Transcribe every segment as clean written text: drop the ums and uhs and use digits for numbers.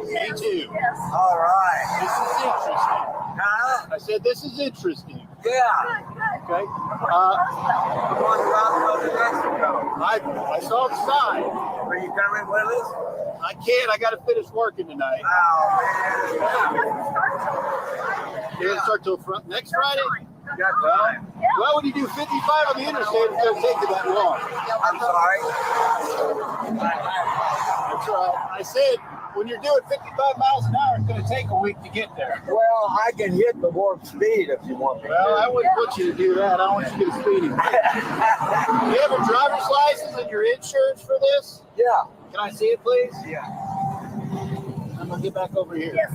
Me too. All right. This is interesting. Huh? I said this is interesting. Yeah. Okay. We're going around to Mexico. I saw the sign. Are you coming with us? I can't. I got to finish working tonight. Oh, man. It doesn't start till next Friday. You got time. Well, when you do 55 on the interstate, it's going to take you that long. I'm sorry. That's right. I said when you're doing 55 miles an hour, it's going to take a week to get there. Well, I can hit the warp speed if you want me. Well, I wouldn't put you to do that. I don't want you to get a speeding. Do you have a driver's license and your insurance for this? Yeah. Can I see it, please? Yeah. I'm going to get back over here. Yeah.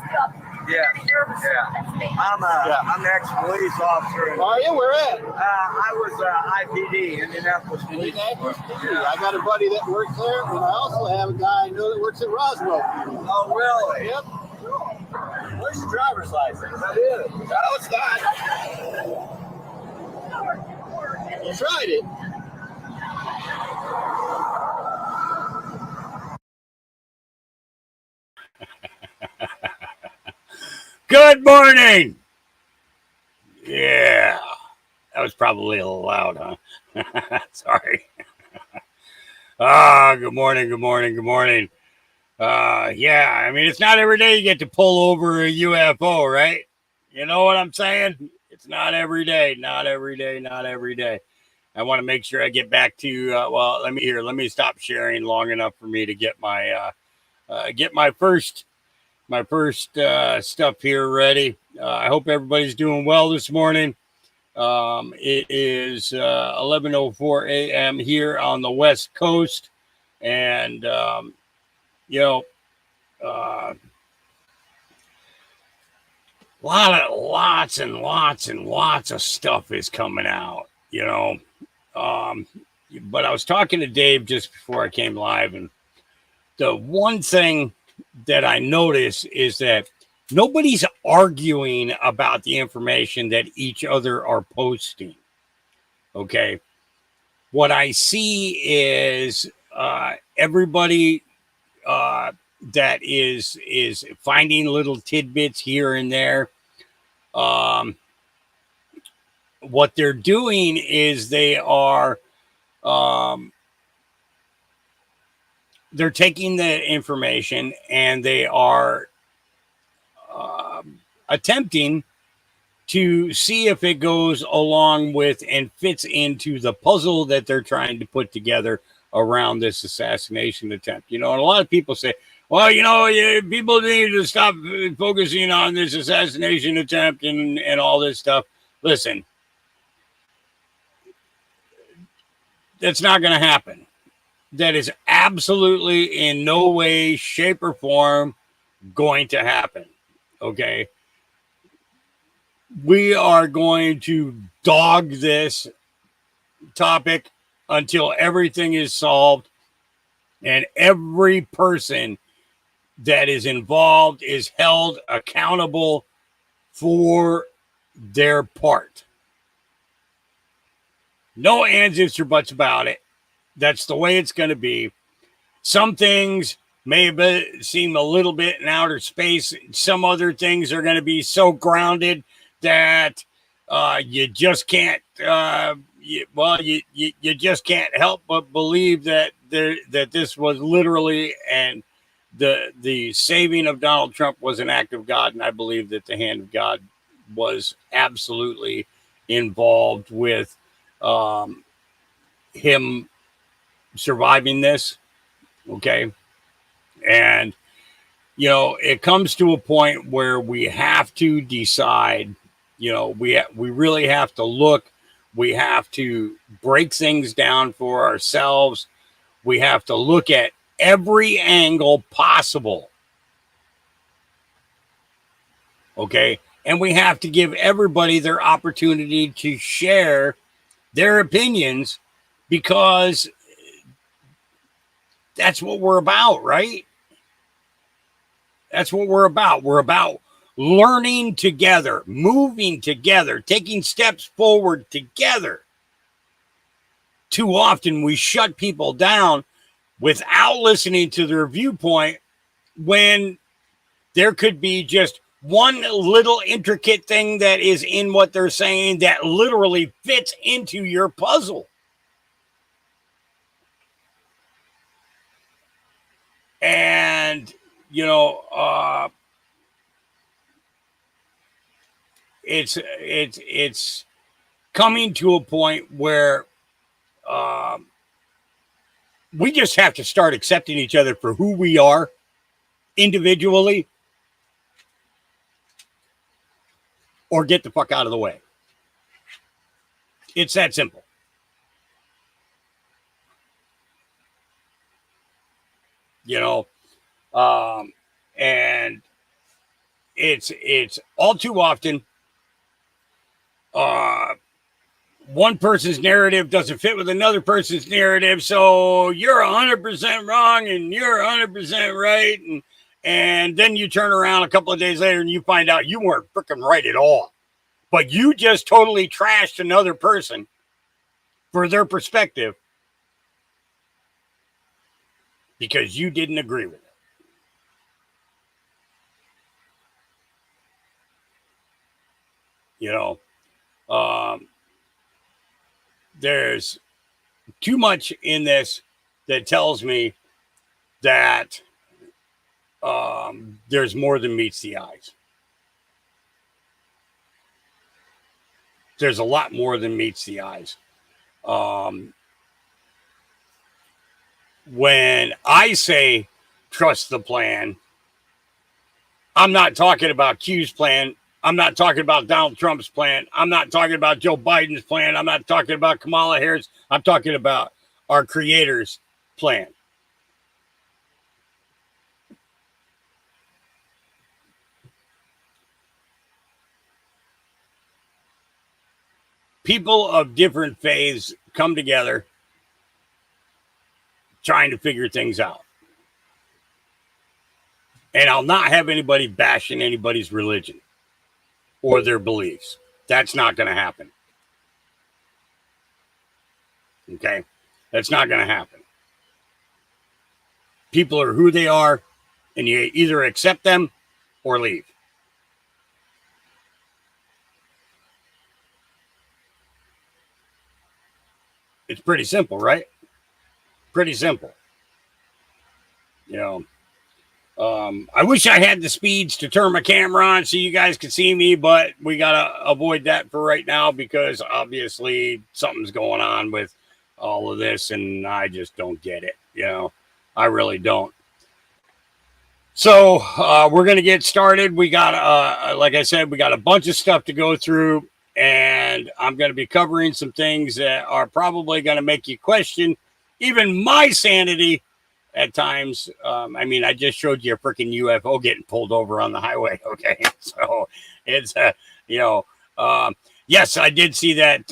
I'm an ex-police officer. Are you? Where at? I was IPD, Indianapolis Police. Indianapolis PD. I got a buddy that works there, and I also have a guy I know that works at Roswell PD. Oh, really? Yep. Where's your driver's license? That is. No, it's not. You tried it. Good morning. Yeah, that was probably a little loud, huh? Sorry. Good morning. Yeah, I mean, it's not every day you get to pull over a UFO, right? You know what I'm saying? It's not every day. I want to make sure I get back to, let me stop sharing long enough for me to get my first stuff here ready. I hope everybody's doing well this morning. It is 11:04 a.m. here on the West Coast, and lots and lots of stuff is coming out. But I was talking to Dave just before I came live, and the one thing that I notice is that nobody's arguing about the information that each other are posting. Okay. What I see is everybody that is finding little tidbits here and there. What they're doing is they are they're taking the information and they are attempting to see if it goes along with and fits into the puzzle that they're trying to put together around this assassination attempt. And a lot of people say, well, people need to stop focusing on this assassination attempt and all this stuff. Listen, that's not going to happen. That is absolutely in no way, shape, or form going to happen. Okay. We are going to dog this topic until everything is solved and every person that is involved is held accountable for their part. No ands, ifs, or buts about it. That's the way it's going to be. Some things may seem a little bit in outer space. Some other things are going to be so grounded that you just can't. You just can't help but believe that this was literally and the saving of Donald Trump was an act of God, and I believe that the hand of God was absolutely involved with him surviving this. Okay. And, it comes to a point where we have to decide, we really have to look, we have to break things down for ourselves. We have to look at every angle possible. Okay. And we have to give everybody their opportunity to share their opinions, because that's what we're about, right? That's what we're about. We're about learning together, moving together, taking steps forward together. Too often we shut people down without listening to their viewpoint when There could be just one little intricate thing that is in what they're saying that literally fits into your puzzle. And, you know, it's coming to a point where we just have to start accepting each other for who we are individually, or get the fuck out of the way. It's that simple. You know, and it's all too often one person's narrative doesn't fit with another person's narrative, so you're 100% wrong and you're 100% right, and then you turn around a couple of days later and you find out you weren't freaking right at all, but you just totally trashed another person for their perspective because you didn't agree with it. You know, there's too much in this that tells me that there's more than meets the eyes. There's a lot more than meets the eyes. When I say trust the plan, I'm not talking about Q's plan. I'm not talking about Donald Trump's plan. I'm not talking about Joe Biden's plan. I'm not talking about Kamala Harris. I'm talking about our Creator's plan. People of different faiths come together trying to figure things out. And I'll not have anybody bashing anybody's religion or their beliefs. That's not going to happen. Okay? That's not going to happen. People are who they are, and you either accept them or leave. It's pretty simple, right? Pretty simple. You know, I wish I had the speeds to turn my camera on so you guys could see me, but we got to avoid that for right now because obviously something's going on with all of this and I just don't get it. You know, I really don't. So we're going to get started. We got, like I said, we got a bunch of stuff to go through, and I'm going to be covering some things that are probably going to make you question even my sanity at times. I mean, I just showed you a freaking UFO getting pulled over on the highway. Okay. So it's, you know, yes, I did see that.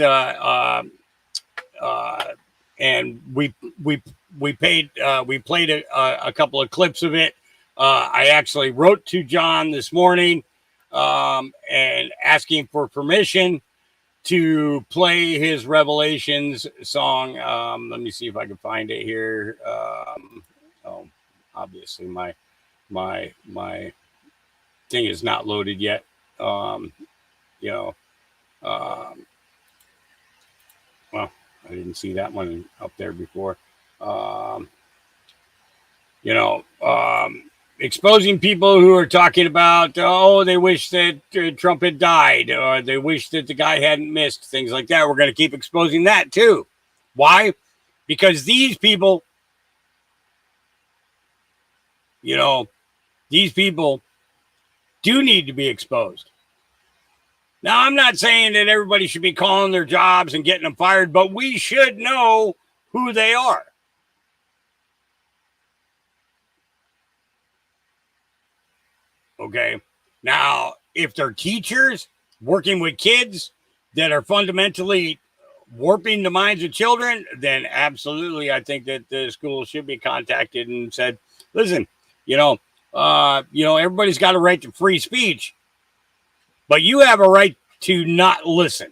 And we played a couple of clips of it. I actually wrote to John this morning, and asking for permission to play his Revelations song. Let me see if I can find it here. Obviously my thing is not loaded yet. You know, well, I didn't see that one up there before. You know, exposing people who are talking about, oh, they wish that Trump had died, or they wish that the guy hadn't missed, things like that. We're going to keep exposing that too. Why? Because these people, you know, these people do need to be exposed. Now, I'm not saying that everybody should be calling their jobs and getting them fired, but we should know who they are. Okay. Now, if they're teachers working with kids that are fundamentally warping the minds of children, then absolutely, I think that the school should be contacted and said, listen, you know, everybody's got a right to free speech, but you have a right to not listen.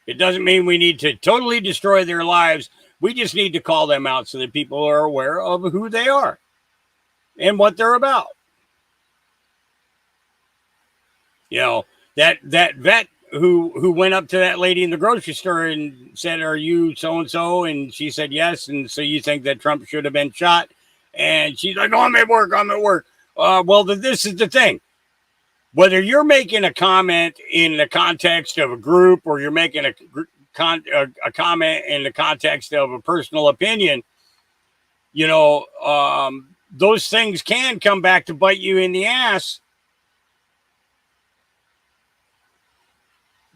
It doesn't mean we need to totally destroy their lives, We just need to call them out so that people are aware of who they are and what they're about. You know, that vet who went up to that lady in the grocery store and said, "Are you so-and-so?" And she said, "Yes." And so you think that Trump should have been shot? And she's like, "Oh, I'm at work. I'm at work." Well, this is the thing. Whether you're making a comment in the context of a group or you're making a comment in the context of a personal opinion, you know, those things can come back to bite you in the ass.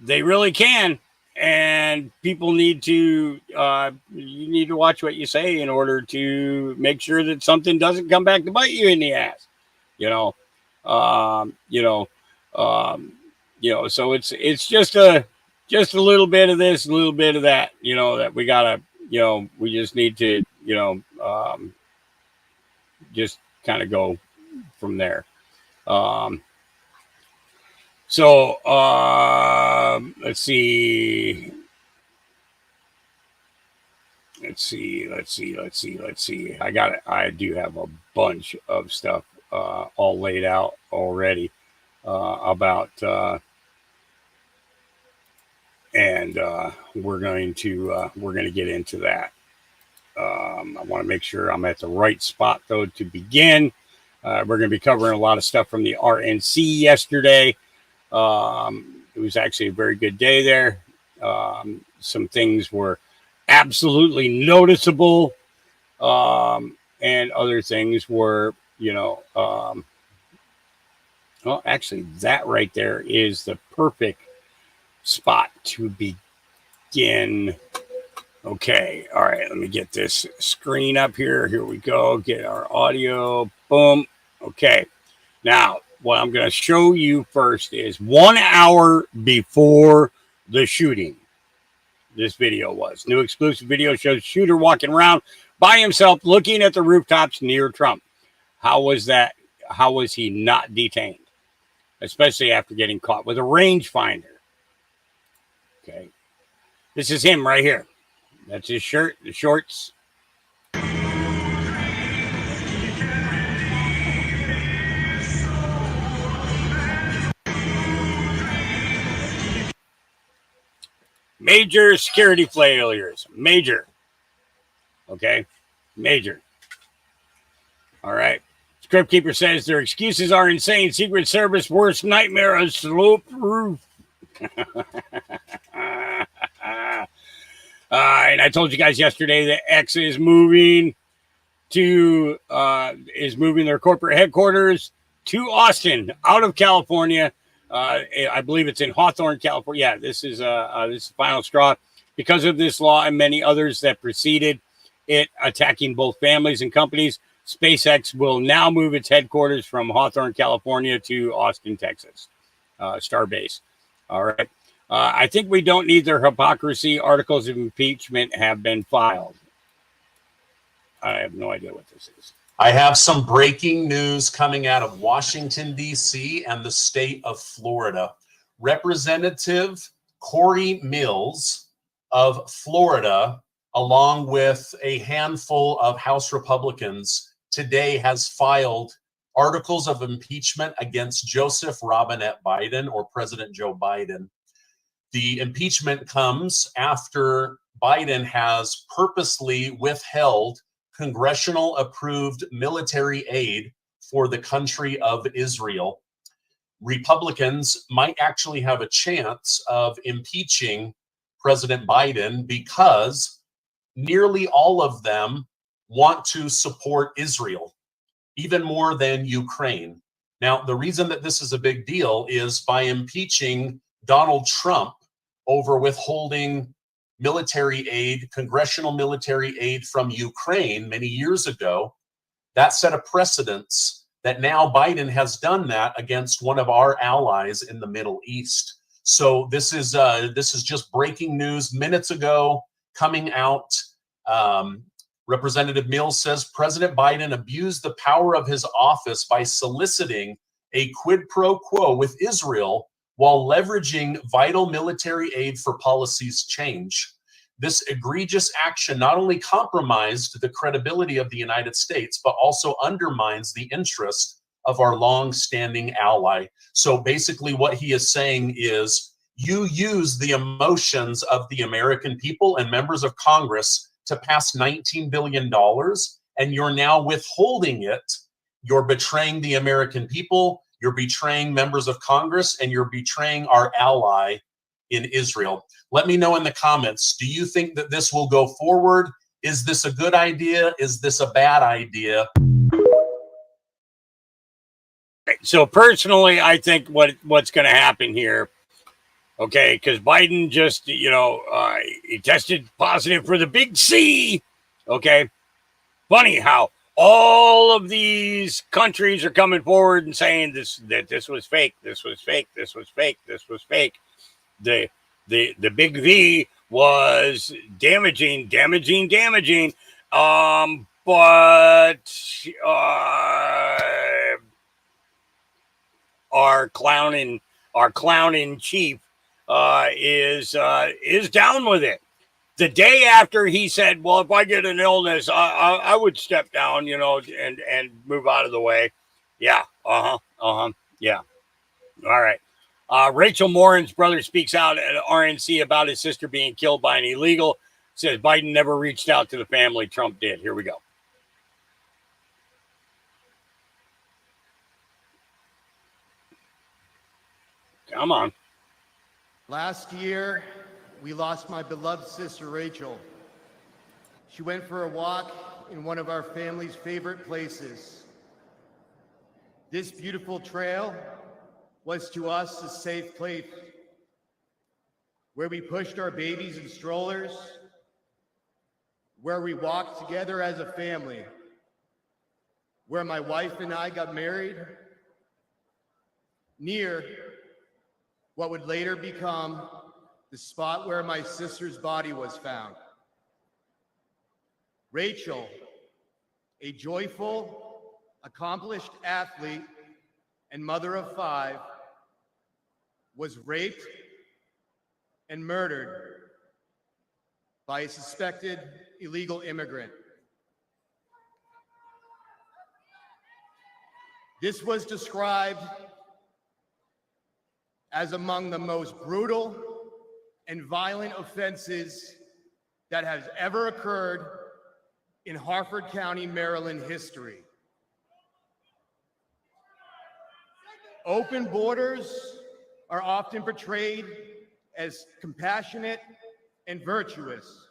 They really can. And people need to, you need to watch what you say in order to make sure that something doesn't come back to bite you in the ass, you know. So it's just a little bit of this, a little bit of that, you know, that we gotta, you know, we just need to, you know, just kind of go from there. Let's see. I do have a bunch of stuff all laid out already about and we're going to get into that. I want to make sure I'm at the right spot though to begin. We're going to be covering a lot of stuff from the RNC yesterday. It was actually a very good day there. Some things were absolutely noticeable, and other things were, you know, well, actually, that right there is the perfect spot to begin. Okay, all right, let me get this screen up here. Here we go. Get our audio. Boom. Okay, now what I'm going to show you first is 1 hour before the shooting. This video was. New exclusive video shows shooter walking around by himself looking at the rooftops near Trump. How was that? How was he not detained? Especially after getting caught with a rangefinder. Okay. This is him right here. That's his shirt, the shorts. Major security failures. Major. Okay. Major. All right. Script Keeper says their excuses are insane. Secret Service worst nightmare, a sloped roof. And I told you guys yesterday that X is moving their corporate headquarters to Austin, out of California. I believe it's in Hawthorne, California. Yeah, this is the final straw because of this law and many others that preceded it, attacking both families and companies. SpaceX will now move its headquarters from Hawthorne, California to Austin, Texas. Starbase. All right. I think we don't need their hypocrisy. Articles of impeachment have been filed. I have no idea what this is. I have some breaking news coming out of Washington, D.C. and the state of Florida. Representative Corey Mills of Florida, along with a handful of House Republicans, today has filed articles of impeachment against Joseph Robinette Biden, or President Joe Biden. The impeachment comes after Biden has purposely withheld congressional approved military aid for the country of Israel. Republicans might actually have a chance of impeaching President Biden because nearly all of them want to support Israel, even more than Ukraine. Now, the reason that this is a big deal is by impeaching Donald Trump over withholding military aid, congressional military aid from Ukraine many years ago. That set a precedence that now Biden has done that against one of our allies in the Middle East. So this is just breaking news minutes ago coming out. Representative Mills says President Biden abused the power of his office by soliciting a quid pro quo with Israel while leveraging vital military aid for policies change. This egregious action not only compromised the credibility of the United States, but also undermines the interest of our long-standing ally. So basically what he is saying is, you use the emotions of the American people and members of Congress to pass $19 billion, and you're now withholding it. You're betraying the American people, you're betraying members of Congress, and you're betraying our ally in Israel. Let me know in the comments, do you think that this will go forward? Is this a good idea? Is this a bad idea? So personally, I think what's going to happen here, okay, because Biden just, he tested positive for the big C, okay? Funny how all of these countries are coming forward and saying that this was fake, this was fake, this was fake, this was fake. The big V was damaging, but our clown in chief is down with it. The day after he said, well, if I get an illness, I would step down, and move out of the way. Yeah. Yeah. All right. Rachel Morin's brother speaks out at RNC about his sister being killed by an illegal. Says Biden never reached out to the family. Trump did. Here we go. Come on. Last year, we lost my beloved sister, Rachel. She went for a walk in one of our family's favorite places. This beautiful trail was to us a safe place where we pushed our babies in strollers, where we walked together as a family, where my wife and I got married, near what would later become the spot where my sister's body was found. Rachel, a joyful, accomplished athlete and mother of 5, was raped and murdered by a suspected illegal immigrant. This was described as among the most brutal and violent offenses that has ever occurred in Harford County, Maryland history. Open borders are often portrayed as compassionate and virtuous.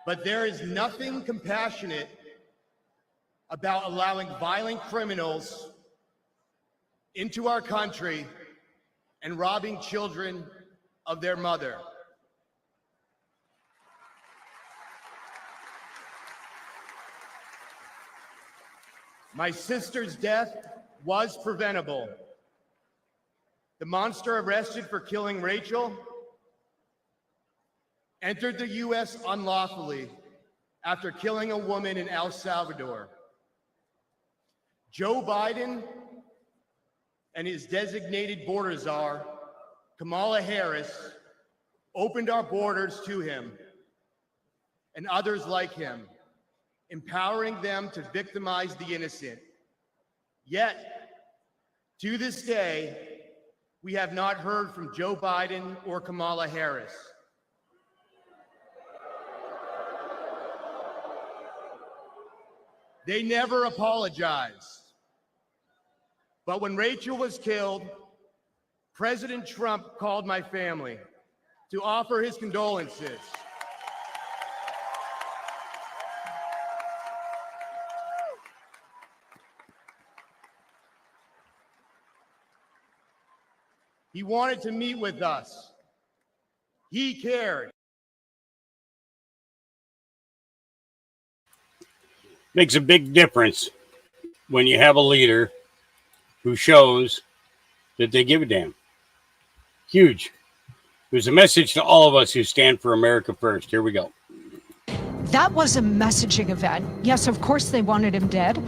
But there is nothing compassionate about allowing violent criminals into our country and robbing children of their mother. My sister's death was preventable. The monster arrested for killing Rachel entered the U.S. unlawfully after killing a woman in El Salvador. Joe Biden and his designated border czar, Kamala Harris, opened our borders to him and others like him, empowering them to victimize the innocent. Yet, to this day, we have not heard from Joe Biden or Kamala Harris. They never apologized. But when Rachel was killed, President Trump called my family to offer his condolences. He wanted to meet with us. He cared. Makes a big difference when you have a leader who shows that they give a damn. Huge. There's a message to all of us who stand for America first. Here we go. That was a messaging event. Yes, of course they wanted him dead,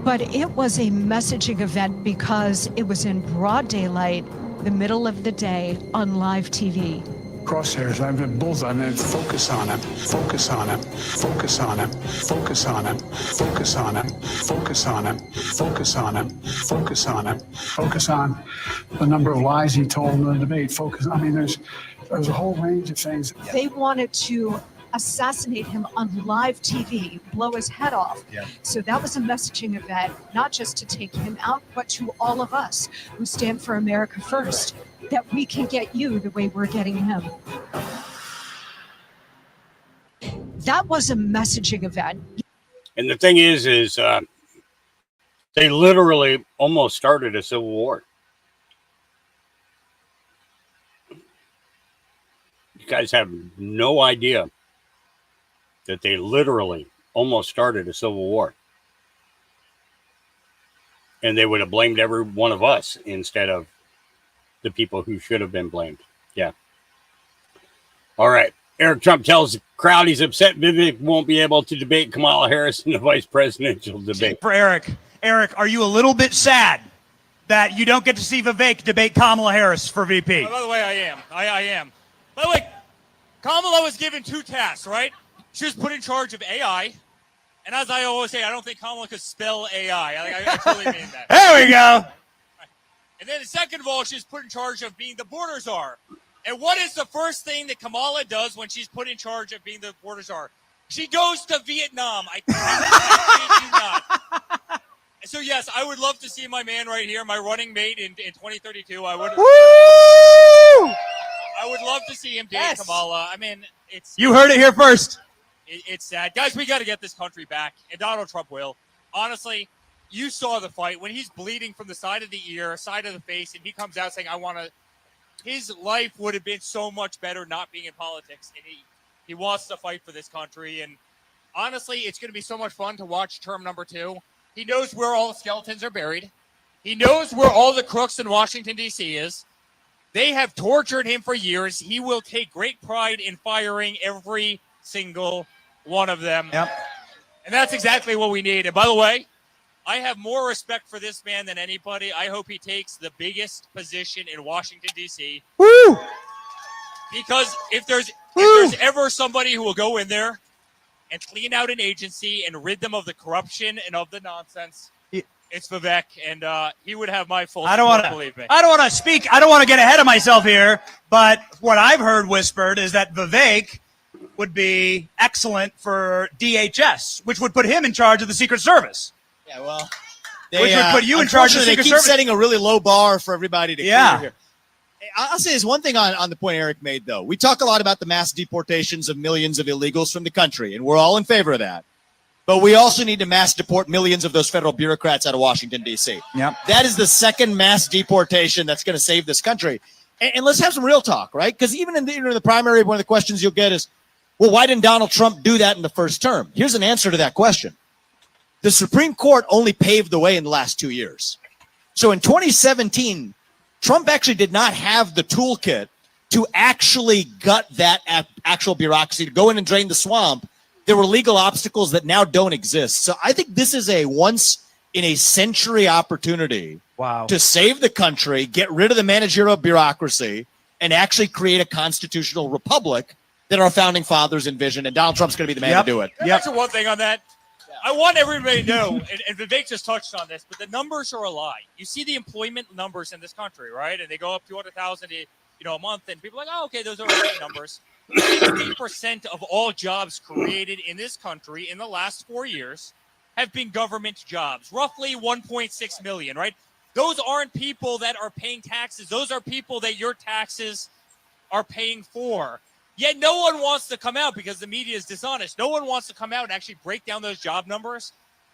but it was a messaging event because it was in broad daylight. the middle of the day on live TV. Crosshairs, I've been bullseye, and focus on him, focus on him, focus on him, focus on him, focus on him, focus on him, focus on him, focus on him, focus on the number of lies he told in the debate. Focus, I mean, there's a whole range of things. They wanted to assassinate him on live TV, blow his head off. Yeah. So that was a messaging event, not just to take him out, but to all of us who stand for America first, that we can get you the way we're getting him. That was a messaging event. And the thing is they literally almost started a civil war. You guys have no idea that they literally almost started a civil war. And they would have blamed every one of us instead of the people who should have been blamed. Yeah. All right. Eric Trump tells the crowd he's upset Vivek won't be able to debate Kamala Harris in the vice presidential debate. For Eric, are you a little bit sad that you don't get to see Vivek debate Kamala Harris for VP? By the way, I am. I am. By the way, Kamala was given 2 tasks, right? She was put in charge of AI. And as I always say, I don't think Kamala could spell AI. I totally mean that. There we go. And then second of all, she's put in charge of being the border czar. And what is the first thing that Kamala does when she's put in charge of being the border czar? She goes to Vietnam. I kid you not. So yes, I would love to see my man right here, my running mate in 2032. I would love to see him date Kamala. I mean, You heard it here first. It's sad. Guys, we got to get this country back, and Donald Trump will. Honestly, you saw the fight. When he's bleeding from the side of the ear, side of the face, and he comes out saying, I want to... His life would have been so much better not being in politics, and he wants to fight for this country. And honestly, it's going to be so much fun to watch term number 2. He knows where all the skeletons are buried. He knows where all the crooks in Washington, D.C. is. They have tortured him for years. He will take great pride in firing every single one of them. Yep. And that's exactly what we need. And by the way, I have more respect for this man than anybody. I hope he takes the biggest position in Washington, D.C. Woo! Because if there's ever somebody who will go in there and clean out an agency and rid them of the corruption and of the nonsense, it's Vivek, and he would have my full support, believe me. I don't want to speak. I don't want to get ahead of myself here, but what I've heard whispered is that Vivek would be excellent for DHS, which would put him in charge of the Secret Service. Yeah, well, Which would put you in charge of the they Secret keep Service. setting a really low bar for everybody to Yeah. clear here. I'll say this one thing on the point Eric made, though. We talk a lot about the mass deportations of millions of illegals from the country, and we're all in favor of that. But we also need to mass deport millions of those federal bureaucrats out of Washington, D.C. Yep. That is the second mass deportation that's going to save this country. And let's have some real talk, right? Because even in the primary, one of the questions you'll get is, well, why didn't Donald Trump do that in the first term? Here's an answer to that question. The Supreme Court only paved the way in the last 2 years. So in 2017, Trump actually did not have the toolkit to actually gut that actual bureaucracy, to go in and drain the swamp. There were legal obstacles that now don't exist. So I think this is a once-in-a-century opportunity to save the country, get rid of the managerial bureaucracy, and actually create a constitutional republic that our founding fathers envisioned. And Donald Trump's going to be the man to do it. Can I mention one thing on that? I want everybody to know, and Vivek just touched on this, but the numbers are a lie. You see the employment numbers in this country, right? And they go up 200,000 a month, and people are like, oh, okay, those are great numbers. 60% of all jobs created in this country in the last 4 years have been government jobs, roughly 1.6 million, right? Those aren't people that are paying taxes. Those are people that your taxes are paying for. Yet no one wants to come out because the media is dishonest. No one wants to come out and actually break down those job numbers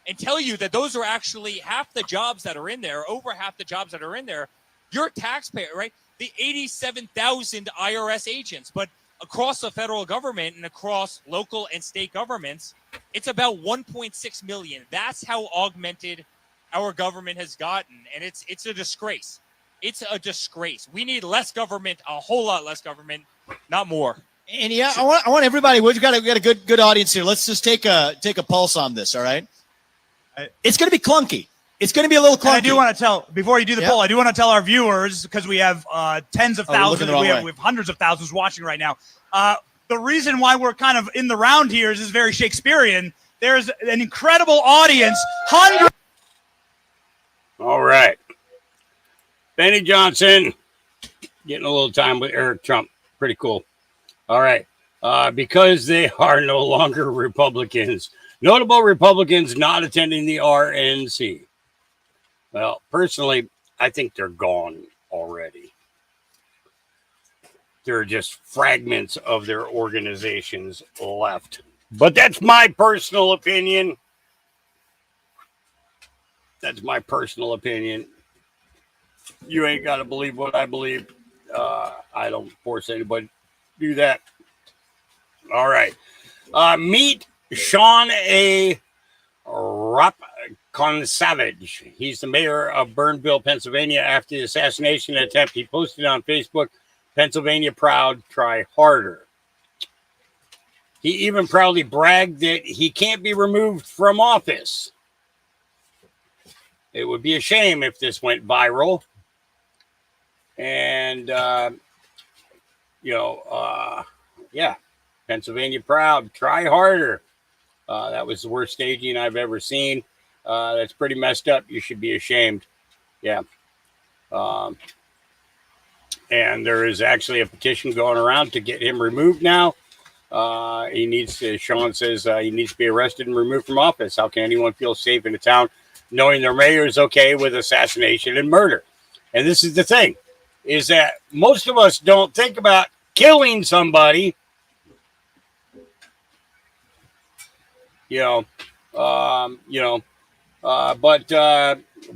and tell you that those are actually half the jobs that are in there, over half the jobs that are in there. Your taxpayer, right? The 87,000 IRS agents, but across the federal government and across local and state governments, it's about 1.6 million. That's how augmented our government has gotten, and it's a disgrace. It's a disgrace. We need less government, a whole lot less government, not more. And yeah, I want everybody. We've got a good audience here. Let's just take a pulse on this. All right, it's going to be clunky. It's going to be a little clunky. And I do want to tell, before you do the Yep. poll, I do want to tell our viewers, because we have tens of Oh, we're looking thousands, the wrong we way. have hundreds of thousands watching right now. The reason why we're kind of in the round here is very Shakespearean. There's an incredible audience, hundreds. All right. Benny Johnson getting a little time with Eric Trump. Pretty cool. All right. Because they are no longer Republicans. Notable Republicans not attending the RNC. Well, personally, I think they're gone already. There are just fragments of their organizations left. But that's my personal opinion. That's my personal opinion. You ain't got to believe what I believe. I don't force anybody to do that. All right. Meet Sean A. Savage. He's the mayor of Burnville, Pennsylvania. After the assassination attempt, he posted on Facebook, Pennsylvania proud, try harder. He even proudly bragged that he can't be removed from office. It would be a shame if this went viral. And, yeah, Pennsylvania proud, try harder. That was the worst staging I've ever seen. That's pretty messed up. You should be ashamed. Yeah. And there is actually a petition going around to get him removed now. He needs to, Sean says he needs to be arrested and removed from office. How can anyone feel safe in a town knowing their mayor is okay with assassination and murder? And this is the thing, is that most of us don't think about killing somebody. But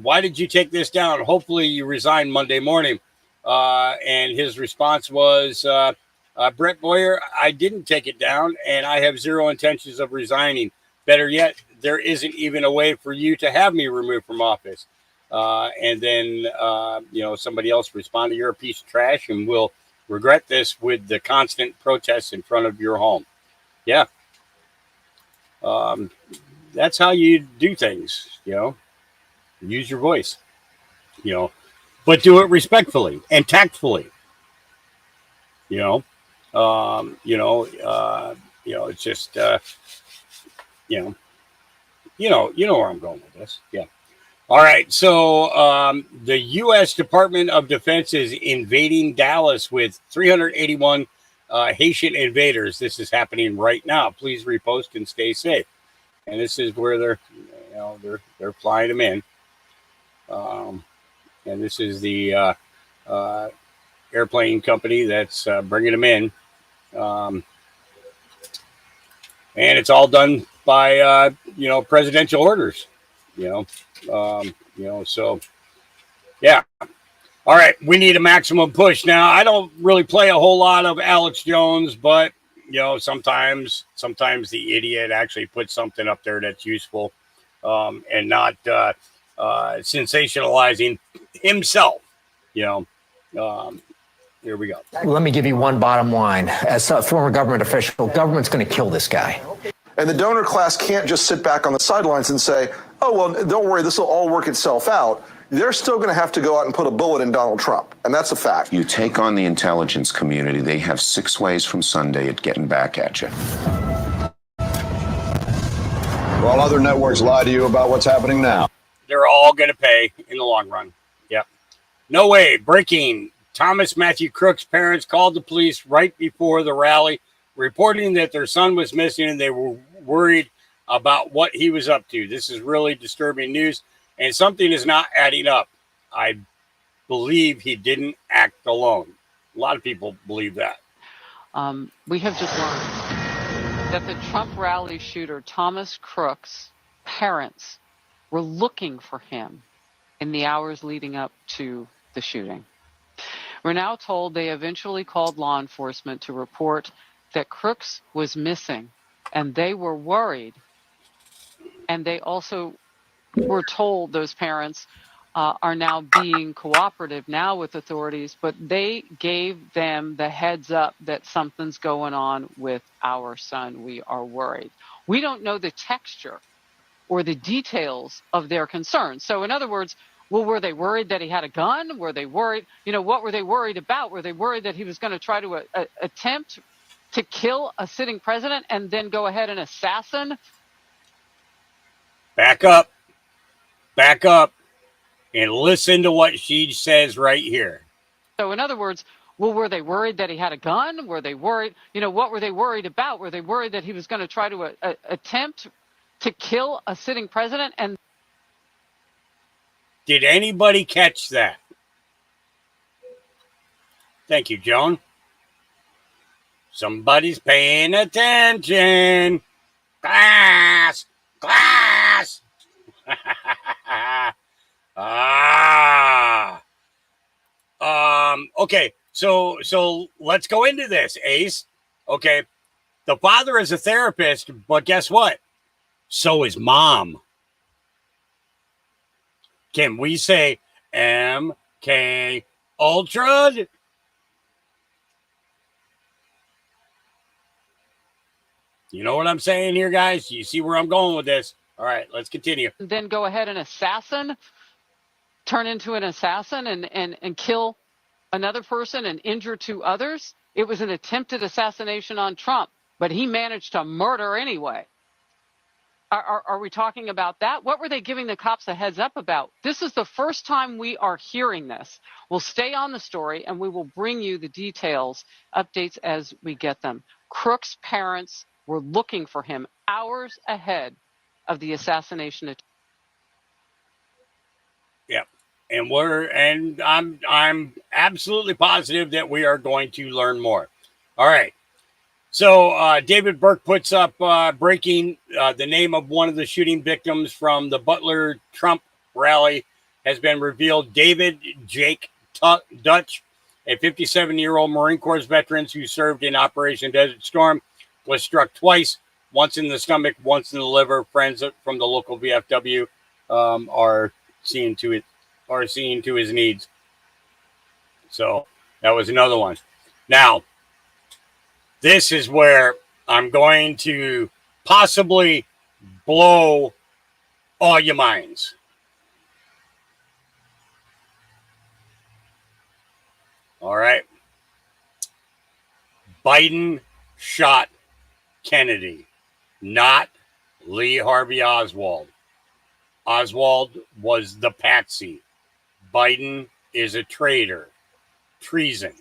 why did you take this down? Hopefully you resign Monday morning. And his response was, Brett Boyer, I didn't take it down, and I have zero intentions of resigning. Better yet, there isn't even a way for you to have me removed from office. And then, somebody else responded, you're a piece of trash and will regret this with the constant protests in front of your home. Yeah. That's how you do things, use your voice, but do it respectfully and tactfully, it's just, you know where I'm going with this. Yeah. All right. So, the U.S. Department of Defense is invading Dallas with 381 Haitian invaders. This is happening right now. Please repost and stay safe. And this is where they're flying them in. And this is the airplane company that's bringing them in. And it's all done by, presidential orders, so yeah. All right. We need a maximum push. Now, I don't really play a whole lot of Alex Jones, but sometimes the idiot actually puts something up there that's useful, and not sensationalizing himself. Here we go. Let me give you one bottom line. As a former government official, government's going to kill this guy. And the donor class can't just sit back on the sidelines and say, oh, well, don't worry, this will all work itself out. They're still going to have to go out and put a bullet in Donald Trump. And that's a fact. You take on the intelligence community, they have 6 ways from Sunday at getting back at you. While other networks lie to you about what's happening now. They're all going to pay in the long run. Yep. No way. Breaking. Thomas Matthew Crook's parents called the police right before the rally, reporting that their son was missing and they were worried about what he was up to. This is really disturbing news, and something is not adding up. I believe he didn't act alone. A lot of people believe that. We have just learned that the Trump rally shooter, Thomas Crook's parents, were looking for him in the hours leading up to the shooting. We're now told they eventually called law enforcement to report that Crooks was missing, and they were worried. And they also were told, those parents are now being cooperative now with authorities, but they gave them the heads up that something's going on with our son. We are worried. We don't know the texture or the details of their concerns. So in other words, well, were they worried that he had a gun? Were they worried, what were they worried about? Were they worried that he was going to try to attempt to kill a sitting president and then go ahead and assassinate? Back up, and listen to what she says right here. So in other words, well, were they worried that he had a gun? Were they worried, what were they worried about? Were they worried that he was going to try to attempt to kill a sitting president? And did anybody catch that? Thank you, Joan. Somebody's paying attention. Class. Okay, so let's go into this, Ace. Okay, the father is a therapist, but guess what? So is mom. Can we say MK Ultra? You know what I'm saying here, guys? You see where I'm going with this? All right, let's continue. then go ahead and turn into an assassin and kill another person and injure two others. It was an attempted assassination on Trump, but he managed to murder anyway. Are we talking about that? What were they giving the cops a heads up about? This is the first time we are hearing this. We'll stay on the story and we will bring you the details, updates as we get them. Crook's parents were looking for him hours ahead of the assassination attempt. Yep. And I'm absolutely positive that we are going to learn more. All right. So David Burke puts up breaking the name of one of the shooting victims from the Butler Trump rally has been revealed. David Jake Dutch, a 57-year-old Marine Corps veteran who served in Operation Desert Storm, was struck twice, once in the stomach, once in the liver. Friends from the local VFW are seeing to his needs. So that was another one. Now, this is where I'm going to possibly blow all your minds. All right. Biden shot Kennedy, not Lee Harvey Oswald. Oswald was the patsy. Biden is a traitor. Treason.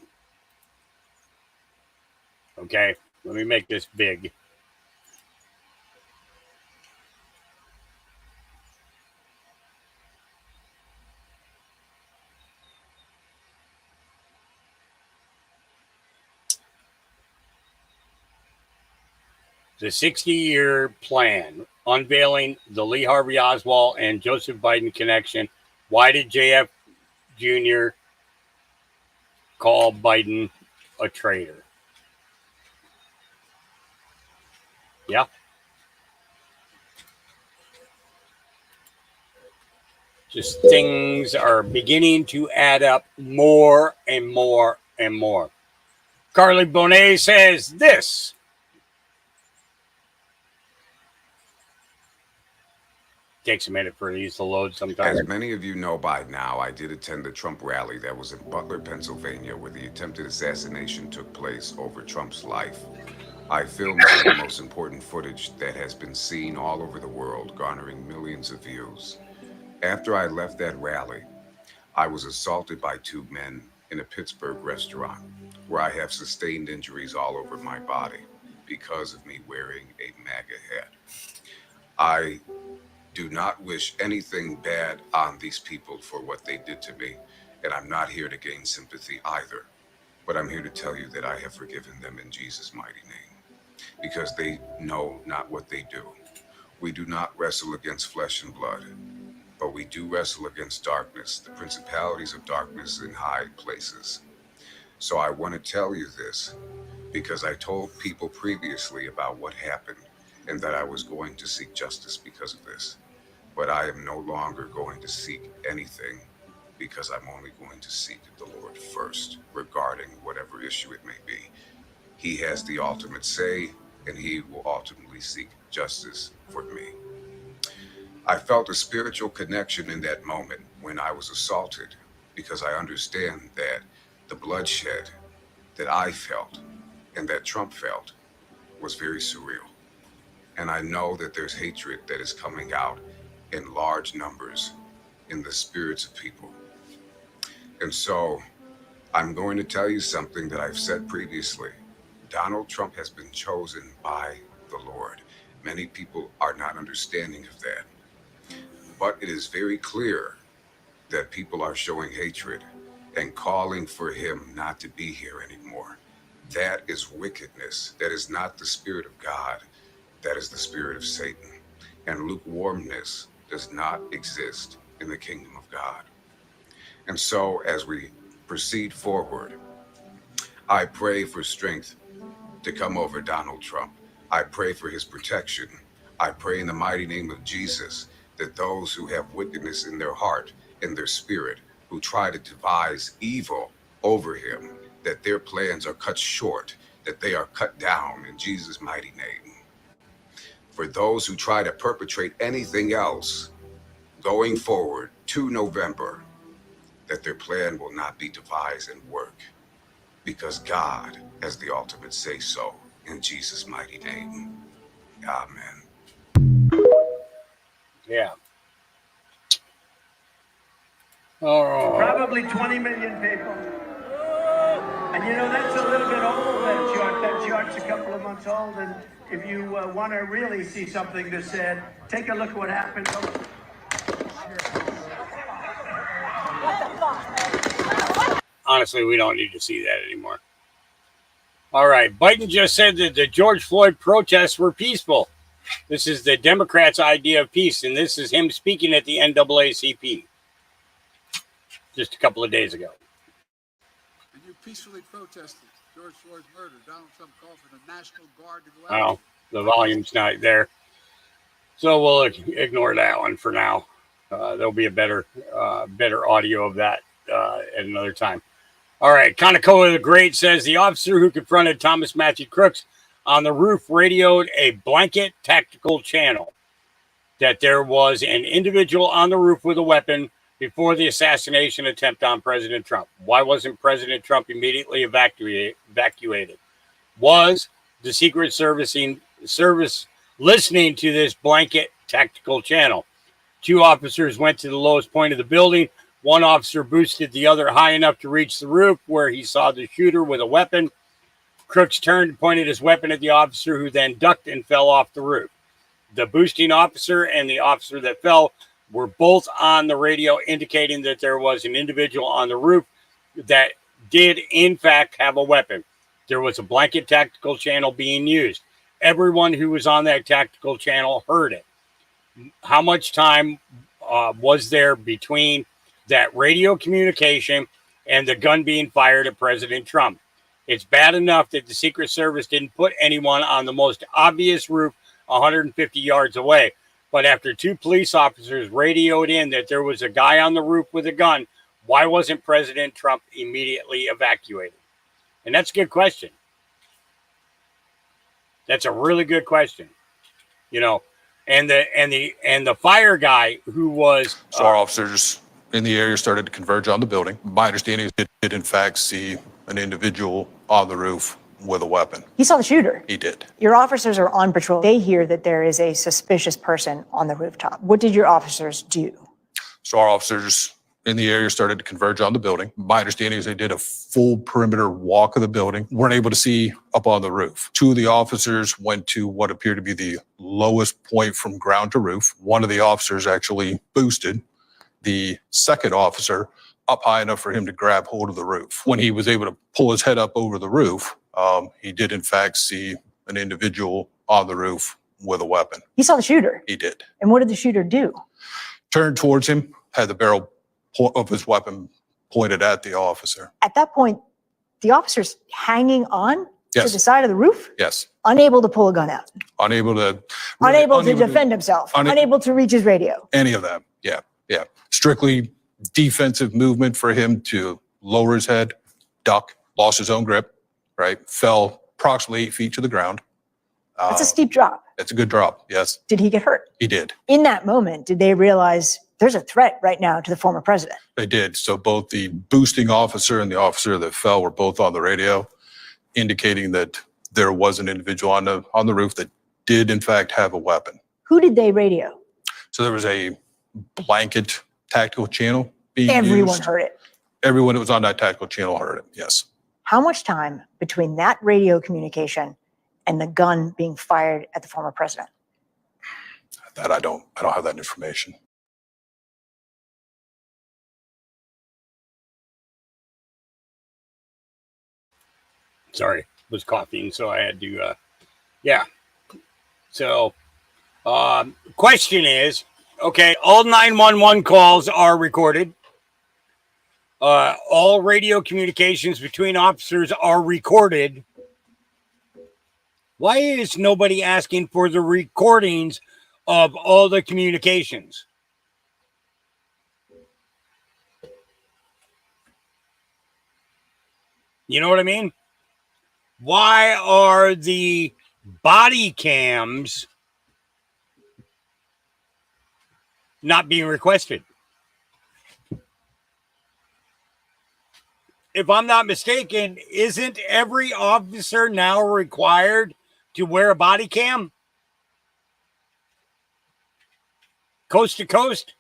Okay, let me make this big. The 60-year plan unveiling the Lee Harvey Oswald and Joseph Biden connection. Why did JF Jr. call Biden a traitor? Yeah. Just things are beginning to add up more and more and more. Carly Bonet says this. Takes a minute for these to load sometimes. As many of you know by now, I did attend the Trump rally that was in Butler, Pennsylvania, where the attempted assassination took place over Trump's life. I filmed some of the most important footage that has been seen all over the world, garnering millions of views. After I left that rally, I was assaulted by two men in a Pittsburgh restaurant, where I have sustained injuries all over my body because of me wearing a MAGA hat. I do not wish anything bad on these people for what they did to me, and I'm not here to gain sympathy either, but I'm here to tell you that I have forgiven them in Jesus' mighty name, because they know not what they do. We do not wrestle against flesh and blood, but we do wrestle against darkness, the principalities of darkness in high places. So I want to tell you this, because I told people previously about what happened and that I was going to seek justice because of this. But I am no longer going to seek anything, because I'm only going to seek the Lord first regarding whatever issue it may be. He has the ultimate say, and he will ultimately seek justice for me. I felt a spiritual connection in that moment when I was assaulted, because I understand that the bloodshed that I felt and that Trump felt was very surreal. And I know that there's hatred that is coming out in large numbers in the spirits of people. And so I'm going to tell you something that I've said previously. Donald Trump has been chosen by the Lord. Many people are not understanding of that. But it is very clear that people are showing hatred and calling for him not to be here anymore. That is wickedness. That is not the Spirit of God. That is the spirit of Satan. And lukewarmness does not exist in the kingdom of God. And so as we proceed forward, I pray for strength to come over Donald Trump. I pray for his protection. I pray in the mighty name of Jesus that those who have wickedness in their heart, in their spirit, who try to devise evil over him, that their plans are cut short, that they are cut down in Jesus' mighty name. For those who try to perpetrate anything else going forward to November, that their plan will not be devised and work, because God has the ultimate say so in Jesus' mighty name. Amen. Yeah. Oh. Probably 20 million people. And you know, that's a little bit old, that chart. That chart's a couple of months old. And if you want to really see something that's said, take a look at what happened. Honestly, we don't need to see that anymore. All right. Biden just said that the George Floyd protests were peaceful. This is the Democrats' idea of peace, and this is him speaking at the NAACP just a couple of days ago. And you peacefully protested George Floyd's murder. Donald Trump called for the National Guard to go out. Well, the volume's not there, so we'll ignore that one for now. There'll be a better audio of that at another time. All right. Conacola the Great says the officer who confronted Thomas Matthew Crooks on the roof radioed a blanket tactical channel that there was an individual on the roof with a weapon before the assassination attempt on President Trump. Why wasn't President Trump immediately evacuated? Was the Secret Service listening to this blanket tactical channel? 2 officers went to the lowest point of the building. 1 officer boosted the other high enough to reach the roof where he saw the shooter with a weapon. Crooks turned and pointed his weapon at the officer, who then ducked and fell off the roof. The boosting officer and the officer that fell were both on the radio, indicating that there was an individual on the roof that did, in fact, have a weapon. There was a blanket tactical channel being used. Everyone who was on that tactical channel heard it. How much time was there between that radio communication and the gun being fired at President Trump? It's bad enough that the Secret Service didn't put anyone on the most obvious roof 150 yards away. But after 2 police officers radioed in that there was a guy on the roof with a gun, why wasn't President Trump immediately evacuated? And that's a good question. That's a really good question. You know, and the fire guy who was So our officers in the area started to converge on the building. My understanding is it did in fact see an individual on the roof with a weapon. He saw the shooter. He did. Your officers are on patrol. They hear that there is a suspicious person on the rooftop. What did your officers do? So our officers in the area started to converge on the building. My understanding is they did a full perimeter walk of the building, weren't able to see up on the roof. 2 of the officers went to what appeared to be the lowest point from ground to roof. 1 of the officers actually boosted the second officer up high enough for him to grab hold of the roof. When he was able to pull his head up over the roof, he did in fact see an individual on the roof with a weapon. He saw the shooter. He did. And what did the shooter do? Turned towards him, had the barrel of his weapon pointed at the officer. At that point, the officer's hanging on to Yes. the side of the roof, Yes. unable to pull a gun out, Unable to unable to defend himself, unable to reach his radio. any of that. Yeah. Yeah. Strictly defensive movement for him to lower his head, duck, lost his own grip, right? Fell approximately 8 feet to the ground. That's a steep drop. It's a good drop. Yes, Did he get hurt? he did. In that moment, did they realize there's a threat right now to the former president? They did. So both the boosting officer and the officer that fell were both on the radio, indicating that there was an individual on the roof that did in fact have a weapon. Who did they radio? So there was a blanket tactical channel being Everyone used. heard it. Everyone that was on that tactical channel heard it. Yes. How much time between that radio communication and the gun being fired at the former president? That I don't have that information. Sorry, was coughing, so I had to. So, question is, okay, all 911 calls are recorded. All radio communications between officers are recorded. Why is nobody asking for the recordings of all the communications? You know what I mean? Why are the body cams not being requested? If I'm not mistaken, isn't every officer now required to wear a body cam? Coast to coast?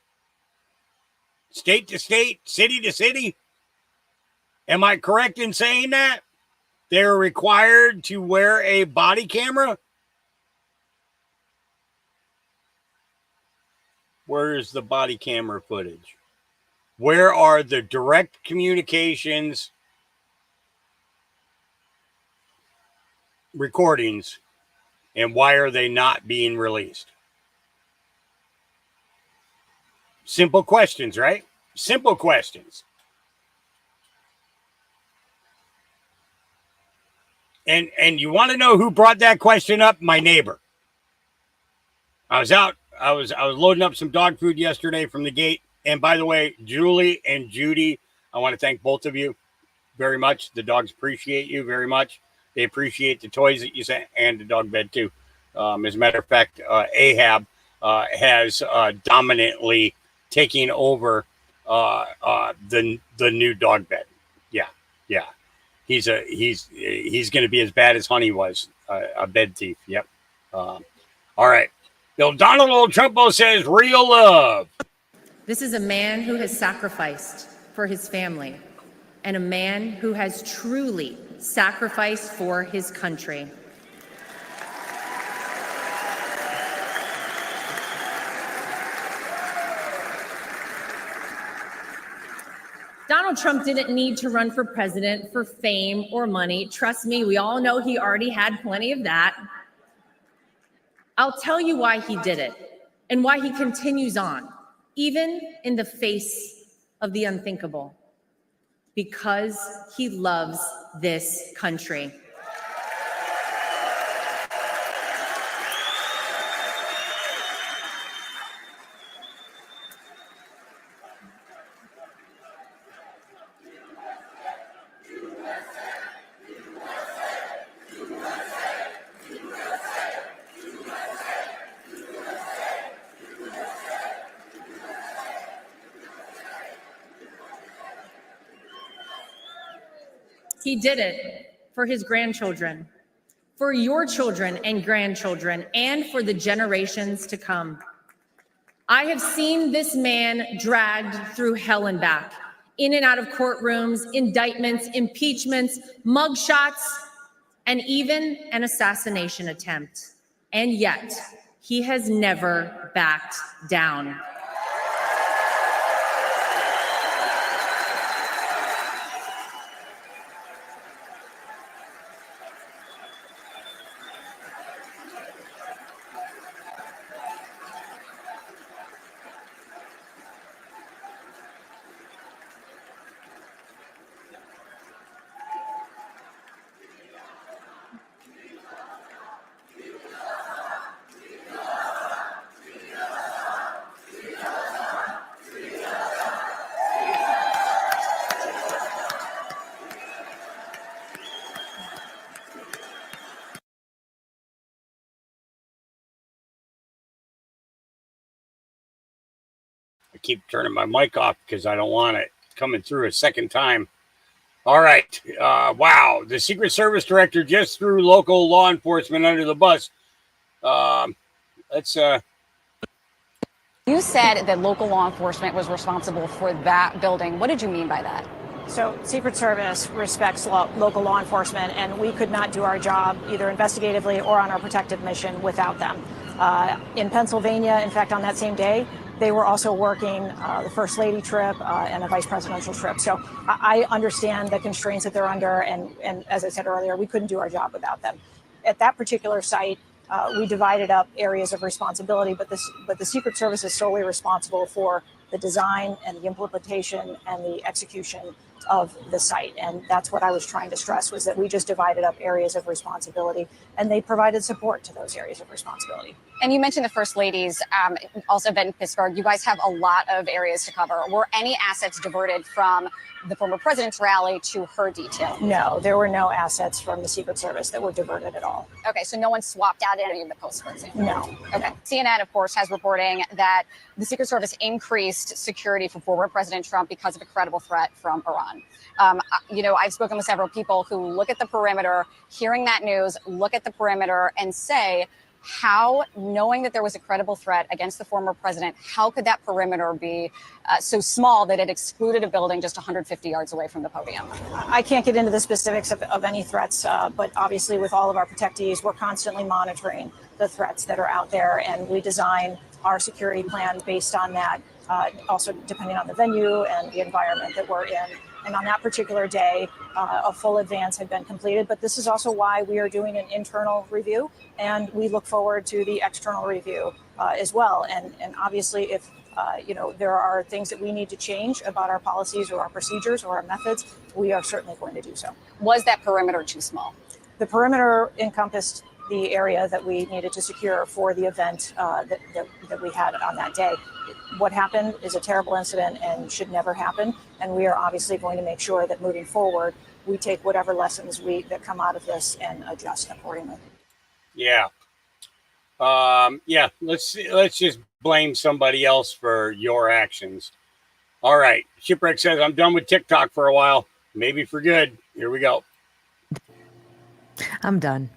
State to state? City to city? Am I correct in saying that? They're required to wear a body camera? Where is the body camera footage? Where are the direct communications recordings, and why are they not being released? Simple questions, right? Simple questions. And you want to know who brought that question up? My neighbor. I was loading up some dog food yesterday from the gate. And by the way, Julie and Judy, I want to thank both of you very much. The dogs appreciate you very much. They appreciate the toys that you sent and the dog bed too. As a matter of fact, Ahab has dominantly taken over the new dog bed. Yeah. He's going to be as bad as Honey was, a bed thief. Yep. All right. Bill Donald Trumpo says real love. This is a man who has sacrificed for his family and a man who has truly sacrificed for his country. Donald Trump didn't need to run for president for fame or money. Trust me, we all know he already had plenty of that. I'll tell you why he did it and why he continues on, even in the face of the unthinkable. Because he loves this country. He did it for his grandchildren, for your children and grandchildren, and for the generations to come. I have seen this man dragged through hell and back, in and out of courtrooms, indictments, impeachments, mugshots, and even an assassination attempt. And yet, he has never backed down. keep turning my mic off because I don't want it coming through a second time. All right. Wow. The Secret Service director just threw local law enforcement under the bus. Let's. You said that local law enforcement was responsible for that building. What did you mean by that? So Secret Service respects local law enforcement, and we could not do our job either investigatively or on our protective mission without them. In Pennsylvania, in fact, on that same day, they were also working the First Lady trip and a vice presidential trip. So I understand the constraints that they're under, and as I said earlier, we couldn't do our job without them. At that particular site, we divided up areas of responsibility, but the Secret Service is solely responsible for the design and the implementation and the execution of the site. And that's what I was trying to stress, was that we just divided up areas of responsibility, and they provided support to those areas of responsibility. And you mentioned the First Ladies, also been in Pittsburgh. You guys have a lot of areas to cover. Were any assets diverted from the former president's rally to her detail? No, there were no assets from the Secret Service that were diverted at all. Okay, so no one swapped out any of the posts, for example? No. Okay. CNN, of course, has reporting that the Secret Service increased security for former President Trump because of a credible threat from Iran. I've spoken with several people who look at the perimeter, hearing that news, look at the perimeter and say, how, knowing that there was a credible threat against the former president, how could that perimeter be so small that it excluded a building just 150 yards away from the podium? I can't get into the specifics of any threats, but obviously with all of our protectees, we're constantly monitoring the threats that are out there, and we design our security plan based on that, also depending on the venue and the environment that we're in. And on that particular day, a full advance had been completed. But this is also why we are doing an internal review, and we look forward to the external review as well. And obviously, if there are things that we need to change about our policies or our procedures or our methods, we are certainly going to do so. Was that perimeter too small? The perimeter encompassed the area that we needed to secure for the event that we had on that day. What happened is a terrible incident and should never happen. And we are obviously going to make sure that moving forward, we take whatever lessons that come out of this and adjust accordingly. Yeah. Let's just blame somebody else for your actions. All right. Shipwreck says, I'm done with TikTok for a while. Maybe for good. Here we go. I'm done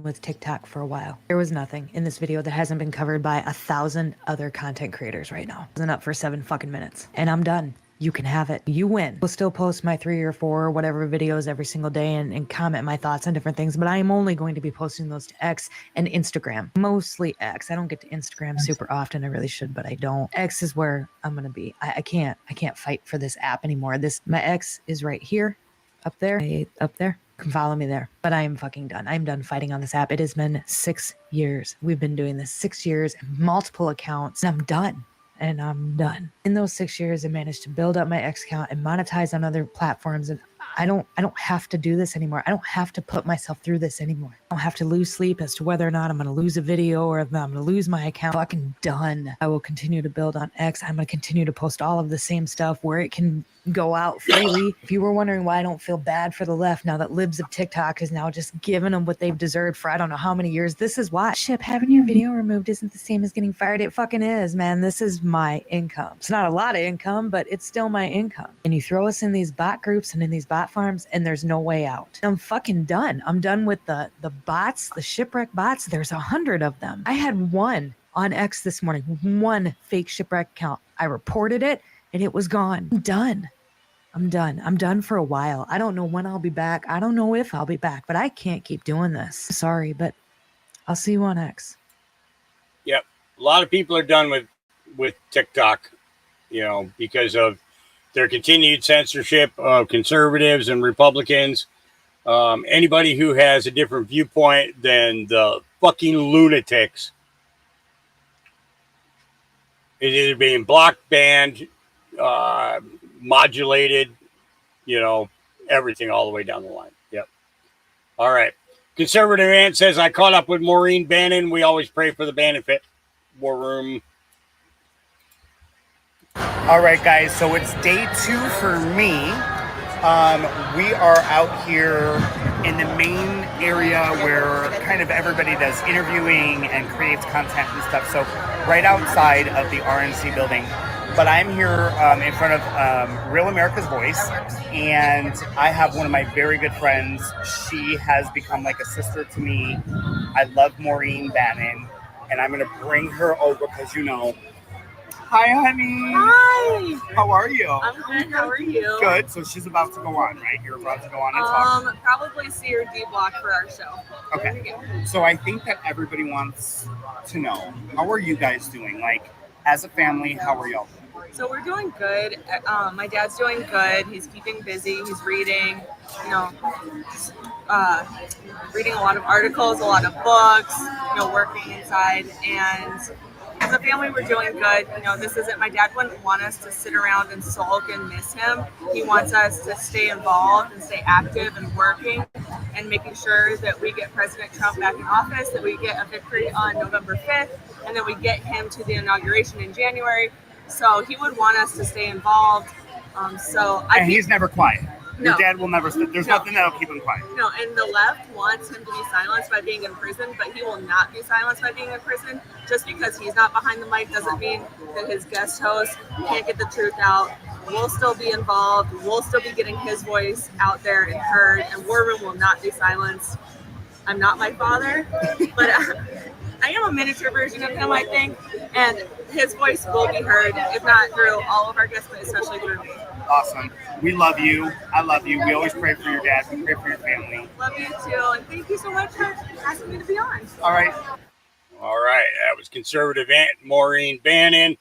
with TikTok for a while. There was nothing in this video that hasn't been covered by 1,000 other content creators right now. It wasn't up for 7 fucking minutes. And I'm done. You can have it. You win. We'll still post my 3 or 4 or whatever videos every single day and comment my thoughts on different things, but I am only going to be posting those to X and Instagram. Mostly X. I don't get to Instagram super often. I really should, but I don't. X is where I'm going to be. I can't fight for this app anymore. My X is right here, up there. Can follow me there. But I am fucking done. I'm done fighting on this app. It has been 6 years. We've been doing this 6 years, multiple accounts, and I'm done. In those 6 years, I managed to build up my X account and monetize on other platforms. And I don't have to do this anymore. I don't have to put myself through this anymore. I don't have to lose sleep as to whether or not I'm going to lose a video or if I'm going to lose my account. Fucking done. I will continue to build on X. I'm going to continue to post all of the same stuff where it can go out freely. If you were wondering why I don't feel bad for the left now that libs of TikTok is now just giving them what they've deserved for I don't know how many years, this is why. Ship, having your video removed isn't the same as getting fired. It fucking is, man. This is my income. It's not a lot of income, but it's still my income. And you throw us in these bot groups and in these bot farms and there's no way out. I'm fucking done. I'm done with the bots, the shipwreck bots. There's 100 of them. I had one on X this morning, one fake shipwreck account. I reported it and it was gone. I'm done. I'm done for a while. I don't know when I'll be back. I don't know if I'll be back, but I can't keep doing this. Sorry, but I'll see you on X. Yep. A lot of people are done with TikTok, because of their continued censorship of conservatives and Republicans. Anybody who has a different viewpoint than the fucking lunatics is either being blocked, banned, modulated, everything all the way down the line. Yep. All right. Conservative Ant says, I caught up with Maureen Bannon. We always pray for the benefit. War Room. All right, guys. So it's day 2 for me. We are out here in the main area where kind of everybody does interviewing and creates content and stuff. So right outside of the RNC building. But I'm here in front of Real America's Voice, and I have one of my very good friends. She has become like a sister to me. I love Maureen Bannon, and I'm going to bring her over because, you know. Hi, honey. Hi. How are you? I'm good. How are you? Good. So she's about to go on, right? You're about to go on and talk. Probably C or D block for our show. Okay. So I think that everybody wants to know, how are you guys doing? Like, as a family, how are y'all doing? So we're doing good. My dad's doing good. He's keeping busy. He's reading, reading a lot of articles, a lot of books, working inside. And as a family, we're doing good. This isn't, my dad wouldn't want us to sit around and sulk and miss him. He wants us to stay involved and stay active and working and making sure that we get President Trump back in office, that we get a victory on November 5th, and then we get him to the inauguration in January. So he would want us to stay involved. And he's never quiet. No. Your dad will never. There's nothing that'll keep him quiet. No, and the left wants him to be silenced by being in prison, but he will not be silenced by being in prison. Just because he's not behind the mic doesn't mean that his guest host can't get the truth out. We'll still be involved. We'll still be getting his voice out there and heard, and War Room will not be silenced. I'm not my father, but I am a miniature version of him, I think, and his voice will be heard, if not through all of our guests, but especially through me. Awesome. We love you. I love you. We always pray for your dad. We pray for your family. Love you too, and thank you so much for asking me to be on. All right. All right. That was conservative Aunt Maureen Bannon.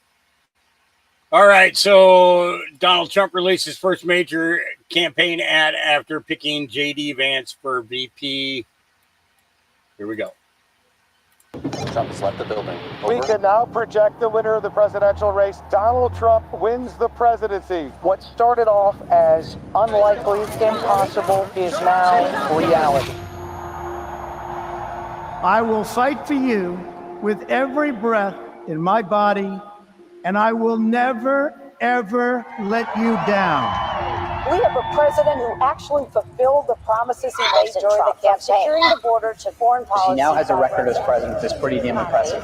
All right. So Donald Trump released his first major campaign ad after picking J.D. Vance for VP. Here we go. Trump has left the building. We can now project the winner of the presidential race. Donald Trump wins the presidency. What started off as unlikely, impossible, is now reality. I will fight for you with every breath in my body, and I will never, ever let you down. We have a president who actually fulfilled the promises he made during the campaign, securing the border to foreign policy. He now has a record as president that's pretty damn impressive.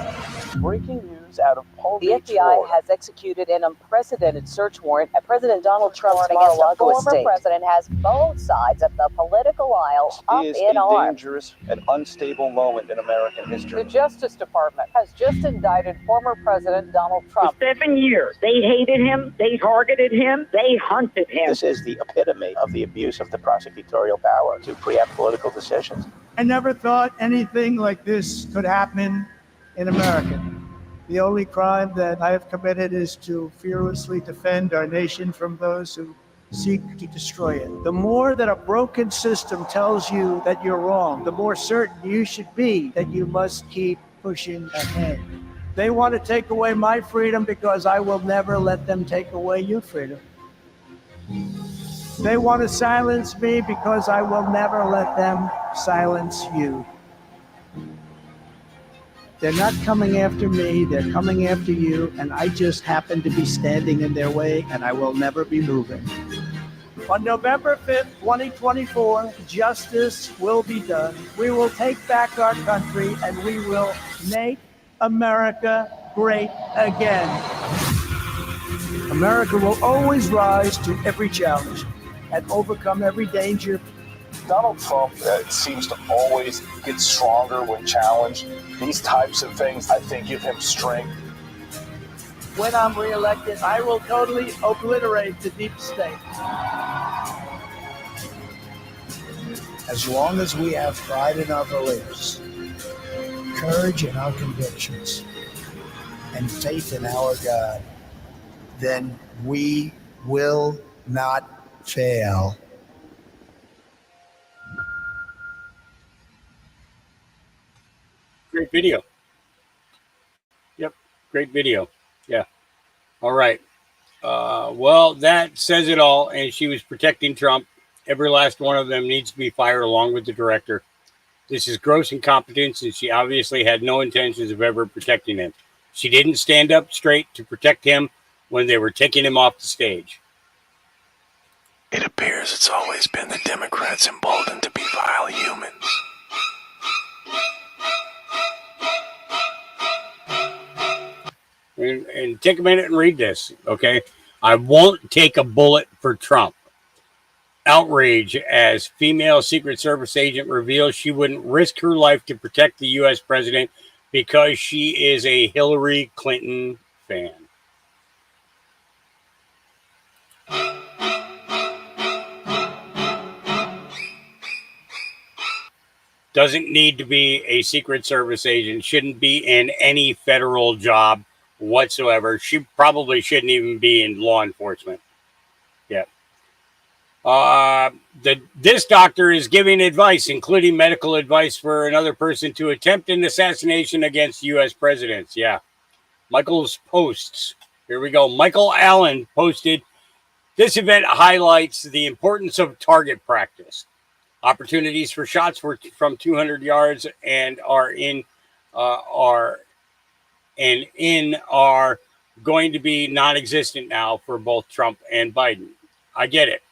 Breaking news out of Palm The FBI has executed an unprecedented search warrant at President Donald Trump's Mar-a-Lago estate. The former president has both sides of the political aisle up in arms. Dangerous and unstable moment in American history. The Justice Department has just indicted former President Donald Trump. For 7 years, they hated him, they targeted him, they hunted him. This is the epitome of the abuse of the prosecutorial power to preempt political decisions. I never thought anything like this could happen in America. The only crime that I have committed is to fearlessly defend our nation from those who seek to destroy it. The more that a broken system tells you that you're wrong, the more certain you should be that you must keep pushing ahead. They want to take away my freedom because I will never let them take away your freedom. They want to silence me because I will never let them silence you. They're not coming after me, they're coming after you, and I just happen to be standing in their way, and I will never be moving. On November 5th, 2024, justice will be done. We will take back our country, and we will make America great again. America will always rise to every challenge and overcome every danger. Donald Trump seems to always get stronger when challenged. These types of things, I think, give him strength. When I'm reelected, I will totally obliterate the deep state. As long as we have pride in our beliefs, courage in our convictions, and faith in our God, then we will not fail. Great video. Yep, great video. Yeah. All right. Well, that says it all. And she was protecting Trump. Every last one of them needs to be fired along with the director. This is gross incompetence, and she obviously had no intentions of ever protecting him. She didn't stand up straight to protect him when they were taking him off the stage. It appears it's always been the Democrats emboldened to be vile humans. And take a minute and read this, okay? I won't take a bullet for Trump. Outrage as female Secret Service agent reveals she wouldn't risk her life to protect the U.S. president because she is a Hillary Clinton fan. Doesn't need to be a Secret Service agent, shouldn't be in any federal job whatsoever. She probably shouldn't even be in law enforcement. Yeah. This doctor is giving advice, including medical advice for another person to attempt an assassination against U.S. presidents. Yeah. Michael's posts. Here we go. Michael Allen posted, this event highlights the importance of target practice. Opportunities for shots from 200 yards and are going to be non-existent now for both Trump and Biden. I get it.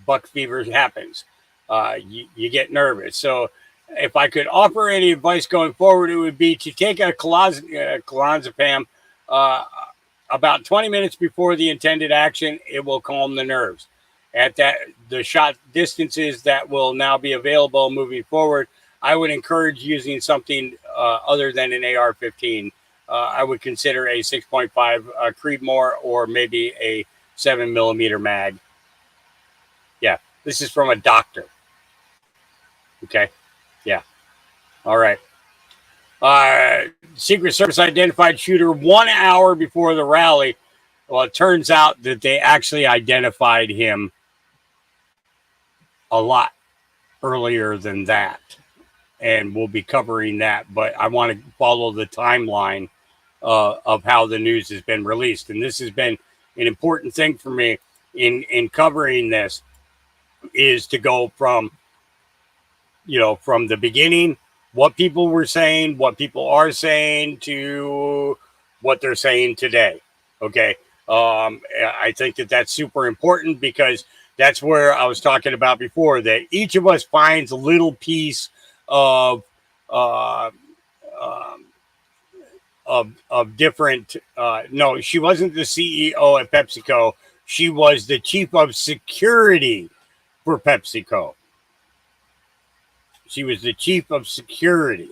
Buck fever happens. You get nervous. So if I could offer any advice going forward, it would be to take a clonazepam about 20 minutes before the intended action. It will calm the nerves. At the shot distances that will now be available moving forward, I would encourage using something other than an AR-15. I would consider a 6.5 Creedmoor or maybe a 7mm mag. Yeah, this is from a doctor. Okay, yeah. All right. Secret Service identified shooter 1 hour before the rally. Well, it turns out that they actually identified him a lot earlier than that. And we'll be covering that. But I want to follow the timeline of how the news has been released. And this has been an important thing for me in covering this, is to go from, from the beginning, what people were saying, what people are saying, to what they're saying today. Okay. I think that that's super important, because that's where I was talking about before, that each of us finds a little piece of different. No, she wasn't the CEO at PepsiCo. She was the chief of security for PepsiCo. She was the chief of security,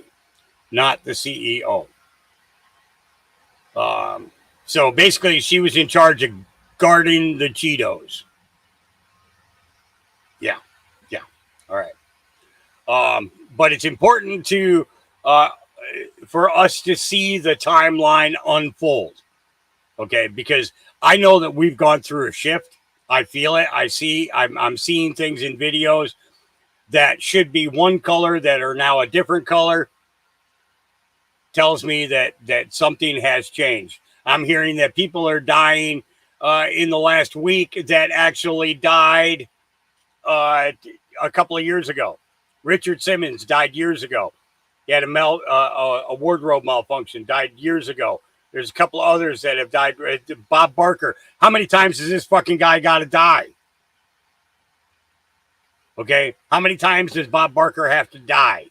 not the CEO. So basically, she was in charge of guarding the Cheetos. Yeah. All right. But it's important to for us to see the timeline unfold. Okay, because I know that we've gone through a shift. I feel it. I'm seeing things in videos that should be one color that are now a different color. Tells me that something has changed. I'm hearing that people are dying in the last week that actually died a couple of years ago. Richard Simmons died years ago. He had a wardrobe malfunction, died years ago. There's a couple of others that have died. Bob Barker. How many times has this fucking guy got to die? Okay. How many times does Bob Barker have to die?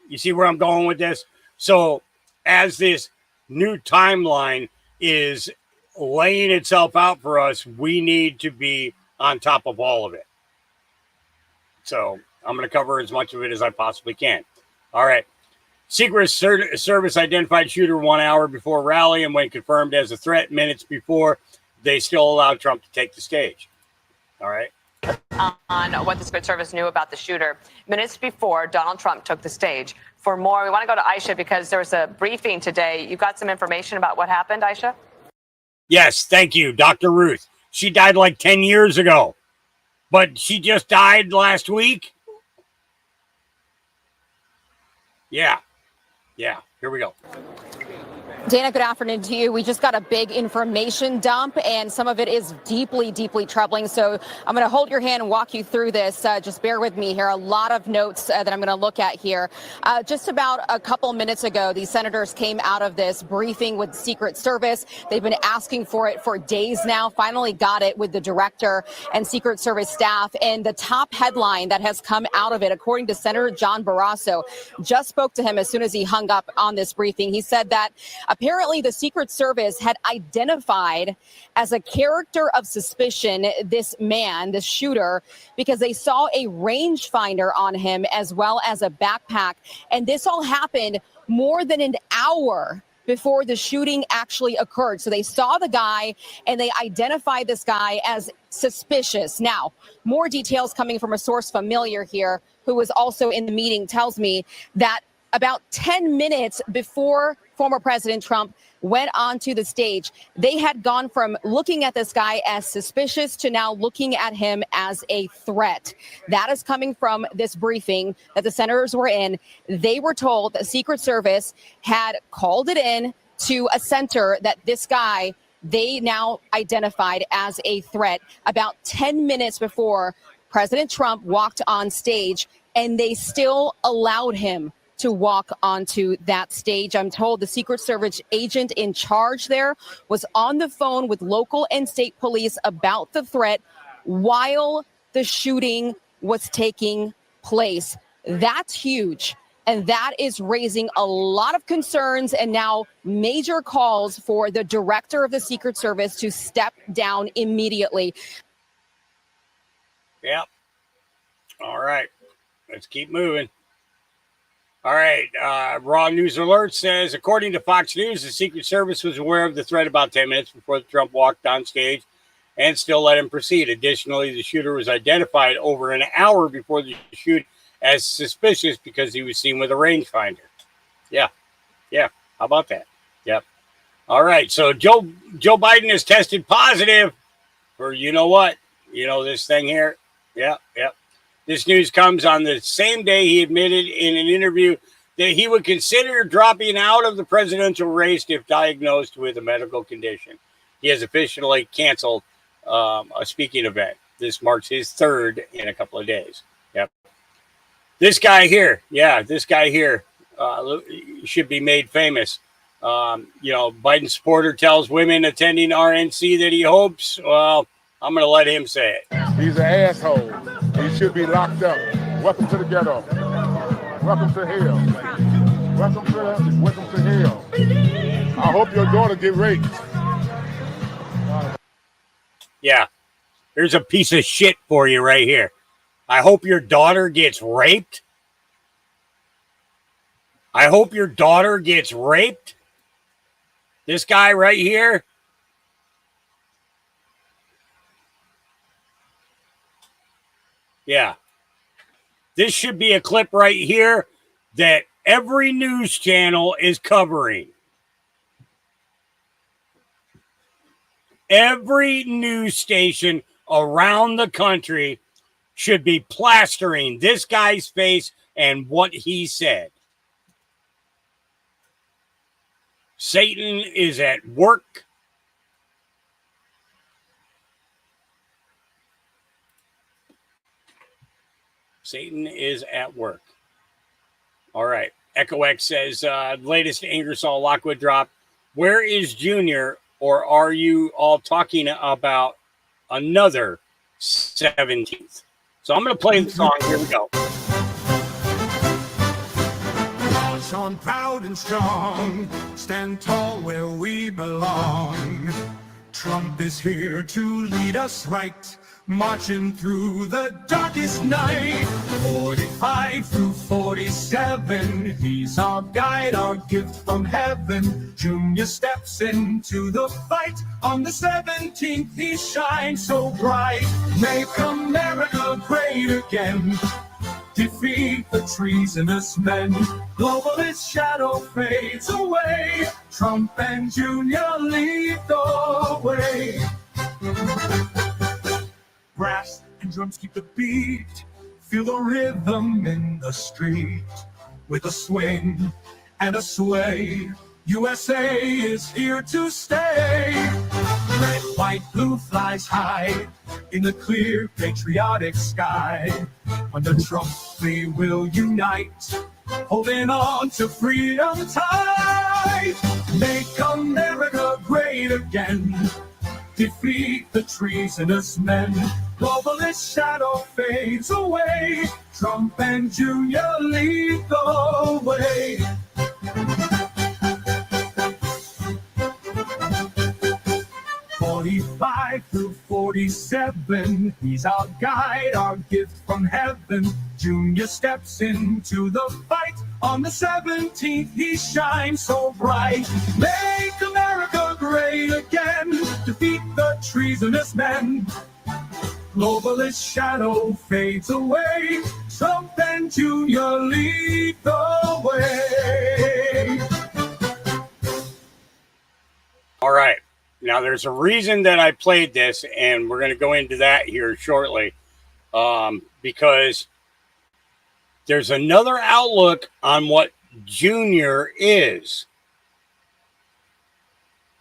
You see where I'm going with this? So as this new timeline is laying itself out for us, we need to be on top of all of it. So I'm going to cover as much of it as I possibly can. All right. Secret Service identified shooter 1 hour before rally, and when confirmed as a threat minutes before, they still allowed Trump to take the stage. All right. On what the Secret Service knew about the shooter minutes before Donald Trump took the stage. For more, we want to go to Aisha, because there was a briefing today. You got some information about what happened, Aisha? Yes, thank you, Dr. Ruth. She died like 10 years ago, but she just died last week. Yeah, here we go. Dana, good afternoon to you. We just got a big information dump, and some of it is deeply, deeply troubling. So I'm going to hold your hand and walk you through this. Just bear with me here. A lot of notes that I'm going to look at here. Just about a couple minutes ago, these senators came out of this briefing with Secret Service. They've been asking for it for days now. Finally got it with the director and Secret Service staff. And the top headline that has come out of it, according to Senator John Barrasso, just spoke to him as soon as he hung up on this briefing. He said that apparently the Secret Service had identified as a character of suspicion this man, this shooter, because they saw a rangefinder on him as well as a backpack. And this all happened more than an hour before the shooting actually occurred. So they saw the guy and they identified this guy as suspicious. Now, more details coming from a source familiar here who was also in the meeting tells me that about 10 minutes before former President Trump went onto the stage, they had gone from looking at this guy as suspicious to now looking at him as a threat. That is coming from this briefing that the senators were in. They were told the Secret Service had called it in to a center that this guy they now identified as a threat about 10 minutes before President Trump walked on stage, and they still allowed him to walk onto that stage. I'm told the Secret Service agent in charge there was on the phone with local and state police about the threat while the shooting was taking place. That's huge. And that is raising a lot of concerns and now major calls for the director of the Secret Service to step down immediately. Yep. All right. Let's keep moving. All right. Raw News Alert says, according to Fox News, the Secret Service was aware of the threat about 10 minutes before Trump walked on stage and still let him proceed. Additionally, the shooter was identified over an hour before the shooting as suspicious because he was seen with a rangefinder. Yeah. Yeah. How about that? Yep. All right. So Joe Biden has tested positive for, you know what? You know, this thing here. Yep. Yep. This news comes on the same day he admitted in an interview that he would consider dropping out of the presidential race if diagnosed with a medical condition. He has officially canceled a speaking event. This marks his third in a couple of days. Yep. This guy here, should be made famous. Biden supporter tells women attending RNC that he hopes, well, I'm going to let him say it. He's an asshole. He should be locked up. Welcome to the ghetto. Welcome to hell. Welcome to hell. I hope your daughter get raped. Yeah, there's a piece of shit for you right here. I hope your daughter gets raped. I hope your daughter gets raped. This guy right here. Yeah. This should be a clip right here that every news channel is covering. Every news station around the country should be plastering this guy's face and what he said. Satan is at work. Satan is at work. All right. Echo X says, latest Ingersoll Lockwood drop. Where is Junior, or are you all talking about another 17th? So I'm going to play the song. Here we go. March on proud and strong. Stand tall where we belong. Trump is here to lead us right. Marching through the darkest night, 45 through 47, he's our guide, our gift from heaven. Junior steps into the fight, on the 17th he shines so bright. Make America great again, defeat the treasonous men. Globalist shadow fades away, Trump and Junior lead the way. Brass and drums keep the beat. Feel the rhythm in the street. With a swing and a sway, USA is here to stay. Red, white, blue flies high in the clear, patriotic sky. Under Trump, we will unite, holding on to freedom tight. Make America great again. Defeat the treasonous men. Globalist shadow fades away. Trump and Junior lead the way. '45 through '47, he's our guide, our gift from heaven. Junior steps into the fight. On the 17th, he shines so bright. Make America great again. Defeat the treasonous men. Globalist shadow fades away. Trump and Junior lead the way. All right. Now, there's a reason that I played this, and we're going to go into that here shortly, because there's another outlook on what Junior is.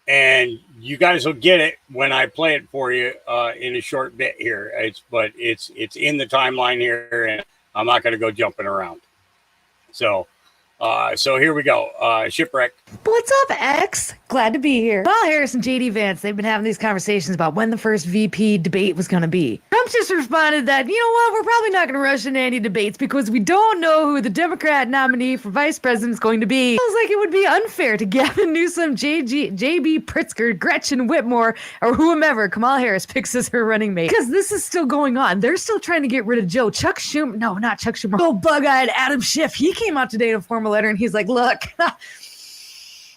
And you guys will get it when I play it for you in a short bit here. It's in the timeline here, and I'm not going to go jumping around. So here we go. Shipwreck. What's up, X? Glad to be here. Kamala Harris and JD Vance, they've been having these conversations about when the first VP debate was going to be. Trump just responded that, you know what, we're probably not going to rush into any debates because we don't know who the Democrat nominee for vice president is going to be. Feels like it would be unfair to Gavin Newsom, J.B. Pritzker, Gretchen Whitmore, or whomever Kamala Harris picks as her running mate. Because this is still going on. They're still trying to get rid of Joe. Chuck Schumer, no, not Chuck Schumer. Oh, bug-eyed Adam Schiff. He came out today in a formal letter and he's like, look,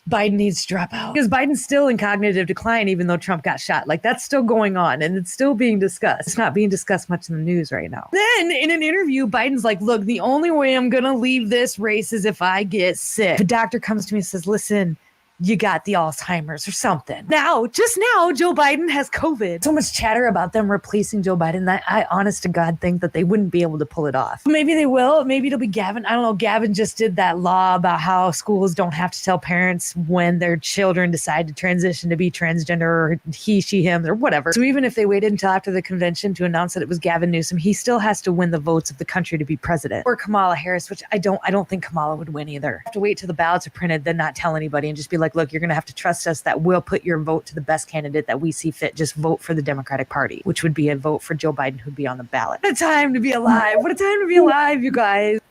Biden needs to drop out because Biden's still in cognitive decline, even though Trump got shot. Like, that's still going on and it's still being discussed. It's not being discussed much in the news right now. Then in an interview, Biden's like, look, the only way I'm going to leave this race is if I get sick. The doctor comes to me and says, listen, you got the Alzheimer's or something. Just now, Joe Biden has COVID. So much chatter about them replacing Joe Biden that I, honest to God, think that they wouldn't be able to pull it off. Maybe they will. Maybe it'll be Gavin. I don't know. Gavin just did that law about how schools don't have to tell parents when their children decide to transition to be transgender or he, she, him, or whatever. So even if they waited until after the convention to announce that it was Gavin Newsom, he still has to win the votes of the country to be president. Or Kamala Harris, which I don't think Kamala would win either. Have to wait till the ballots are printed, then not tell anybody and just be like, look, you're going to have to trust us that we'll put your vote to the best candidate that we see fit. Just vote for the Democratic Party, which would be a vote for Joe Biden, who'd be on the ballot. What a time to be alive. What a time to be alive, you guys.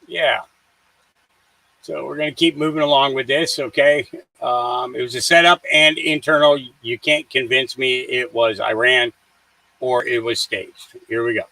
Yeah. So we're going to keep moving along with this, okay? It was a setup and internal. You can't convince me it was Iran or it was staged. Here we go.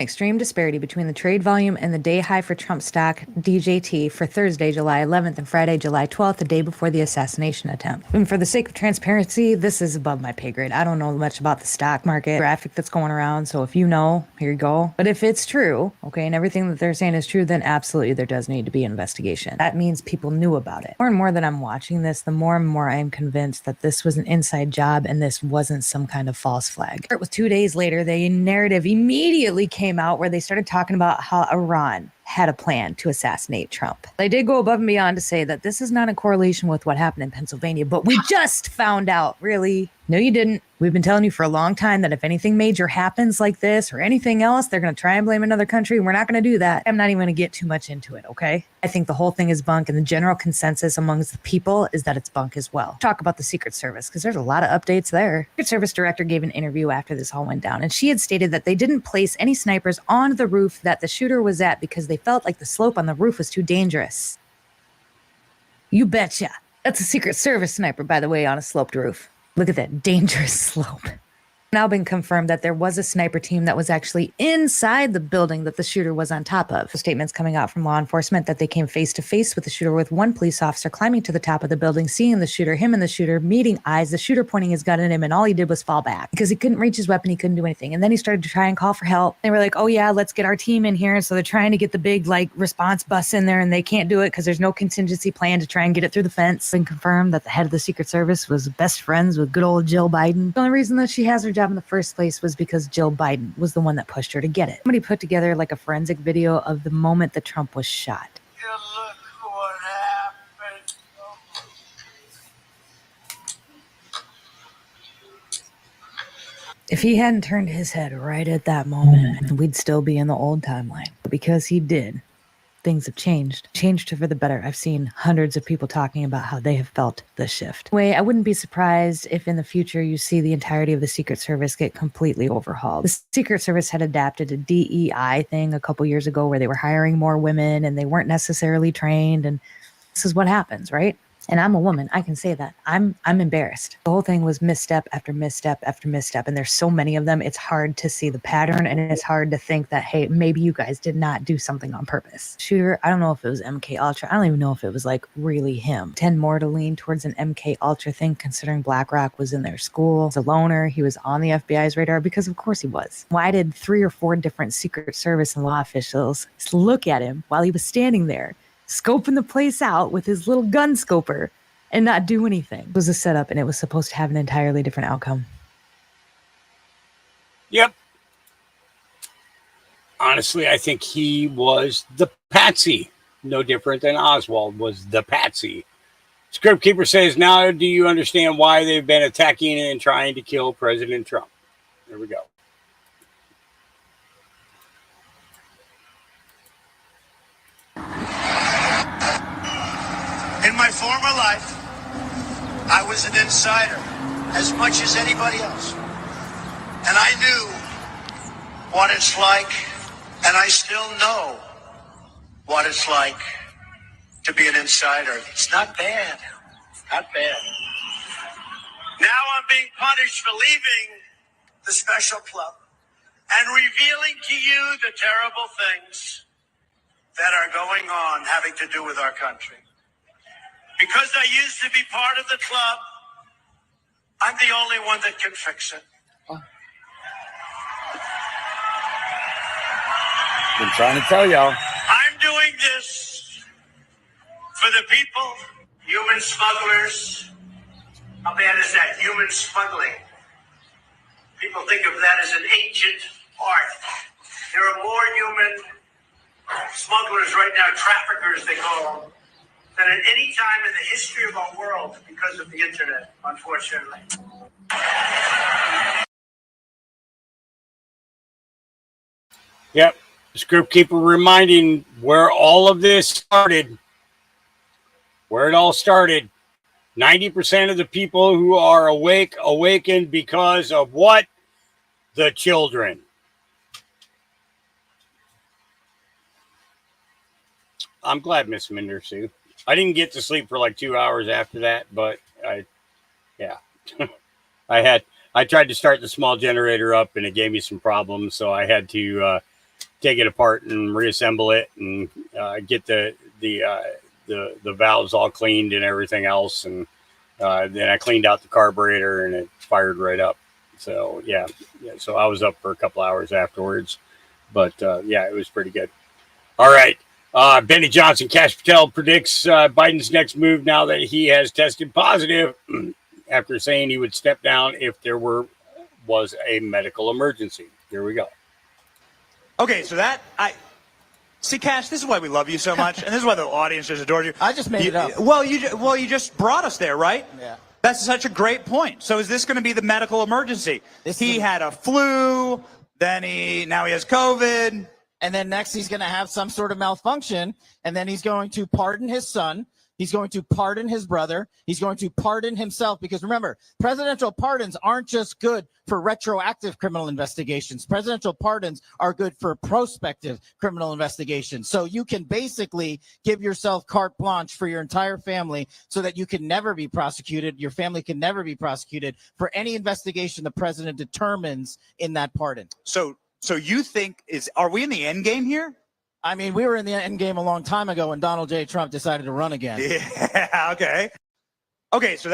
Extreme disparity between the trade volume and the day high for Trump stock DJT for Thursday, July 11th and Friday, July 12th, the day before the assassination attempt. And for the sake of transparency, this is above my pay grade. I don't know much about the stock market graphic that's going around. So if you know, here you go. But if it's true, okay, and everything that they're saying is true, then absolutely there does need to be an investigation. That means people knew about it. More and more that I'm watching this, the more and more I am convinced that this was an inside job and this wasn't some kind of false flag. It was 2 days later, the narrative immediately came out where they started talking about how Iran had a plan to assassinate Trump. They did go above and beyond to say that this is not in correlation with what happened in Pennsylvania, but we just found out. Really? No, you didn't. We've been telling you for a long time that if anything major happens like this or anything else, they're going to try and blame another country. We're not going to do that. I'm not even going to get too much into it, okay? I think the whole thing is bunk, and the general consensus amongst the people is that it's bunk as well. Talk about the Secret Service, because there's a lot of updates there. Secret Service director gave an interview after this all went down, and she had stated that they didn't place any snipers on the roof that the shooter was at because they felt like the slope on the roof was too dangerous. You betcha. That's a Secret Service sniper, by the way, on a sloped roof. Look at that dangerous slope. Now been confirmed that there was a sniper team that was actually inside the building that the shooter was on top of. Statements coming out from law enforcement that they came face to face with the shooter, with one police officer climbing to the top of the building, seeing the shooter, him and the shooter meeting eyes, the shooter pointing his gun at him, and all he did was fall back because he couldn't reach his weapon. He couldn't do anything. And then he started to try and call for help. They were like, oh yeah, let's get our team in here. And so they're trying to get the big response bus in there, and they can't do it because there's no contingency plan to try and get it through the fence. It's been confirmed that the head of the Secret Service was best friends with good old Jill Biden. The only reason that she has her job in the first place was because Jill Biden was the one that pushed her to get it. Somebody put together a forensic video of the moment that Trump was shot. You look what happened. If he hadn't turned his head right at that moment, we'd still be in the old timeline. But because he did, things have changed for the better. I've seen hundreds of people talking about how they have felt the shift. Anyway, I wouldn't be surprised if in the future you see the entirety of the Secret Service get completely overhauled. The Secret Service had adapted a DEI thing a couple years ago where they were hiring more women and they weren't necessarily trained, and this is what happens, right? And I'm a woman. I can say that. I'm embarrassed. The whole thing was misstep after misstep after misstep. And there's so many of them. It's hard to see the pattern. And it's hard to think that, hey, maybe you guys did not do something on purpose. Shooter, I don't know if it was MK Ultra. I don't even know if it was like really him. Tend more to lean towards an MK Ultra thing, considering BlackRock was in their school. As a loner, he was on the FBI's radar because of course he was. Why did 3 or 4 different Secret Service and law officials look at him while he was standing there, scoping the place out with his little gun scoper and not do anything? It was a setup and it was supposed to have an entirely different outcome. Yep. Honestly, I think he was the patsy. No different than Oswald was the patsy. Script Keeper says, now do you understand why they've been attacking and trying to kill President Trump? There we go. In my former life, I was an insider as much as anybody else. And I knew what it's like, and I still know what it's like to be an insider. It's not bad. Not bad. Now I'm being punished for leaving the special club and revealing to you the terrible things that are going on having to do with our country. Because I used to be part of the club, I'm the only one that can fix it. Been trying to tell y'all. I'm doing this for the people, human smugglers. How bad is that? Human smuggling. People think of that as an ancient art. There are more human smugglers right now, traffickers they call them, than at any time in the history of our world because of the internet, unfortunately. Yep. Script Keeper reminding where all of this started, where it all started. 90% of the people who are awakened because of what? The children. I'm glad, Miss Minder Sue. I didn't get to sleep for like 2 hours after that, but I tried to start the small generator up and it gave me some problems. So I had to take it apart and reassemble it and get the valves all cleaned and everything else. And then I cleaned out the carburetor and it fired right up. So yeah. So I was up for a couple hours afterwards, but yeah, it was pretty good. All right. Benny Johnson, Kash Patel predicts Biden's next move now that he has tested positive after saying he would step down if there was a medical emergency. Here we go. Okay, so see, Kash, this is why we love you so much, and this is why the audience just adores you. I just made it up. Well, you just brought us there, right? Yeah. That's such a great point. So is this going to be the medical emergency? He had a flu, now he has COVID. And then next he's going to have some sort of malfunction, and then he's going to pardon his son. He's going to pardon his brother. He's going to pardon himself, because remember, presidential pardons aren't just good for retroactive criminal investigations. Presidential pardons are good for prospective criminal investigations. So you can basically give yourself carte blanche for your entire family so that you can never be prosecuted. Your family can never be prosecuted for any investigation the president determines in that pardon. So you think are we in the end game here? I mean, we were in the end game a long time ago when Donald J. Trump decided to run again. Yeah, okay. Okay, so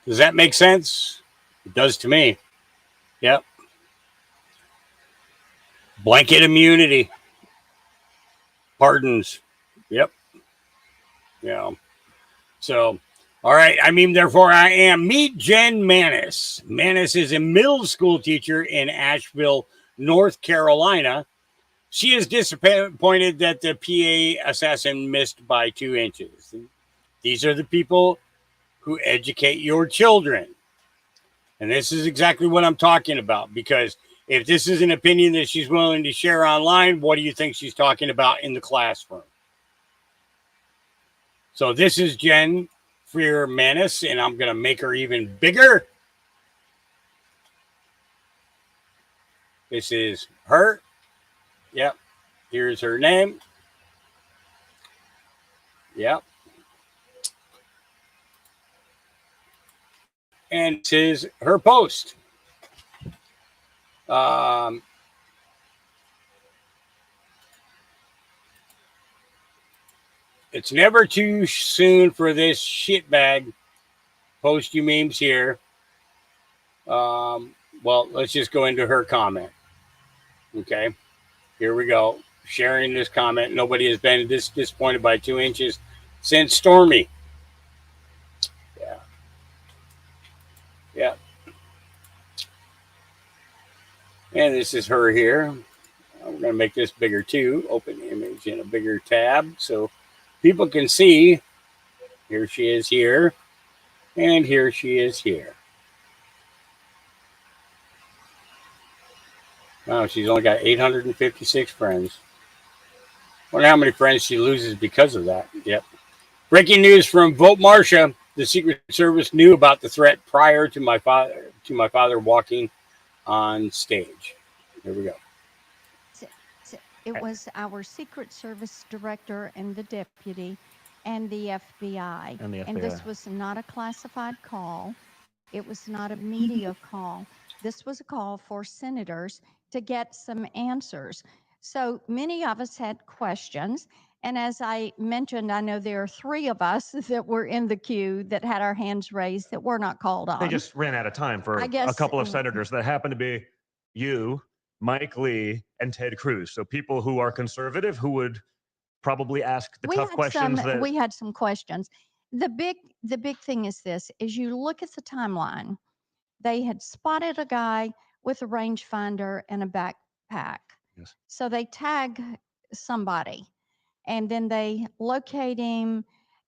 Does that make sense? It does to me. Yep. Blanket immunity. Pardons. Yep. Yeah. So, all right. Therefore I am. Meet Jen Manis. Manis is a middle school teacher in Asheville, North Carolina. She is disappointed that the PA assassin missed by 2 inches. These are the people who educate your children. And this is exactly what I'm talking about, because if this is an opinion that she's willing to share online, what do you think she's talking about in the classroom? So this is Jen Freer Manis, and I'm going to make her even bigger. This is her. Yep. Here's her name. Yep. And this is her post. It's never too soon for this shitbag. Post you memes here. Well, let's just go into her comment. Okay. Here we go. Sharing this comment. Nobody has been this disappointed by 2 inches since Stormy. Yeah. Yeah. And this is her here. I'm going to make this bigger too. Open image in a bigger tab so people can see. Here she is here. And here she is here. Oh, she's only got 856 friends. Wonder how many friends she loses because of that. Yep. Breaking news from Vote Marcia. The Secret Service knew about the threat prior to my father walking on stage. Here we go. It was our Secret Service director and the deputy and the FBI. And this was not a classified call. It was not a media call. This was a call for senators to get some answers. So many of us had questions. And as I mentioned, I know there are 3 of us that were in the queue that had our hands raised that were not called on. They just ran out of time for I guess, a couple of senators that happened to be you, Mike Lee, and Ted Cruz. So people who are conservative who would probably ask the tough questions. We had some questions. The big thing is this: is you look at the timeline. They had spotted a guy with a rangefinder and a backpack. Yes. So they tag somebody, and then they locate him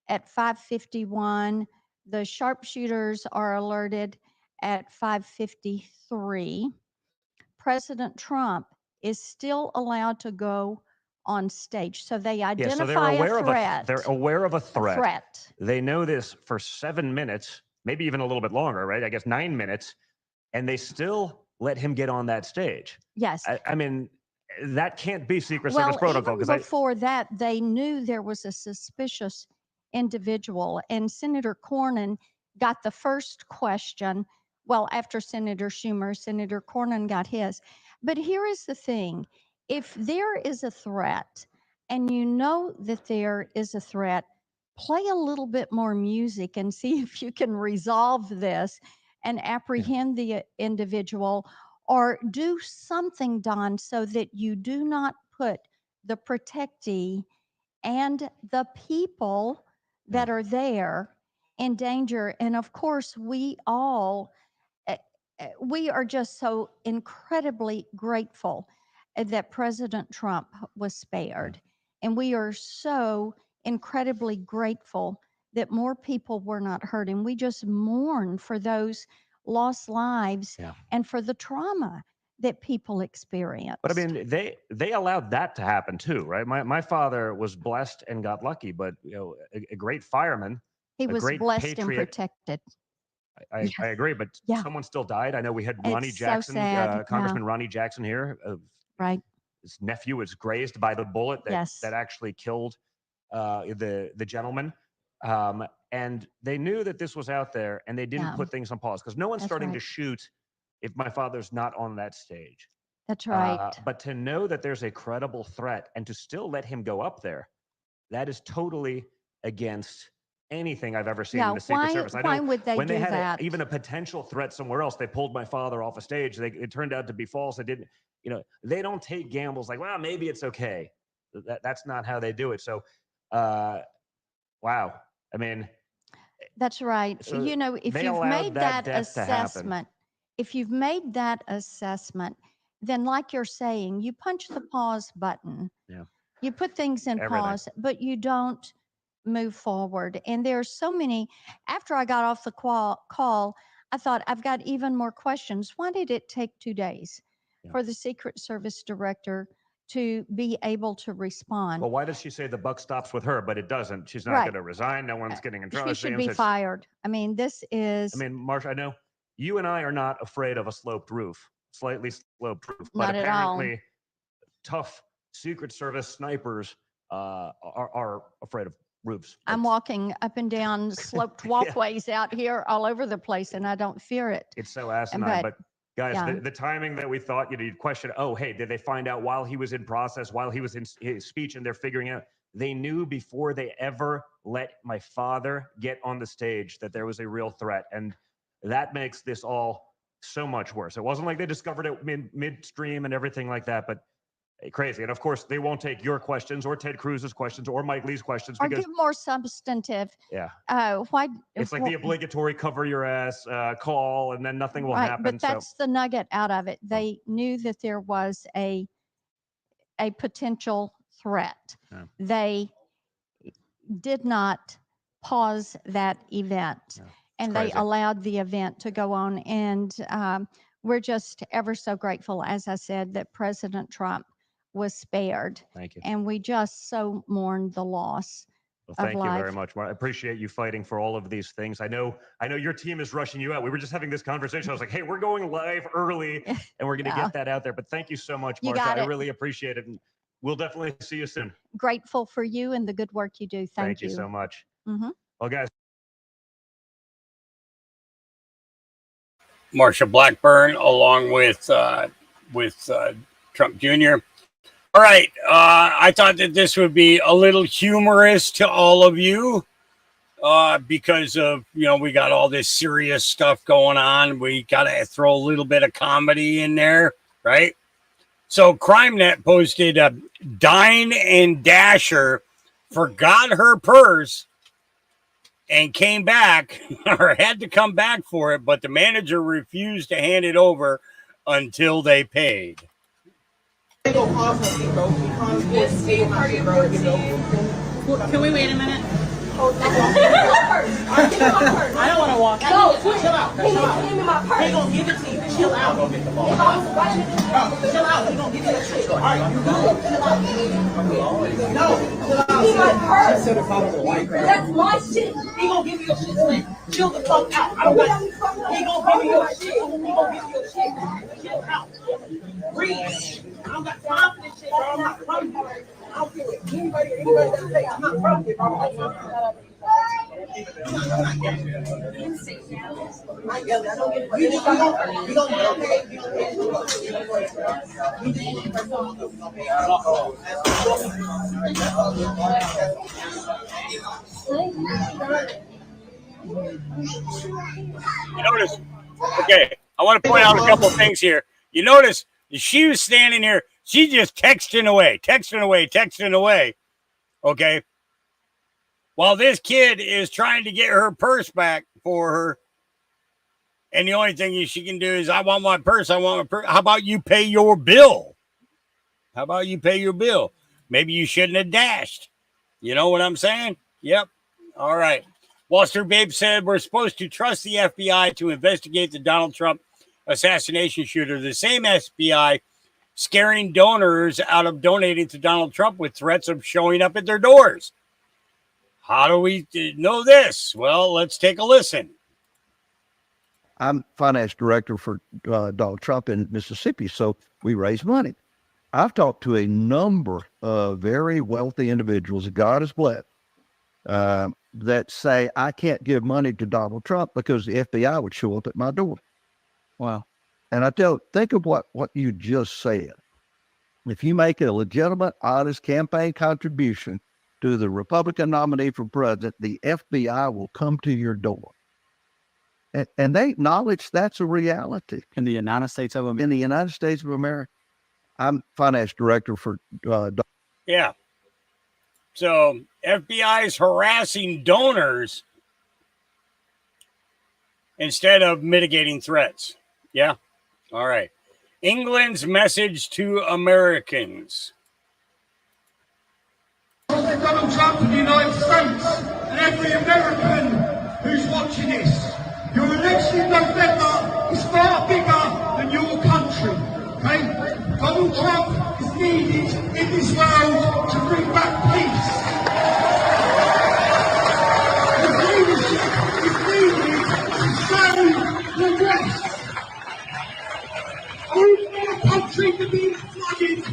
at 5:51. The sharpshooters are alerted at 5:53. President Trump is still allowed to go on stage. So they identify a threat. They're aware of a threat. They know this for 7 minutes, maybe even a little bit longer, right? I guess 9 minutes, and they still let him get on that stage. Yes. I mean, that can't be Secret Service protocol. Even before that, they knew there was a suspicious individual, and Senator Cornyn got the first question. Well, after Senator Schumer, Senator Cornyn got his. But here is the thing. If there is a threat and you know that there is a threat, play a little bit more music and see if you can resolve this and apprehend the individual, or do something, Don, so that you do not put the protectee and the people that are there in danger. And of course, we all, we are just so incredibly grateful that President Trump was spared. And we are so incredibly grateful that more people were not hurt. And we just mourn for those lost lives and for the trauma that people experience. But I mean, they allowed that to happen too, right? My father was blessed and got lucky, but you know, a great fireman. He was blessed patriot, and protected. I agree, but someone still died. I know we had Ronnie Jackson, Congressman Ronnie Jackson here. Right. His nephew was grazed by the bullet that actually killed the gentleman. And they knew that this was out there, and they didn't put things on pause because no one's starting to shoot if my father's not on that stage. That's right. But to know that there's a credible threat and to still let him go up there, that is totally against anything I've ever seen in the Secret Service. I know why would they when they do had that? even a potential threat somewhere else, they pulled my father off a stage. It turned out to be false. They didn't, you know, they don't take gambles like, well, maybe it's okay. That's not how they do it. So, wow. I mean, that's right. So you know, if you've made that assessment, then like you're saying, you punch the pause button. Yeah. You put things in pause, but you don't move forward. And there are so many. After I got off the call, I thought, I've got even more questions. Why did it take 2 days for the Secret Service director to be able to respond? Well, why does she say the buck stops with her, but it doesn't? She's not Right. going to resign. No one's getting in trouble. She should be fired. I mean, this is I mean, Marsha, I know you and I are not afraid of a sloped roof, slightly sloped roof, but Not at all. apparently tough Secret Service snipers are afraid of roofs. I'm walking up and down sloped walkways out here all over the place, and I don't fear it. It's so asinine, but guys, yeah. the timing that we thought, you'd question, oh, hey, did they find out while he was in process, while he was in his speech, and they're figuring out, they knew before they ever let my father get on the stage that there was a real threat. And that makes this all so much worse. It wasn't like they discovered it midstream and everything like that, but crazy. And of course, they won't take your questions or Ted Cruz's questions or Mike Lee's questions Or because give more substantive. yeah, Why? it's like the obligatory cover your ass call, and then nothing will Right, happen. but that's the nugget out of it. They knew that there was a potential threat. Yeah. They did not pause that event, and they crazy. allowed the event to go on. And we're just ever so grateful, as I said, that President Trump was spared. Thank you. And we just so mourn the loss. Well, thank of you life. very much, Mark. I appreciate you fighting for all of these things. I know your team is rushing you out. We were just having this conversation. I was like, hey, we're going live early and we're going to get that out there. But thank you so much, You Marsha. got I it. really appreciate it. And we'll definitely see you soon. Grateful for you and the good work you do. Thank you so much. Mhm. Well, guys. Marsha Blackburn, along with Trump Jr. All right, I thought that this would be a little humorous to all of you because of, we got all this serious stuff going on. We got to throw a little bit of comedy in there, right? So CrimeNet posted Dine and Dasher forgot her purse and came back or had to come back for it, but the manager refused to hand it over until they paid. Can we wait a minute? I don't want to walk. No, chill out. Chill out. He gonna give it to you. Chill out. Chill out. He gonna give you that shit. All right, you good. Chill out. No, chill out. He my purse. That's my shit. He gonna give you your shit, man. Chill the fuck out. I don't got. He gonna give you your shit. He gonna give you your shit. Chill out. Breathe. I don't got time for this shit, bro. I'm not from here. I don't care what anybody that say. I'm not from here, bro. You notice, okay, I want to point out a couple of things here. You notice she was standing here, she just texting away, okay? While this kid is trying to get her purse back for her, and the only thing she can do is, I want my purse. How about you pay your bill? Maybe you shouldn't have dashed. You know what I'm saying? Yep. All right. Wall Street Babe said we're supposed to trust the FBI to investigate the Donald Trump assassination shooter. The same FBI scaring donors out of donating to Donald Trump with threats of showing up at their doors. How do we know this? Well, let's take a listen. I'm finance director for Donald Trump in Mississippi, so we raise money. I've talked to a number of very wealthy individuals that God has blessed that say, I can't give money to Donald Trump because the FBI would show up at my door. Wow. And think of what you just said. If you make a legitimate, honest campaign contribution to the Republican nominee for president, the FBI will come to your door. And they acknowledge that's a reality. In the United States of America. I'm finance director for Yeah. So FBI is harassing donors instead of mitigating threats. Yeah. All right. England's message to Americans. President Donald Trump of the United States every American who's watching this. Your election in November is far bigger than your country. Okay? Donald Trump is needed in this world to bring back peace. His leadership is needed to save the West. We want a country to be flooded.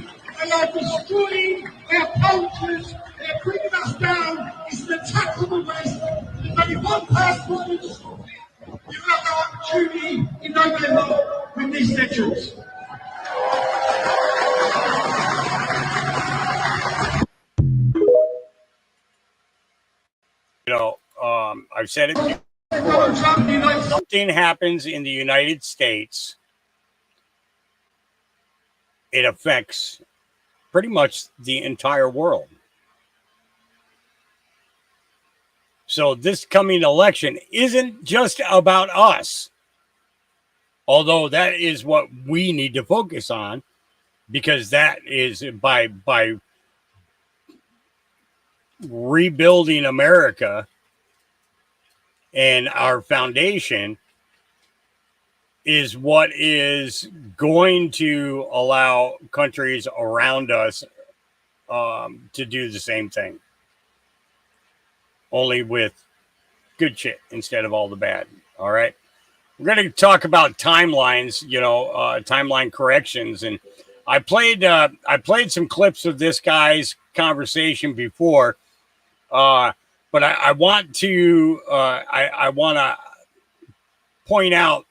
They are destroying our cultures. They're bringing us down. It's an attack on the West. There's only one person who can stop it. You have no opportunity in November with these legends. You know, I've said it before. Something happens in the United States, it affects pretty much the entire world. So this coming election isn't just about us, although that is what we need to focus on, because that is by rebuilding America and our foundation is what is going to allow countries around us to do the same thing, only with good shit instead of all the bad. All right, we're going to talk about timelines, timeline corrections, and I played some clips of this guy's conversation before, but I want to point out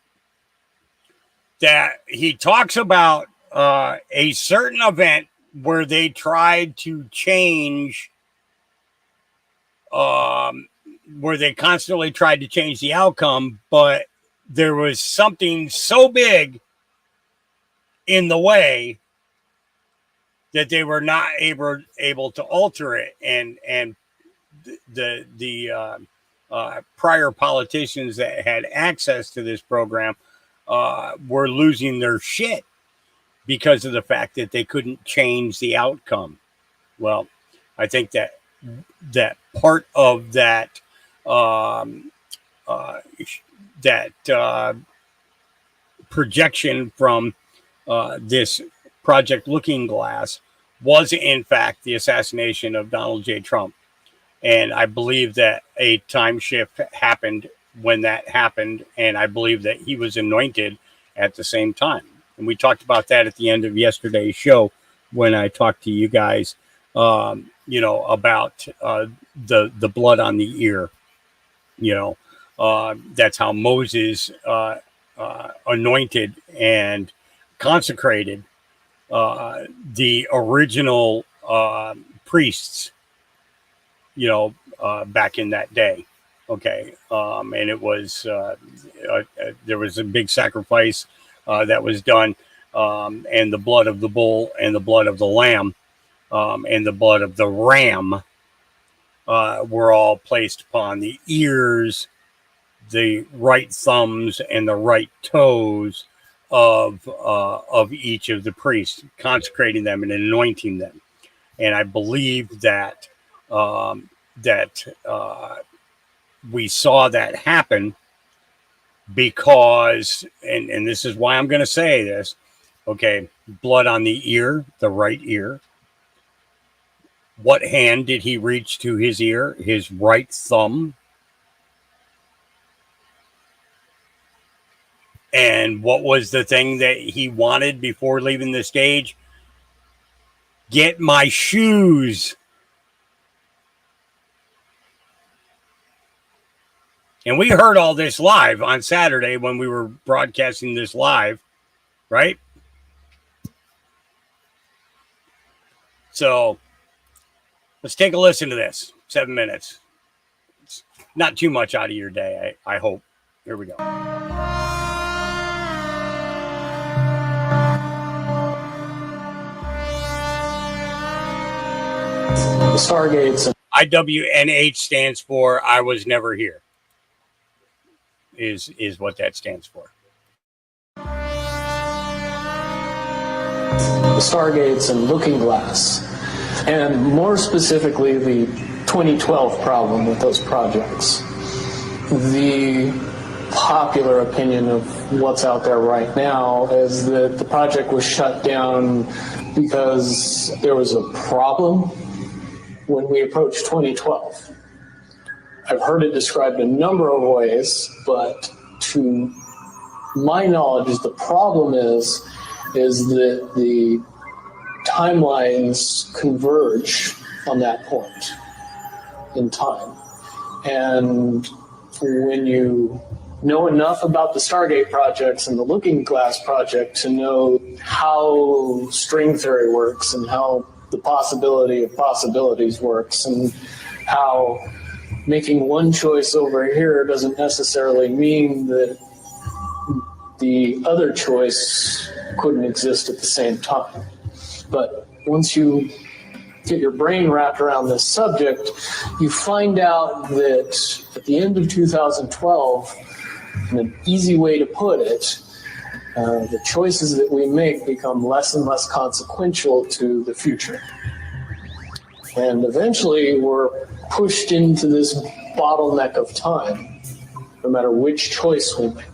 that he talks about a certain event where they tried to change, where they constantly tried to change the outcome, but there was something so big in the way that they were not able to alter it, and the prior politicians that had access to this program were losing their shit because of the fact that they couldn't change the outcome. Well, I think that part of that projection from this Project Looking Glass was in fact the assassination of Donald J. Trump. And I believe that a time shift happened when that happened, and I believe that he was anointed at the same time. And we talked about that at the end of yesterday's show when I talked to you guys, about the blood on the ear. That's how Moses anointed and consecrated the original priests, back in that day. Okay. And it was, there was a big sacrifice that was done, and the blood of the bull and the blood of the lamb and the blood of the ram were all placed upon the ears, the right thumbs, and the right toes of each of the priests, consecrating them and anointing them. And I believe that we saw that happen because, and this is why I'm going to say this, okay, blood on the ear, the right ear. What hand did he reach to his ear? His right thumb. And what was the thing that he wanted before leaving the stage? Get my shoes. And we heard all this live on Saturday when we were broadcasting this live, right? So let's take a listen to this. 7 minutes. It's not too much out of your day, I hope. Here we go. The Stargates. IWNH stands for I was never here. Is what that stands for. The Stargates and Looking Glass, and more specifically the 2012 problem with those projects. The popular opinion of what's out there right now is that the project was shut down because there was a problem when we approached 2012. I've heard it described a number of ways, but to my knowledge, the problem is that the timelines converge on that point in time. And when you know enough about the Stargate projects and the Looking Glass project to know how string theory works and how the possibility of possibilities works and how making one choice over here doesn't necessarily mean that the other choice couldn't exist at the same time. But once you get your brain wrapped around this subject, you find out that at the end of 2012, in an easy way to put it, the choices that we make become less and less consequential to the future. And eventually we're pushed into this bottleneck of time, no matter which choice we make.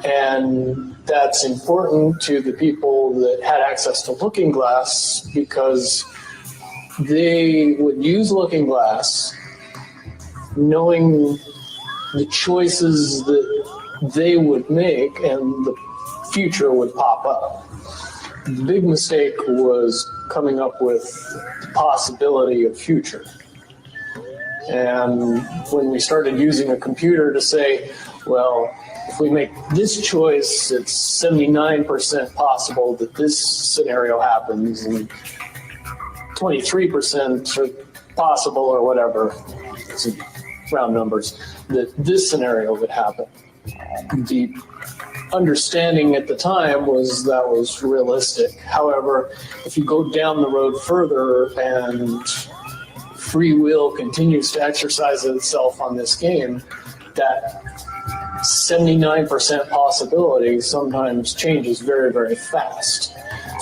And that's important to the people that had access to Looking Glass because they would use Looking Glass knowing the choices that they would make and the future would pop up. The big mistake was coming up with the possibility of future. And when we started using a computer to say, well, if we make this choice, it's 79% possible that this scenario happens and 23% are possible or whatever, it's round numbers, that this scenario would happen. The understanding at the time was that was realistic. However, if you go down the road further and free will continues to exercise itself on this game, that 79% possibility sometimes changes very, very fast.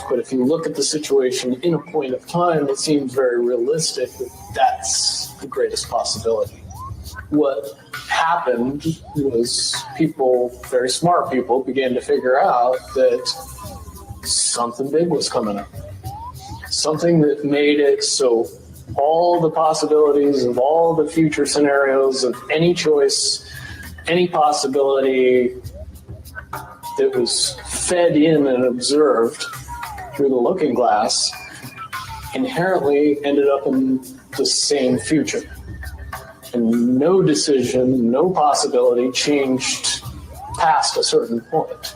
But if you look at the situation in a point of time, it seems very realistic that that's the greatest possibility. What happened was people, very smart people, began to figure out that something big was coming up. Something that made it so all the possibilities of all the future scenarios of any choice, any possibility that was fed in and observed through the Looking Glass inherently ended up in the same future. And no decision, no possibility changed past a certain point.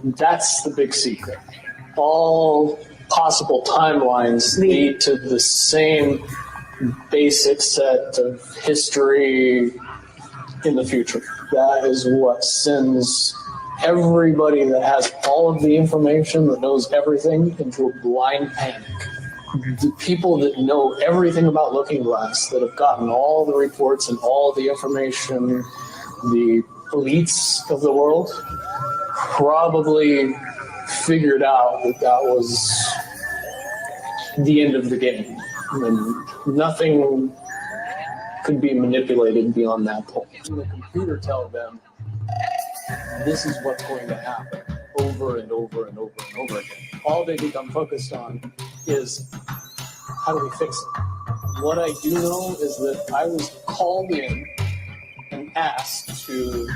That's the big secret. All possible timelines lead to the same basic set of history in the future. That is what sends everybody that has all of the information, that knows everything, into a blind panic. The people that know everything about Looking Glass, that have gotten all the reports and all the information, the elites of the world, probably figured out that that was the end of the game. And nothing could be manipulated beyond that point. And the computer tells them, this is what's going to happen over and over and over and over again. All they become focused on is, how do we fix it? What I do know is that I was called in and asked to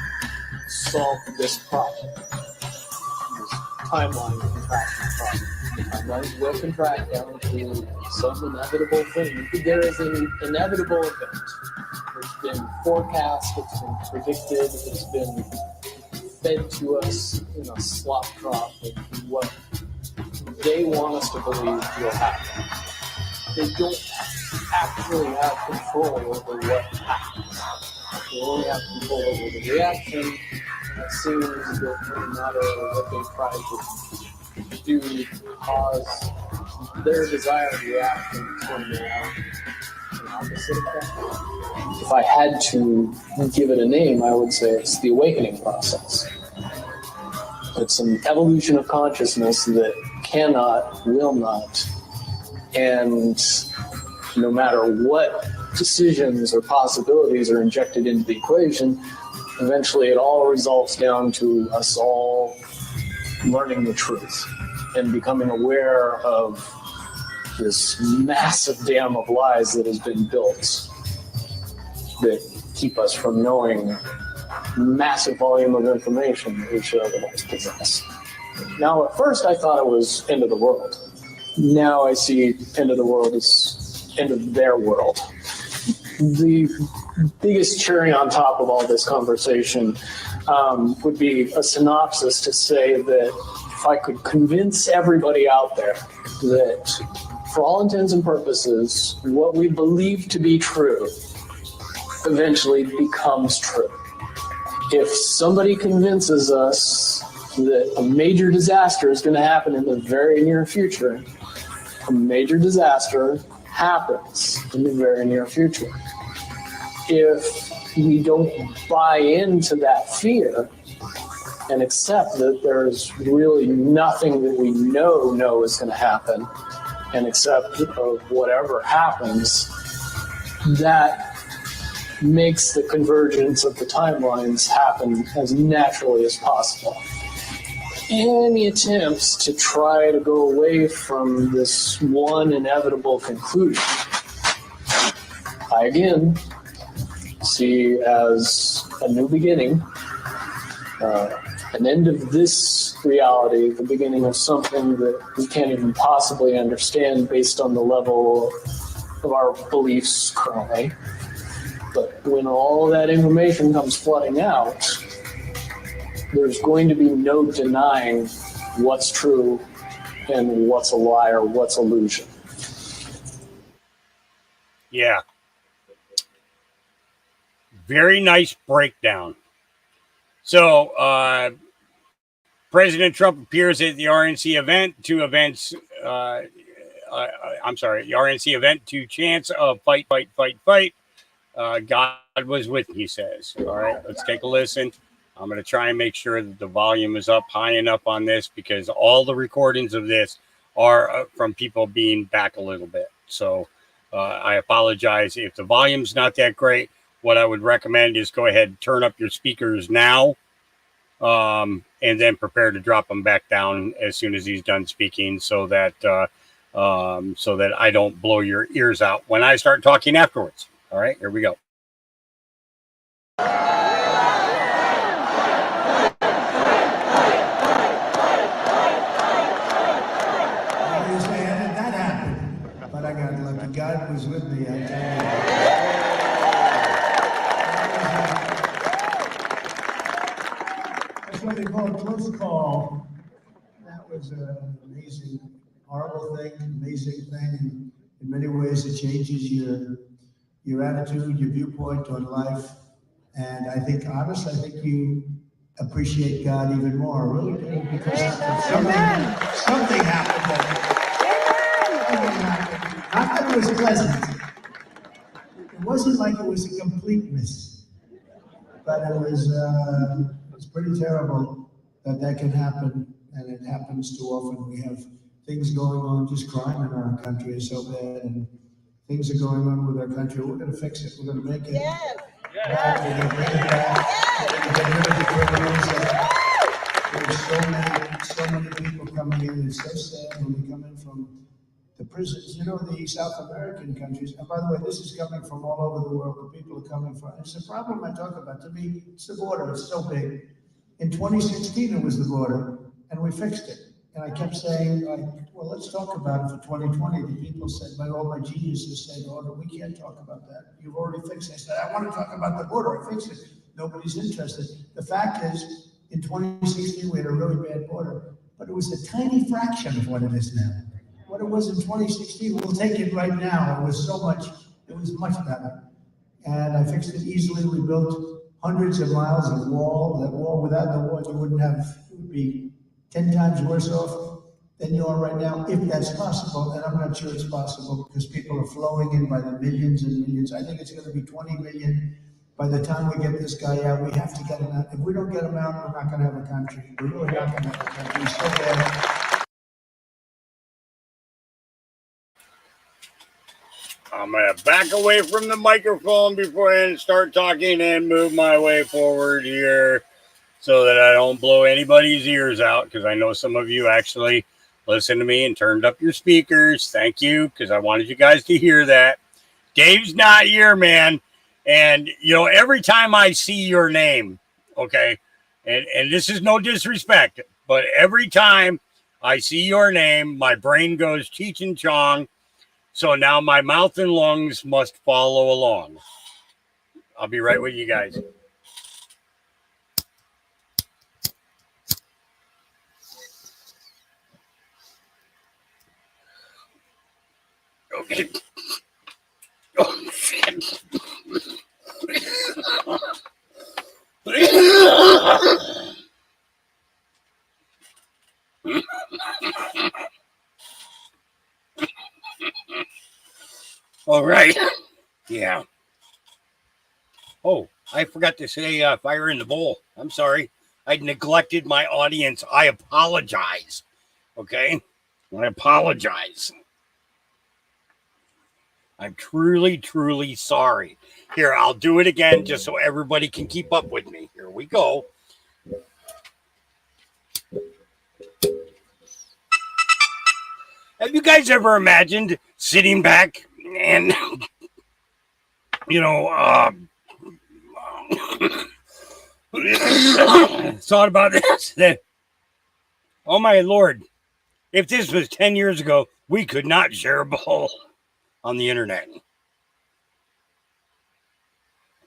solve this problem, this timeline contraction problem. The timelines will contract down to some inevitable thing. There is an inevitable event. It's been forecast, it's been predicted, it's been fed to us in a slop drop of what they want us to believe will happen. They don't actually have control over what happens. They only have control over the reaction. And it seems that no matter what they try to do to cause their desired reaction to turn out an opposite effect. If I had to give it a name, I would say it's the awakening process. It's an evolution of consciousness that cannot, will not, and no matter what decisions or possibilities are injected into the equation, eventually it all results down to us all learning the truth and becoming aware of this massive dam of lies that has been built that keep us from knowing massive volume of information that we should otherwise possess. Now, at first I thought it was end of the world. Now I see end of the world as end of their world. The biggest cherry on top of all this conversation would be a synopsis to say that if I could convince everybody out there that for all intents and purposes, what we believe to be true eventually becomes true. If somebody convinces us that a major disaster is going to happen in the very near future, a major disaster happens in the very near future. If we don't buy into that fear and accept that there's really nothing that we know is going to happen, and accept of whatever happens, that makes the convergence of the timelines happen as naturally as possible. Any attempts to try to go away from this one inevitable conclusion, I again see as a new beginning, an end of this reality, the beginning of something that we can't even possibly understand based on the level of our beliefs currently. But when all that information comes flooding out, there's going to be no denying what's true and what's a lie or what's illusion. Yeah. Very nice breakdown. So, President Trump appears at the RNC event, the RNC event to chants of fight, fight, fight, fight. God was with, he says. All right, let's take a listen. I'm going to try and make sure that the volume is up high enough on this because all the recordings of this are from people being back a little bit. So I apologize if the volume's not that great. What I would recommend is go ahead and turn up your speakers now. And then prepare to drop them back down as soon as he's done speaking so that I don't blow your ears out when I start talking afterwards. All right, here we go. That happened, but I got lucky. God was with me, I tell you. That's what they call a close call. That was an amazing, horrible thing, amazing thing. In many ways, it changes your attitude, your viewpoint on life. And I think, honestly, I think you appreciate God even more, really do, because something happened. Not that it was pleasant. It wasn't like it was a complete miss, but it was pretty terrible that can happen, and it happens too often. We have things going on, just crime in our country is so bad, and things are going on with our country. We're going to fix it. We're going to make it. Yes. We're going to bring it back. We're going to get rid of the criminals. There's so many people coming in. It's so sad when they come in from the prisons. You know, the South American countries. And by the way, this is coming from all over the world. The people are coming from. It's a problem I talk about. To me, it's the border. It's so big. In 2016, it was the border, and we fixed it. And I kept saying, well, let's talk about it for 2020. The people said, all my geniuses said, oh, we can't talk about that. You've already fixed it. I said, I want to talk about the border. I fixed it. Nobody's interested. The fact is, in 2016, we had a really bad border, but it was a tiny fraction of what it is now. What it was in 2016, we'll take it right now. It was much better. And I fixed it easily. We built hundreds of miles of wall. That wall, without the wall, you would be 10 times worse off than you are right now, if that's possible. And I'm not sure it's possible because people are flowing in by the millions and millions. I think it's going to be 20 million. By the time we get this guy out, we have to get him out. If we don't get him out, we're not going to have a country. We're really not going to have a country. He's so bad. I'm going to back away from the microphone before I start talking and move my way forward here so that I don't blow anybody's ears out, because I know some of you actually listened to me and turned up your speakers. Thank you, because I wanted you guys to hear that. Dave's not here, man. And, you know, every time I see your name, okay, and this is no disrespect, but every time I see your name, my brain goes Cheech and Chong. So now my mouth and lungs must follow along. I'll be right with you guys. Okay. Oh, shit. All right. Yeah. Oh, I forgot to say fire in the bowl. I'm sorry. I neglected my audience. I apologize. Okay? I apologize. I'm truly, truly sorry. Here, I'll do it again just so everybody can keep up with me. Here we go. Have you guys ever imagined sitting back and, you know, thought about this? That, oh my Lord, if this was 10 years ago, we could not share a bowl on the internet.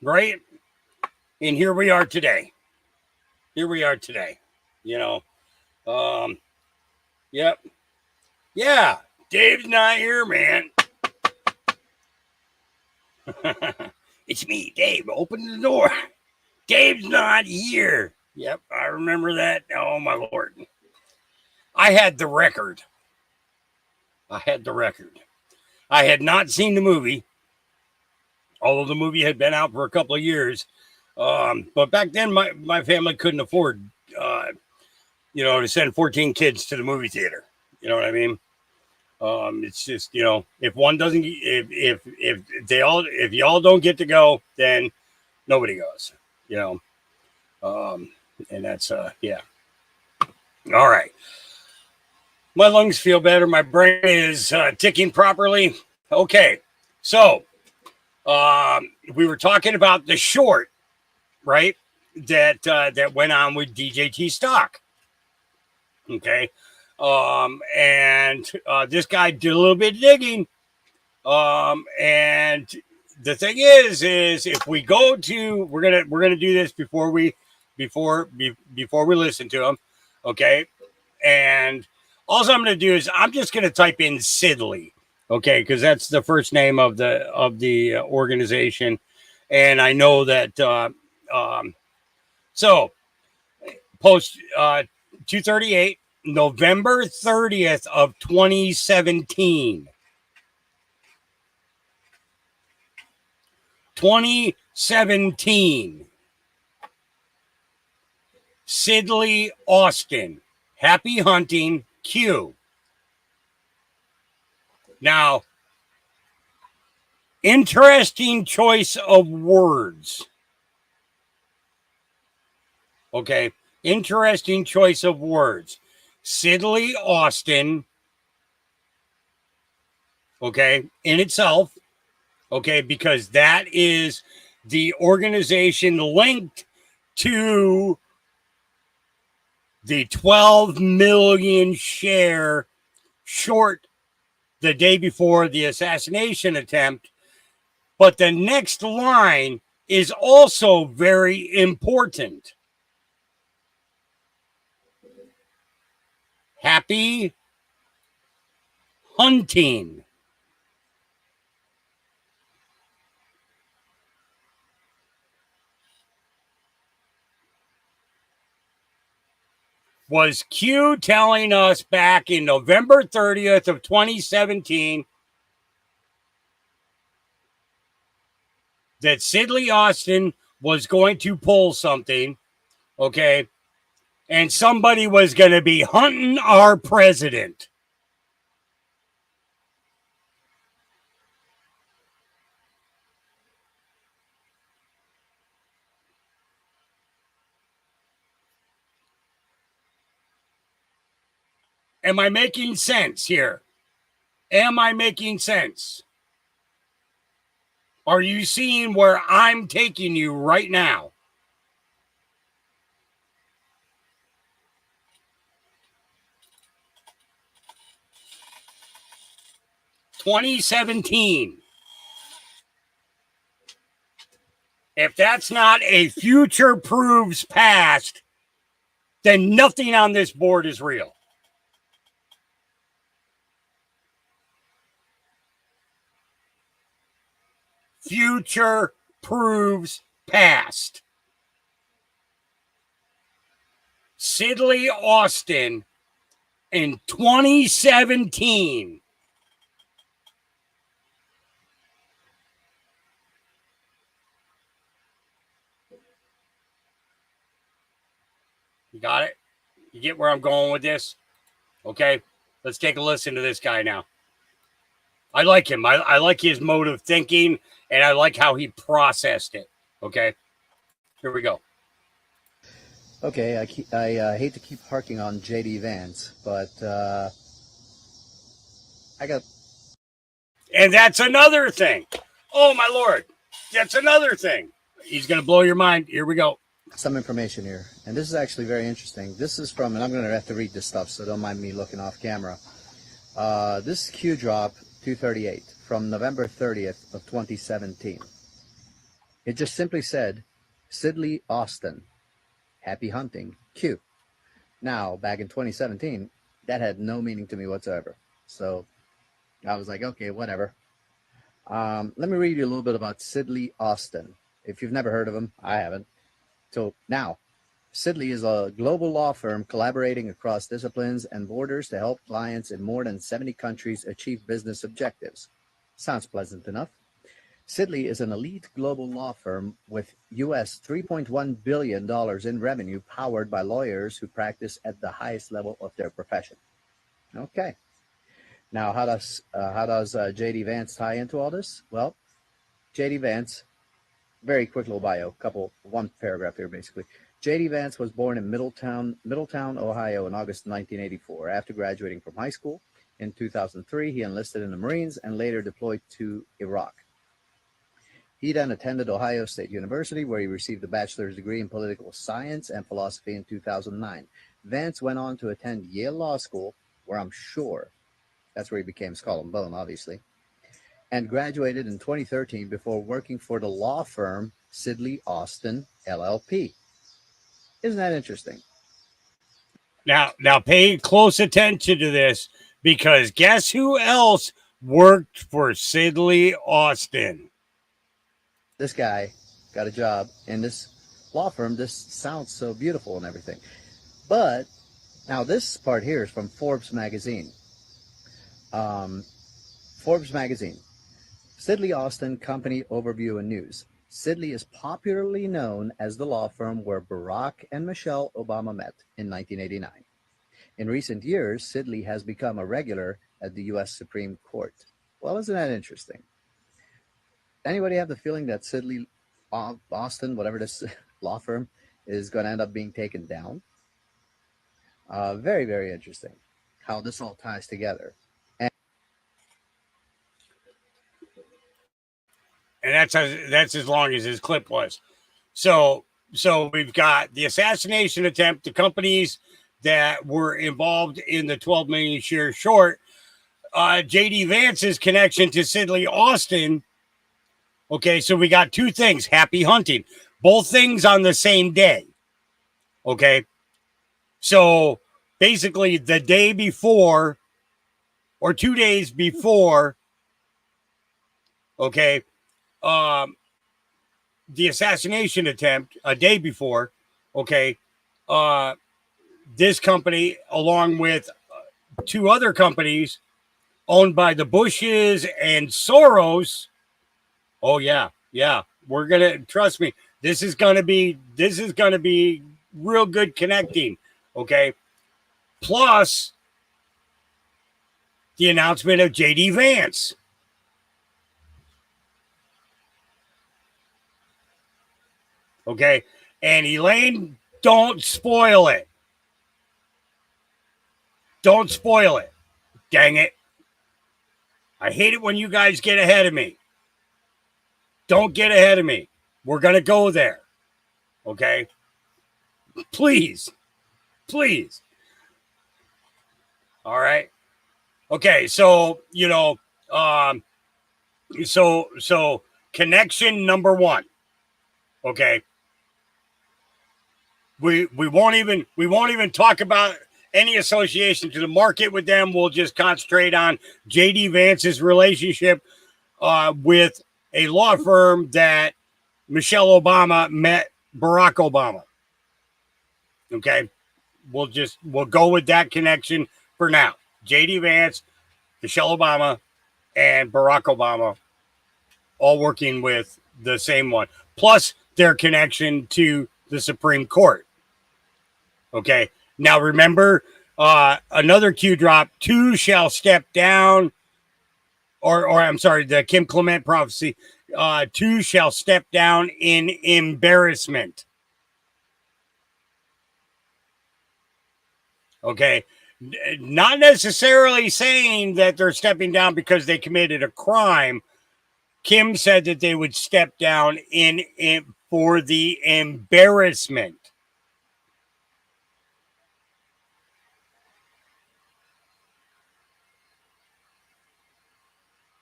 Right? And here we are today. Here we are today. You know, yep. Yeah, Dave's not here, man. It's me, Dave. Open the door. Dave's not here. Yep, I remember that. Oh, my Lord. I had the record. I had not seen the movie, although the movie had been out for a couple of years. But back then, my family couldn't afford, you know, to send 14 kids to the movie theater. You know what I mean? It's just, you know, if one doesn't, if y'all don't get to go, then nobody goes, you know? And that's, yeah. All right. My lungs feel better. My brain is ticking properly. Okay. So, we were talking about the short, right? That went on with DJT stock. Okay. And this guy did a little bit of digging. And the thing is if we go to, we're gonna do this before we listen to him. Okay. And all I'm gonna do is I'm just gonna type in Sidley. Okay, because that's the first name of the organization, and I know that. So, post 238, November 30th of 2017. 2017. Sidley Austin. Happy hunting, Q. Now, interesting choice of words. Okay, interesting choice of words. Sidley Austin, okay, in itself, okay, because that is the organization linked to the 12 million share short the day before the assassination attempt. But the next line is also very important. Happy hunting. Was Q telling us back in November 30th of 2017 that Sidley Austin was going to pull something, okay, and somebody was going to be hunting our president? Am I making sense here? Am I making sense? Are you seeing where I'm taking you right now? (2017) If that's not a future proves past, then nothing on this board is real. Future proves past. Sidley Austin in 2017. You got it? You get where I'm going with this? Okay, let's take a listen to this guy now. I like him. I like his mode of thinking, and I like how he processed it. Okay, here we go. Okay, I hate to keep harking on J.D. Vance, but I got... And that's another thing. Oh, my Lord. That's another thing. He's going to blow your mind. Here we go. Some information here, and this is actually very interesting. This is from, and I'm going to have to read this stuff, so don't mind me looking off camera. This is Q Drop 238 from November 30th of 2017. It just simply said, Sidley Austin, happy hunting, Q. Now, back in 2017, that had no meaning to me whatsoever. So I was like, okay, whatever. Let me read you a little bit about Sidley Austin. If you've never heard of him, I haven't. So now, Sidley is a global law firm collaborating across disciplines and borders to help clients in more than 70 countries achieve business objectives. Sounds pleasant enough. Sidley is an elite global law firm with US $3.1 billion in revenue, powered by lawyers who practice at the highest level of their profession. Okay. Now, how does J.D. Vance tie into all this? Well, J.D. Vance, very quick little bio, one paragraph here basically. J.D. Vance was born in Middletown, Ohio in August 1984. After graduating from high school in 2003, he enlisted in the Marines and later deployed to Iraq. He then attended Ohio State University, where he received a bachelor's degree in political science and philosophy in 2009. Vance went on to attend Yale Law School, where I'm sure that's where he became Skull and Bone, obviously, and graduated in 2013 before working for the law firm Sidley Austin, LLP. Isn't that interesting? Now pay close attention to this, because guess who else worked for Sidley Austin? This guy got a job in this law firm. This sounds so beautiful and everything. But now this part here is from Forbes magazine. Forbes magazine. Sidley Austin Company Overview and News. Sidley is popularly known as the law firm where Barack and Michelle Obama met in 1989. In recent years, Sidley has become a regular at the U.S. Supreme Court. Well, isn't that interesting? Anybody have the feeling that Sidley Austin, whatever this law firm, is going to end up being taken down? Very, very interesting how this all ties together. And that's as long as his clip was. So we've got the assassination attempt, the companies that were involved in the 12 million share short, J.D. Vance's connection to Sidley Austin. Okay, so we got two things, happy hunting, both things on the same day. Okay, so basically the day before or 2 days before, okay, the assassination attempt, a day before, okay, this company, along with two other companies owned by the Bushes and Soros. Oh yeah, we're gonna, trust me, this is gonna be real good connecting. Okay, plus the announcement of J.D. Vance. Okay, and Elaine, don't spoil it. Don't spoil it. Dang it. I hate it when you guys get ahead of me. Don't get ahead of me. We're going to go there. Okay? Please. Please. All right. Okay, so, so connection number one. Okay. We won't even talk about any association to the market with them. We'll just concentrate on JD Vance's relationship with a law firm that Michelle Obama met Barack Obama. Okay. We'll go with that connection for now. JD Vance, Michelle Obama, and Barack Obama all working with the same one, plus their connection to the Supreme Court. Okay. Now remember, another Q drop, two shall step down, or I'm sorry, the Kim Clement prophecy, two shall step down in embarrassment. Okay. Not necessarily saying that they're stepping down because they committed a crime. Kim said that they would step down in for the embarrassment.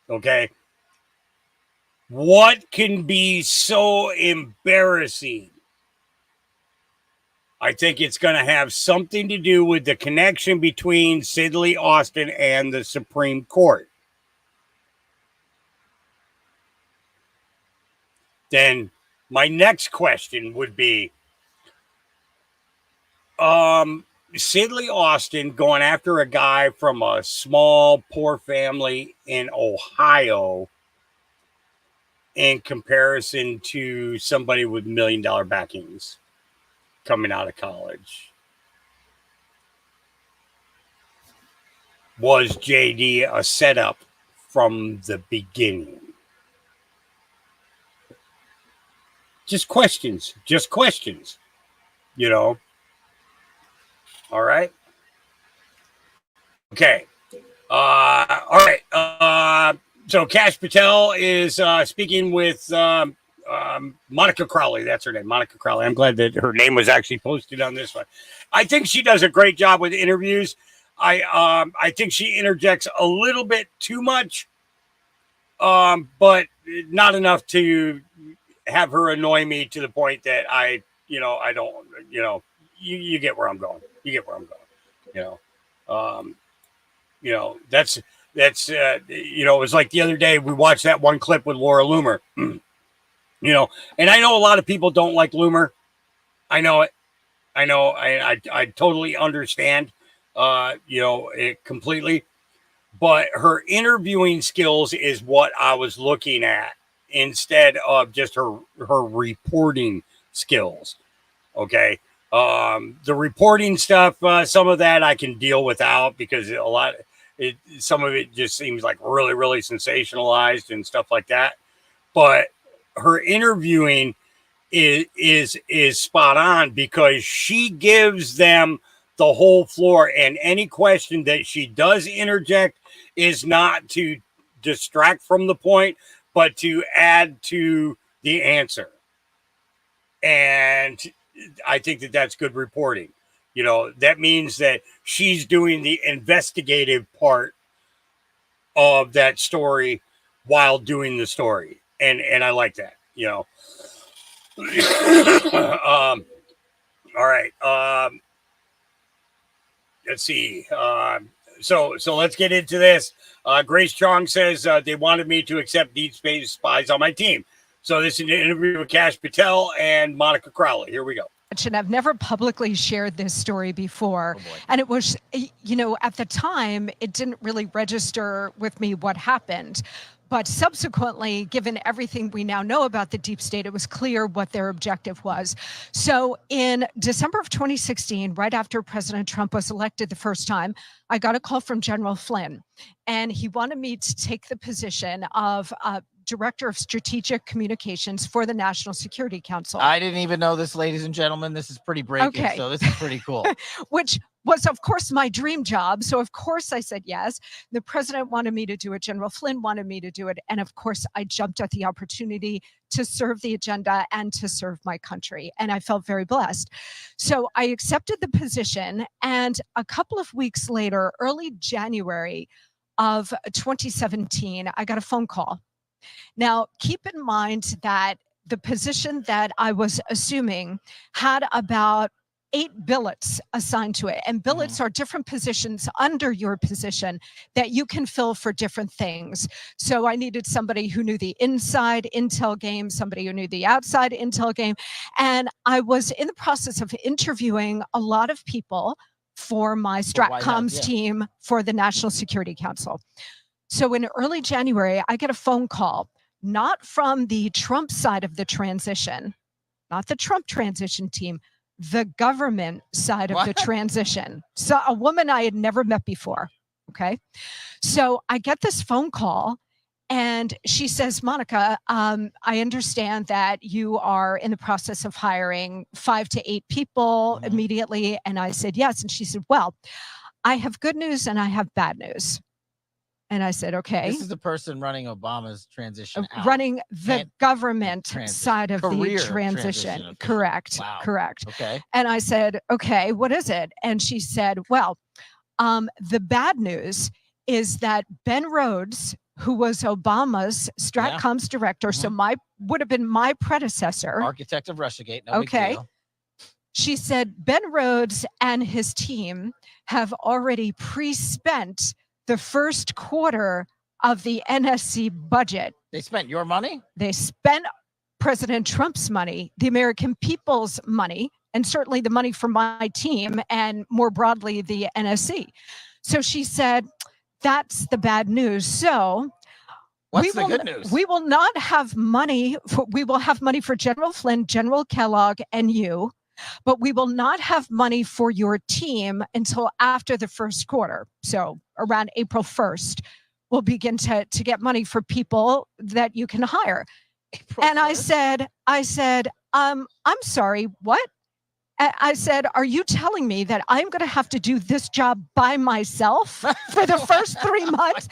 Okay. What can be so embarrassing? I think it's going to have something to do with the connection between Sidley Austin and the Supreme Court. Then my next question would be, Sidley Austin going after a guy from a small, poor family in Ohio in comparison to somebody with $1 million backings coming out of college. Was JD a setup from the beginning? Just questions, All right. Okay. All right. So Kash Patel is speaking with Monica Crowley. That's her name, Monica Crowley. I'm glad that her name was actually posted on this one. I think she does a great job with interviews. I think she interjects a little bit too much, but not enough to have her annoy me to the point that I don't, you get where I'm going. That's it was like the other day we watched that one clip with Laura Loomer, and I know a lot of people don't like Loomer. I know it. I totally understand, it completely, but her interviewing skills is what I was looking at instead of just her reporting skills. Okay. The reporting stuff, some of that I can deal without because some of it just seems like really, really sensationalized and stuff like that. But her interviewing is spot on because she gives them the whole floor, and any question that she does interject is not to distract from the point, but to add to the answer. And I think that that's good reporting. That means that she's doing the investigative part of that story while doing the story. And I like that, all right. Let's see. So let's get into this. Grace Chong says they wanted me to accept Deep Space spies on my team. So this is an interview with Kash Patel and Monica Crowley. Here we go. And I've never publicly shared this story before. And it was, at the time, it didn't really register with me what happened. But subsequently, given everything we now know about the deep state, it was clear what their objective was. So in December of 2016, right after President Trump was elected the first time, I got a call from General Flynn, and he wanted me to take the position of Director of Strategic Communications for the National Security Council. I didn't even know this, ladies and gentlemen. This is pretty breaking, Okay. so this is pretty cool. Which was, of course, my dream job. So, of course, I said yes. The president wanted me to do it. General Flynn wanted me to do it. And, of course, I jumped at the opportunity to serve the agenda and to serve my country. And I felt very blessed. So I accepted the position. And a couple of weeks later, early January of 2017, I got a phone call. Now, keep in mind that the position that I was assuming had about 8 billets assigned to it. And billets are different positions under your position that you can fill for different things. So I needed somebody who knew the inside intel game, somebody who knew the outside intel game. And I was in the process of interviewing a lot of people for my StratComs team for the National Security Council. So in early January, I get a phone call, not from the Trump side of the transition, not the Trump transition team, the government side of the transition. So a woman I had never met before. Okay. So I get this phone call and she says, Monica, I understand that you are in the process of hiring 5 to 8 people immediately. And I said, yes. And she said, well, I have good news and I have bad news. And I said, okay. This is the person running Obama's transition out. Running the government side of the transition. Correct. Wow. Correct. Okay. And I said, okay, what is it? And she said, well, the bad news is that Ben Rhodes, who was Obama's StratComs director, so would have been my predecessor. Architect of Russiagate. No big Okay. deal. She said, Ben Rhodes and his team have already pre-spent the first quarter of the NSC budget. They spent your money? They spent President Trump's money, the American people's money, and certainly the money for my team and more broadly the NSC. So she said, that's the bad news. So what's the good news? We will not have money. We will have money for General Flynn, General Kellogg, and you. But we will not have money for your team until after the first quarter. So around April 1st, we'll begin to get money for people that you can hire. And I said, I'm sorry, what? I said, are you telling me that I'm going to have to do this job by myself for the first 3 months?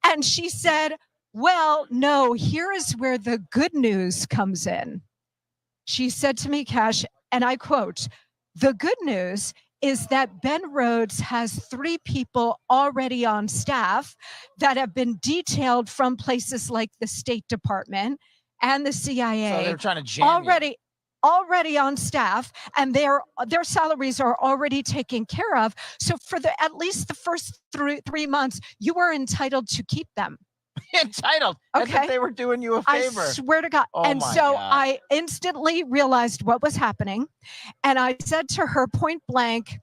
And she said, well, no, here is where the good news comes in. She said to me, Cash, and I quote, the good news is that Ben Rhodes has 3 people already on staff that have been detailed from places like the State Department and the CIA. So they're trying to jam you. Already on staff, and their salaries are already taken care of. So for at least the first 3 months, you are entitled to keep them. Entitled. Okay. As if they were doing you a favor. I swear to God. Oh and my so God. I instantly realized what was happening. And I said to her point blank,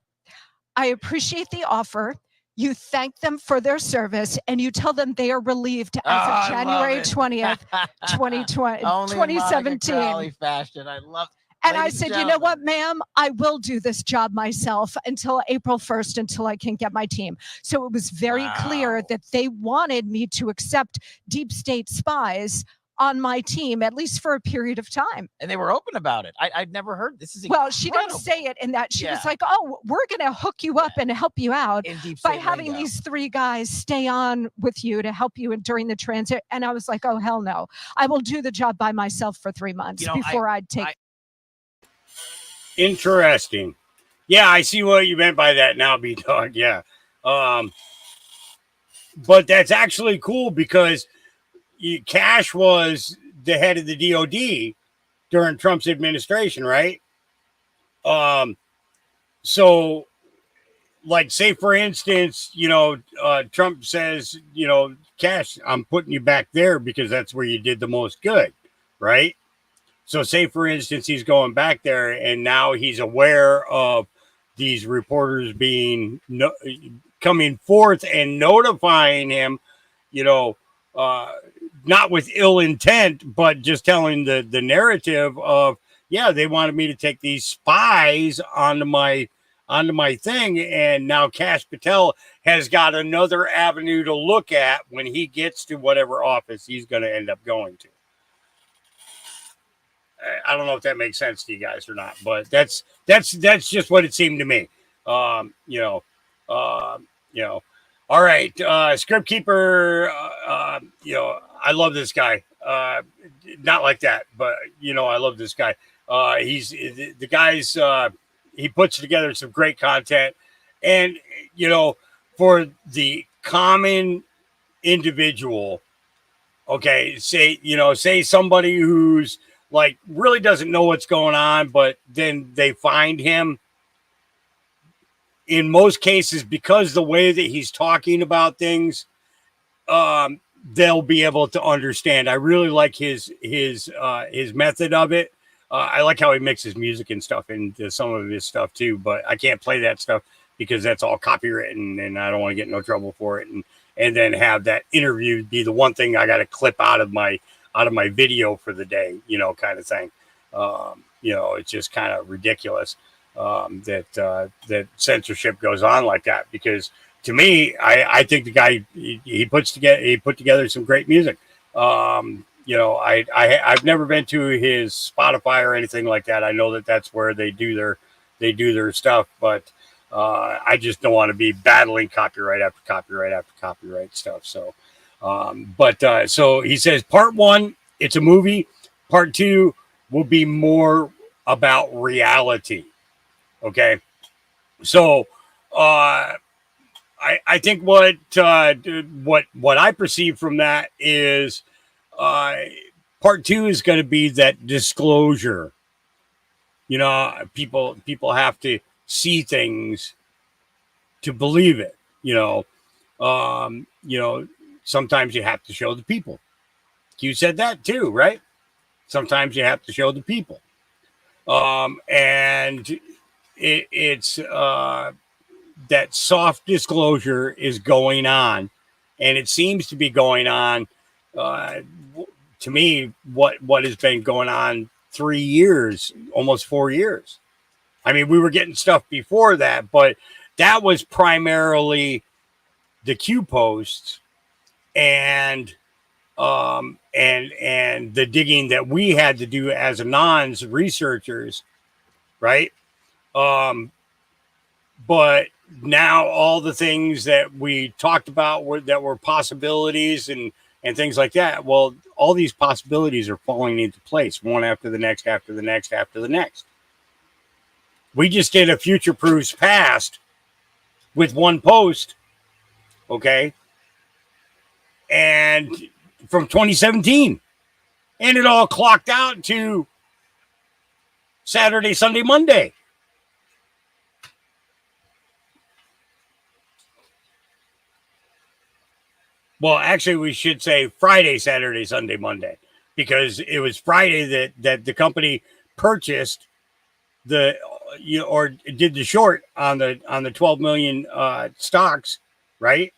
I appreciate the offer. You thank them for their service and you tell them they are relieved as of January 20th, 2020, Only 2017. Monica Crowley fashion. I love And I Ladies said, and you know what, ma'am, I will do this job myself until April 1st, until I can get my team. So it was very clear that they wanted me to accept deep state spies on my team, at least for a period of time. And they were open about it. I'd never heard this. Is Well, she didn't say it in that. She was like, oh, we're going to hook you up and help you out by having these 3 guys stay on with you to help you during the transit. And I was like, oh, hell no. I will do the job by myself for 3 months before I'd take. Interesting. Yeah, I see what you meant by that now, B-Dog. Yeah. But that's actually cool because Cash was the head of the DOD during Trump's administration, right? So, like, say, for instance, Trump says, Cash, I'm putting you back there because that's where you did the most good, right? So say, for instance, he's going back there and now he's aware of these reporters coming forth and notifying him, not with ill intent, but just telling the narrative of, yeah, they wanted me to take these spies onto my thing. And now Cash Patel has got another avenue to look at when he gets to whatever office he's going to end up going to. I don't know if that makes sense to you guys or not, but that's just what it seemed to me. You know, you know. All right, Script Keeper. You know, I love this guy. Not like that, but you know, I love this guy. He's the guy's. He puts together some great content, and you know, for the common individual, okay, say somebody who's like really doesn't know what's going on, but then they find him. In most cases, because the way that he's talking about things, they'll be able to understand. I really like his method of it. I like how he mixes music and stuff into some of his stuff too, but I can't play that stuff because that's all copywritten and I don't want to get in no trouble for it. And then have that interview be the one thing I got to clip out of my video for the day, you know, kind of thing. You know, it's just kind of ridiculous that censorship goes on like that, because to me, I think the guy he put together some great music. You know, I've never been to his Spotify or anything like that. I know that that's where they do their stuff, but I just don't want to be battling copyright after copyright after copyright stuff. So, so he says part 1, it's a movie. Part 2 will be more about reality. Okay, so I think what I perceive from that is part 2 is going to be that disclosure. You know, people have to see things to believe it. You know, sometimes you have to show the people. You said that too, right? Sometimes you have to show the people, and it's that soft disclosure is going on, and it seems to be going on. To me, what has been going on 3 years, almost 4 years. I mean, we were getting stuff before that, but that was primarily the Q posts and the digging that we had to do as Anons researchers, right? But now all the things that we talked about were possibilities and things like that. Well, all these possibilities are falling into place, one after the next, after the next, after the next. We just did a Future Proofs Past with one post, okay? And from 2017. And it all clocked out to Saturday, Sunday, Monday. Well, actually, we should say Friday, Saturday, Sunday, Monday, because it was Friday that the company purchased or did the short on the 12 million stocks, right?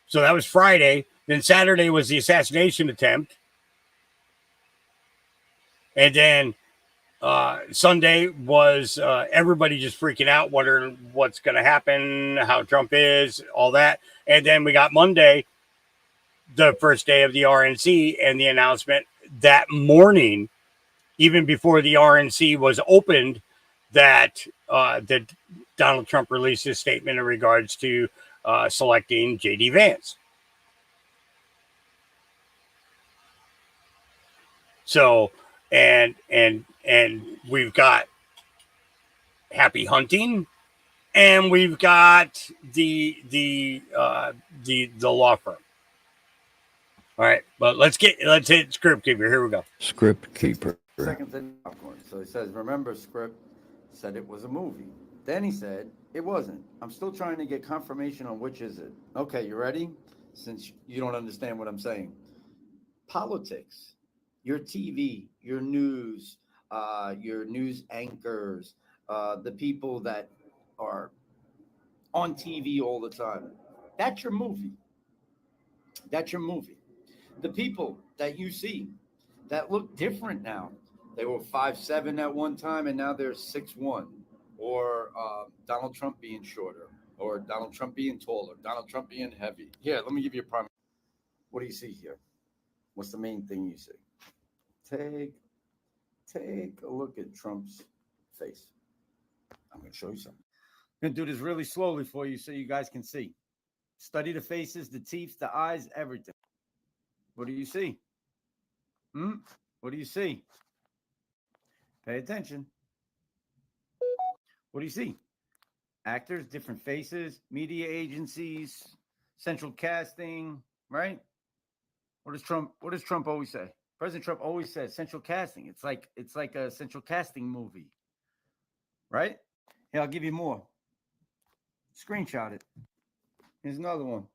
So that was Friday. Then Saturday was the assassination attempt, and then Sunday was everybody just freaking out, wondering what's going to happen, how Trump is, all that. And then we got Monday, the first day of the RNC, and the announcement that morning, even before the RNC was opened, that Donald Trump released his statement in regards to selecting J.D. Vance. So, and we've got Happy Hunting, and we've got the law firm. All right, but let's hit Script Keeper. Here we go. Script Keeper. Seconds in popcorn. So he says, remember, Script said it was a movie. Then he said it wasn't. I'm still trying to get confirmation on which is it. Okay, you ready? Since you don't understand what I'm saying. Politics, your TV, your news anchors, the people that are on TV all the time. That's your movie. That's your movie. The people that you see that look different now. They were 5'7" at one time, and now they're 6'1". Or Donald Trump being shorter, or Donald Trump being taller, Donald Trump being heavy. Here, let me give you a prime. What do you see here? What's the main thing you see? Take a look at Trump's face. I'm going to show you something. I'm going to do this really slowly for you so you guys can see. Study the faces, the teeth, the eyes, everything. What do you see? What do you see? Pay attention. What do you see? Actors, different faces, media agencies, central casting, right? What does Trump always say? President Trump always says central casting. It's like a central casting movie. Right? Here, I'll give you more. Screenshot it. Here's another one.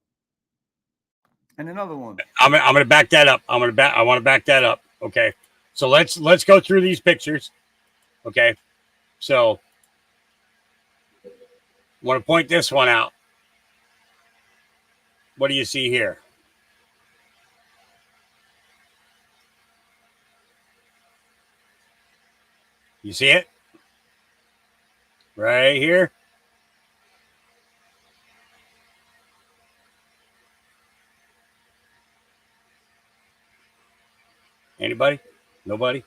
And another one. I'm gonna back that up. I want to back that up. Okay. So let's go through these pictures. Okay. So want to point this one out. What do you see here? You see it? Right here. Anybody? Nobody?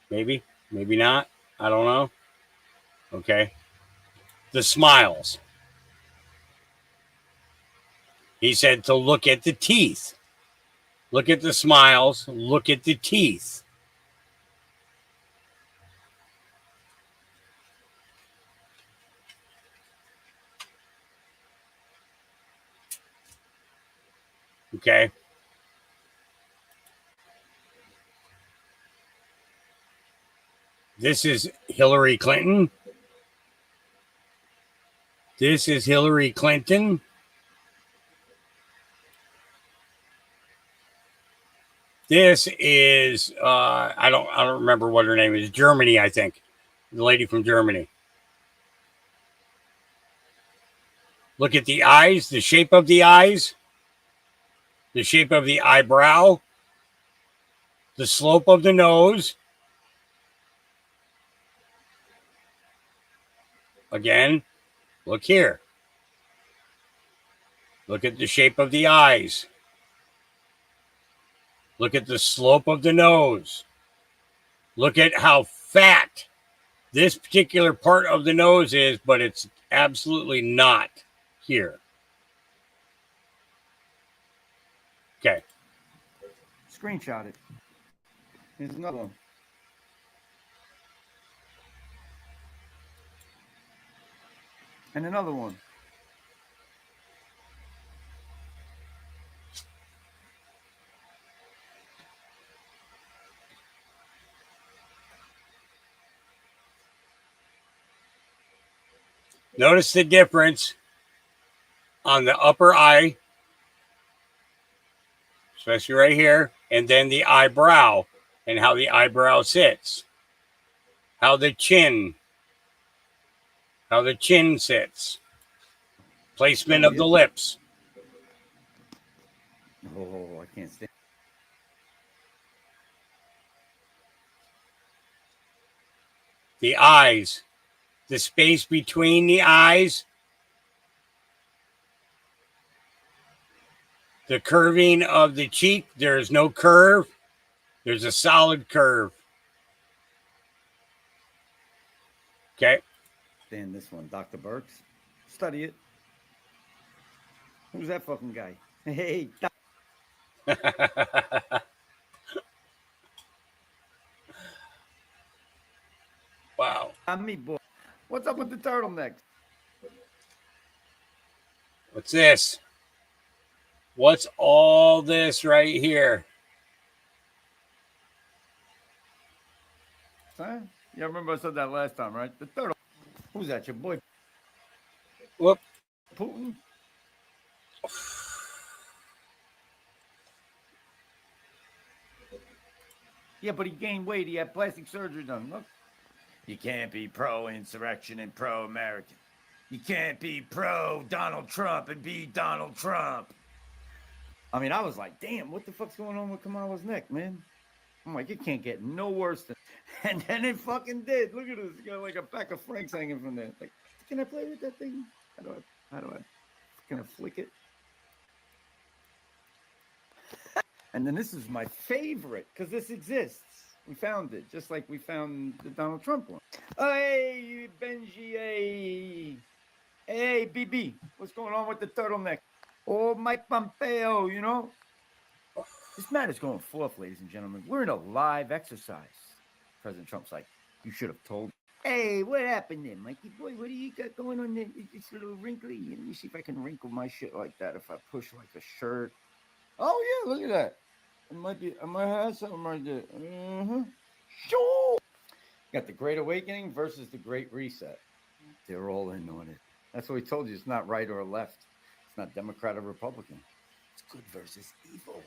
Maybe? Maybe not? I don't know. Okay. The smiles. He said to look at the teeth. Look at the smiles. Look at the teeth. Okay. This is Hillary Clinton. This is Hillary Clinton. This is I don't remember what her name is. Germany, I think. The lady from Germany. Look at the eyes, the shape of the eyes, the shape of the eyebrow, the slope of the nose. Again, look here. Look at the shape of the eyes. Look at the slope of the nose. Look at how fat this particular part of the nose is, but it's absolutely not here. Okay. Screenshot it. Here's another one. And another one. Notice the difference on the upper eye, especially right here, and then the eyebrow and how the eyebrow sits, how the chin sits, placement of the lips. Oh, I can't stand. The eyes, the space between the eyes, the curving of the cheek. There is no curve. There's a solid curve. Okay. Stand this one, Dr. Burks. Study it. Who's that fucking guy? Hey, wow. I'm me, boy. What's up with the turtleneck? What's this? What's all this right here? Huh? Yeah, I remember I said that last time, right? The turtle. Who's that? Your boy? Whoop. Putin? Yeah, but he gained weight. He had plastic surgery done. Look. You can't be pro-insurrection and pro-American. You can't be pro-Donald Trump and be Donald Trump. I mean, I was like, damn, what the fuck's going on with Kamala's neck, man? I'm like, it can't get no worse than... And then it fucking did. Look at this. You got like a pack of Franks hanging from there. Like, can I play with that thing? Can I flick it? And then this is my favorite, because this exists. We found it, just like we found the Donald Trump one. Hey, Benji, hey, BB, what's going on with the turtleneck? Oh, Mike Pompeo, you know? This matter's going forth, ladies and gentlemen. We're in a live exercise. President Trump's like, you should have told. Hey, what happened there, Mikey boy? What do you got going on there? It's a little wrinkly. Let me see if I can wrinkle my shit like that if I push like a shirt. Oh, yeah, look at that. I might have something right there. Sure. Got the Great Awakening versus the Great Reset. They're all in on it. That's what we told you. It's not right or left. It's not Democrat or Republican. It's good versus evil.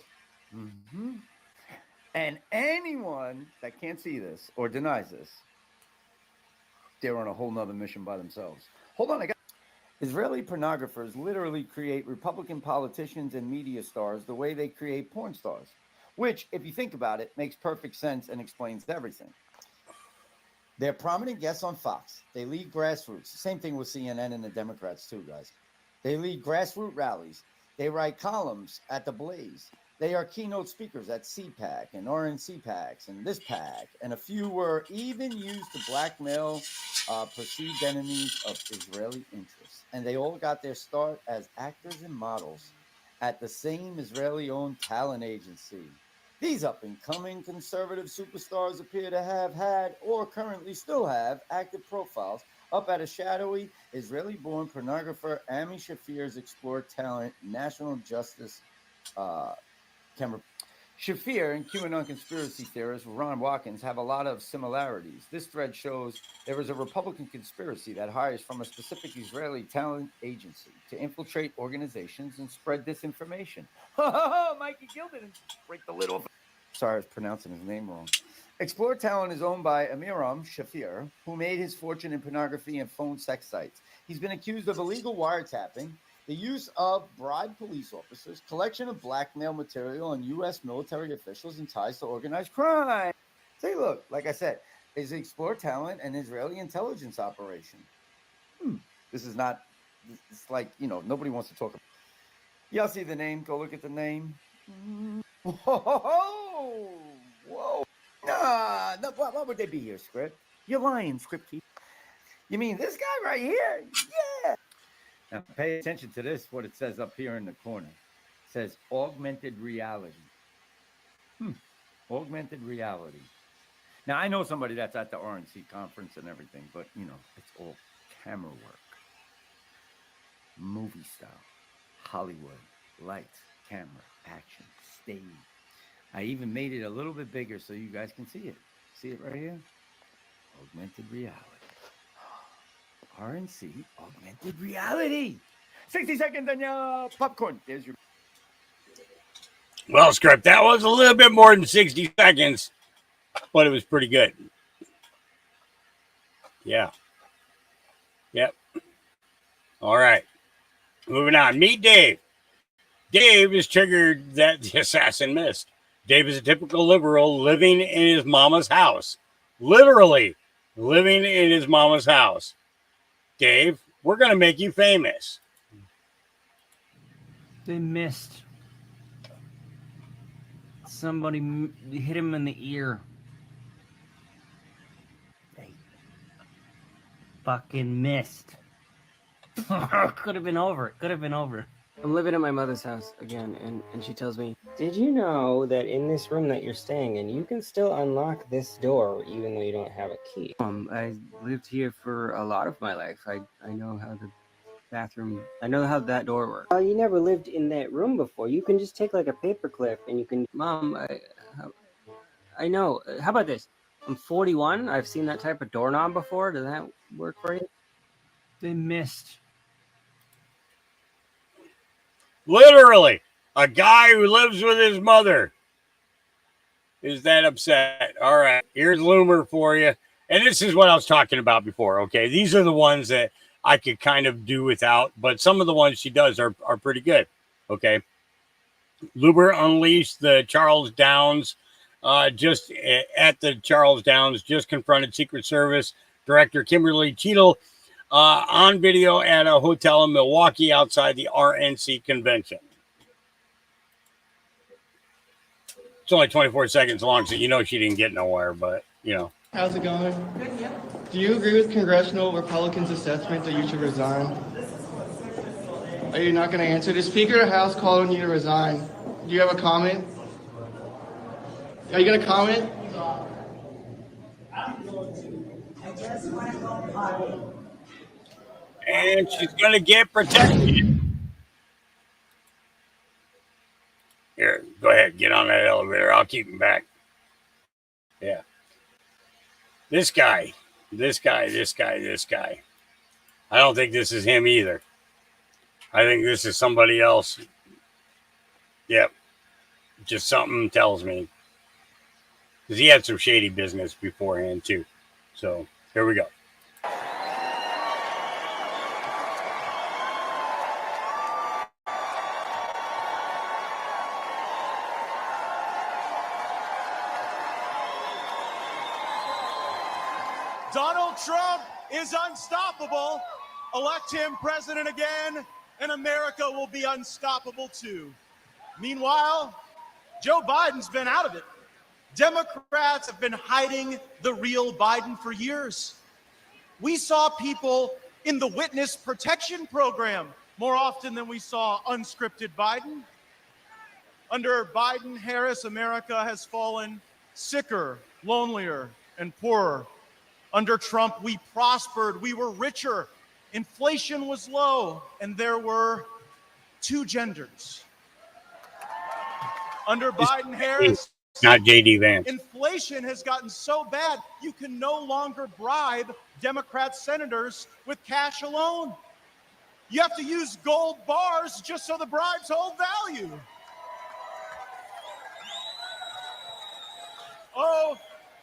And anyone that can't see this or denies this, they're on a whole nother mission by themselves. Hold on, Israeli pornographers literally create Republican politicians and media stars the way they create porn stars, which, if you think about it, makes perfect sense and explains everything. They're prominent guests on Fox. They lead grassroots. Same thing with CNN and the Democrats too, guys. They lead grassroots rallies. They write columns at The Blaze. They are keynote speakers at CPAC and RNC PACs and this PAC, and a few were even used to blackmail perceived enemies of Israeli interests. And they all got their start as actors and models at the same Israeli-owned talent agency. These up-and-coming conservative superstars appear to have had, or currently still have, active profiles up at a shadowy Israeli-born pornographer Ami Shafir's Explore Talent National Justice camera. Shafir and QAnon conspiracy theorist Ron Watkins have a lot of similarities. This thread shows there is a Republican conspiracy that hires from a specific Israeli talent agency to infiltrate organizations and spread disinformation. Mikey Gill didn't break the lid off. Sorry, I was pronouncing his name wrong. Explore Talent is owned by Amiram Shafir, who made his fortune in pornography and phone sex sites. He's been accused of illegal wiretapping, the use of bribed police officers, collection of blackmail material on U.S. military officials, and ties to organized crime. See, look, like I said, is Explore Talent an Israeli intelligence operation? This is not, it's like, you know, nobody wants to talk about it. Y'all see the name? Go look at the name. Whoa! Nah, no, why would they be here, Script? You're lying, Script. You mean this guy right here? Yeah! Now, pay attention to this, what it says up here in the corner. It says augmented reality. Augmented reality. Now, I know somebody that's at the RNC conference and everything, but, you know, it's all camera work. Movie style. Hollywood. Lights, camera, action, stage. I even made it a little bit bigger so you guys can see it. See it right here? Augmented reality. RNC augmented reality. 60 seconds on your popcorn. There's your. Well, Script, that was a little bit more than 60 seconds, but it was pretty good. Yeah. Yep. All right. Moving on. Meet Dave. Dave is triggered that the assassin missed. Dave is a typical liberal living in his mama's house. Literally living in his mama's house. Dave, we're going to make you famous. They missed. Somebody hit him in the ear. They fucking missed. Could have been over. It could have been over. I'm living at my mother's house again, and she tells me, did you know that in this room that you're staying in, you can still unlock this door even though you don't have a key? I lived here for a lot of my life. I know how the bathroom, I know how that door works. Oh, you never lived in that room before. You can just take like a paperclip and you can... Mom, I know. How about this? I'm 41. I've seen that type of doorknob before. Does that work for you? They missed. Literally, a guy who lives with his mother is that upset. All right, here's Loomer for you. And this is what I was talking about before, okay? These are the ones that I could kind of do without, but some of the ones she does are pretty good, okay? Loomer unleashed the Charles Downs, just at the Charles Downs, just confronted Secret Service Director Kimberly Cheadle on video at a hotel in Milwaukee outside the RNC convention. It's only 24 seconds long, so you know she didn't get nowhere, but, you know. How's it going? Good, yeah. Do you agree with congressional Republicans' assessment that you should resign? Are you not going to answer? The Speaker of the House called on you to resign. Do you have a comment? Are you going to comment? And she's going to get protected. Here, go ahead. Get on that elevator. I'll keep him back. Yeah. This guy. I don't think this is him either. I think this is somebody else. Yep. Just something tells me. Because he had some shady business beforehand, too. So, here we go. Donald Trump is unstoppable. Elect him president again, and America will be unstoppable too. Meanwhile, Joe Biden's been out of it. Democrats have been hiding the real Biden for years. We saw people in the witness protection program more often than we saw unscripted Biden. Under Biden-Harris, America has fallen sicker, lonelier, and poorer. Under Trump, we prospered, we were richer, inflation was low, and there were two genders. Under Biden-Harris, not J.D. Vance. Inflation has gotten so bad, you can no longer bribe Democrat senators with cash alone. You have to use gold bars just so the bribes hold value. Oh,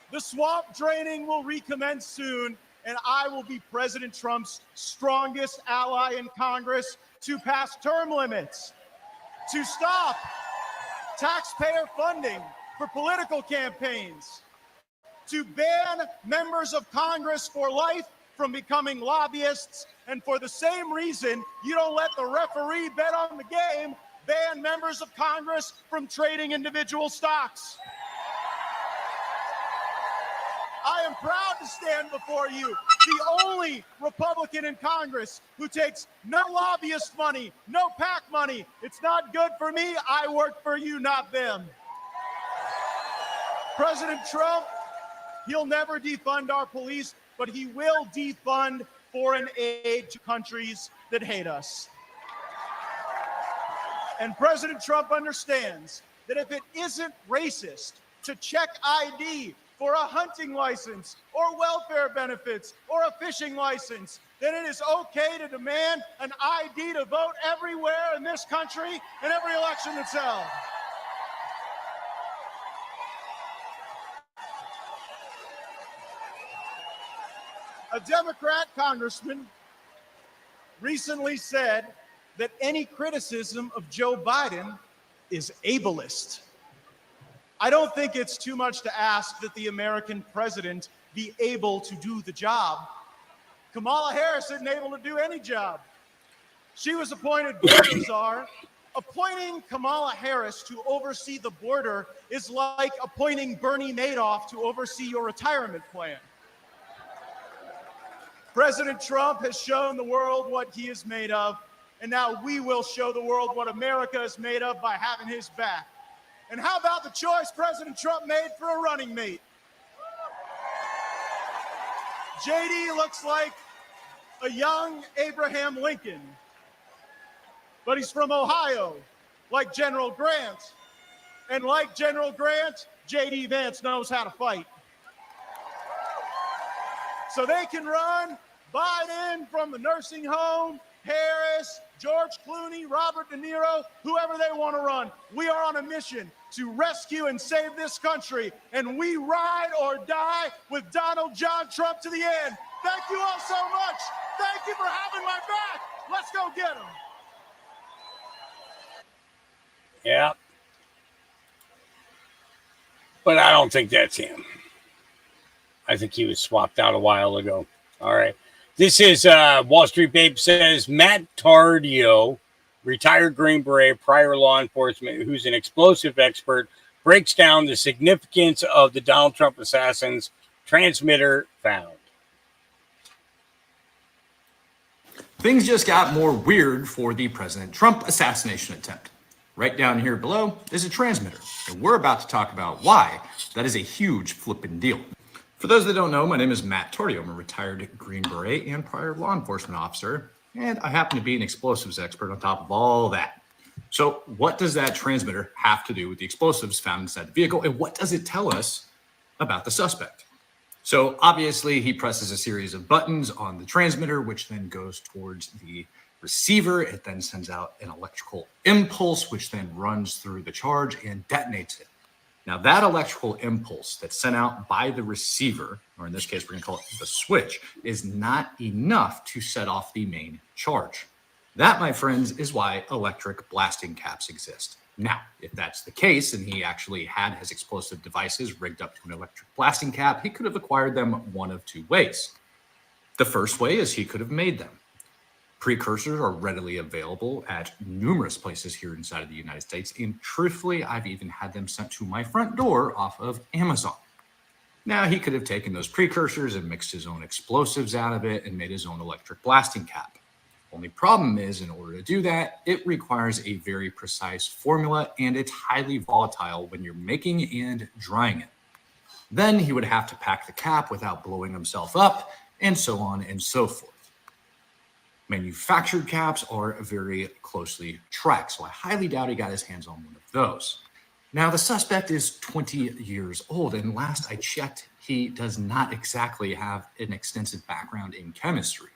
the swamp draining will recommence soon, and I will be President Trump's strongest ally in Congress to pass term limits, to stop taxpayer funding for political campaigns, to ban members of Congress for life from becoming lobbyists, and for the same reason you don't let the referee bet on the game, ban members of Congress from trading individual stocks. I am proud to stand before you, the only Republican in Congress who takes no lobbyist money, no PAC money. It's not good for me. I work for you, not them. President Trump, he'll never defund our police, but he will defund foreign aid to countries that hate us. And President Trump understands that if it isn't racist to check ID for a hunting license or welfare benefits or a fishing license, then it is okay to demand an ID to vote everywhere in this country in every election that's held. A Democrat congressman recently said that any criticism of Joe Biden is ableist. I don't think it's too much to ask that the American president be able to do the job. Kamala Harris isn't able to do any job. She was appointed border czar. Appointing Kamala Harris to oversee the border is like appointing Bernie Madoff to oversee your retirement plan. President Trump has shown the world what he is made of, and now we will show the world what America is made of by having his back. And how about the choice President Trump made for a running mate? JD looks like a young Abraham Lincoln, but he's from Ohio, like General Grant. And like General Grant, JD Vance knows how to fight. So they can run Biden from the nursing home, Harris, George Clooney, Robert De Niro, whoever they want to run. We are on a mission to rescue and save this country, and we ride or die with Donald John Trump to the end. Thank you all so much. Thank you for having my back. Let's go get him. Yeah. But I don't think that's him. I think he was swapped out a while ago. All right. This is Wall Street Babe says Matt Tardio, retired Green Beret, prior law enforcement, who's an explosive expert, breaks down the significance of the Donald Trump assassin's transmitter found. Things just got more weird for the President Trump assassination attempt. Right down here below is a transmitter, and we're about to talk about why that is a huge flippin' deal. For those that don't know, my name is Matt Torrio. I'm a retired Green Beret and prior law enforcement officer, and I happen to be an explosives expert on top of all that. So what does that transmitter have to do with the explosives found inside the vehicle, and what does it tell us about the suspect? So obviously he presses a series of buttons on the transmitter, which then goes towards the receiver. It then sends out an electrical impulse, which then runs through the charge and detonates it. Now that electrical impulse that's sent out by the receiver, or in this case, we're going to call it the switch, is not enough to set off the main charge. That, my friends, is why electric blasting caps exist. Now, if that's the case, and he actually had his explosive devices rigged up to an electric blasting cap, he could have acquired them one of two ways. The first way is he could have made them. Precursors are readily available at numerous places here inside of the United States, and truthfully, I've even had them sent to my front door off of Amazon. Now, he could have taken those precursors and mixed his own explosives out of it and made his own electric blasting cap. Only problem is, in order to do that, it requires a very precise formula, and it's highly volatile when you're making and drying it. Then he would have to pack the cap without blowing himself up, and so on and so forth. Manufactured caps are very closely tracked, so I highly doubt he got his hands on one of those. Now, the suspect is 20 years old, and last I checked, he does not exactly have an extensive background in chemistry.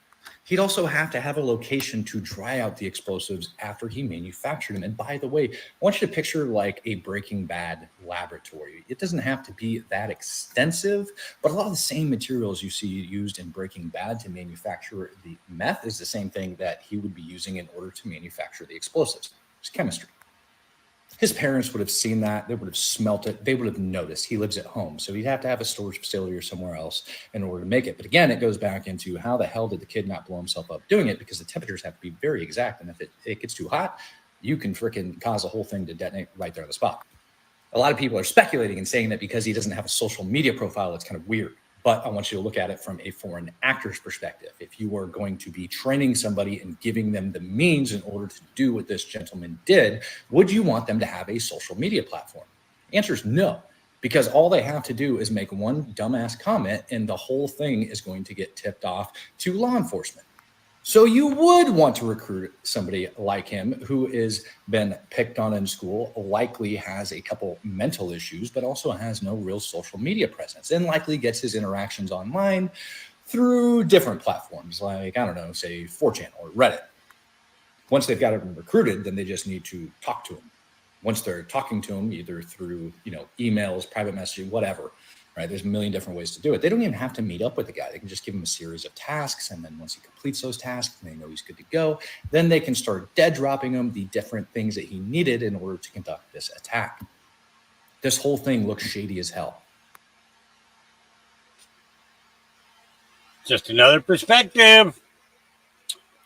He'd also have to have a location to dry out the explosives after he manufactured them. And by the way, I want you to picture like a Breaking Bad laboratory. It doesn't have to be that extensive, but a lot of the same materials you see used in Breaking Bad to manufacture the meth is the same thing that he would be using in order to manufacture the explosives. It's chemistry. His parents would have seen that. They would have smelt it. They would have noticed. He lives at home, so he'd have to have a storage facility or somewhere else in order to make it. But again, it goes back into how the hell did the kid not blow himself up doing it? Because the temperatures have to be very exact, and if it gets too hot, you can freaking cause the whole thing to detonate right there on the spot. A lot of people are speculating and saying that because he doesn't have a social media profile, it's kind of weird. But I want you to look at it from a foreign actor's perspective. If you are going to be training somebody and giving them the means in order to do what this gentleman did, would you want them to have a social media platform? The answer is no, because all they have to do is make one dumbass comment and the whole thing is going to get tipped off to law enforcement. So you would want to recruit somebody like him who has been picked on in school, likely has a couple mental issues, but also has no real social media presence and likely gets his interactions online through different platforms like, I don't know, say 4chan or Reddit. Once they've got him recruited, then they just need to talk to him. Once they're talking to him, either through, emails, private messaging, whatever, right? There's a million different ways to do it. They don't even have to meet up with the guy. They can just give him a series of tasks. And then once he completes those tasks and they know he's good to go, then they can start dead dropping him the different things that he needed in order to conduct this attack. This whole thing looks shady as hell. Just another perspective.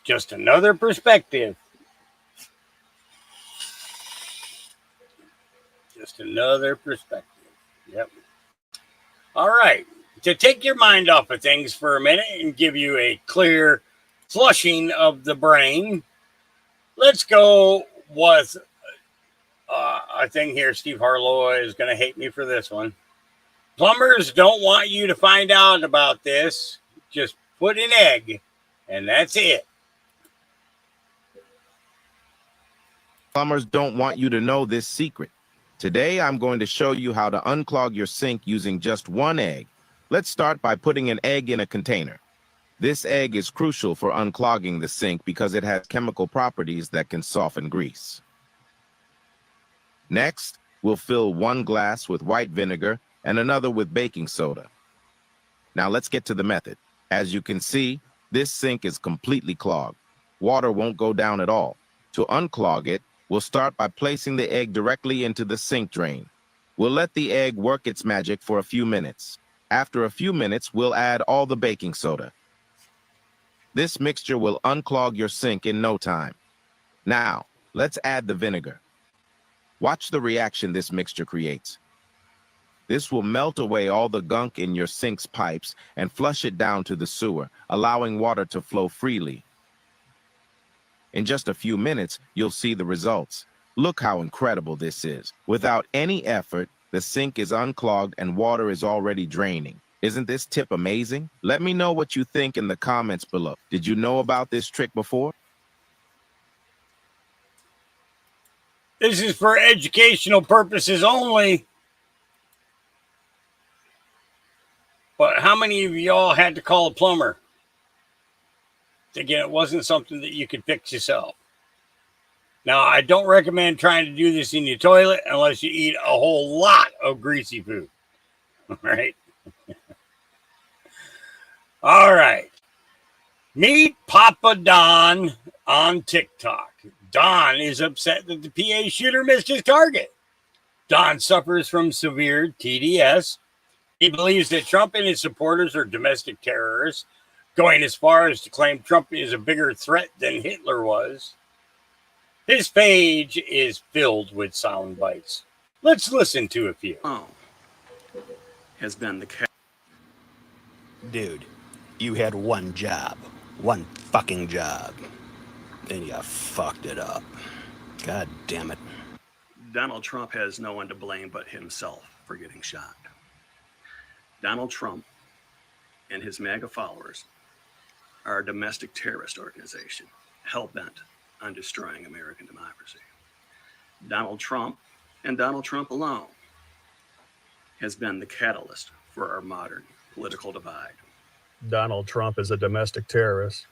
Just another perspective. Just another perspective. Yep. All right. To take your mind off of things for a minute and give you a clear flushing of the brain, let's go with a thing here. Steve Harlow is going to hate me for this one. Plumbers don't want you to find out about this. Just put an egg, and that's it. Plumbers don't want you to know this secret. Today, I'm going to show you how to unclog your sink using just one egg. Let's start by putting an egg in a container. This egg is crucial for unclogging the sink because it has chemical properties that can soften grease. Next, we'll fill one glass with white vinegar and another with baking soda. Now let's get to the method. As you can see, this sink is completely clogged. Water won't go down at all. To unclog it, we'll start by placing the egg directly into the sink drain. We'll let the egg work its magic for a few minutes. After a few minutes, we'll add all the baking soda. This mixture will unclog your sink in no time. Now, let's add the vinegar. Watch the reaction this mixture creates. This will melt away all the gunk in your sink's pipes and flush it down to the sewer, allowing water to flow freely. In just a few minutes, you'll see the results. Look how incredible this is. Without any effort, the sink is unclogged and water is already draining. Isn't this tip amazing? Let me know what you think in the comments below. Did you know about this trick before? This is for educational purposes only. But how many of y'all had to call a plumber? Again, it wasn't something that you could fix yourself. Now, I don't recommend trying to do this in your toilet unless you eat a whole lot of greasy food. All right. All right. Meet Papa Don on TikTok. Don is upset that the PA shooter missed his target. Don suffers from severe TDS. He believes that Trump and his supporters are domestic terrorists, going as far as to claim Trump is a bigger threat than Hitler was. His page is filled with sound bites. Let's listen to a few. Has been the dude, you had one job, one fucking job, and you fucked it up. God damn it. Donald Trump has no one to blame but himself for getting shot. Donald Trump and his MAGA followers are a domestic terrorist organization hell-bent on destroying American democracy. Donald Trump, and Donald Trump alone, has been the catalyst for our modern political divide. Donald Trump is a domestic terrorist.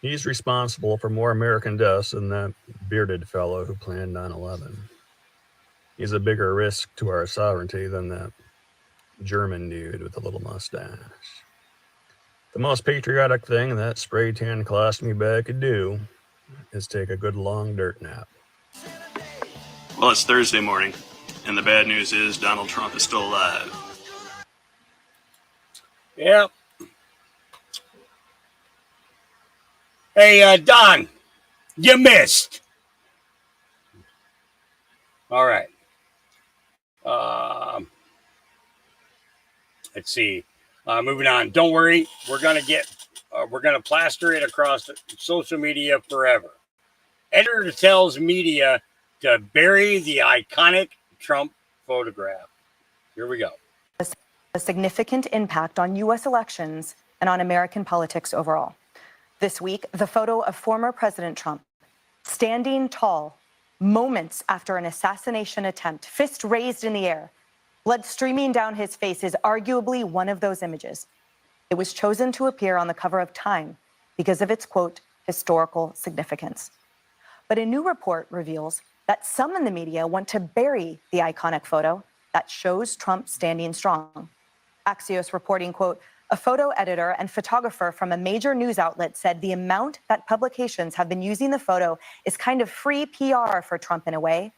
He's responsible for more American deaths than that bearded fellow who planned 9/11. He's a bigger risk to our sovereignty than that German dude with a little mustache. The most patriotic thing that spray tan colostomy bag could do is take a good long dirt nap. Well, it's Thursday morning, and the bad news is Donald Trump is still alive. Yep. Hey, Don, you missed. All right. Let's see. Moving on. Don't worry. We're gonna plaster it across social media forever. Editor tells media to bury the iconic Trump photograph. Here we go. A significant impact on U.S. elections and on American politics overall. This week, the photo of former President Trump standing tall moments after an assassination attempt, fist raised in the air, blood streaming down his face, is arguably one of those images. It was chosen to appear on the cover of Time because of its, quote, historical significance. But a new report reveals that some in the media want to bury the iconic photo that shows Trump standing strong. Axios reporting, quote, a photo editor and photographer from a major news outlet said the amount that publications have been using the photo is kind of free PR for Trump in a way.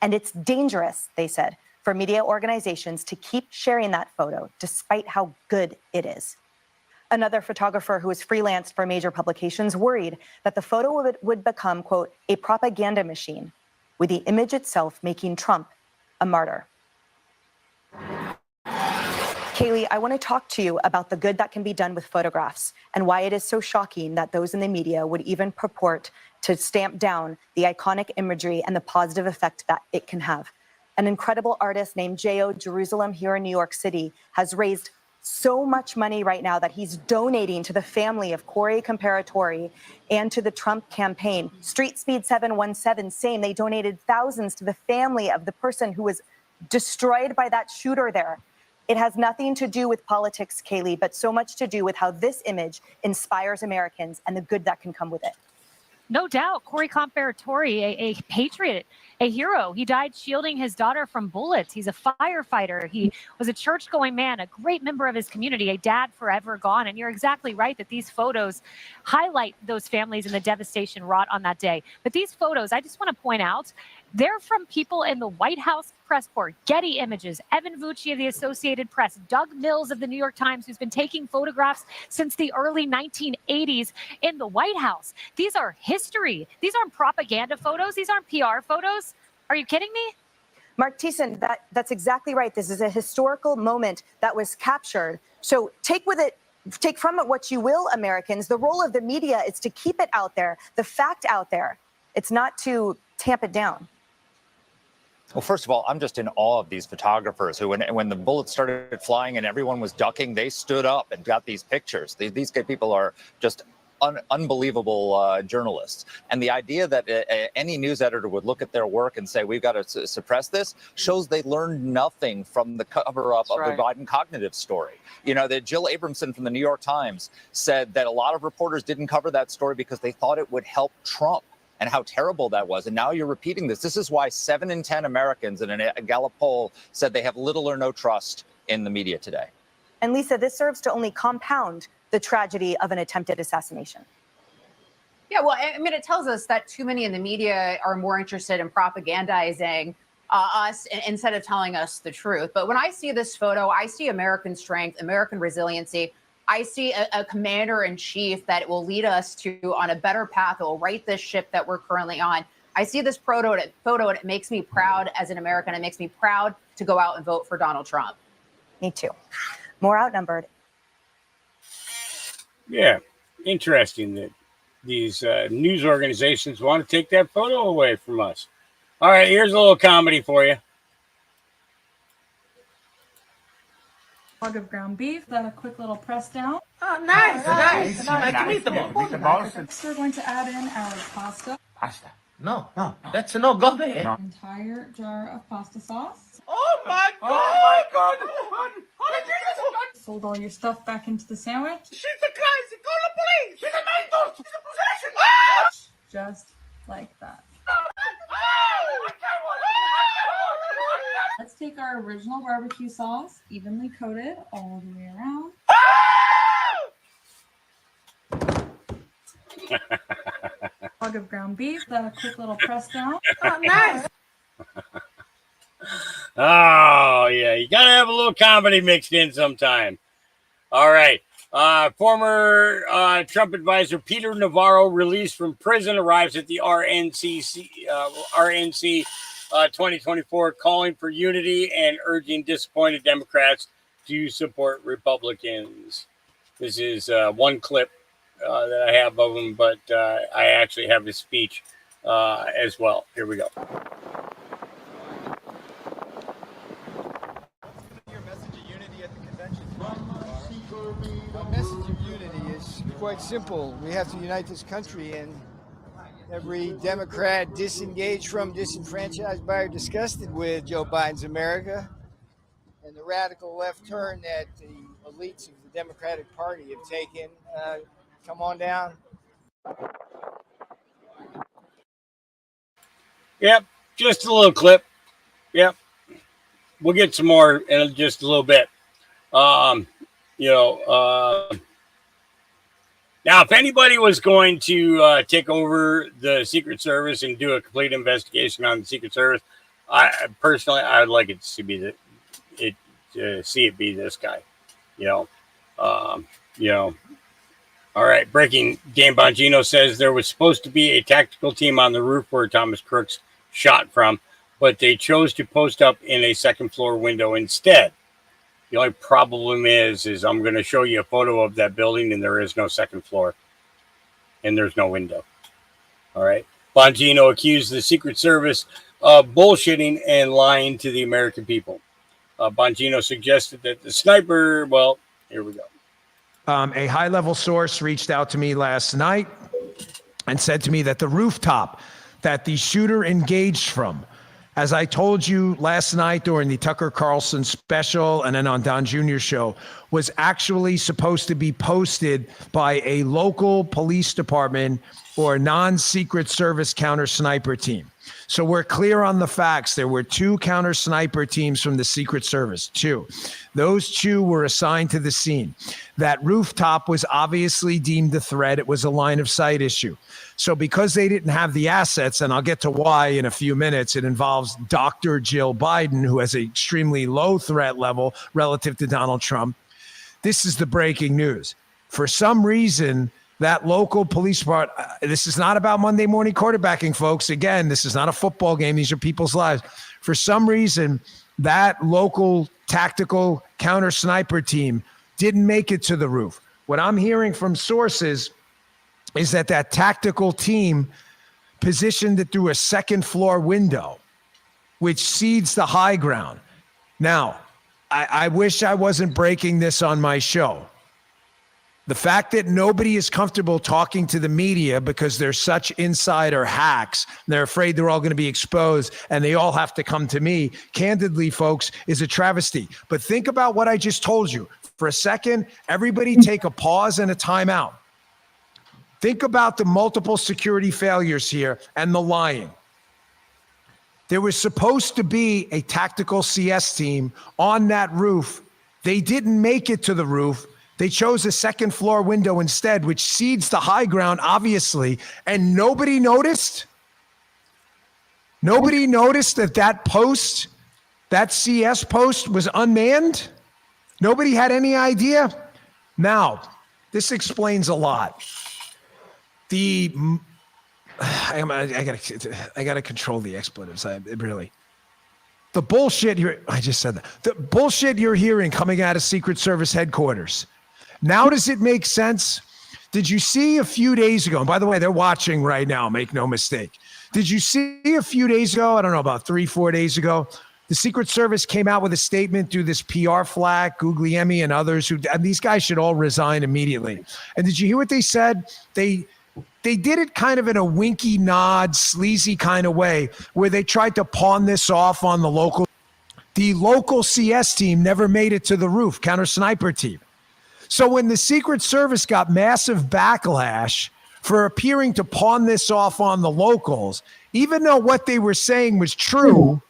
And it's dangerous, they said, for media organizations to keep sharing that photo despite how good it is. Another photographer who is freelanced for major publications worried that the photo would become, quote, a propaganda machine, with the image itself making Trump a martyr. Kayleigh, I want to talk to you about the good that can be done with photographs and why it is so shocking that those in the media would even purport to stamp down the iconic imagery and the positive effect that it can have. An incredible artist named J.O. Jerusalem here in New York City has raised so much money right now that he's donating to the family of Corey Comparatori and to the Trump campaign. Street Speed 717, same. They donated thousands to the family of the person who was destroyed by that shooter there. It has nothing to do with politics, Kayleigh, but so much to do with how this image inspires Americans and the good that can come with it. No doubt. Corey Comparatori, a patriot, a hero. He died shielding his daughter from bullets. He's a firefighter. He was a church-going man, a great member of his community, a dad forever gone. And you're exactly right that these photos highlight those families and the devastation wrought on that day. But these photos, I just want to point out, they're from people in the White House press corps. Getty Images, Evan Vucci of the Associated Press, Doug Mills of the New York Times, who's been taking photographs since the early 1980s in the White House. These are history. These aren't propaganda photos. These aren't PR photos. Are you kidding me? Mark Thiessen, that's exactly right. This is a historical moment that was captured. So take from it what you will, Americans. The role of the media is to keep it out there, the fact out there. It's not to tamp it down. Well, first of all, I'm just in awe of these photographers who, when the bullets started flying and everyone was ducking, they stood up and got these pictures. These people are just unbelievable journalists. And the idea that any news editor would look at their work and say, we've got to suppress this, shows they learned nothing from the cover-up of the Biden cognitive story. You know, that Jill Abramson from the New York Times said that a lot of reporters didn't cover that story because they thought it would help Trump and how terrible that was. And now you're repeating this. This is why 7 in 10 Americans in a Gallup poll said they have little or no trust in the media today. And Lisa, this serves to only compound the tragedy of an attempted assassination. Yeah, well, I mean, it tells us that too many in the media are more interested in propagandizing us instead of telling us the truth. But when I see this photo, I see American strength, American resiliency. I see a commander-in-chief that will lead us on a better path. It will right this ship that we're currently on. I see this photo and it makes me proud as an American. It makes me proud to go out and vote for Donald Trump. Me too. More outnumbered. Yeah, interesting that these news organizations want to take that photo away from us. All right, here's a little comedy for you. Log of ground beef, then a quick little press down. Oh, nice. Nice to meet them all. Next, we're going to add in our pasta. Pasta. No. That's no. Go ahead. Entire jar of pasta sauce. Oh my God. Fold all your stuff back into the sandwich. She's a crazy. Call the police. She's a mental. She's a possession. Just like that. Let's take our original barbecue sauce, evenly coated all the way around. Log of ground beef, then a quick little press down. Oh, nice. Oh, yeah. You got to have a little comedy mixed in sometime. All right. Former Trump advisor Peter Navarro, released from prison, arrives at the RNC 2024, calling for unity and urging disappointed Democrats to support Republicans. This is one clip that I have of him, but I actually have his speech as well. Here we go. Our message of unity is quite simple. We have to unite this country, and every Democrat disengaged from, disenfranchised by, or disgusted with Joe Biden's America and the radical left turn that the elites of the Democratic Party have taken, come on down. Yep, just a little clip. Yep. We'll get some more in just a little bit. Now, if anybody was going to take over the Secret Service and do a complete investigation on the Secret Service, I would like it to be see it be this guy. All right. Breaking. Dan Bongino says there was supposed to be a tactical team on the roof where Thomas Crooks shot from, but they chose to post up in a second floor window instead. The only problem is I'm going to show you a photo of that building, and there is no second floor, and there's no window. All right. Bongino accused the Secret Service of bullshitting and lying to the American people. Bongino suggested that the sniper, well, here we go. A high-level source reached out to me last night and said to me that the rooftop that the shooter engaged from, as I told you last night during the Tucker Carlson special and then on Don Jr.'s show, was actually supposed to be posted by a local police department or non-Secret Service counter sniper team. So we're clear on the facts. There were 2 counter sniper teams from the Secret Service, 2. Those 2 were assigned to the scene. That rooftop was obviously deemed a threat. It was a line of sight issue. So because they didn't have the assets, and I'll get to why in a few minutes, it involves Dr. Jill Biden, who has an extremely low threat level relative to Donald Trump. This is the breaking news. For some reason, that local police department, this is not about Monday morning quarterbacking, folks. Again, this is not a football game. These are people's lives. For some reason, that local tactical counter sniper team didn't make it to the roof. What I'm hearing from sources is that tactical team positioned it through a second floor window, which cedes the high ground. Now, I wish I wasn't breaking this on my show. The fact that nobody is comfortable talking to the media because they're such insider hacks, and they're afraid they're all going to be exposed and they all have to come to me, candidly, folks, is a travesty. But think about what I just told you. For a second, everybody take a pause and a timeout. Think about the multiple security failures here and the lying. There was supposed to be a tactical CS team on that roof. They didn't make it to the roof. They chose a second floor window instead, which cedes the high ground, obviously, and nobody noticed. Nobody noticed that post, that CS post, was unmanned. Nobody had any idea. Now, this explains a lot. I gotta control the expletives. The bullshit here. I just said that. The bullshit you're hearing coming out of Secret Service headquarters. Now, does it make sense? Did you see a few days ago? And by the way, they're watching right now. Make no mistake. Did you see a few days ago? I don't know, about 3-4 days ago. The Secret Service came out with a statement through this PR flack, Guglielmi and others. And these guys should all resign immediately. And did you hear what they said? They did it kind of in a winky nod, sleazy kind of way, where they tried to pawn this off on the local. The local CS team never made it to the roof, counter sniper team. So when the Secret Service got massive backlash for appearing to pawn this off on the locals, even though what they were saying was true,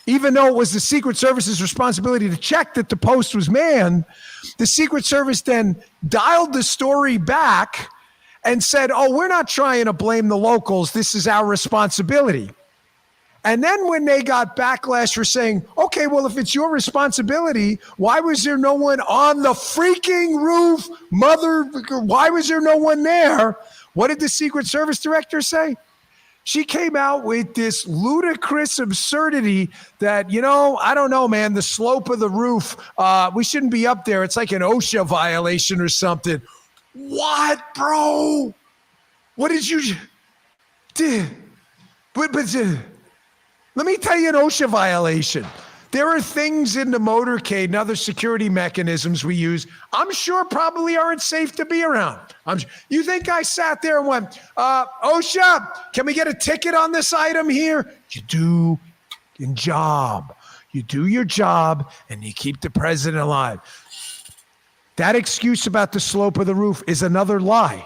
even though it was the Secret Service's responsibility to check that the post was manned, the Secret Service then dialed the story back and said, oh, we're not trying to blame the locals. This is our responsibility. And then when they got backlash for saying, okay, well, if it's your responsibility, why was there no one on the freaking roof? Why was there no one there? What did the Secret Service director say? She came out with this ludicrous absurdity that, I don't know, man, the slope of the roof, we shouldn't be up there. It's like an OSHA violation or something. What, bro? What did you do? Let me tell you an OSHA violation. There are things in the motorcade and other security mechanisms we use, I'm sure probably aren't safe to be around. You think I sat there and went, OSHA, can we get a ticket on this item here? You do your job. You do your job and you keep the president alive. That excuse about the slope of the roof is another lie.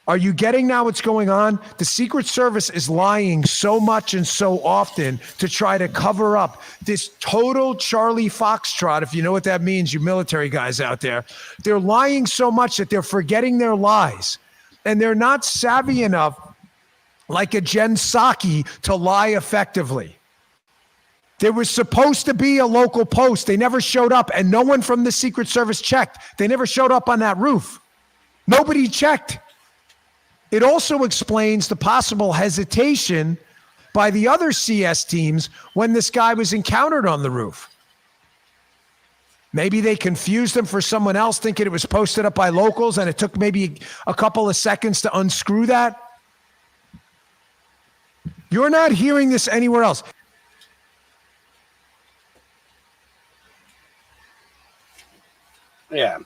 Are you getting now what's going on? The Secret Service is lying so much and so often to try to cover up this total Charlie Foxtrot, if you know what that means, you military guys out there. They're lying so much that they're forgetting their lies. And they're not savvy enough, like a Jen Psaki, to lie effectively. There was supposed to be a local post. They never showed up, and no one from the Secret Service checked. They never showed up on that roof. Nobody checked. It also explains the possible hesitation by the other CS teams when this guy was encountered on the roof. Maybe they confused him for someone else, thinking it was posted up by locals, and it took maybe a couple of seconds to unscrew that. You're not hearing this anywhere else. Yeah.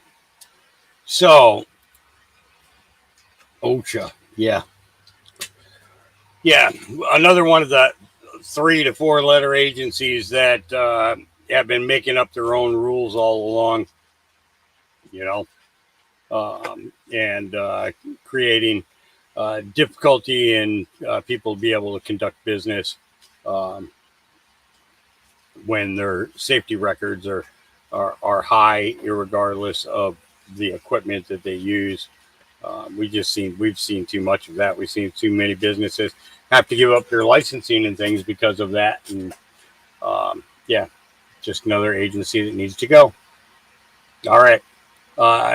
So, OSHA, yeah. Another one of the 3 to 4 letter agencies that have been making up their own rules all along, and creating difficulty in people to be able to conduct business when their safety records are high, irregardless of the equipment that they use. We've seen too much of that. We've seen too many businesses have to give up their licensing and things because of that. And just another agency that needs to go. All right.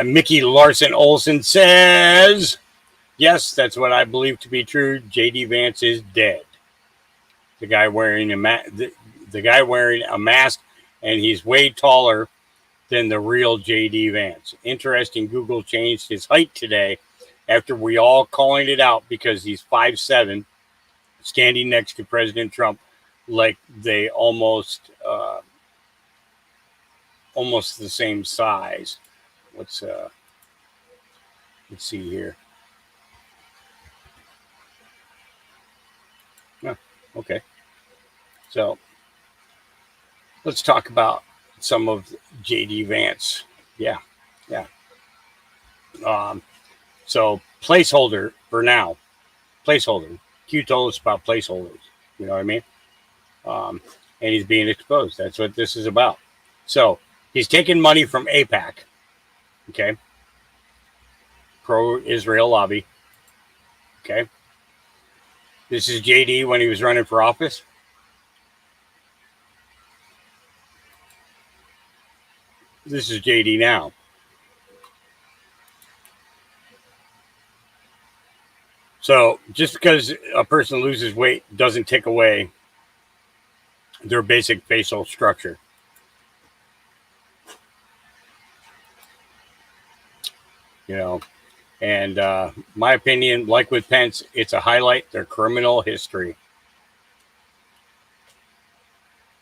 Mickey Larson Olson says, Yes, that's what I believe to be true. J.D. Vance is dead. The guy wearing the guy wearing a mask, and he's way taller than the real J.D. Vance. Interesting, Google changed his height today after we all calling it out because he's 5'7", standing next to President Trump like they almost the same size. Let's see here. Oh, okay. So let's talk about some of J.D. Vance. Yeah. So placeholder for now. Placeholder. Q told us about placeholders. You know what I mean? And he's being exposed. That's what this is about. So he's taking money from AIPAC. Okay. Pro-Israel lobby. Okay. This is JD when he was running for office. This is JD now. So just because a person loses weight doesn't take away their basic facial structure. You know, and my opinion, like with Pence, it's a highlight their criminal history.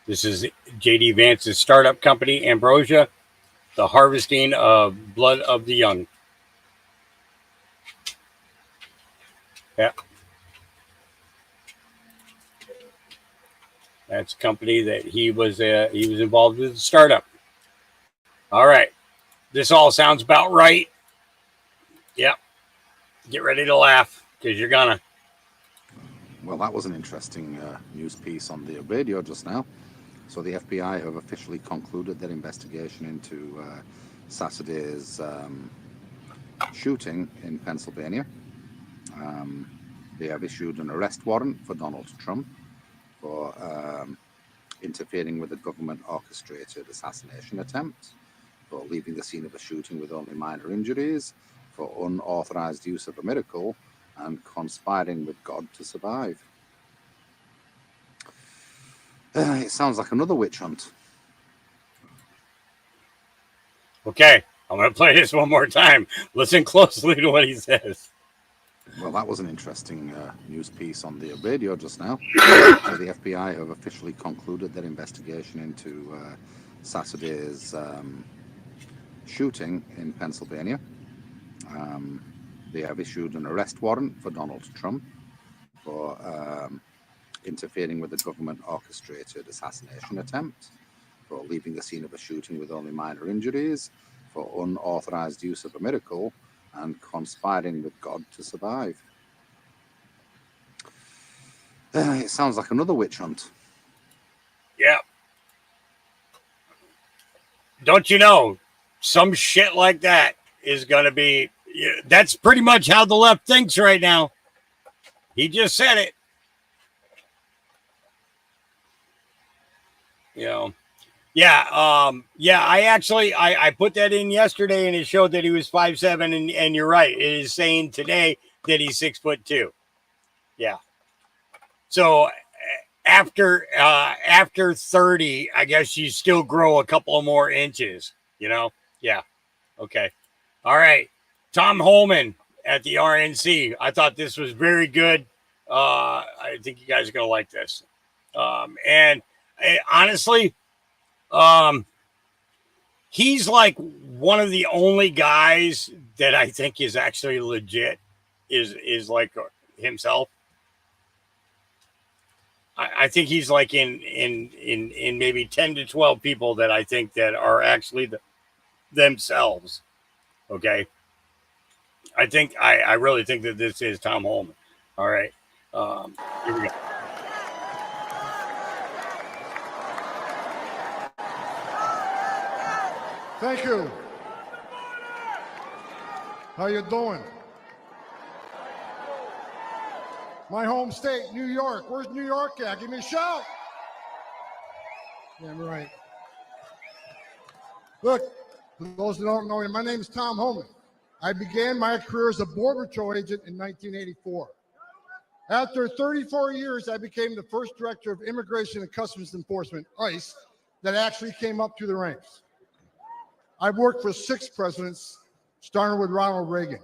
This is J.D. Vance's startup company, Ambrosia, the harvesting of blood of the young. Yeah. That's a company that he was involved with the startup. All right. This all sounds about right. Yep. Get ready to laugh because you're gonna. Well, that was an interesting news piece on the radio just now. So the FBI have officially concluded their investigation into Saturday's shooting in Pennsylvania. They have issued an arrest warrant for Donald Trump for interfering with a government-orchestrated assassination attempt, for leaving the scene of a shooting with only minor injuries, for unauthorized use of a miracle, and conspiring with God to survive. It sounds like another witch hunt. Okay, I'm going to play this one more time. Listen closely to what he says. Well, that was an interesting news piece on the radio just now. So the FBI have officially concluded their investigation into Saturday's shooting in Pennsylvania. They have issued an arrest warrant for Donald Trump for interfering with a government-orchestrated assassination attempt, for leaving the scene of a shooting with only minor injuries, for unauthorized use of a miracle, and conspiring with God to survive. It sounds like another witch hunt. Yeah. Don't you know, some shit like that is going to be, that's pretty much how the left thinks right now. He just said it. You know, I put that in yesterday and it showed that he was 5'7", and you're right. It is saying today that he's 6'2". Yeah. So after 30, I guess you still grow a couple more inches, you know? Yeah. Okay. All right. Tom Holman at the RNC. I thought this was very good. I think you guys are going to like this. Honestly, he's like one of the only guys that I think is actually legit, is like himself. I think he's like in maybe 10 to 12 people that I think that are actually themselves. Okay. I really think that this is Tom Holman. All right. Here we go. Thank you. How you doing? My home state, New York. Where's New York at? Give me a shout. Damn right. Look, for those that don't know me, my name is Tom Holman. I began my career as a Border Patrol agent in 1984. After 34 years, I became the first director of Immigration and Customs Enforcement, ICE, that actually came up through the ranks. I've worked for 6 presidents, starting with Ronald Reagan.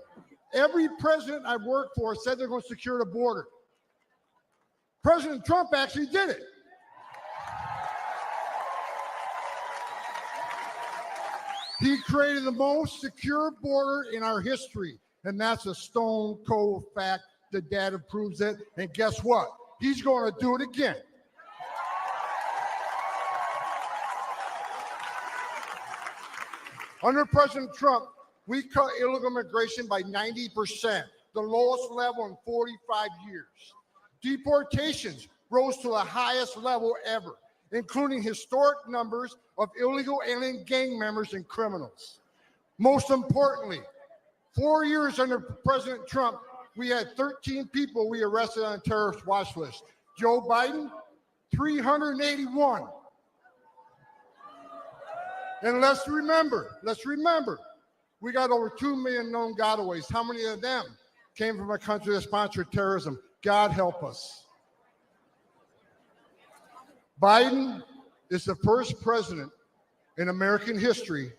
Every president I've worked for said they're going to secure the border. President Trump actually did it. He created the most secure border in our history, and that's a stone cold fact. The data proves it, and guess what? He's going to do it again. Under President Trump, we cut illegal immigration by 90%, the lowest level in 45 years. Deportations rose to the highest level ever, including historic numbers of illegal alien gang members and criminals. Most importantly, 4 years under President Trump, we had 13 people we arrested on a terrorist watch list. Joe Biden, 381. And let's remember, we got over 2 million known gotaways. How many of them came from a country that sponsored terrorism? God help us. Biden is the first president in American history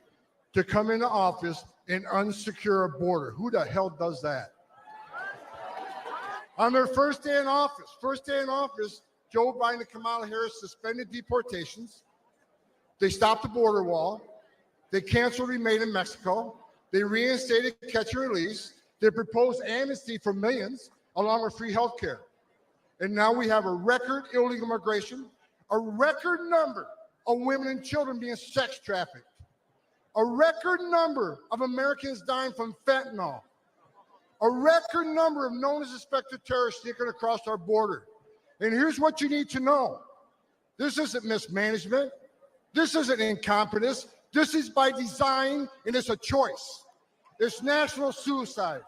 to come into office and unsecure a border. Who the hell does that? On their first day in office, Joe Biden and Kamala Harris suspended deportations. They stopped the border wall. They canceled Remain in Mexico. They reinstated catch and release. They proposed amnesty for millions, along with free health care. And now we have a record illegal immigration, a record number of women and children being sex trafficked, a record number of Americans dying from fentanyl, a record number of known and suspected terrorists sneaking across our border. And here's what you need to know. This isn't mismanagement. This isn't incompetence. This is by design, and it's a choice. It's national suicide.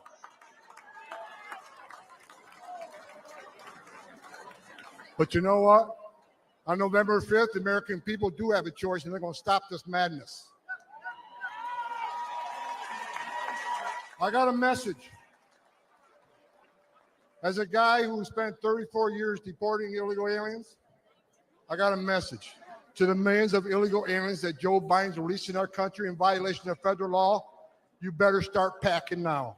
But you know what? On November 5th, the American people do have a choice, and they're going to stop this madness. I got a message. As a guy who spent 34 years deporting illegal aliens, I got a message to the millions of illegal aliens that Joe Biden's releasing our country in violation of federal law. You better start packing now.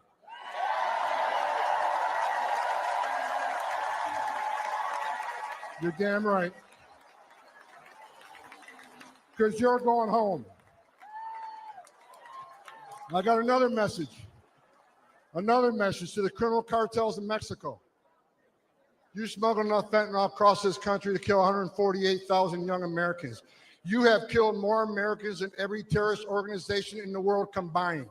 You're damn right. Because you're going home. I got another message to the criminal cartels in Mexico. You smuggled enough fentanyl across this country to kill 148,000 young Americans. You have killed more Americans than every terrorist organization in the world combined.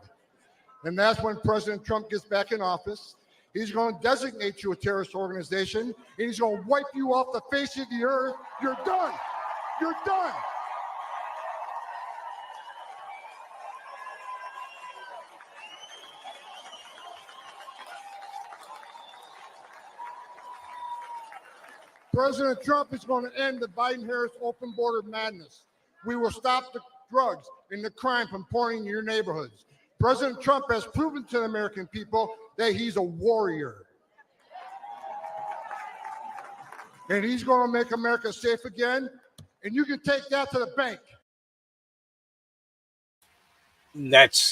And that's when President Trump gets back in office. He's going to designate you a terrorist organization, and he's going to wipe you off the face of the earth. You're done. You're done. President Trump is going to end the Biden-Harris open border madness. We will stop the drugs and the crime from pouring into your neighborhoods. President Trump has proven to the American people that he's a warrior. And he's going to make America safe again. And you can take that to the bank. That's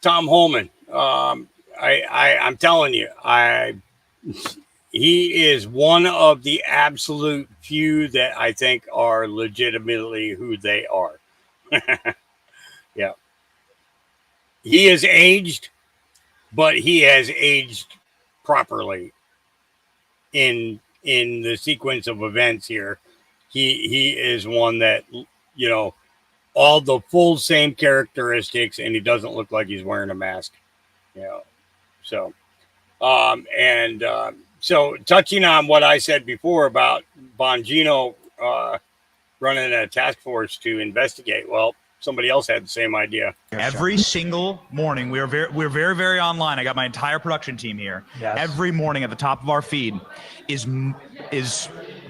Tom Homan. I'm telling you, he is one of the absolute few that I think are legitimately who they are. Yeah. He has aged, but he has aged properly in the sequence of events here. He is one that, you know, all the full same characteristics, and he doesn't look like he's wearing a mask. You know, so so touching on what I said before about Bongino running a task force to investigate, well, somebody else had the same idea. Every single morning, we're very online. I got my entire production team here. Yes. Every morning at the top of our feed is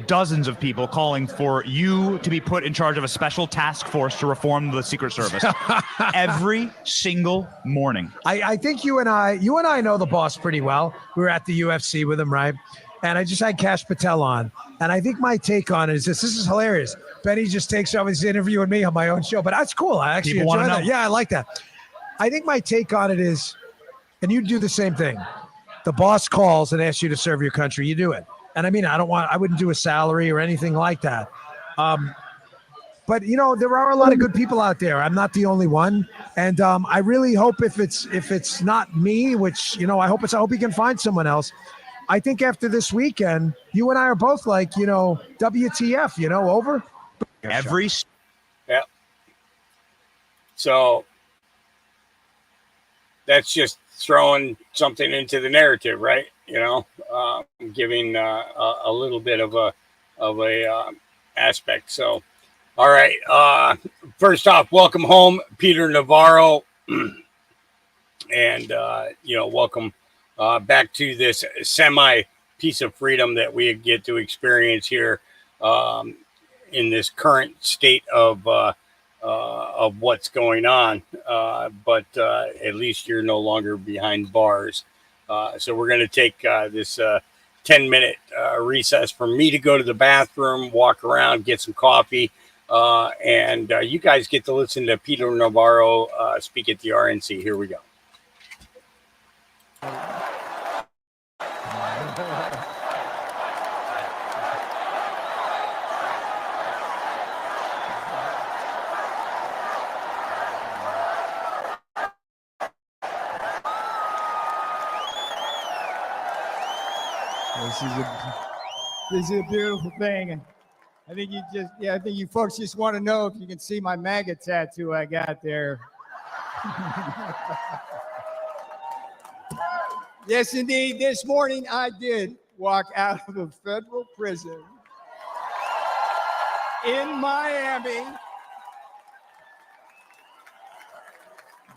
dozens of people calling for you to be put in charge of a special task force to reform the Secret Service every single morning. I think you and I know the boss pretty well. We were at the UFC with him, right? And I just had Kash Patel on. And I think my take on it is this is hilarious. Benny just takes over this interview with me on my own show, but that's cool. I actually People enjoy wanna that. know. Yeah, I like that. I think my take on it is, and you do the same thing. The boss calls and asks you to serve your country. You do it. And I mean, I wouldn't do a salary or anything like that. But you know, there are a lot of good people out there. I'm not the only one. And I really hope if it's not me, which, you know, I hope you can find someone else. I think after this weekend, you and I are both like, you know, WTF, you know, over. Yeah. So that's just throwing something into the narrative, right? You know, giving a little bit of a aspect. So, all right. First off, welcome home, Peter Navarro, and you know, welcome back to this semi piece of freedom that we get to experience here in this current state of what's going on, but at least you're no longer behind bars. So we're going to take this 10-minute recess for me to go to the bathroom, walk around, get some coffee, and you guys get to listen to Peter Navarro speak at the RNC. Here we go. This is a beautiful thing, and I think I think you folks just want to know if you can see my MAGA tattoo I got there. Yes, indeed. This morning I did walk out of a federal prison in Miami.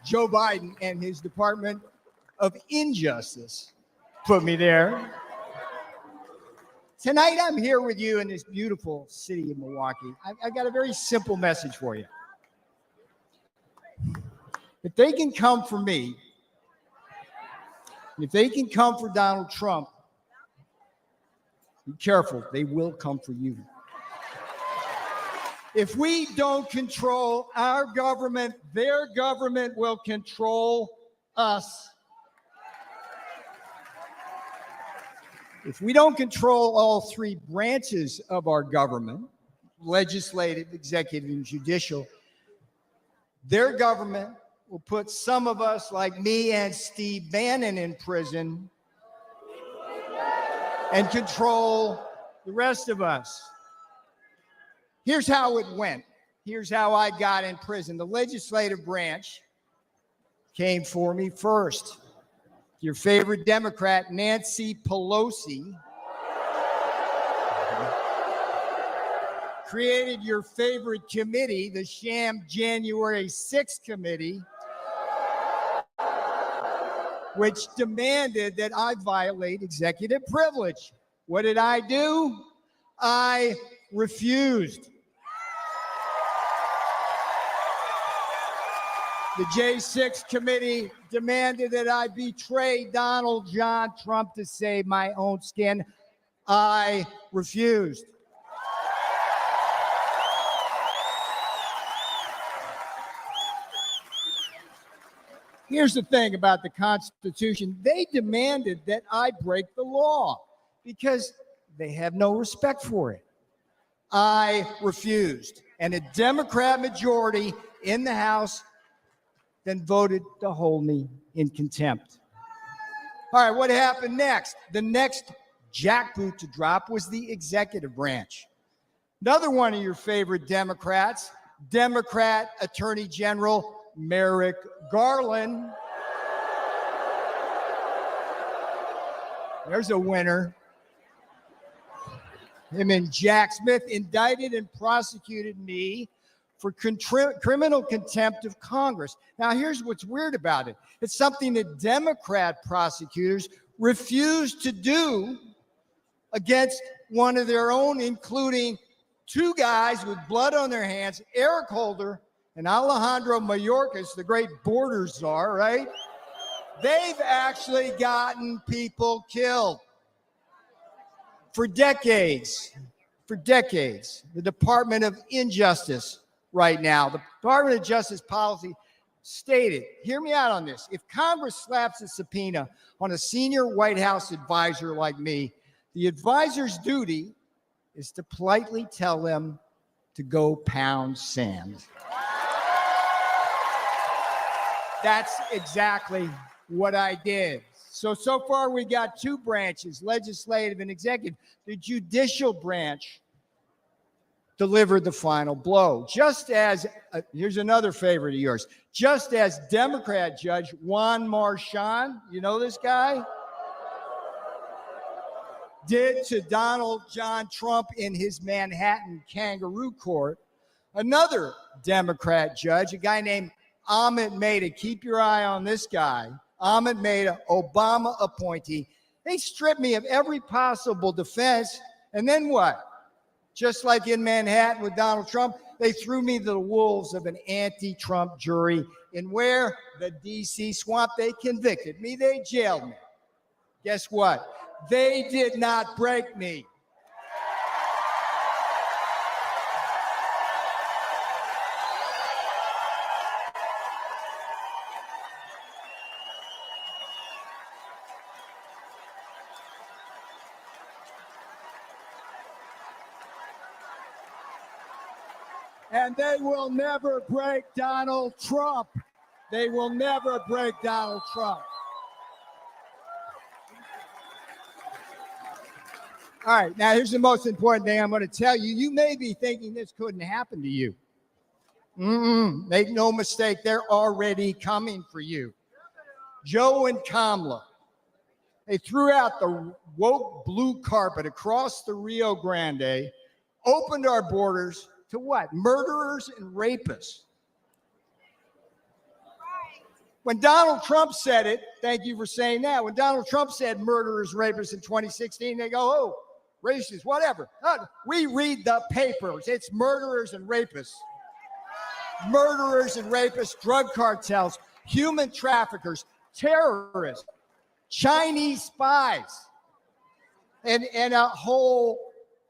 Joe Biden and his Department of Injustice put me there. Tonight, I'm here with you in this beautiful city of Milwaukee. I've got a very simple message for you. If they can come for me, if they can come for Donald Trump, be careful, they will come for you. If we don't control our government, their government will control us. If we don't control all three branches of our government, legislative, executive, and judicial, their government will put some of us, like me and Steve Bannon, in prison and control the rest of us. Here's how it went. Here's how I got in prison. The legislative branch came for me first. Your favorite Democrat, Nancy Pelosi, created your favorite committee, the sham January 6th committee, which demanded that I violate executive privilege. What did I do? I refused. The J6 committee demanded that I betray Donald John Trump to save my own skin. I refused. Here's the thing about the Constitution. They demanded that I break the law because they have no respect for it. I refused. And a Democrat majority in the House then voted to hold me in contempt. All right, what happened next? The next jackboot to drop was the executive branch. Another one of your favorite Democrats, Democrat Attorney General Merrick Garland. There's a winner. Him and Jack Smith indicted and prosecuted me for criminal contempt of Congress. Now, here's what's weird about it. It's something that Democrat prosecutors refused to do against one of their own, including two guys with blood on their hands, Eric Holder and Alejandro Mayorkas, the great border czar, right? They've actually gotten people killed for decades. For decades. The Department of Injustice right now, the Department of Justice policy stated, hear me out on this, if Congress slaps a subpoena on a senior White House advisor like me, the advisor's duty is to politely tell them to go pound sand. That's exactly what I did. So far we got two branches, legislative and executive. The judicial branch delivered the final blow. Just as, here's another favorite of yours, just as Democrat Judge Juan Marchand, you know this guy? Did to Donald John Trump in his Manhattan kangaroo court, another Democrat judge, a guy named Ahmed Maida, keep your eye on this guy, Ahmed Maida, Obama appointee. They stripped me of every possible defense. And then what? Just like in Manhattan with Donald Trump, they threw me to the wolves of an anti-Trump jury. And where? The D.C. swamp. They convicted me. They jailed me. Guess what? They did not break me. And they will never break Donald Trump. They will never break Donald Trump. All right, now here's the most important thing I'm going to tell you. You may be thinking this couldn't happen to you. Make no mistake, they're already coming for you. Joe and Kamala, they threw out the woke blue carpet across the Rio Grande, opened our borders to what? Murderers and rapists. When Donald Trump said it, thank you for saying that. When Donald Trump said murderers, rapists in 2016, they go, oh, racist, whatever. We read the papers. It's murderers and rapists. Murderers and rapists, drug cartels, human traffickers, terrorists, Chinese spies, and a whole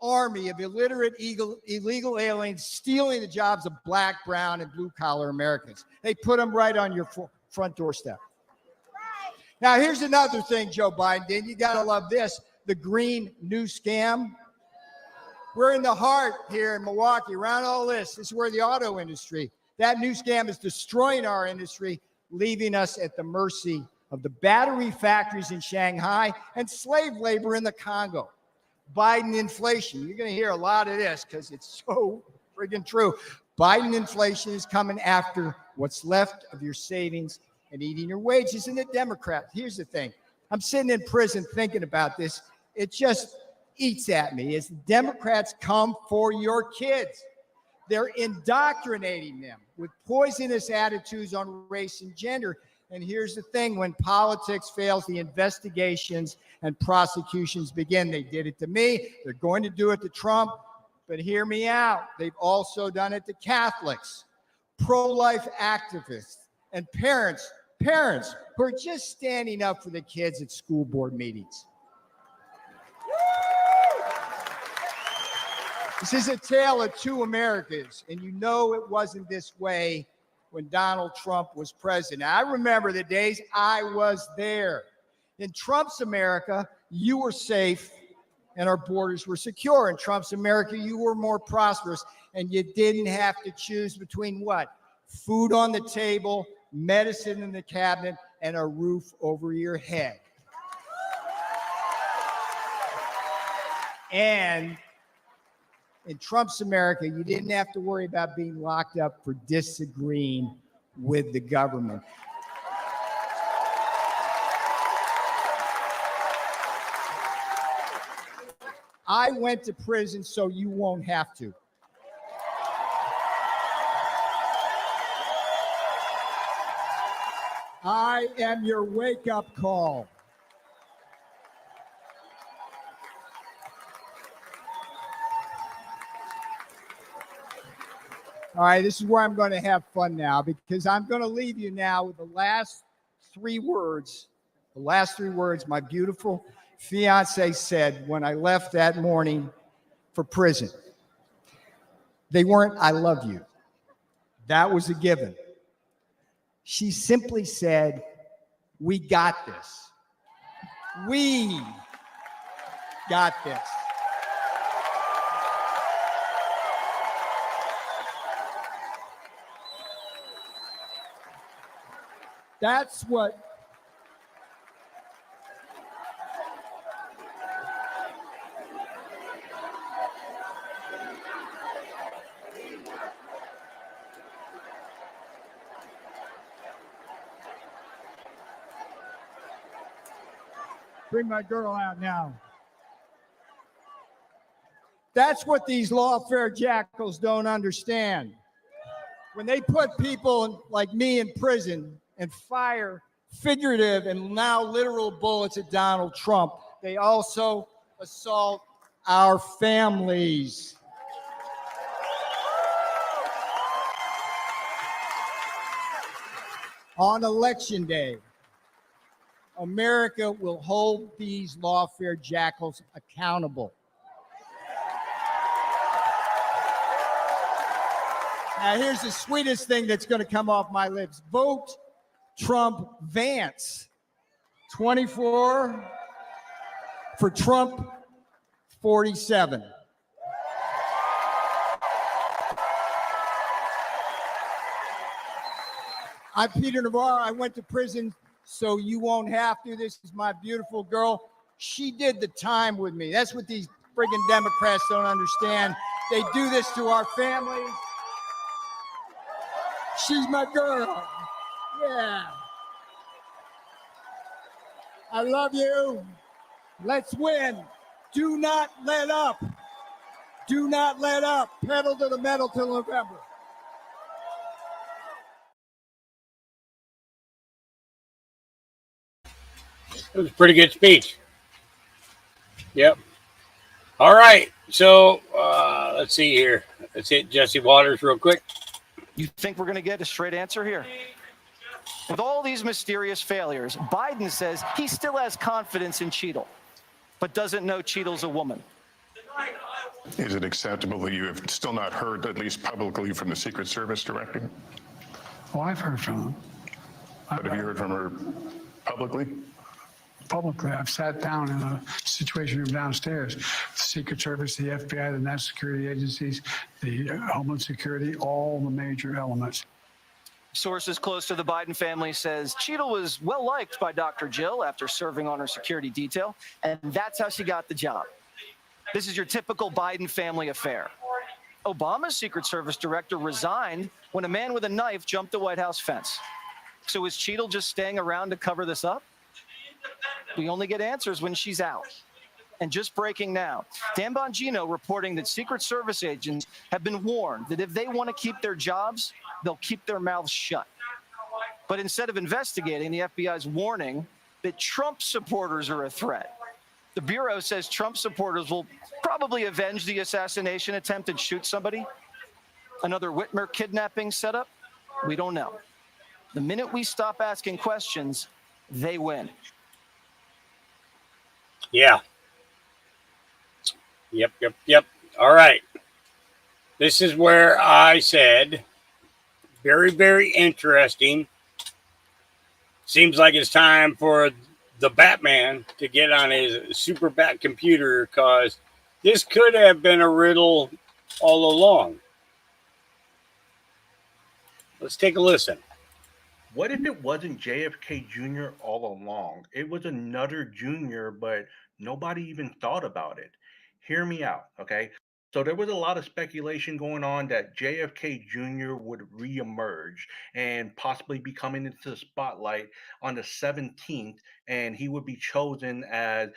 army of illiterate, illegal aliens stealing the jobs of black, brown, and blue-collar Americans. They put them right on your front doorstep. Now, here's another thing Joe Biden did. You got to love this. The green new scam. We're in the heart here in Milwaukee, around all this. This is where the auto industry, that new scam is destroying our industry, leaving us at the mercy of the battery factories in Shanghai and slave labor in the Congo. Biden inflation. You're going to hear a lot of this because it's so friggin' true. Biden inflation is coming after what's left of your savings and eating your wages. And the Democrats, here's the thing. I'm sitting in prison thinking about this. It just eats at me as the Democrats come for your kids. They're indoctrinating them with poisonous attitudes on race and gender. And here's the thing, when politics fails, the investigations and prosecutions begin. They did it to me. They're going to do it to Trump. But hear me out. They've also done it to Catholics, pro-life activists, and parents who are just standing up for the kids at school board meetings. This is a tale of two Americas, and you know it wasn't this way when Donald Trump was president. I remember the days I was there. In Trump's America, you were safe and our borders were secure. In Trump's America, you were more prosperous and you didn't have to choose between what? Food on the table, medicine in the cabinet, and a roof over your head. And in Trump's America, you didn't have to worry about being locked up for disagreeing with the government. I went to prison so you won't have to. I am your wake-up call. All right, this is where I'm going to have fun now because I'm going to leave you now with the last three words. The last three words my beautiful fiance said when I left that morning for prison. They weren't, "I love you." That was a given. She simply said, "We got this. We got this." That's what bring my girl out now. That's what these lawfare jackals don't understand. When they put people like me in prison and fire figurative and now literal bullets at Donald Trump, they also assault our families. On election day, America will hold these lawfare jackals accountable. Now, here's the sweetest thing that's going to come off my lips. Vote Trump Vance. 24 for Trump 47. I'm Peter Navarro. I went to prison so you won't have to. This is my beautiful girl. She did the time with me. That's what these friggin' Democrats don't understand. They do this to our families. She's my girl. Yeah. I love you. Let's win. Do not let up. Do not let up. Pedal to the metal till November. It was a pretty good speech. Yep. All right. So let's see here. Let's hit Jesse Waters real quick. You think we're going to get a straight answer here? With all these mysterious failures, Biden says he still has confidence in Cheadle, but doesn't know Cheadle's a woman. Is it acceptable that you have still not heard, at least publicly, from the Secret Service director? Oh, I've heard from him. But have you heard from her publicly? Publicly, I've sat down in a situation room downstairs. The Secret Service, the FBI, the national security agencies, the Homeland Security, all the major elements. Sources close to the Biden family says Cheadle was well liked by Dr. Jill after serving on her security detail, and that's how she got the job. This is your typical Biden family affair. Obama's Secret Service director resigned when a man with a knife jumped the White House fence. So is Cheadle just staying around to cover this up? We only get answers when she's out. And just breaking now, Dan Bongino reporting that Secret Service agents have been warned that if they want to keep their jobs, they'll keep their mouths shut. But instead of investigating, the FBI's warning that Trump supporters are a threat. The Bureau says Trump supporters will probably avenge the assassination attempt and shoot somebody. Another Whitmer kidnapping setup? We don't know. The minute we stop asking questions, they win. Yeah. Yep. All right. This is where I said, very, very interesting. Seems like it's time for the Batman to get on his super bat computer because this could have been a riddle all along. Let's take a listen. What if it wasn't JFK Jr. all along? It was another Jr., but nobody even thought about it. Hear me out, okay? So there was a lot of speculation going on that JFK Jr. would reemerge and possibly be coming into the spotlight on the 17th, and he would be chosen as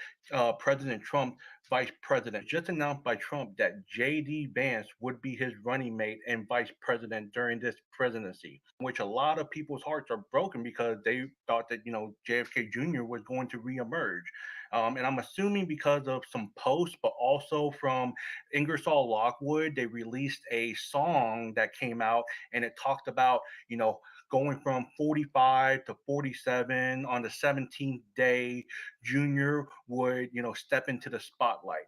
President Trump vice president. Just announced by Trump that J.D. Vance would be his running mate and vice president during this presidency, which a lot of people's hearts are broken because they thought that, JFK Jr. was going to reemerge. And I'm assuming because of some posts, but also from Ingersoll Lockwood, they released a song that came out and it talked about, going from 45 to 47 on the 17th day, Junior would, step into the spotlight.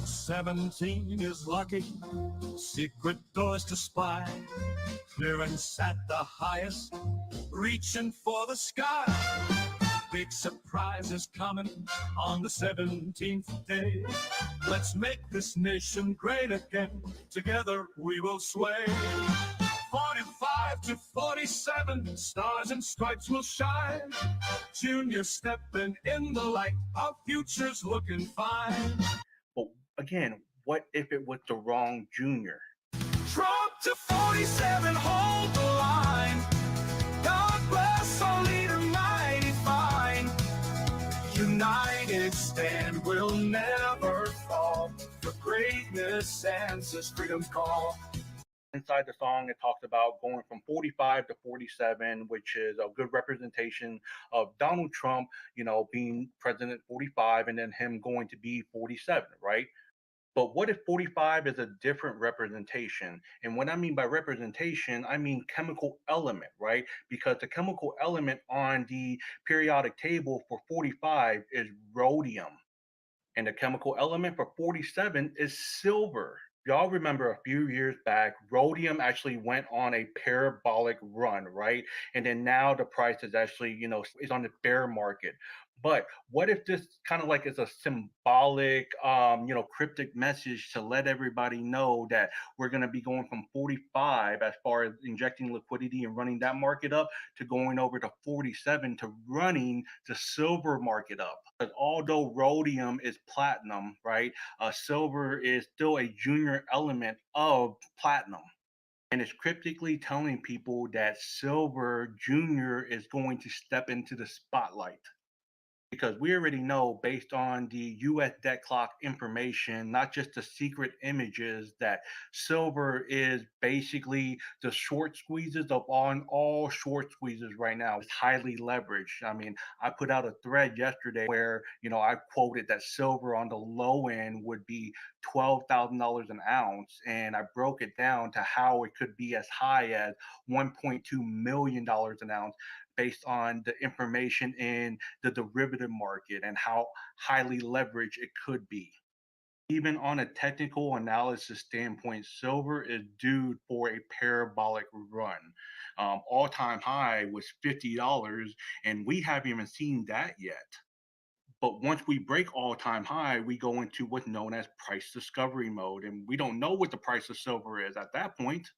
17 is lucky, secret doors to spy, clearance at the highest, reaching for the sky. Big surprise is coming on the 17th day. Let's make this nation great again. Together we will sway. 45 to 47, stars and stripes will shine. Junior stepping in the light, our future's looking fine. But again, what if it was the wrong Junior? Trump to 47, hold the line. God bless our leader, mighty fine. United stand, we'll never fall. For greatness answers freedom's call. Inside the song, it talks about going from 45 to 47, which is a good representation of Donald Trump, being president 45 and then him going to be 47, right? But what if 45 is a different representation? And what I mean by representation, I mean chemical element, right? Because the chemical element on the periodic table for 45 is rhodium. And the chemical element for 47 is silver. Y'all remember a few years back, rhodium actually went on a parabolic run, right? And then now the price is actually, is on the bear market. But what if this kind of like is a symbolic, cryptic message to let everybody know that we're going to be going from 45 as far as injecting liquidity and running that market up to going over to 47 to running the silver market up. Because although rhodium is platinum, right, silver is still a junior element of platinum. And it's cryptically telling people that silver junior is going to step into the spotlight. Because we already know, based on the U.S. debt clock information, not just the secret images, that silver is basically the short squeezes of on all short squeezes right now. It's highly leveraged. I mean, I put out a thread yesterday where, I quoted that silver on the low end would be $12,000 an ounce. And I broke it down to how it could be as high as $1.2 million an ounce, based on the information in the derivative market and how highly leveraged it could be. Even on a technical analysis standpoint, silver is due for a parabolic run. All-time high was $50, and we haven't even seen that yet. But once we break all-time high, we go into what's known as price discovery mode, and we don't know what the price of silver is at that point.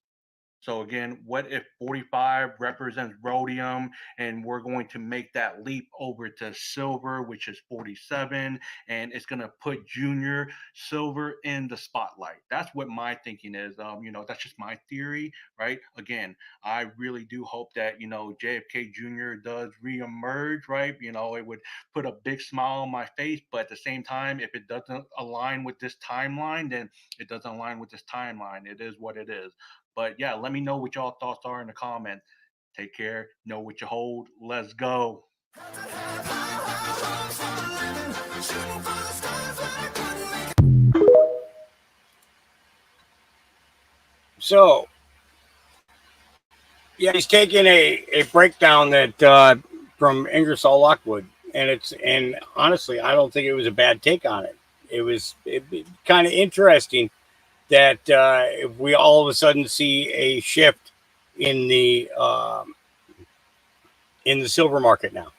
So again, what if 45 represents rhodium and we're going to make that leap over to silver, which is 47, and it's going to put junior silver in the spotlight? That's what my thinking is. That's just my theory, right? Again, I really do hope that, JFK Jr. does reemerge, right? It would put a big smile on my face, but at the same time, if it doesn't align with this timeline, then it doesn't align with this timeline. It is what it is. But yeah, let me know what y'all thoughts are in the comments. Take care. Know what you hold. Let's go. So, yeah, he's taking a breakdown that from Ingersoll Lockwood, and honestly, I don't think it was a bad take on it. It was kind of interesting that if we all of a sudden see a shift in the silver market now,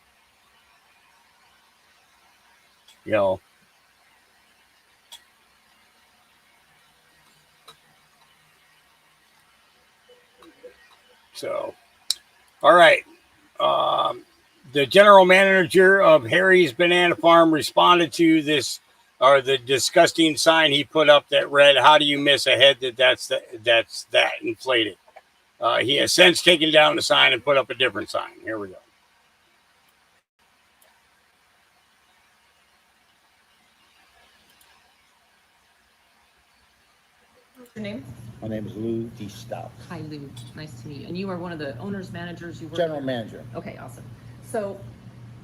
So, all right. The general manager of Harry's Banana Farm responded to this, or the disgusting sign he put up that read, "How do you miss a head that's that inflated?" He has since taken down the sign and put up a different sign. Here we go. What's your name? My name is Lou D. Stout. Hi, Lou. Nice to meet you. And you are one of the owners, managers? You work General there? manager. Okay, awesome. So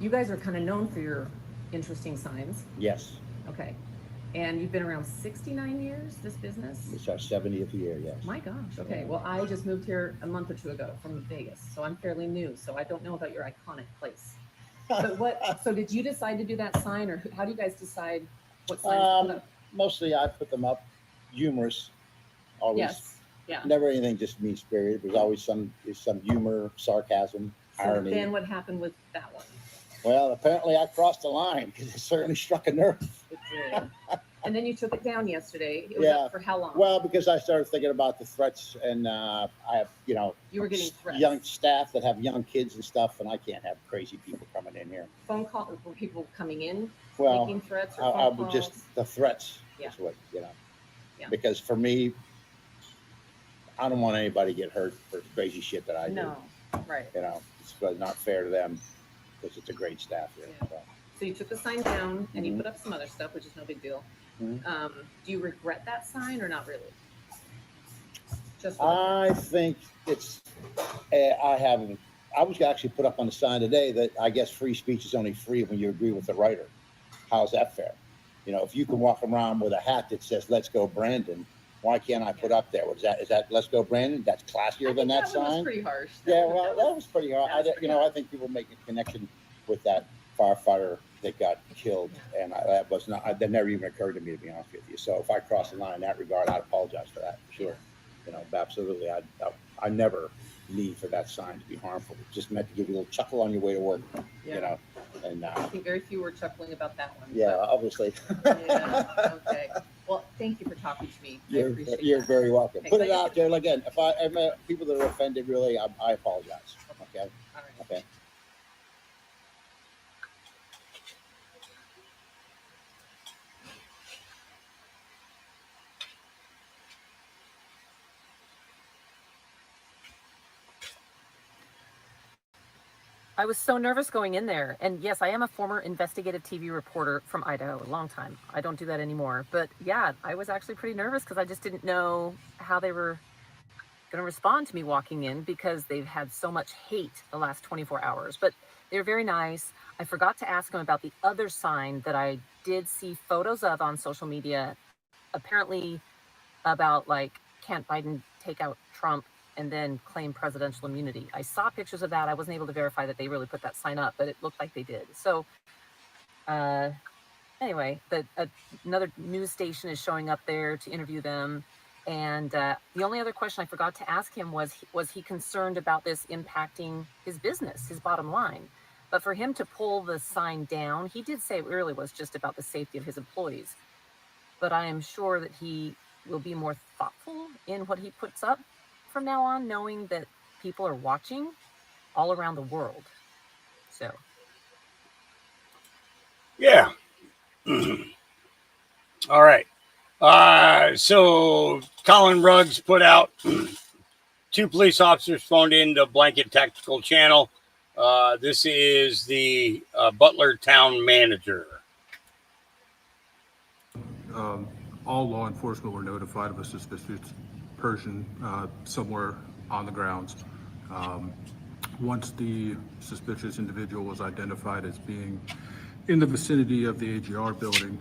You guys are kind of known for your interesting signs. Yes, Okay. And you've been around 69 years, this business? it's our 70th year, yes. My gosh. Okay. Well, I just moved here a month or two ago from Vegas, so I'm fairly new. So I don't know about your iconic place. But so did you decide to do that sign, or how do you guys decide what signs to put up? Mostly I put them up humorous, always. Yes. Yeah. Never anything just mean-spirited. There's always some humor, sarcasm, So irony. then what happened with that one? Well, apparently I crossed the line because it certainly struck a nerve. It did. And then you took it down yesterday. It was Yeah. up for how long? Well, because I started thinking about the threats, and I have, You were getting threats. young staff that have young kids and stuff, and I can't have crazy people coming in here. Phone call, were people coming in Well, making threats or I phone would calls? just the threats Yeah. is what Yeah. Because for me, I don't want anybody to get hurt for crazy shit that I do. No, right. It's not fair to them because it's a great staff here. Yeah. So you took the sign down and you Mhm. put up some other stuff, which is no big deal. Mhm. Do you regret that sign or not really? Just I think it's. I was actually put up on the sign today that I guess free speech is only free when you agree with the writer. How's that fair? If you can walk around with a hat that says "Let's go Brandon," why can't I put up there? Is that "Let's go Brandon"? That's classier than that that one was sign. pretty harsh. Yeah, well, that was pretty hard. I think people make a connection with that firefighter that got killed, and that never even occurred to me, to be honest with you. So if I cross the line in that regard, I'd apologize for that, for sure. Absolutely. I never need for that sign to be harmful. It's just meant to give you a little chuckle on your way to work, Yeah. and I think very few were chuckling about that one. yeah, obviously. Yeah. Okay. Well, thank you for talking to me. I appreciate You're that. very welcome. Okay, Put so it out there again. If I people that are offended, really, I apologize. Okay. All right. Okay. I was so nervous going in there. And yes, I am a former investigative TV reporter from Idaho, a long time. I don't do that anymore. But yeah, I was actually pretty nervous because I just didn't know how they were going to respond to me walking in because they've had so much hate the last 24 hours. But they're very nice. I forgot to ask them about the other sign that I did see photos of on social media, apparently about like, can't Biden take out Trump and then claim presidential immunity. I saw pictures of that. I wasn't able to verify that they really put that sign up, but it looked like they did. So anyway, another news station is showing up there to interview them. And the only other question I forgot to ask him was he concerned about this impacting his business, his bottom line? But for him to pull the sign down, he did say it really was just about the safety of his employees. But I am sure that he will be more thoughtful in what he puts up from now on, knowing that people are watching all around the world. So. Yeah. All right. So Colin Ruggs put out 2 police officers phoned into Blanket Tactical Channel. This is the Butler town manager. All law enforcement were notified of a suspicious person somewhere on the grounds. Once the suspicious individual was identified as being in the vicinity of the AGR building,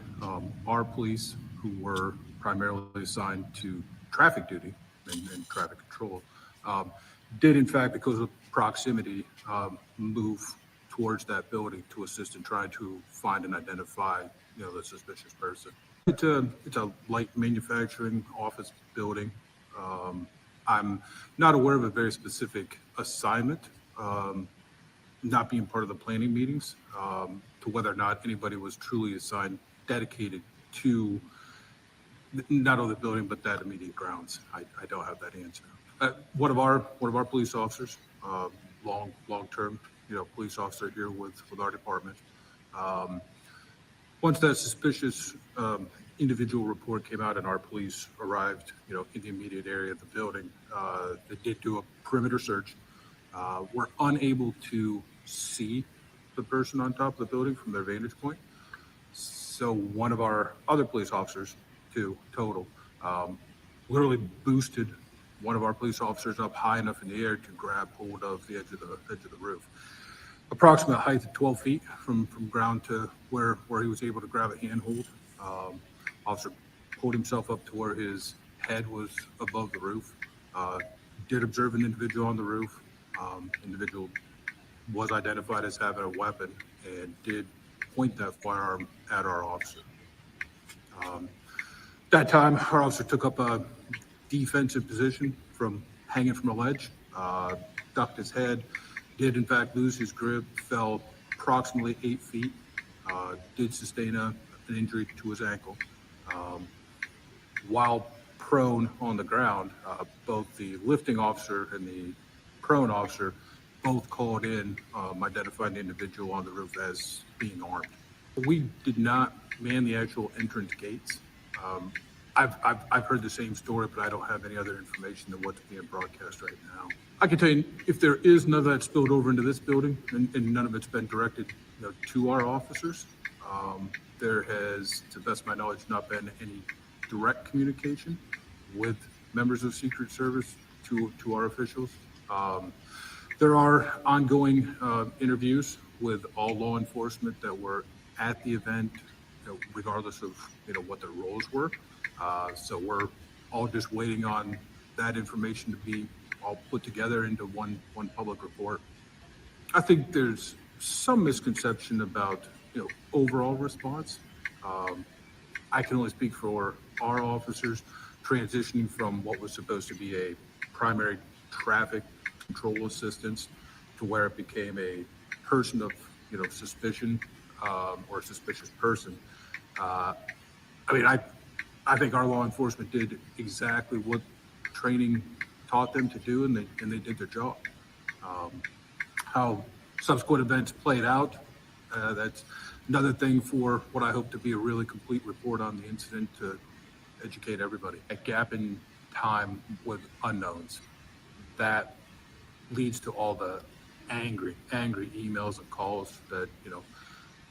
our police, who were primarily assigned to traffic duty and traffic control, did in fact, because of proximity, move towards that building to assist in trying to find and identify, the suspicious person. It's a light manufacturing office building. I'm not aware of a very specific assignment, not being part of the planning meetings, to whether or not anybody was truly assigned, dedicated to not only the building but that immediate grounds. I don't have that answer. One of our police officers, long term, police officer here with our department. Once that suspicious individual report came out and our police arrived, in the immediate area of the building, they did do a perimeter search. We're unable to see the person on top of the building from their vantage point. So one of our other police officers, 2 total, literally boosted one of our police officers up high enough in the air to grab hold of the edge of the roof. approximate height of 12 feet from ground to where he was able to grab a handhold. Officer pulled himself up to where his head was above the roof. Did observe an individual on the roof. Individual was identified as having a weapon and did point that firearm at our officer. That time, our officer took up a defensive position from hanging from a ledge, ducked his head, did in fact lose his grip, fell approximately 8 feet, did sustain an injury to his ankle. While prone on the ground, both the lifting officer and the prone officer both called in, identifying the individual on the roof as being armed. We did not man the actual entrance gates. I've heard the same story, but I don't have any other information than what's being broadcast right now. I can tell you, if there is none of that spilled over into this building, and none of it's been directed to our officers, there has, to the best of my knowledge, not been any direct communication with members of Secret Service to our officials. There are ongoing interviews with all law enforcement that were at the event, regardless of what their roles were. So we're all just waiting on that information to be all put together into one public report. I think there's some misconception about overall response. I can only speak for our officers transitioning from what was supposed to be a primary traffic control assistance to where it became a person of suspicion or a suspicious person. I think our law enforcement did exactly what training taught them to do, and they did their job. How subsequent events played out, that's another thing for what I hope to be a really complete report on the incident to educate everybody. A gap in time with unknowns, that leads to all the angry emails and calls that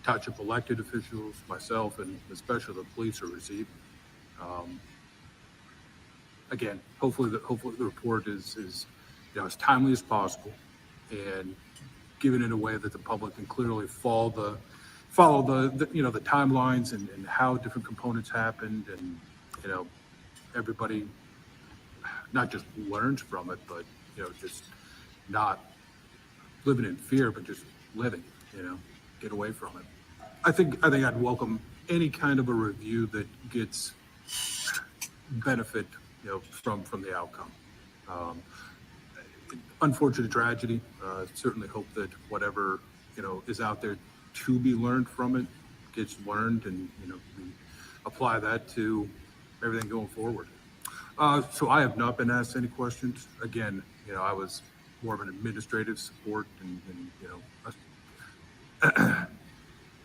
township elected officials, myself, and especially the police are receiving. Again, hopefully the report is as timely as possible and given in a way that the public can clearly follow the timelines and how different components happened, and everybody not just learns from it, but just not living in fear, but just living, get away from it. I think I'd welcome any kind of a review that gets benefit, from the outcome. Unfortunate tragedy. Certainly hope that whatever is out there to be learned from it gets learned, and we apply that to everything going forward. So I have not been asked any questions. Again, I was more of an administrative support and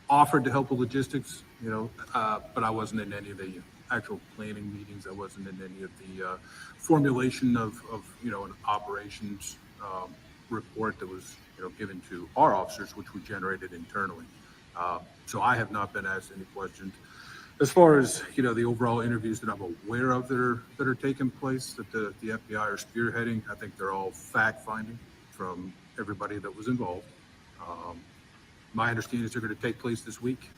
offered to help with logistics, but I wasn't in any of the actual planning meetings. I wasn't in any of the formulation of an operations report that was given to our officers, which we generated internally. So I have not been asked any questions. As far as the overall interviews that I'm aware of that are taking place, that the FBI are spearheading, I think they're all fact-finding from everybody that was involved. My understanding is they're going to take place this week.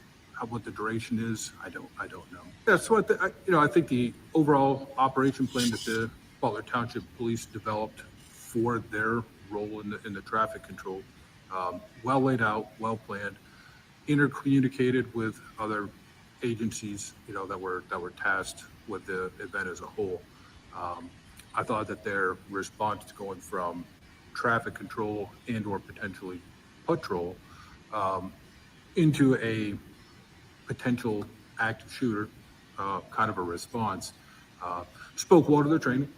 What the duration is, I don't know. Yeah, so I think the overall operation plan that the Butler Township Police developed for their role in the traffic control, well laid out, well planned, intercommunicated with other agencies, that were tasked with the event as a whole. I thought that their response to going from traffic control and/or potentially patrol into a potential active shooter, kind of a response, spoke well to their training,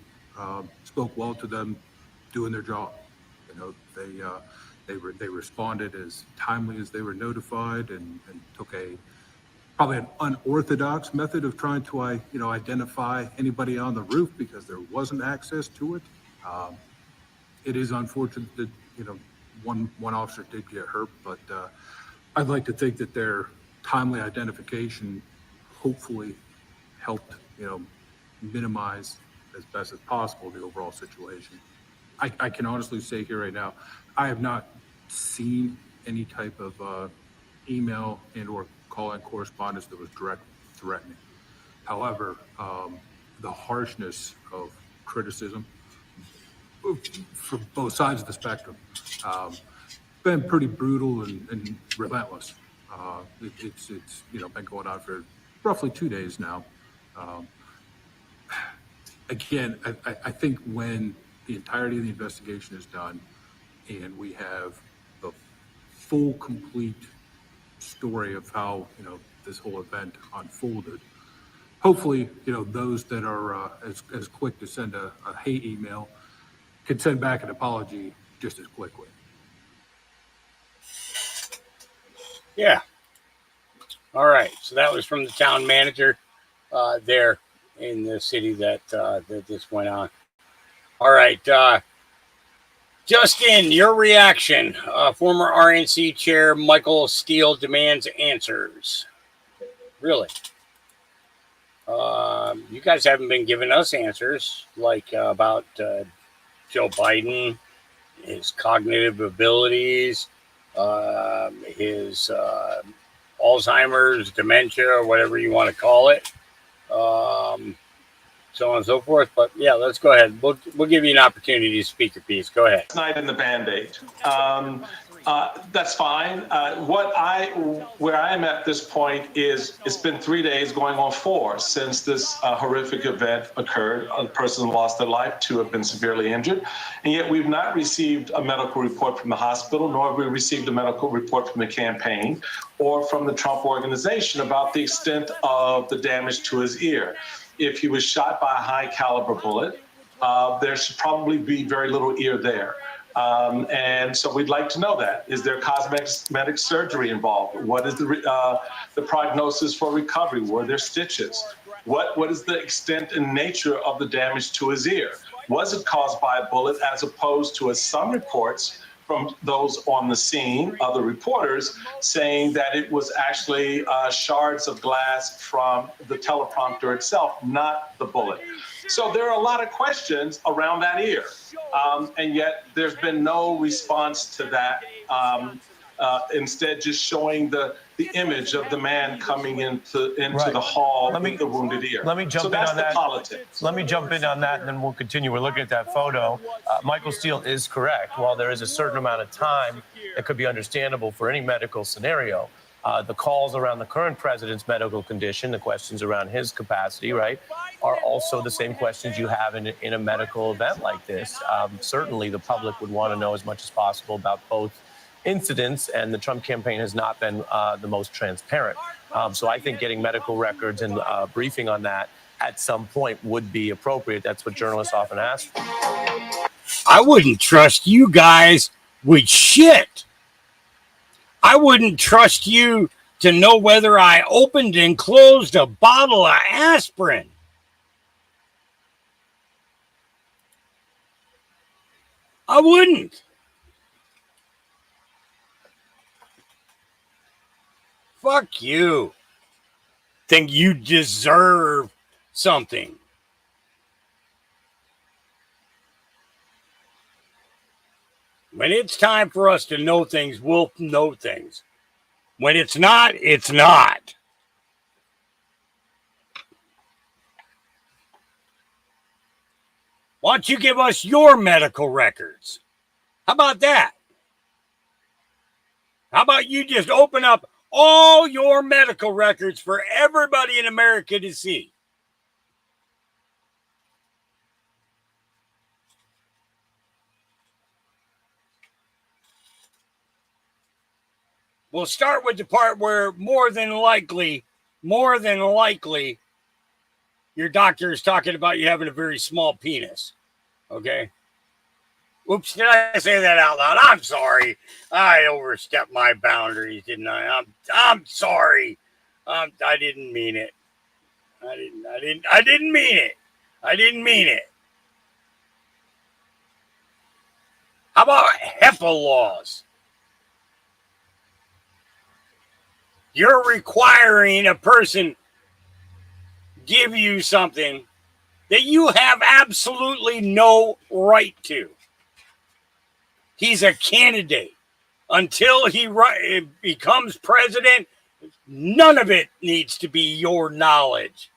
spoke well to them doing their job. They responded as timely as they were notified, and took probably an unorthodox method of trying to identify anybody on the roof because there wasn't access to it. It is unfortunate that one officer did get hurt, but I'd like to think that their timely identification hopefully helped minimize as best as possible the overall situation. I can honestly say here right now, I have not seen any type of email and or call-in correspondence that was direct threatening. However, the harshness of criticism from both sides of the spectrum been pretty brutal and relentless. It's been going on for roughly 2 days now. Again, I think when the entirety of the investigation is done and we have the full, complete story of how this whole event unfolded, hopefully those that are as quick to send a hate email can send back an apology just as quickly. Yeah. All right. So that was from the town manager there in the city that this went on. All right. Justin, your reaction. Former RNC chair Michael Steele demands answers. Really? You guys haven't been giving us answers like about Joe Biden, his cognitive abilities, his Alzheimer's, dementia, or whatever you want to call it, so on and so forth. But yeah, let's go ahead. We'll give you an opportunity to speak your piece. Go ahead. Night in the Band-Aid. That's fine. Where I am at this point is it's been 3 days going on 4 since this horrific event occurred. A person lost their life, 2 have been severely injured, and yet we've not received a medical report from the hospital, nor have we received a medical report from the campaign or from the Trump organization about the extent of the damage to his ear. If he was shot by a high caliber bullet, there should probably be very little ear there. And so we'd like to know that. Is there cosmetic surgery involved? What is the prognosis for recovery? Were there stitches? What is the extent and nature of the damage to his ear? Was it caused by a bullet, as opposed to, as some reports from those on the scene, other reporters, saying that it was actually shards of glass from the teleprompter itself, not the bullet. So there are a lot of questions around that ear, and yet there's been no response to that. Instead, just showing the image of the man coming into Right. the hall Let me- with the wounded ear. Let me jump so in that's on the that. politics. Let me jump in on that, and then we'll continue. We're looking at that photo. Michael Steele is correct. While there is a certain amount of time that could be understandable for any medical scenario, the calls around the current president's medical condition, the questions around his capacity, right, are also the same questions you have in a medical event like this. Certainly, the public would want to know as much as possible about both incidents, and the Trump campaign has not been the most transparent. So I think getting medical records and briefing on that at some point would be appropriate. That's what journalists often ask for. I wouldn't trust you guys with shit. I wouldn't trust you to know whether I opened and closed a bottle of aspirin. I wouldn't. Fuck you. Think you deserve something. When it's time for us to know things, we'll know things. When it's not, it's not. Why don't you give us your medical records? How about that? How about you just open up all your medical records for everybody in America to see? We'll start with the part where more than likely, your doctor is talking about you having a very small penis. Okay? Oops, did I say that out loud? I'm sorry. I overstepped my boundaries, didn't I? I'm sorry. I didn't mean it. I didn't mean it. I didn't mean it. How about HIPAA laws? You're requiring a person give you something that you have absolutely no right to. He's a candidate. until he becomes president, none of it needs to be your knowledge.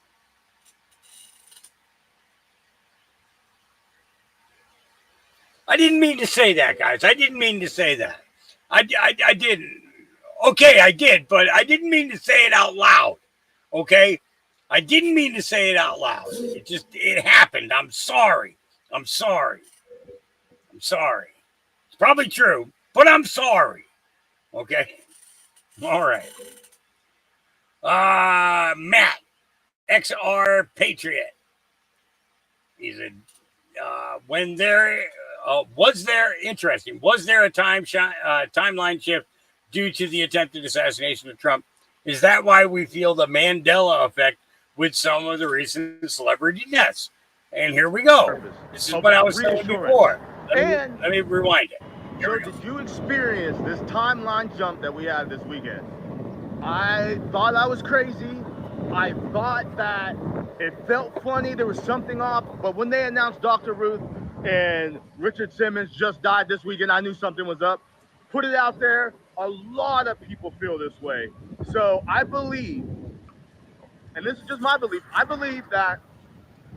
I didn't mean to say that, guys. I didn't mean to say that. I didn't. Okay, I did, but I didn't mean to say it out loud. Okay? I didn't mean to say it out loud. It happened. I'm sorry. I'm sorry. I'm sorry. It's probably true, but I'm sorry. Okay? All right. Matt, XR Patriot. He said, was there a timeline shift due to the attempted assassination of Trump? Is that why we feel the Mandela effect with some of the recent celebrity deaths? And here we go. This is what I was saying before. Let me rewind it. So did you experience this timeline jump that we had this weekend? I thought I was crazy. I thought that it felt funny. There was something off. But when they announced Dr. Ruth and Richard Simmons just died this weekend, I knew something was up. Put it out there. A lot of people feel this way. So I believe, and this is just my belief, I believe that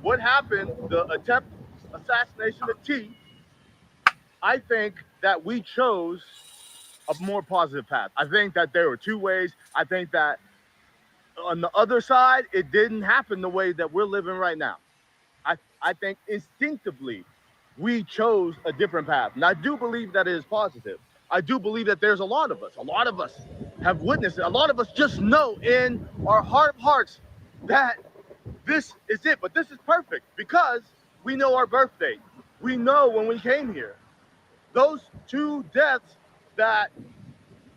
what happened, the attempt assassination of T, I think that we chose a more positive path. I think that there were two ways. I think that on the other side, it didn't happen the way that we're living right now. I think instinctively we chose a different path. And I do believe that it is positive. I do believe that there's a lot of us have witnessed it. A lot of us just know in our heart of hearts that this is it. But this is perfect because we know our birth date. We know when we came here. Those two deaths that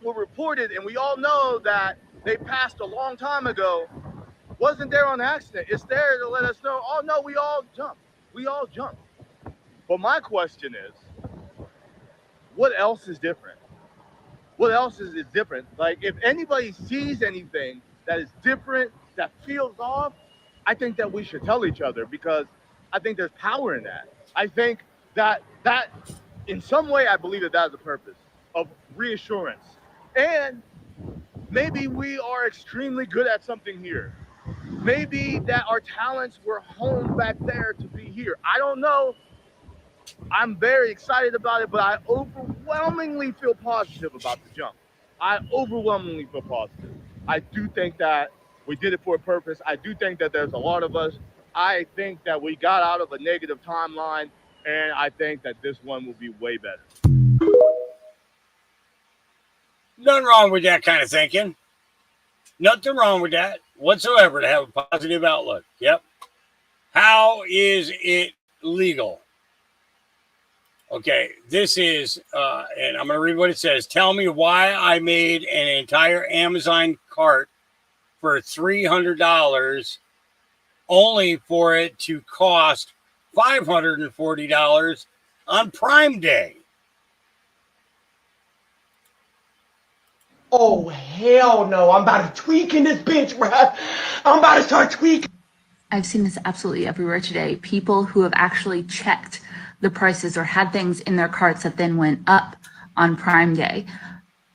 were reported, and we all know that they passed a long time ago, wasn't there on accident. It's there to let us know, oh no, we all jumped. We all jumped. But my question is, what else is different? What else is different? Like, if anybody sees anything that is different, that feels off, I think that we should tell each other, because I think there's power in that. I think that in some way, I believe that is the purpose of reassurance. And maybe we are extremely good at something here. Maybe that our talents were honed back there to be here. I don't know. I'm very excited about it, but I overwhelmingly feel positive about the jump. I overwhelmingly feel positive. I do think that we did it for a purpose. I do think that there's a lot of us. I think that we got out of a negative timeline, and I think that this one will be way better. Nothing wrong with that kind of thinking. Nothing wrong with that whatsoever, to have a positive outlook. Yep. How is it legal? Okay, this is, and I'm going to read what it says. Tell me why I made an entire Amazon cart for $300 only for it to cost $540 on Prime Day. Oh, hell no. I'm about to tweak in this bitch, bruh. I'm about to start tweaking. I've seen this absolutely everywhere today. People who have actually checked the prices or had things in their carts that then went up on Prime Day.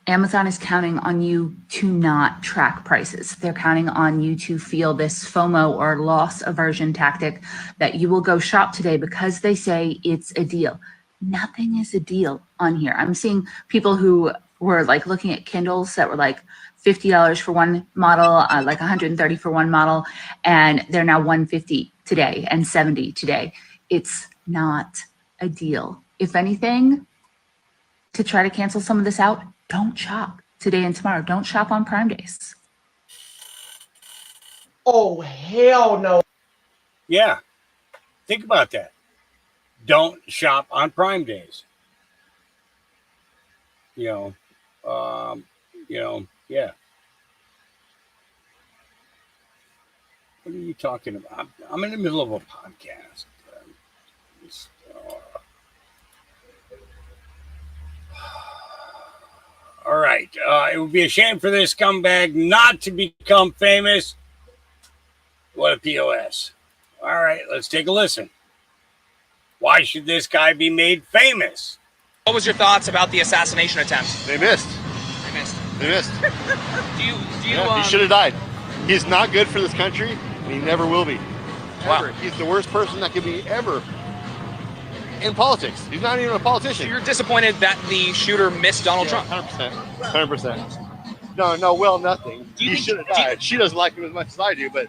Amazon is counting on you to not track prices. They're counting on you to feel this FOMO or loss aversion tactic that you will go shop today because they say it's a deal. Nothing is a deal on here. I'm seeing people who were like looking at Kindles that were like $50 for one model, like $130 for one model, and they're now $150 today and $70 today. It's not a deal. If anything, to try to cancel some of this out, don't shop today and tomorrow. Don't shop on Prime Days. Oh, hell no. Yeah. Think about that. Don't shop on Prime Days. Yeah. What are you talking about? I'm in the middle of a podcast. All right. It would be a shame for this scumbag not to become famous. What a POS. All right, let's take a listen. Why should this guy be made famous? What was your thoughts about the assassination attempt? They missed. They missed. They missed. Do you? Yeah, he should have died. He's not good for this country, and he never will be. Ever. He's the worst person that could be ever in politics. He's not even a politician. So you're disappointed that the shooter missed Donald Trump? 100%. 100%. No, well, nothing. He should have died. She doesn't like him as much as I do, but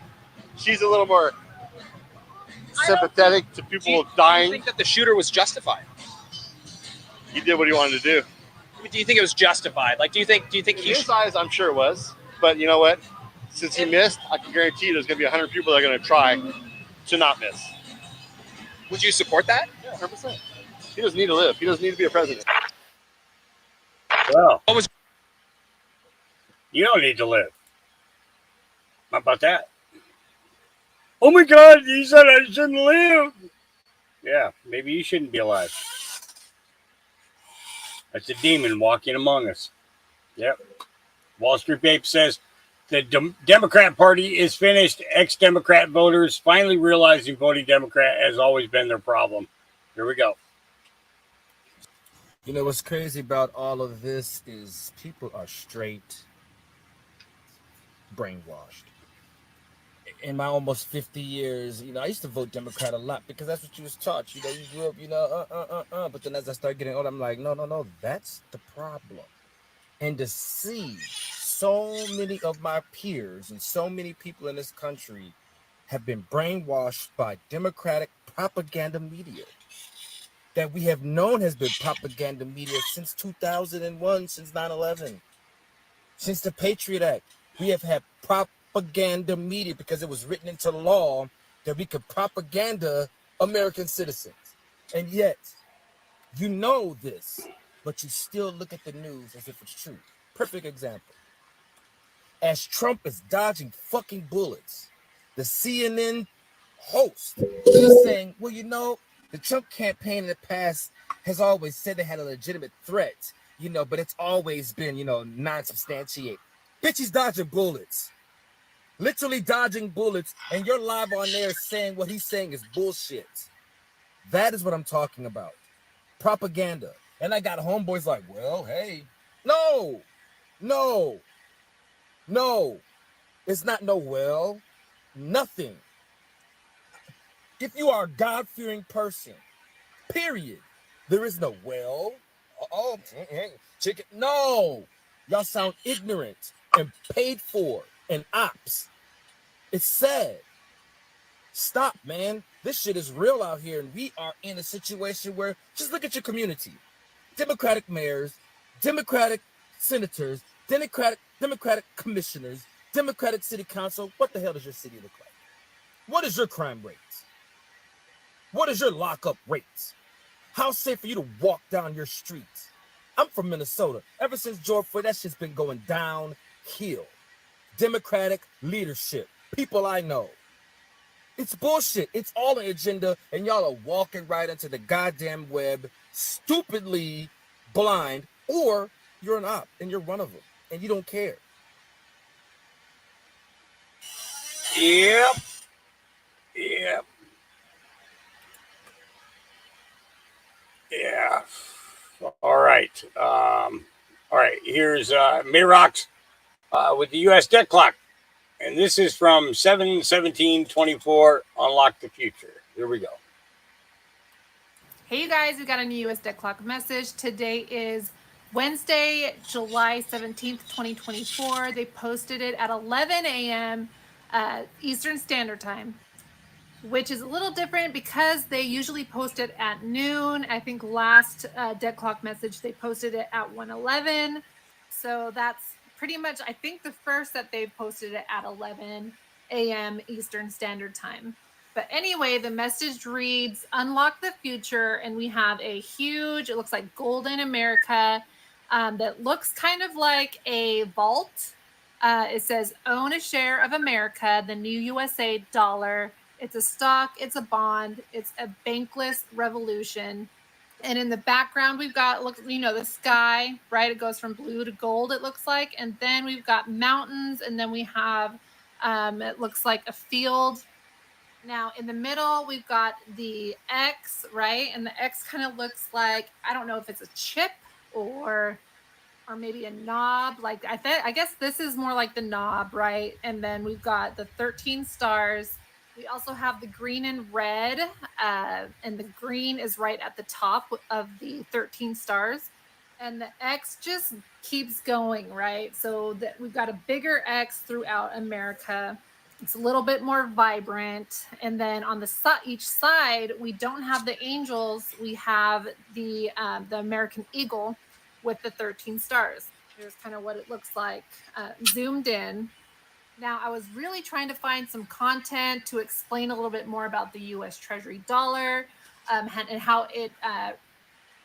she's a little more sympathetic to people dying. Do you think that the shooter was justified? He did what he wanted to do. Do you think it was justified? Like, do you think In he? his eyes, I'm sure it was. But you know what? Since he missed, I can guarantee you there's going to be 100 people that are going to try to not miss. Would you support that? Yeah, 100%. He doesn't need to live. He doesn't need to be a president. Well, you don't need to live. How about that? Oh my God, he said I shouldn't live. Yeah, maybe you shouldn't be alive. That's a demon walking among us. Yep. Wall Street Babe says the Democrat Party is finished. Ex-Democrat voters finally realizing voting Democrat has always been their problem. Here we go. You know what's crazy about all of this is people are straight brainwashed. In my almost 50 years, I used to vote Democrat a lot because that's what you was taught. You grew up, But then as I started getting older, I'm like, no, that's the problem. And to see so many of my peers and so many people in this country have been brainwashed by Democratic propaganda media that we have known has been propaganda media since 2001, since 9/11, since the Patriot Act. We have had propaganda media because it was written into law that we could propaganda American citizens. And yet, you know this, but you still look at the news as if it's true. Perfect example. As Trump is dodging fucking bullets, the CNN host is saying, well, the Trump campaign in the past has always said they had a legitimate threat, but it's always been, non-substantiated. Bitch, he's dodging bullets. Literally dodging bullets, and you're live on there saying what he's saying is bullshit. That is what I'm talking about. Propaganda. And I got homeboys like, well, hey. No. It's not nothing. If you are a God-fearing person, period, there is no chicken. No. Y'all sound ignorant and paid for and ops. It's sad. Stop, man. This shit is real out here, and we are in a situation where just look at your community. Democratic mayors, Democratic senators, Democratic commissioners, Democratic city council. What the hell does your city look like? What is your crime rate? What is your lockup rate? How safe for you to walk down your streets? I'm from Minnesota. Ever since George Floyd, that shit's been going downhill. Democratic leadership. People I know. It's bullshit. It's all an agenda, and y'all are walking right into the goddamn web, stupidly blind, or you're an op, and you're one of them, and you don't care. Yep. Yeah. All right. Here's Mayrox with the U.S. debt clock. And this is from 7/17/24, Unlock the Future. Here we go. Hey, you guys, we got a new U.S. debt clock message. Today is Wednesday, July 17th, 2024. They posted it at 11 a.m. Eastern Standard Time, which is a little different because they usually post it at noon. I think last debt clock message, they posted it at 1:11. So that's pretty much, I think, the first that they posted it at 11 a.m. Eastern Standard Time. But anyway, the message reads, unlock the future. And we have a huge, it looks like Golden America that looks kind of like a vault. It says, own a share of America, the new USA dollar. It's a stock, it's a bond, it's a bankless revolution. And in the background, we've got, the sky, right? It goes from blue to gold, it looks like. And then we've got mountains, and then we have, it looks like a field Now in the middle, we've got the X, right? And the X kind of looks like, I don't know if it's a chip or maybe a knob. Like I guess this is more like the knob, right? And then we've got the 13 stars. We also have the green and red, and the green is right at the top of the 13 stars. And the X just keeps going, right? So that we've got a bigger X throughout America. It's a little bit more vibrant. And then on the each side, we don't have the angels. We have the American eagle with the 13 stars. Here's kind of what it looks like zoomed in. Now, I was really trying to find some content to explain a little bit more about the U.S. Treasury dollar and how it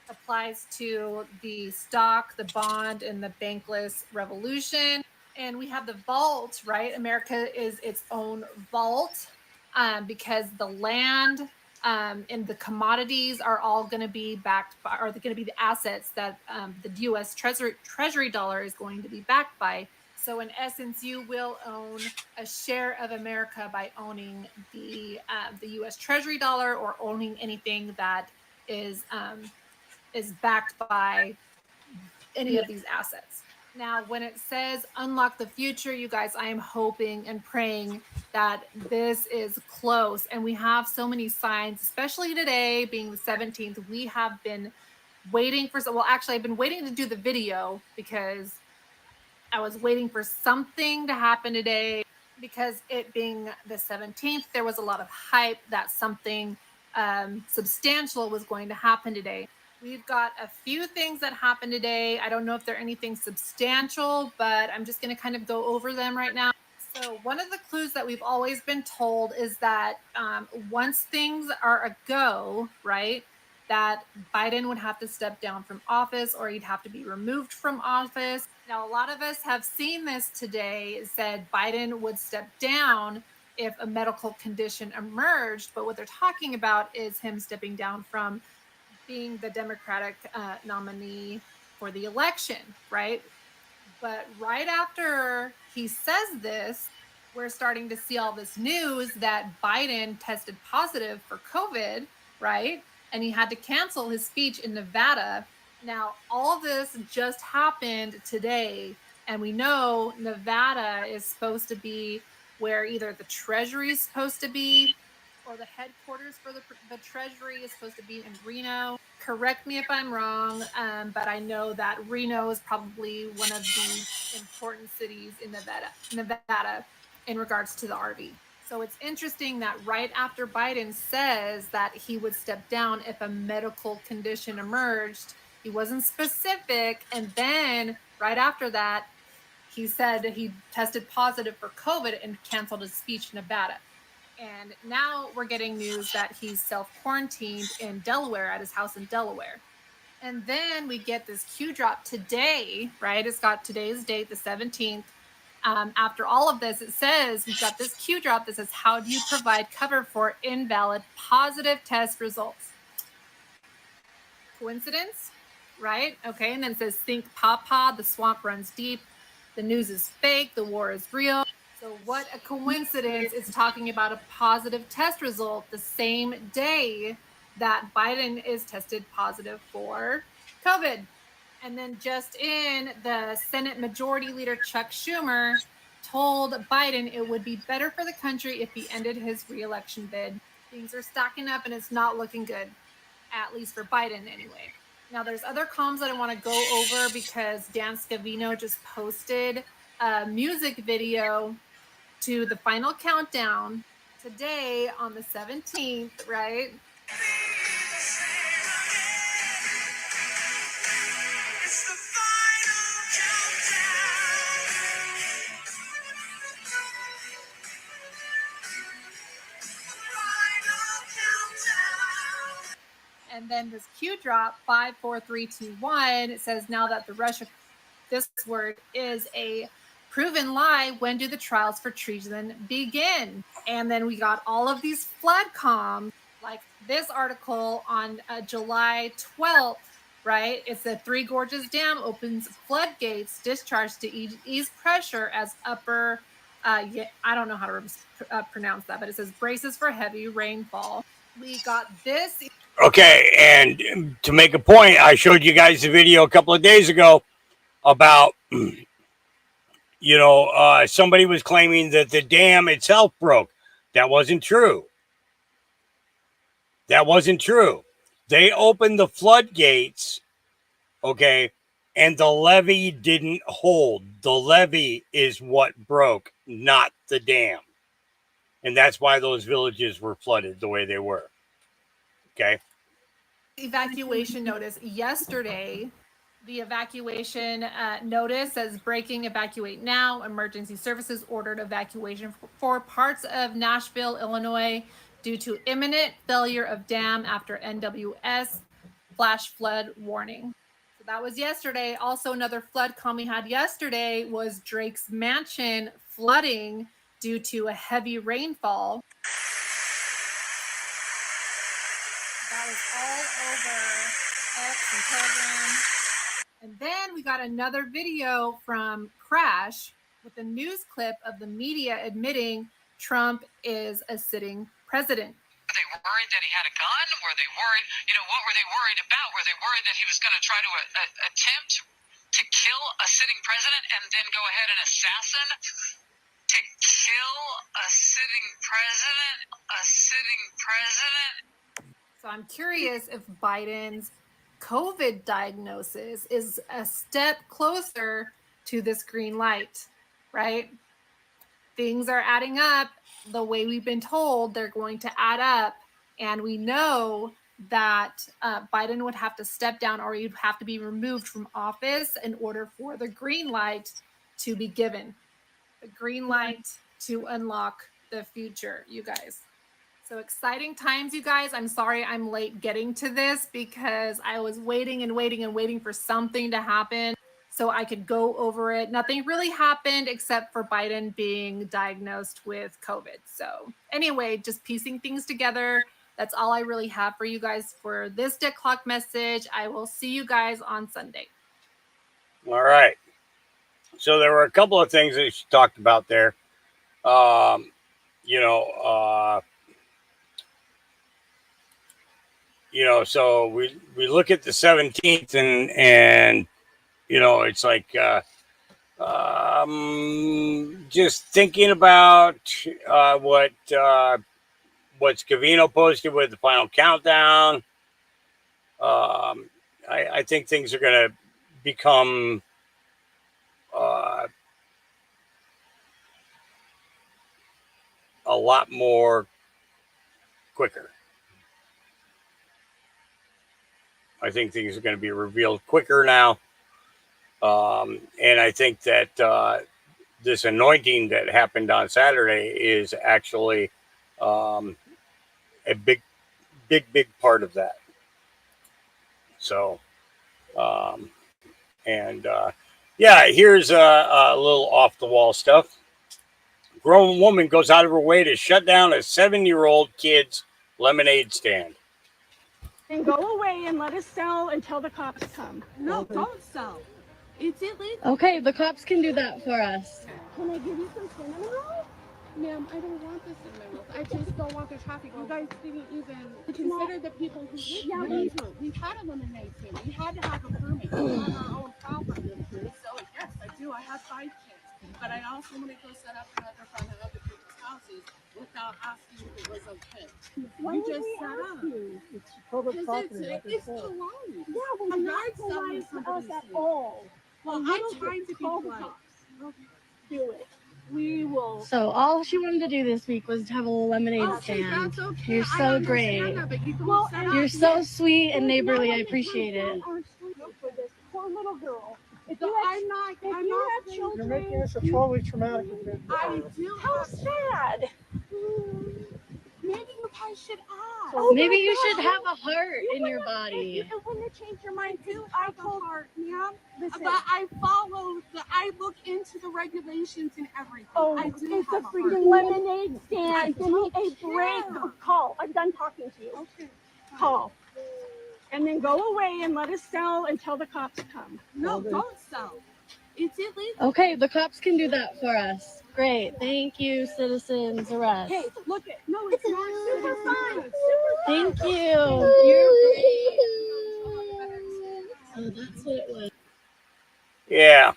applies to the stock, the bond, and the bankless revolution. And we have the vault, right? America is its own vault because the land and the commodities are all going to be backed by, are going to be the assets that the U.S. Treasury dollar is going to be backed by. So in essence, you will own a share of America by owning the U.S. Treasury dollar or owning anything that is backed by any of these assets. Now, when it says unlock the future, you guys, I am hoping and praying that this is close. And we have so many signs, especially today being the 17th. We have been waiting for, well, actually, I've been waiting to do the video because I was waiting for something to happen today. Because it being the 17th, there was a lot of hype that something substantial was going to happen today. We've got a few things that happened today. I don't know if they're anything substantial, but I'm just going to kind of go over them right now. So one of the clues that we've always been told is that once things are a go, right, that Biden would have to step down from office or he'd have to be removed from office. Now, a lot of us have seen this today, said Biden would step down if a medical condition emerged. But what they're talking about is him stepping down from being the Democratic nominee for the election, right? But right after he says this, we're starting to see all this news that Biden tested positive for COVID, right? And he had to cancel his speech in Nevada. Now, all this just happened today, and we know Nevada is supposed to be where either the Treasury is supposed to be or the headquarters for the Treasury is supposed to be in Reno. Correct me if I'm wrong, but I know that Reno is probably one of the important cities in Nevada in regards to the RV. So it's interesting that right after Biden says that he would step down if a medical condition emerged, he wasn't specific. And then right after that, he said he tested positive for COVID and canceled his speech in Nevada. And now we're getting news that he's self-quarantined in Delaware, at his house in Delaware. And then we get this Q drop today, right? It's got today's date, the 17th. After all of this, it says, we've got this Q drop that says, how do you provide cover for invalid positive test results? Coincidence, right? Okay, and then it says, think pawpaw, the swamp runs deep. The news is fake, the war is real. So what a coincidence is talking about a positive test result the same day that Biden is tested positive for COVID. And then just in, the Senate Majority Leader Chuck Schumer told Biden it would be better for the country if he ended his re-election bid. Things are stacking up and it's not looking good, at least for Biden anyway. Now there's other comms that I want to go over because Dan Scavino just posted a music video to the final countdown today on the 17th, right? And then this Q drop 5, 4, 3, 2, 1. It says now that the Russia, this word is a proven lie. When do the trials for treason begin? And then we got all of these flood comms, like this article on July 12th, right? It's the Three Gorges Dam opens floodgates, discharge to ease pressure as upper Yeah, I don't know how to pronounce that, but it says braces for heavy rainfall. We got this. Okay, and to make a point, I showed you guys a video a couple of days ago about, somebody was claiming that the dam itself broke. That wasn't true. That wasn't true. They opened the floodgates, okay, and the levee didn't hold. The levee is what broke, not the dam. And that's why those villages were flooded the way they were. Okay. Evacuation notice yesterday. The evacuation notice says breaking, evacuate now. Emergency services ordered evacuation for parts of Nashville, Illinois, due to imminent failure of dam after NWS flash flood warning. So that was yesterday. Also, another flood call we had yesterday was Drake's Mansion flooding due to a heavy rainfall. That was all over X and Telegram. And then we got another video from Crash with a news clip of the media admitting Trump is a sitting president. Were they worried that he had a gun? Were they worried? What were they worried about? Were they worried that he was going to try to attempt to kill a sitting president and then go ahead and assassin? To kill a sitting president? A sitting president? So I'm curious if Biden's COVID diagnosis is a step closer to this green light, right? Things are adding up the way we've been told they're going to add up. And we know that Biden would have to step down or he'd have to be removed from office in order for the green light to be given. The green light to unlock the future, you guys. So exciting times, you guys. I'm sorry I'm late getting to this because I was waiting and waiting and waiting for something to happen so I could go over it. Nothing really happened except for Biden being diagnosed with COVID. So anyway, just piecing things together. That's all I really have for you guys for this Dead Clock message. I will see you guys on Sunday. All right. So there were a couple of things that she talked about there. So we look at the 17th and it's like just thinking about what Scavino posted with the final countdown. I think things are going to become a lot more quicker. I think things are going to be revealed quicker now. And I think that this anointing that happened on Saturday is actually a big part of that. So, here's a little off the wall stuff. Grown woman goes out of her way to shut down a 7-year-old kid's lemonade stand. And go away and let us sell until the cops come. No, don't sell. It's illegal. Okay, the cops can do that for us. Can I give you some cinnamon rolls? Ma'am, I don't want the cinnamon rolls. I just don't want the traffic. You guys didn't even consider the people who live here. We've had a lemonade stand. We had to have a permit. We have our own property. So yes, I do. I have 5 kids. But I also want to go set up another front of other people's houses without asking if it was okay. Why You would just we set ask up. you? It's public property. It's polite. Yeah, well, I'm not not selling polite to somebody's us at food. all. Well, And I'm you trying to be call the polite. cops. Do it. We will. So all she wanted to do this week was have a lemonade Okay, that's okay. You're I so understand great. that, but you don't set up. You're so sweet and neighborly. I appreciate it. For this poor little girl. If So you have- I'm not. if I'm you not have saying- children, You're making this a totally traumatic event. I do. How sad. Maybe you guys should ask. Maybe you should have a heart in your body. If you want to change your mind too, I told her, ma'am, Listen. but I follow I look into the regulations and everything. Oh, I do it's a have freaking heart. lemonade stand. Give me a break. Call. I'm done talking to you. Okay. Call. And then go away and let us sell until the cops come. No, don't sell. It's illegal. Okay, the cops can do that for us. Great. Thank you, citizens arrest. Hey, look it. No, it's not super fun. Thank you. Oh, that's what it was. Yeah.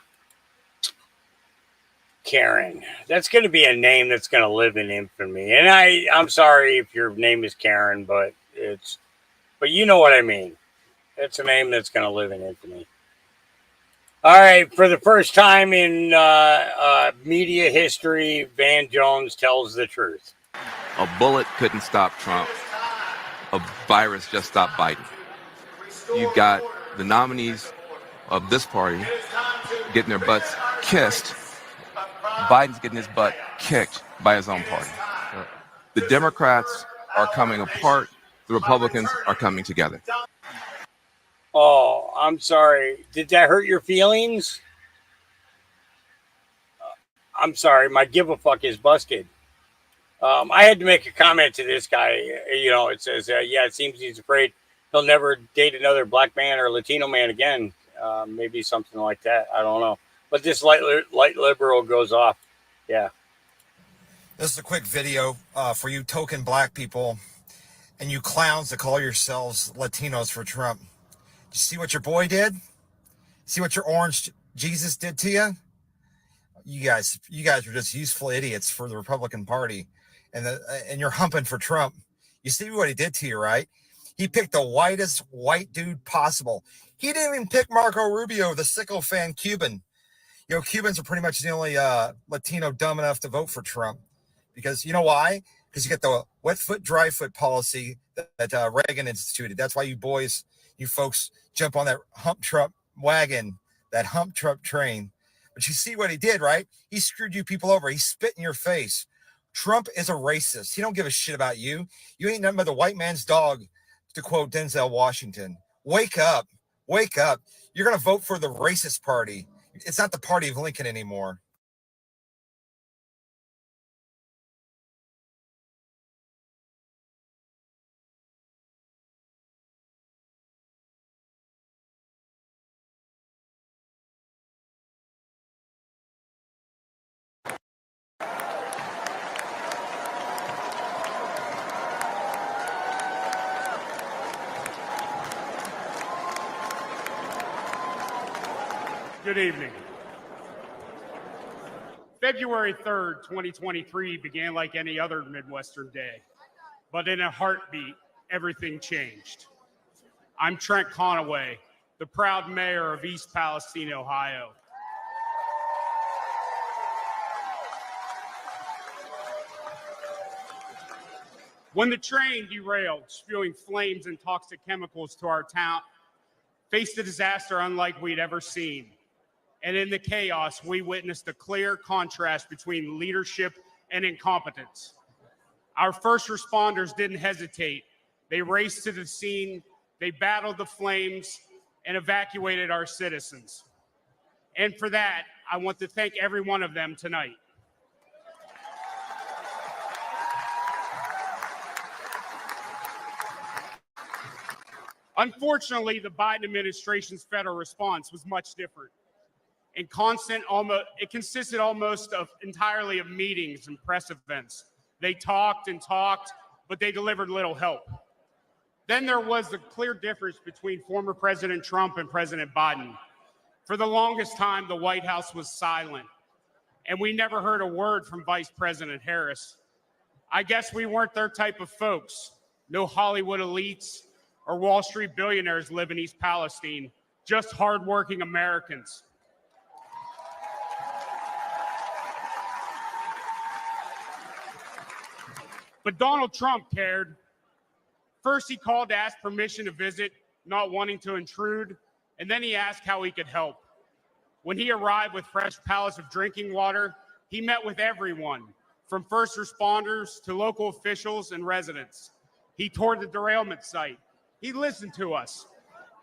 Karen. That's going to be a name that's going to live in infamy. And I'm sorry if your name is Karen, but you know what I mean. It's a name that's going to live in infamy. All right. For the first time in media history, Van Jones tells the truth. A bullet couldn't stop Trump. A virus just stopped Biden. You've got the nominees of this party getting their butts kissed. Biden's getting his butt kicked by his own party. The Democrats are coming apart. The Republicans are coming together. Oh, I'm sorry. Did that hurt your feelings? I'm sorry. My give a fuck is busted. I had to make a comment to this guy. You know, it says, yeah, it seems he's afraid he'll never date another black man or Latino man again. Maybe something like that. I don't know. But this light liberal goes off. Yeah. This is a quick video for you token black people and you clowns that call yourselves Latinos for Trump. You see what your boy did? See what your orange Jesus did to you? You guys are just useful idiots for the Republican Party, and you're humping for Trump. You see what he did to you, right? He picked the whitest white dude possible. He didn't even pick Marco Rubio, the sycophant Cuban. You know, Cubans are pretty much the only Latino dumb enough to vote for Trump. Because you know why? Because you get the wet foot, dry foot policy that Reagan instituted. That's why you folks jump on that hump Trump wagon, that hump Trump train. But you see what he did, right? He screwed you people over. He spit in your face. Trump is a racist. He don't give a shit about you. You ain't nothing but the white man's dog, to quote Denzel Washington. Wake up. Wake up. You're going to vote for the racist party. It's not the party of Lincoln anymore. Good evening. February 3rd, 2023 began like any other Midwestern day, but in a heartbeat, everything changed. I'm Trent Conaway, the proud mayor of East Palestine, Ohio. When the train derailed, spewing flames and toxic chemicals to our town, faced a disaster unlike we'd ever seen. And in the chaos, we witnessed a clear contrast between leadership and incompetence. Our first responders didn't hesitate. They raced to the scene, they battled the flames, and evacuated our citizens. And for that, I want to thank every one of them tonight. Unfortunately, the Biden administration's federal response was much different. It consisted almost entirely of meetings and press events. They talked and talked, but they delivered little help. Then there was a clear difference between former President Trump and President Biden. For the longest time, the White House was silent, and we never heard a word from Vice President Harris. I guess we weren't their type of folks. No Hollywood elites or Wall Street billionaires live in East Palestine, just hardworking Americans. But Donald Trump cared. First, he called to ask permission to visit, not wanting to intrude, and then he asked how he could help. When he arrived with fresh pallets of drinking water, he met with everyone, from first responders to local officials and residents. He toured the derailment site. He listened to us,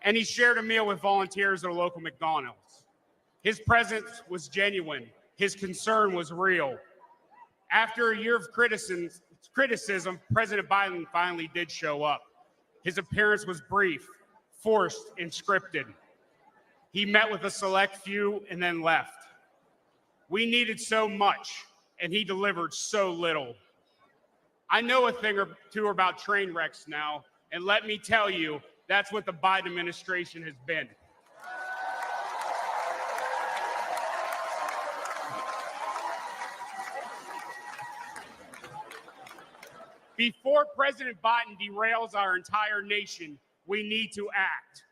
and he shared a meal with volunteers at a local McDonald's. His presence was genuine. His concern was real. After a year of criticism, President Biden finally did show up. His appearance was brief, forced, and scripted. He met with a select few and then left. We needed so much and he delivered so little. I know a thing or two about train wrecks now, and let me tell you, that's what the Biden administration has been. Before President Biden derails our entire nation, we need to act.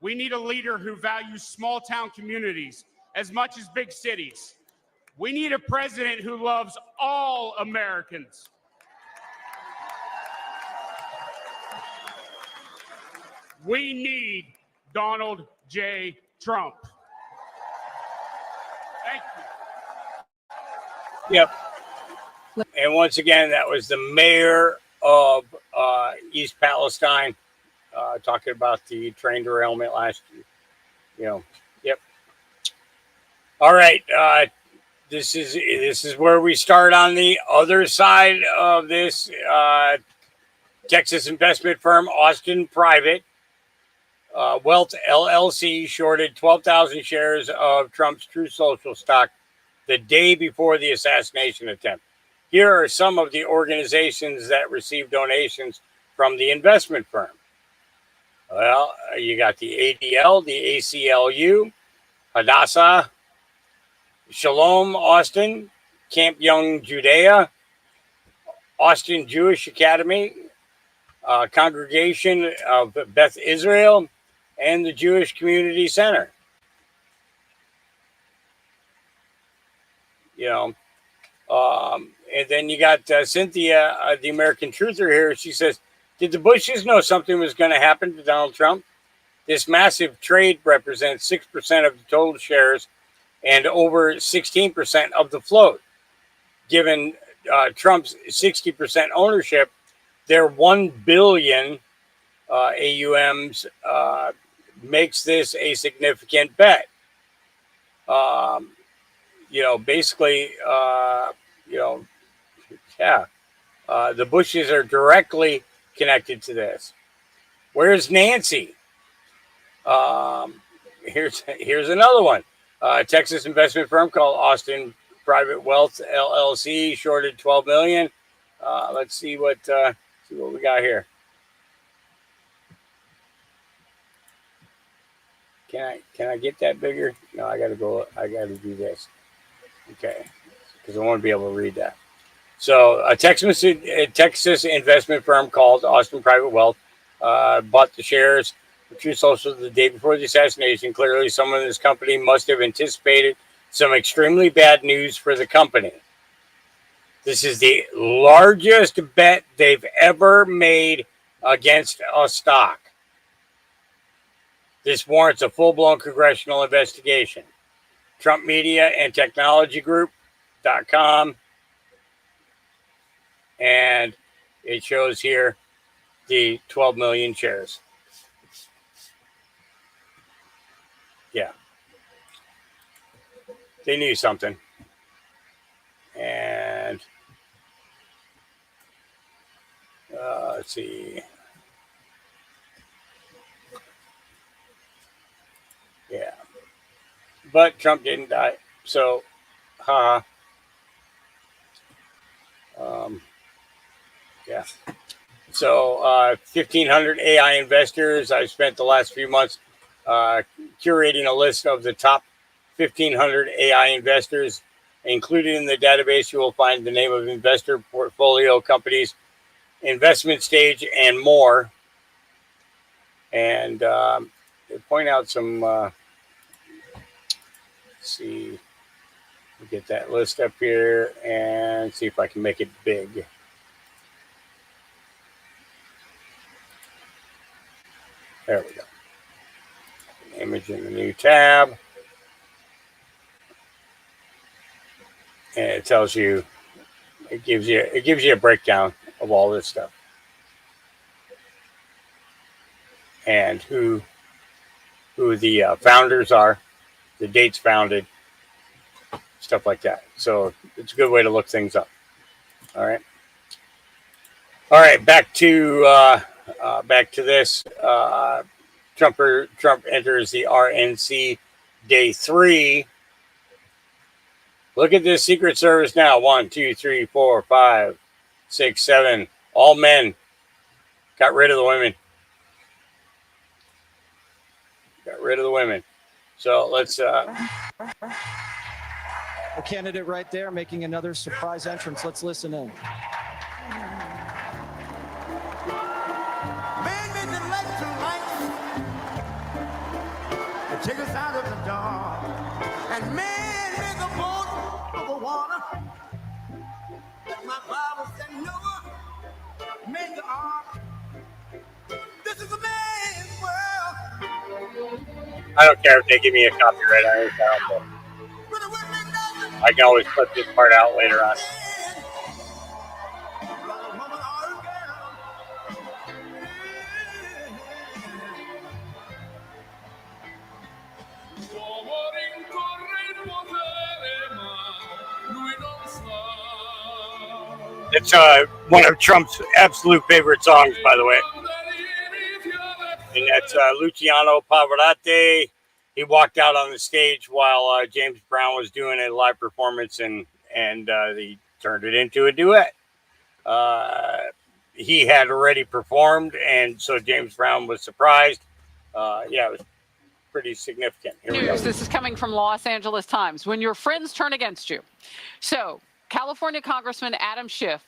We need a leader who values small town communities as much as big cities. We need a president who loves all Americans. We need Donald J. Trump. Thank you. Yep. And once again, that was the mayor of East Palestine talking about the train derailment last year. You know, yep. All right. This is where we start on the other side of this. Texas investment firm Austin Private Wealth LLC shorted 12,000 shares of Trump's True Social stock the day before the assassination attempt. Here are some of the organizations that received donations from the investment firm. Well, you got the ADL, the ACLU, Hadassah, Shalom Austin, Camp Young Judea, Austin Jewish Academy, Congregation of Beth Israel, and the Jewish Community Center. You know, and then you got Cynthia, the American Truther here. She says, did the Bushes know something was going to happen to Donald Trump? This massive trade represents 6% of the total shares and over 16% of the float. Given Trump's 60% ownership, their 1 billion AUMs makes this a significant bet. You know, basically, you know, yeah, the Bushes are directly connected to this. Where's Nancy? Here's another one. Texas investment firm called Austin Private Wealth LLC shorted 12 million. Let's see what we got here. Can I get that bigger? No, I got to do this. Okay, because I want to be able to read that. So a Texas investment firm called Austin Private Wealth bought the shares of True Social the day before the assassination. Clearly, someone in this company must have anticipated some extremely bad news for the company. This is the largest bet they've ever made against a stock. This warrants a full-blown congressional investigation. Trump Media and Technology Group.com. And it shows here the 12 million shares. Yeah. They knew something. And let's see. Yeah. But Trump didn't die. So, yeah. So, 1,500 AI investors. I've spent the last few months curating a list of the top 1,500 AI investors. Included in the database, you will find the name of investor portfolio companies, investment stage, and more. And they point out some, let's see, get that list up here and see if I can make it big. There we go. Image in the new tab. And it tells you, it gives you a breakdown of all this stuff. And who the founders are, the dates founded, stuff like that. So it's a good way to look things up. All right. Back to this. Trump enters the RNC day 3. Look at this Secret Service now. 1, 2, 3, 4, 5, 6, 7. All men. Got rid of the women. Got rid of the women. So let's. A candidate right there making another surprise entrance. Let's listen in. Take us out of the dark, and man make a boat of the water. My Bible said Noah made the ark. This is a man's world. I don't care if they give me a copyright. I can always put this part out later on. It's one of Trump's absolute favorite songs, by the way. And that's Luciano Pavarotti. He walked out on the stage while James Brown was doing a live performance, and he turned it into a duet. He had already performed, and so James Brown was surprised. Yeah, it was pretty significant. Here we go. This is coming from Los Angeles Times. When your friends turn against you. So California Congressman Adam Schiff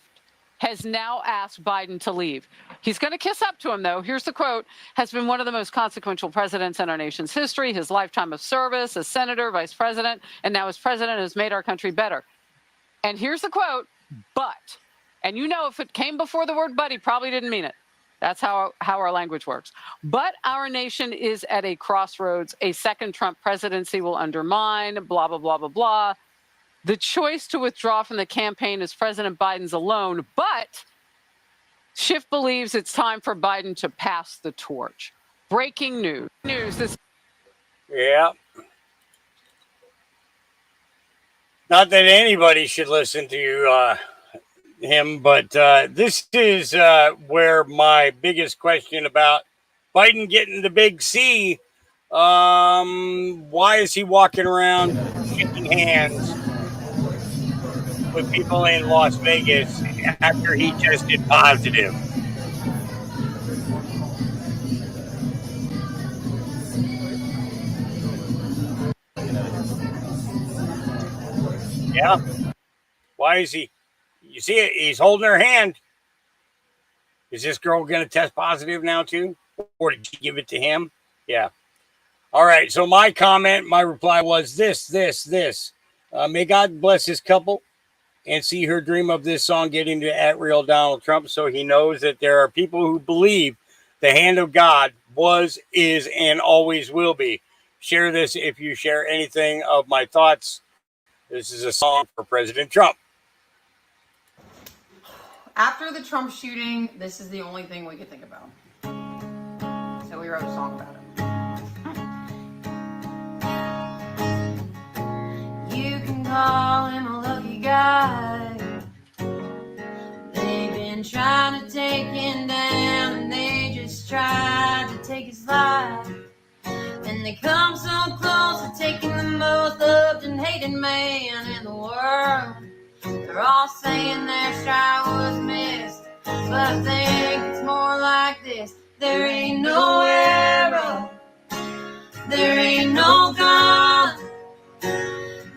has now asked Biden to leave. He's going to kiss up to him, though. Here's the quote: has been one of the most consequential presidents in our nation's history. His lifetime of service as senator, vice president, and now as president has made our country better. And here's the quote, but, and you know if it came before the word but, he probably didn't mean it. That's how our language works. But our nation is at a crossroads. A second Trump presidency will undermine, blah, blah, blah, blah, blah. The choice to withdraw from the campaign is President Biden's alone, but Schiff believes it's time for Biden to pass the torch. Breaking news. Yeah. Not that anybody should listen to him, but this is where my biggest question about Biden getting the big C. Why is he walking around shaking hands with people in Las Vegas after he tested positive? Yeah. Why is he? You see it? He's holding her hand. Is this girl going to test positive now too? Or did you give it to him? Yeah. All right. So my reply was this. May God bless this couple and see her dream of this song getting to @real Donald Trump, so he knows that there are people who believe the hand of God was, is, and always will be. Share this if you share anything of my thoughts. This is a song for President Trump. After the Trump shooting, this is the only thing we could think about. So we wrote a song about it. You can call him a lucky guy. They've been trying to take him down, and they just tried to take his life. And they come so close to taking the most loved and hated man in the world. They're all saying their shot was missed, but I think it's more like this. There ain't no arrow, there ain't no gun,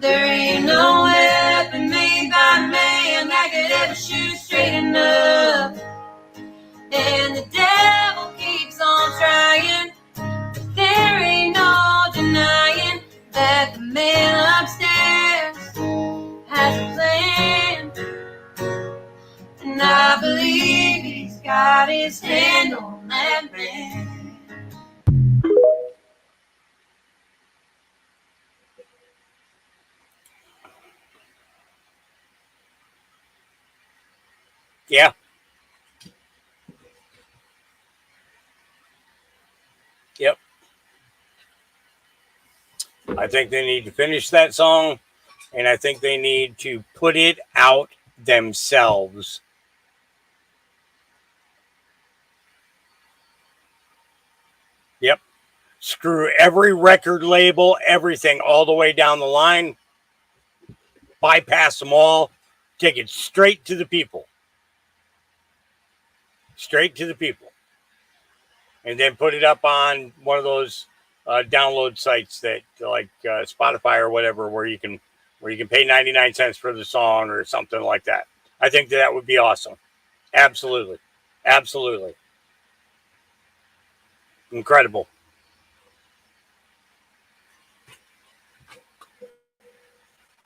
there ain't no weapon made by man that could ever shoot straight enough. And the devil keeps on trying, but there ain't no denying that the man upstairs has a plan. And I believe he's got his hand on that man. Yeah. Yep. I think they need to finish that song, and I think they need to put it out themselves. Yep. Screw every record label, everything, all the way down the line. bypass them all, take it straight to the people. Straight to the people. And then put it up on one of those download sites that like Spotify or whatever, where you can pay 99 cents for the song or something like that. I think that would be awesome. Absolutely. Absolutely. Incredible.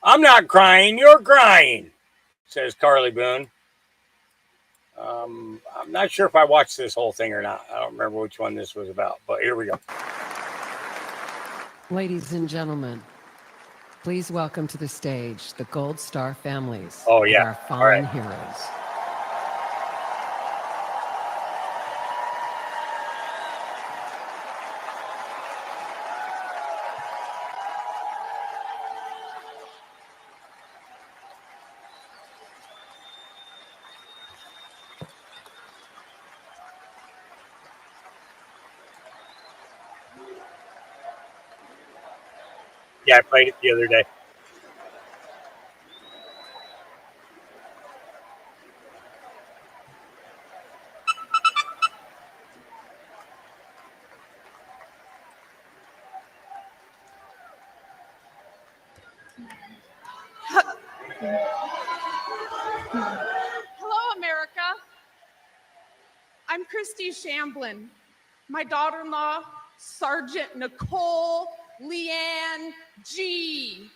I'm not crying, you're crying, says Carly Boone. I'm not sure if I watched this whole thing or not. I don't remember which one this was about, but here we go. Ladies and gentlemen, please welcome to the stage the Gold Star families Oh, yeah. of our fallen All right. heroes. Yeah, I played it the other day. Hello, America. I'm Christy Shamblin. My daughter-in-law, Sergeant Nicole Leanne G.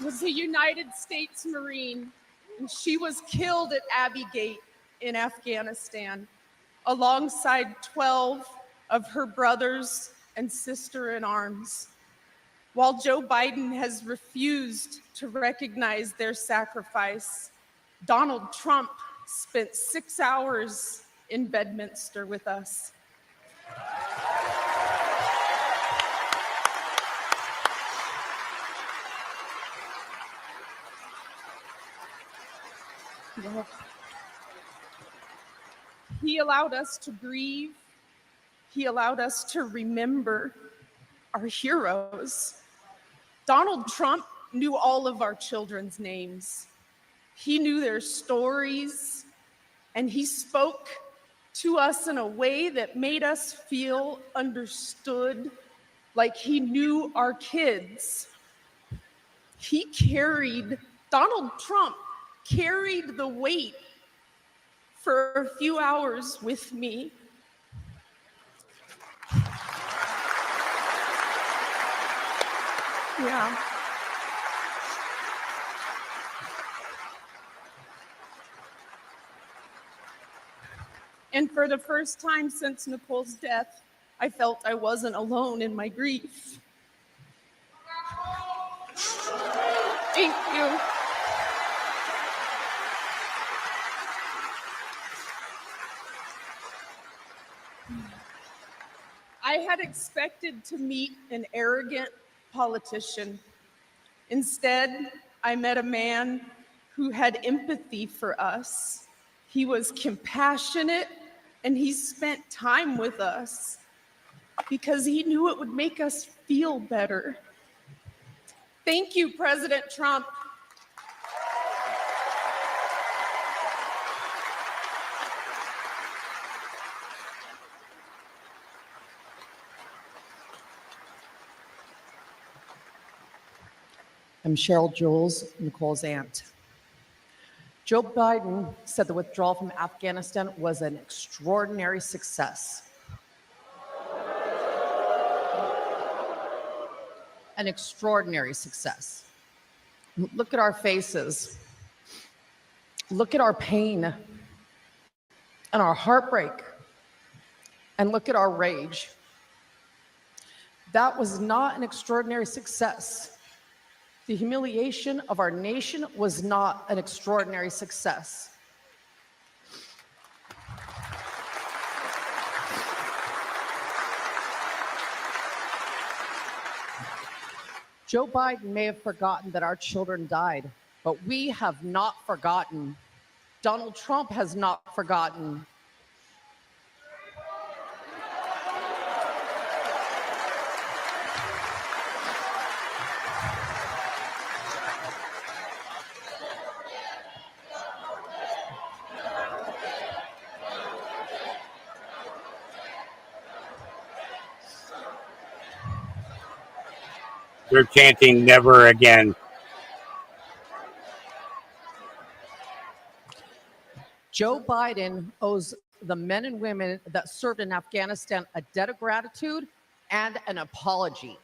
Was a United States Marine, and she was killed at Abbey Gate in Afghanistan, alongside 12 of her brothers and sister in arms. While Joe Biden has refused to recognize their sacrifice, Donald Trump spent 6 hours in Bedminster with us. He allowed us to grieve. He allowed us to remember our heroes. Donald Trump knew all of our children's names. He knew their stories, and he spoke to us in a way that made us feel understood, like he knew our kids. Donald Trump carried the weight for a few hours with me. Yeah. And for the first time since Nicole's death, I felt I wasn't alone in my grief. Thank you. I had expected to meet an arrogant politician. Instead, I met a man who had empathy for us. He was compassionate, and he spent time with us because he knew it would make us feel better. Thank you, President Trump. I'm Cheryl Jules, Nicole's aunt. Joe Biden said the withdrawal from Afghanistan was an extraordinary success. An extraordinary success. Look at our faces. Look at our pain and our heartbreak. And look at our rage. That was not an extraordinary success. The humiliation of our nation was not an extraordinary success. Joe Biden may have forgotten that our children died, but we have not forgotten. Donald Trump has not forgotten. They're chanting never again. Joe Biden owes the men and women that served in Afghanistan a debt of gratitude and an apology.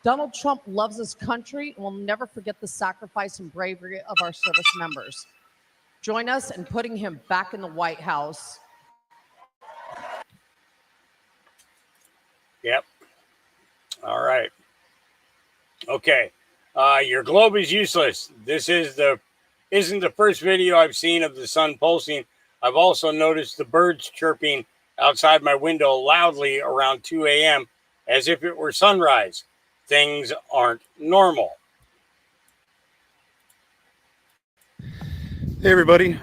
Donald Trump loves his country and will never forget the sacrifice and bravery of our service members. Join us in putting him back in the White House. Yep. All right. Okay. Your globe is useless. This isn't the first video I've seen of the sun pulsing. I've also noticed the birds chirping outside my window loudly around 2 a.m. as if it were sunrise. Things aren't normal. Hey everybody,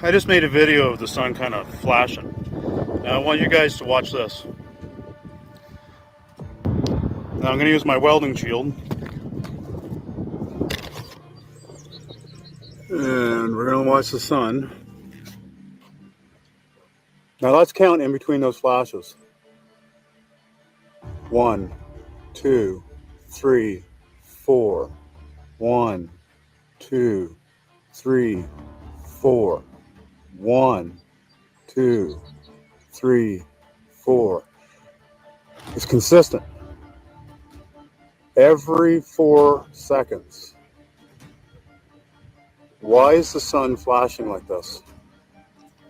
I just made a video of the sun kind of flashing. Now I want you guys to watch this. Now I'm going to use my welding shield. And we're going to watch the sun. Now let's count in between those flashes. 1, 2, 3, 4. 1, 2, 3, 4. 1, 2, 3, 4. It's consistent. Every 4 seconds. Why is the sun flashing like this?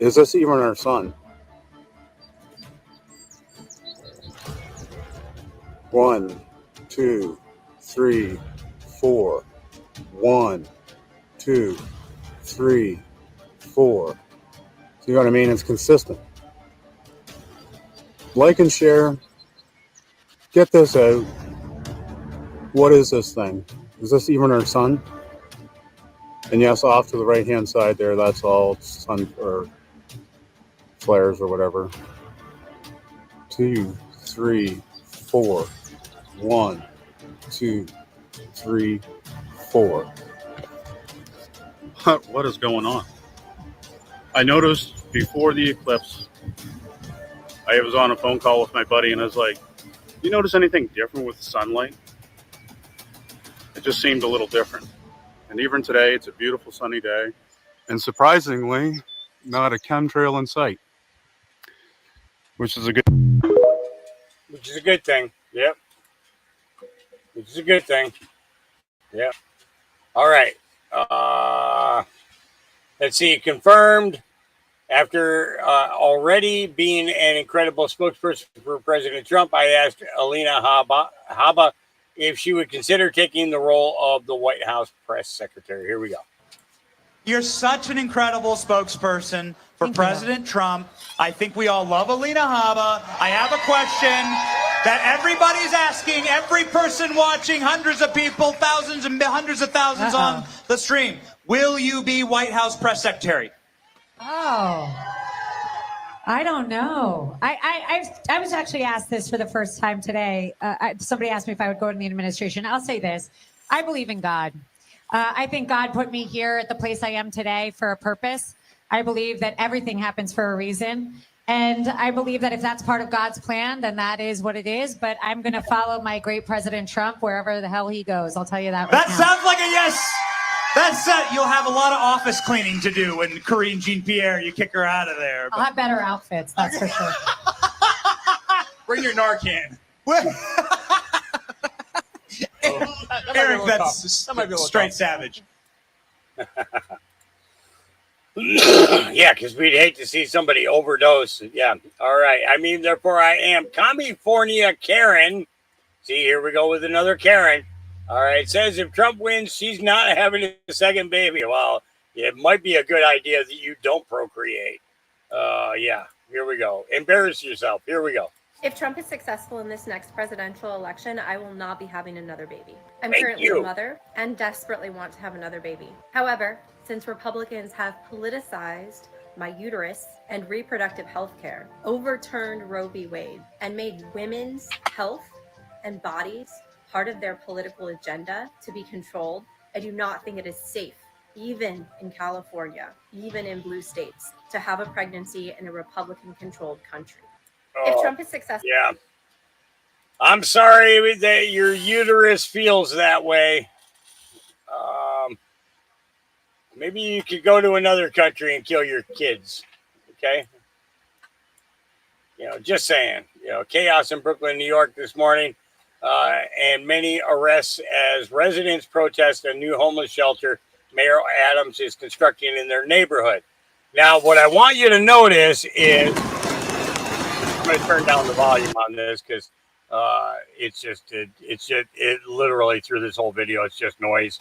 Is this even our sun? 1, 2, 3, 4. 1, 2, 3, 4. You know what I mean? It's consistent. Like and share. Get this out. What is this thing? Is this even our sun? And yes, off to the right hand side there, that's all sun or flares or whatever. 2, 3, 4. 1, 2, 3, 4. What is going on? I noticed before the eclipse, I was on a phone call with my buddy and I was like, you notice anything different with the sunlight? It just seemed a little different. And even today, it's a beautiful sunny day. And surprisingly, not a chemtrail in sight. Which is a good thing. Yep. Which is a good thing. Yep. All right. Let's see. Confirmed. After already being an incredible spokesperson for President Trump, I asked Alina Habba if she would consider taking the role of the White House press secretary. Here we go. You're such an incredible spokesperson for President Trump. I think we all love Alina Habba. I have a question that everybody's asking, every person watching, hundreds of people, thousands and hundreds of thousands on the stream. Will you be White House press secretary? Oh, I don't know. I was actually asked this for the first time today. Somebody asked me if I would go in the administration. I'll say this. I believe in God. I think God put me here at the place I am today for a purpose. I believe that everything happens for a reason. And I believe that if that's part of God's plan, then that is what it is. But I'm going to follow my great President Trump wherever the hell he goes. I'll tell you that right now. That sounds like a yes. That's you'll have a lot of office cleaning to do when Karine Jean-Pierre, you kick her out of there. I'll have better outfits, that's for sure. Bring your Narcan. Eric, that's straight savage. Yeah, because we'd hate to see somebody overdose. Yeah. All right. I mean, therefore, I am California Karen. See, here we go with another Karen. All right. Says if Trump wins, she's not having a second baby. Well, it might be a good idea that you don't procreate. Yeah. Here we go. Embarrass yourself. Here we go. If Trump is successful in this next presidential election, I will not be having another baby. I'm Thank currently you. a mother and desperately want to have another baby. However, since Republicans have politicized my uterus and reproductive health care, overturned Roe v. Wade, and made women's health and bodies part of their political agenda to be controlled, I do not think it is safe even in California, even in blue states, to have a pregnancy in a Republican-controlled country. If Trump is successful, Yeah. I'm sorry that your uterus feels that way. Maybe you could go to another country and kill your kids. Okay. Just saying. Chaos in Brooklyn, New York this morning, and many arrests as residents protest a new homeless shelter Mayor Adams is constructing in their neighborhood. Now, what I want you to notice is, I'm going to turn down the volume on this because it literally through this whole video, it's just noise.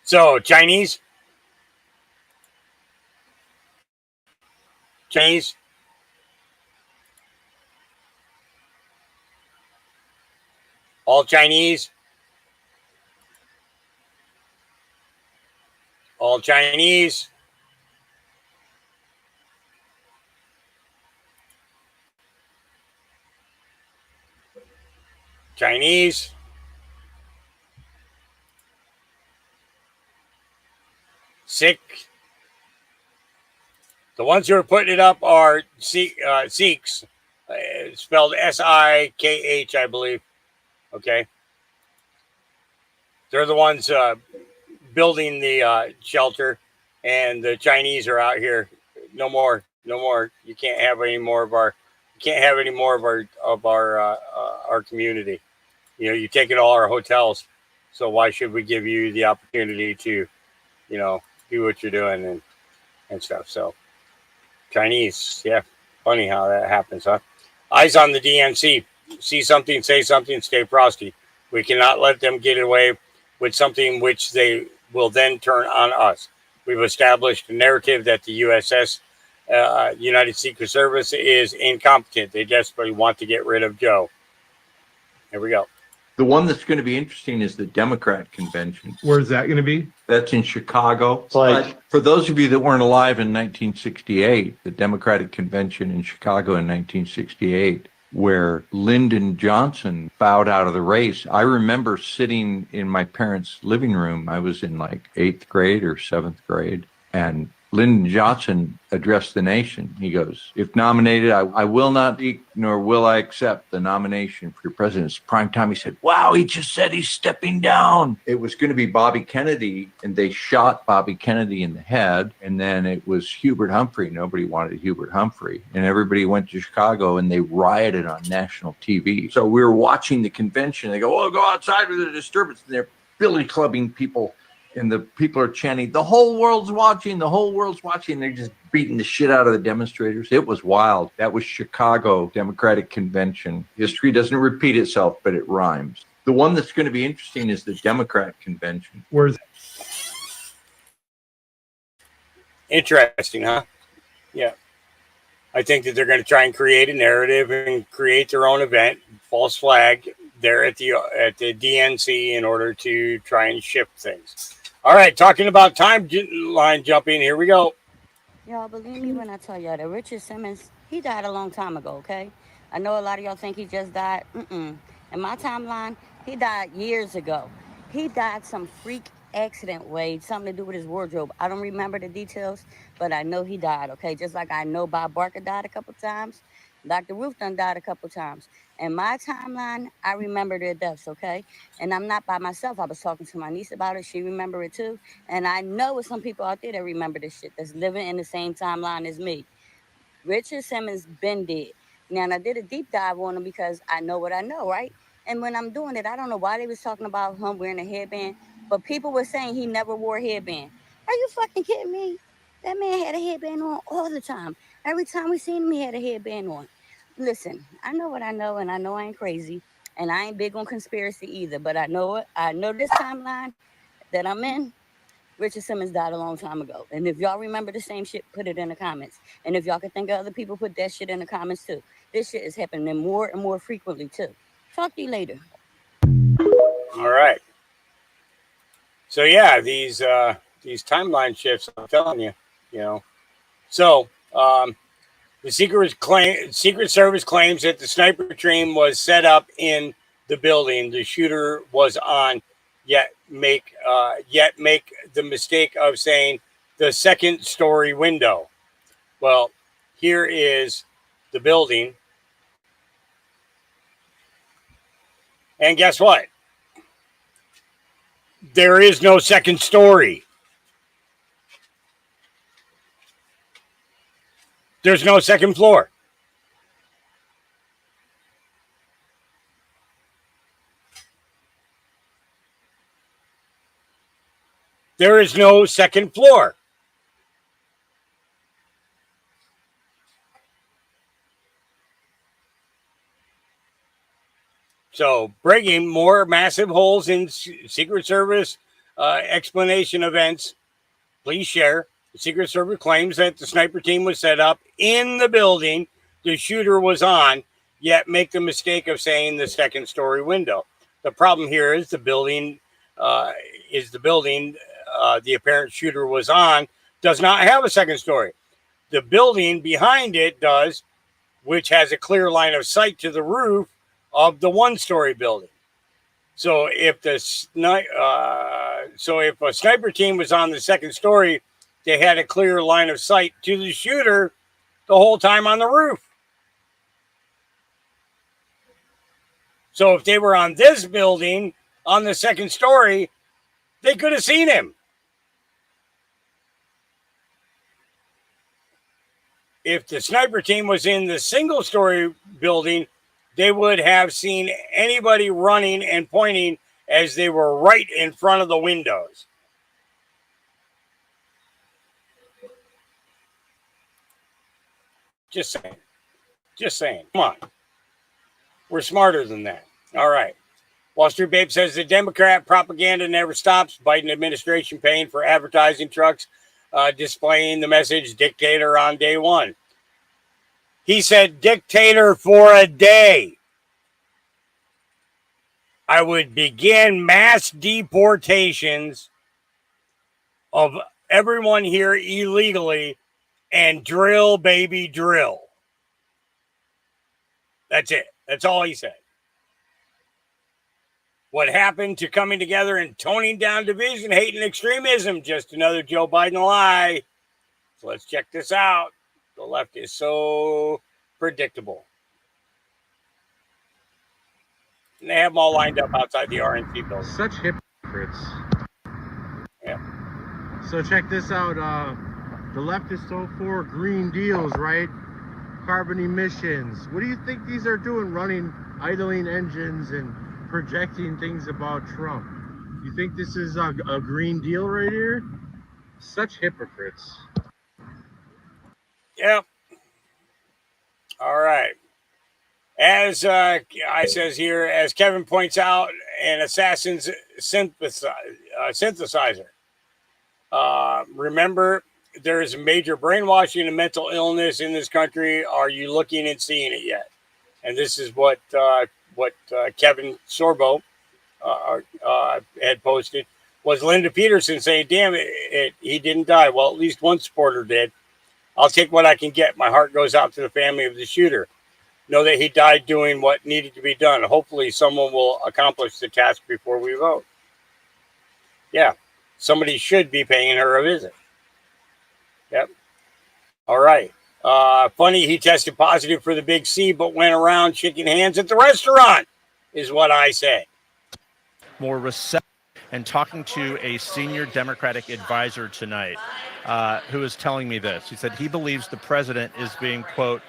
So Chinese, all Chinese, all Chinese. Chinese. Sikh. The ones who are putting it up are Sikhs, spelled S-I-K-H, I believe. Okay. They're the ones building the shelter, and the Chinese are out here. No more. You can't have any more of our. You can't have any more of our community. You're taking all our hotels. So why should we give you the opportunity to, do what you're doing and stuff? So Chinese, yeah, funny how that happens, huh? Eyes on the DNC. See something, say something, stay frosty. We cannot let them get away with something which they will then turn on us. We've established a narrative that the USS, United Secret Service, is incompetent. They desperately want to get rid of Joe. Here we go. The one that's going to be interesting is the Democrat convention. Where's that going to be? That's in Chicago. But for those of you that weren't alive in 1968, the Democratic convention in Chicago in 1968, where Lyndon Johnson bowed out of the race. I remember sitting in my parents' living room. I was in like 8th grade or 7th grade. And Lyndon Johnson addressed the nation. He goes, if nominated, I will not seek nor will I accept the nomination for president. It's prime time. He said, wow, he just said he's stepping down. It was going to be Bobby Kennedy, and they shot Bobby Kennedy in the head. And then it was Hubert Humphrey. Nobody wanted Hubert Humphrey. And everybody went to Chicago, and they rioted on national TV. So we were watching the convention. They go, oh, go outside with a disturbance. And they're billy clubbing people. And the people are chanting, the whole world's watching, the whole world's watching. They're just beating the shit out of the demonstrators. It was wild. That was Chicago Democratic Convention. History doesn't repeat itself, but it rhymes. The one that's going to be interesting is the Democrat Convention. Where's interesting, huh? Yeah. I think that they're going to try and create a narrative and create their own event, false flag, there at the DNC in order to try and shift things. All right, talking about timeline jumping, here we go. Y'all believe me when I tell y'all that Richard Simmons, he died a long time ago, okay? I know a lot of y'all think he just died. In my timeline, he died years ago. He died some freak accident way, something to do with his wardrobe. I don't remember the details, but I know he died, okay? Just like I know Bob Barker died a couple times. Dr. Ruth done died a couple times. In my timeline, I remember their deaths, okay? And I'm not by myself. I was talking to my niece about it. She remember it too. And I know there's some people out there that remember this shit that's living in the same timeline as me. Richard Simmons been dead. Now, and I did a deep dive on him because I know what I know, right? And when I'm doing it, I don't know why they was talking about him wearing a headband, but people were saying he never wore a headband. Are you fucking kidding me? That man had a headband on all the time. Every time we seen him, he had a headband on. Listen, I know what I know, and I know I ain't crazy, and I ain't big on conspiracy either, but I know it. I know this timeline that I'm in. Richard Simmons died a long time ago. And if y'all remember the same shit, put it in the comments. And if y'all can think of other people, put that shit in the comments too. This shit is happening more and more frequently too. Talk to you later. All right. So yeah, these timeline shifts, I'm telling you, So the Secret Service claims that the sniper team was set up in the building the shooter was on, yet make the mistake of saying the second story window. Well, here is the building. And guess what? There is no second story. There's no second floor. There is no second floor. So bringing more massive holes in Secret Service explanation events. Please share. The Secret Service claims that the sniper team was set up in the building the shooter was on, yet make the mistake of saying the second story window. The problem here is the building the apparent shooter was on does not have a second story. The building behind it does, which has a clear line of sight to the roof of the one-story building. So if a sniper team was on the second story, they had a clear line of sight to the shooter the whole time on the roof. So if they were on this building on the second story, they could have seen him. If the sniper team was in the single-story building, they would have seen anybody running and pointing as they were right in front of the windows. Just saying. Just saying. Come on. We're smarter than that. All right. Wall Street Babe says the Democrat propaganda never stops. Biden administration paying for advertising trucks displaying the message dictator on day one. He said dictator for a day. I would begin mass deportations of everyone here illegally and drill, baby, drill. That's it. That's all he said. What happened to coming together and toning down division, hate, and extremism? Just another Joe Biden lie. So let's check this out. The left is so predictable. And they have them all lined up outside the RNC building. Such hypocrites. Yeah. So check this out. The left is so for green deals, right? Carbon emissions. What do you think these are doing, running idling engines and projecting things about Trump? You think this is a green deal right here? Such hypocrites. Yep. All right. As I says here, as Kevin points out, an assassin's synthesizer. Remember, there is major brainwashing and mental illness in this country. Are you looking and seeing it yet? And this is what Kevin Sorbo had posted, was Linda Peterson saying, damn it, he didn't die. Well, at least one supporter did. I'll take what I can get. My heart goes out to the family of the shooter. Know that he died doing what needed to be done. Hopefully someone will accomplish the task before we vote. Yeah, somebody should be paying her a visit. Yep. All right. Funny, he tested positive for the big C, but went around shaking hands at the restaurant, is what I said. More receptive, and talking to a senior Democratic advisor tonight who is telling me this. He said he believes the president is being, quote,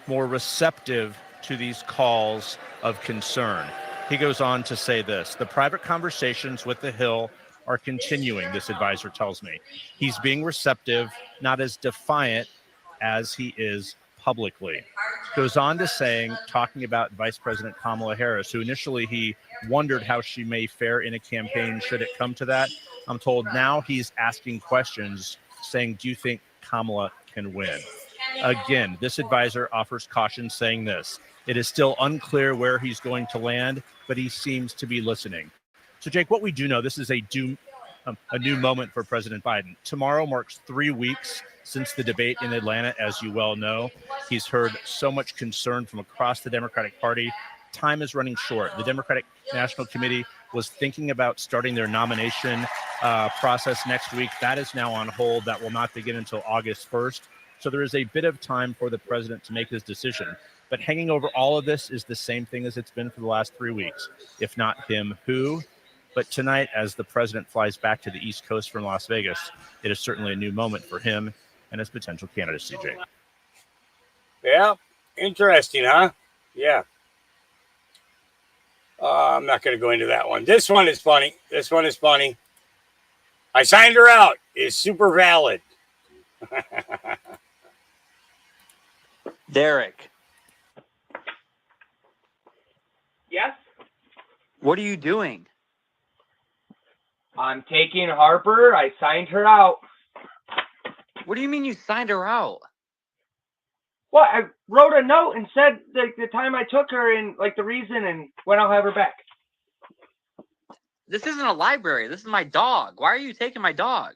more receptive to these calls of concern. He goes on to say this: the private conversations with the Hill are continuing, this advisor tells me. He's being receptive, not as defiant as he is publicly. Goes on to saying, talking about Vice President Kamala Harris, who initially he wondered how she may fare in a campaign should it come to that. I'm told now he's asking questions saying, do you think Kamala can win? Again, this advisor offers caution saying this: it is still unclear where he's going to land, but he seems to be listening. So, Jake, what we do know, this is a new moment for President Biden. Tomorrow marks 3 weeks since the debate in Atlanta, as you well know. He's heard so much concern from across the Democratic Party time is running short. The Democratic National Committee was thinking about starting their nomination process next week. That is now on hold. That will not begin until August 1st. So there is a bit of time for the president to make his decision. But hanging over all of this is the same thing as it's been for the last 3 weeks. If not him, who? But tonight, as the president flies back to the East Coast from Las Vegas, it is certainly a new moment for him and his potential candidacy, Jay. Yeah, interesting, huh? Yeah. I'm not going to go into that one. This one is funny. I signed her out is super valid. Derek, Yes? what are you doing? I'm taking Harper. I signed her out. What do you mean you signed her out? Well, I wrote a note and said the time I took her and like the reason and when I'll have her back. This isn't a library. This is my dog. Why are you taking my dog?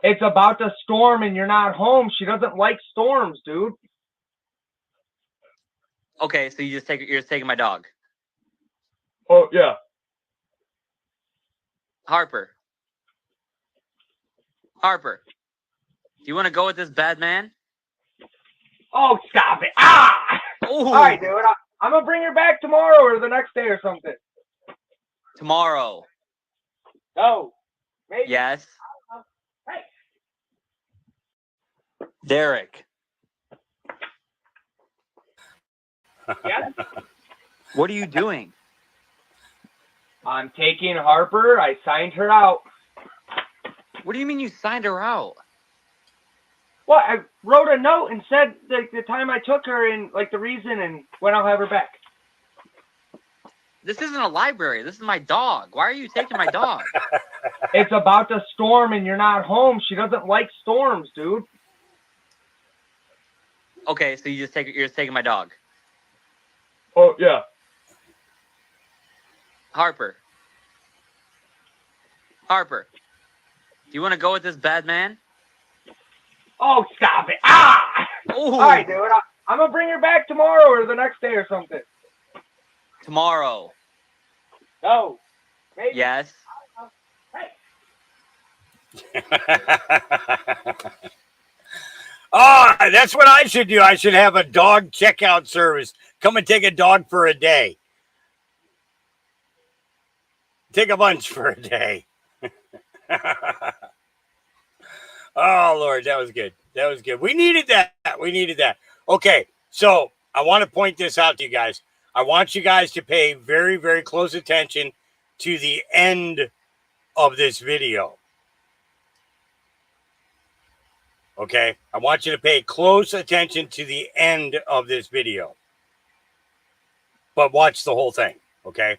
It's about to storm and you're not home. She doesn't like storms, dude. Okay, so you're just taking my dog. Oh, yeah. Harper, do you want to go with this bad man? Oh, stop it. Ah! Ooh. All right, dude. I'm going to bring her back tomorrow or the next day or something. Tomorrow. No. Maybe. Yes. Hey. Derek, Yes? what are you doing? I'm taking Harper. I signed her out. What do you mean you signed her out? Well, I wrote a note and said the time I took her and like the reason and when I'll have her back. This isn't a library. This is my dog. Why are you taking my dog? It's about to storm and you're not home. She doesn't like storms, dude. Okay, so you're just taking my dog. Oh, yeah. Harper, do you want to go with this bad man? Oh, stop it. Ah! Ooh. All right, dude. I'm going to bring her back tomorrow or the next day or something. Tomorrow. No. Maybe. Yes. Oh, that's what I should do. I should have a dog checkout service. Come and take a dog for a day. Take a bunch for a day. Oh, Lord, that was good. That was good. We needed that. Okay, so I want to point this out to you guys. I want you guys to pay very, very close attention to the end of this video. Okay, I want you to pay close attention to the end of this video. But watch the whole thing, okay?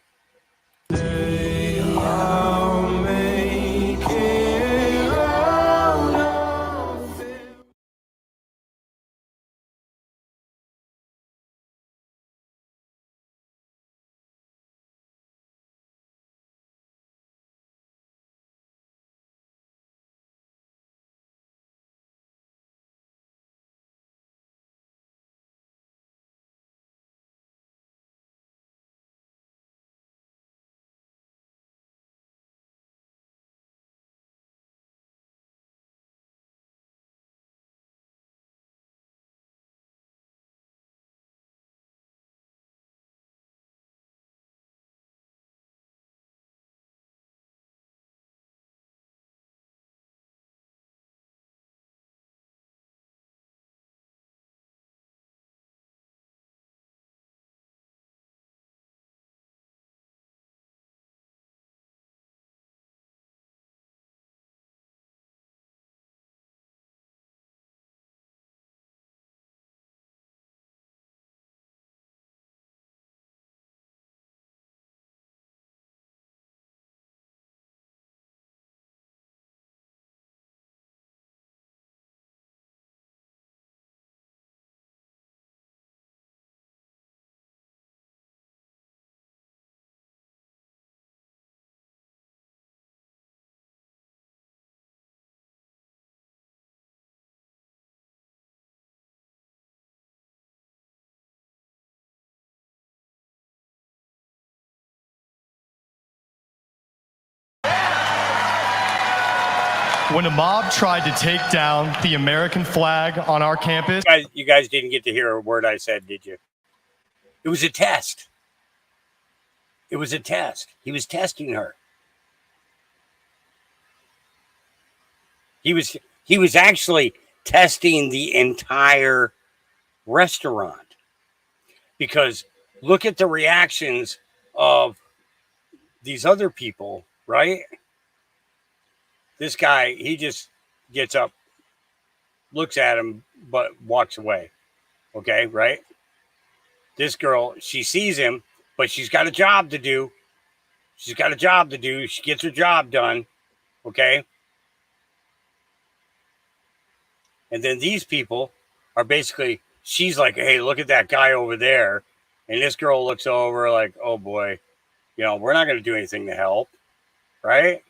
When a mob tried to take down the American flag on our campus. You guys didn't get to hear a word I said, did you? It was a test. It was a test. He was testing her. He was actually testing the entire restaurant, because look at the reactions of these other people, right? This guy, he just gets up, looks at him, but walks away. Okay, right? This girl, she sees him, but she's got a job to do. She's got a job to do. She gets her job done. Okay? And then these people are basically, she's like, hey, look at that guy over there. And this girl looks over like, oh boy, we're not going to do anything to help. Right?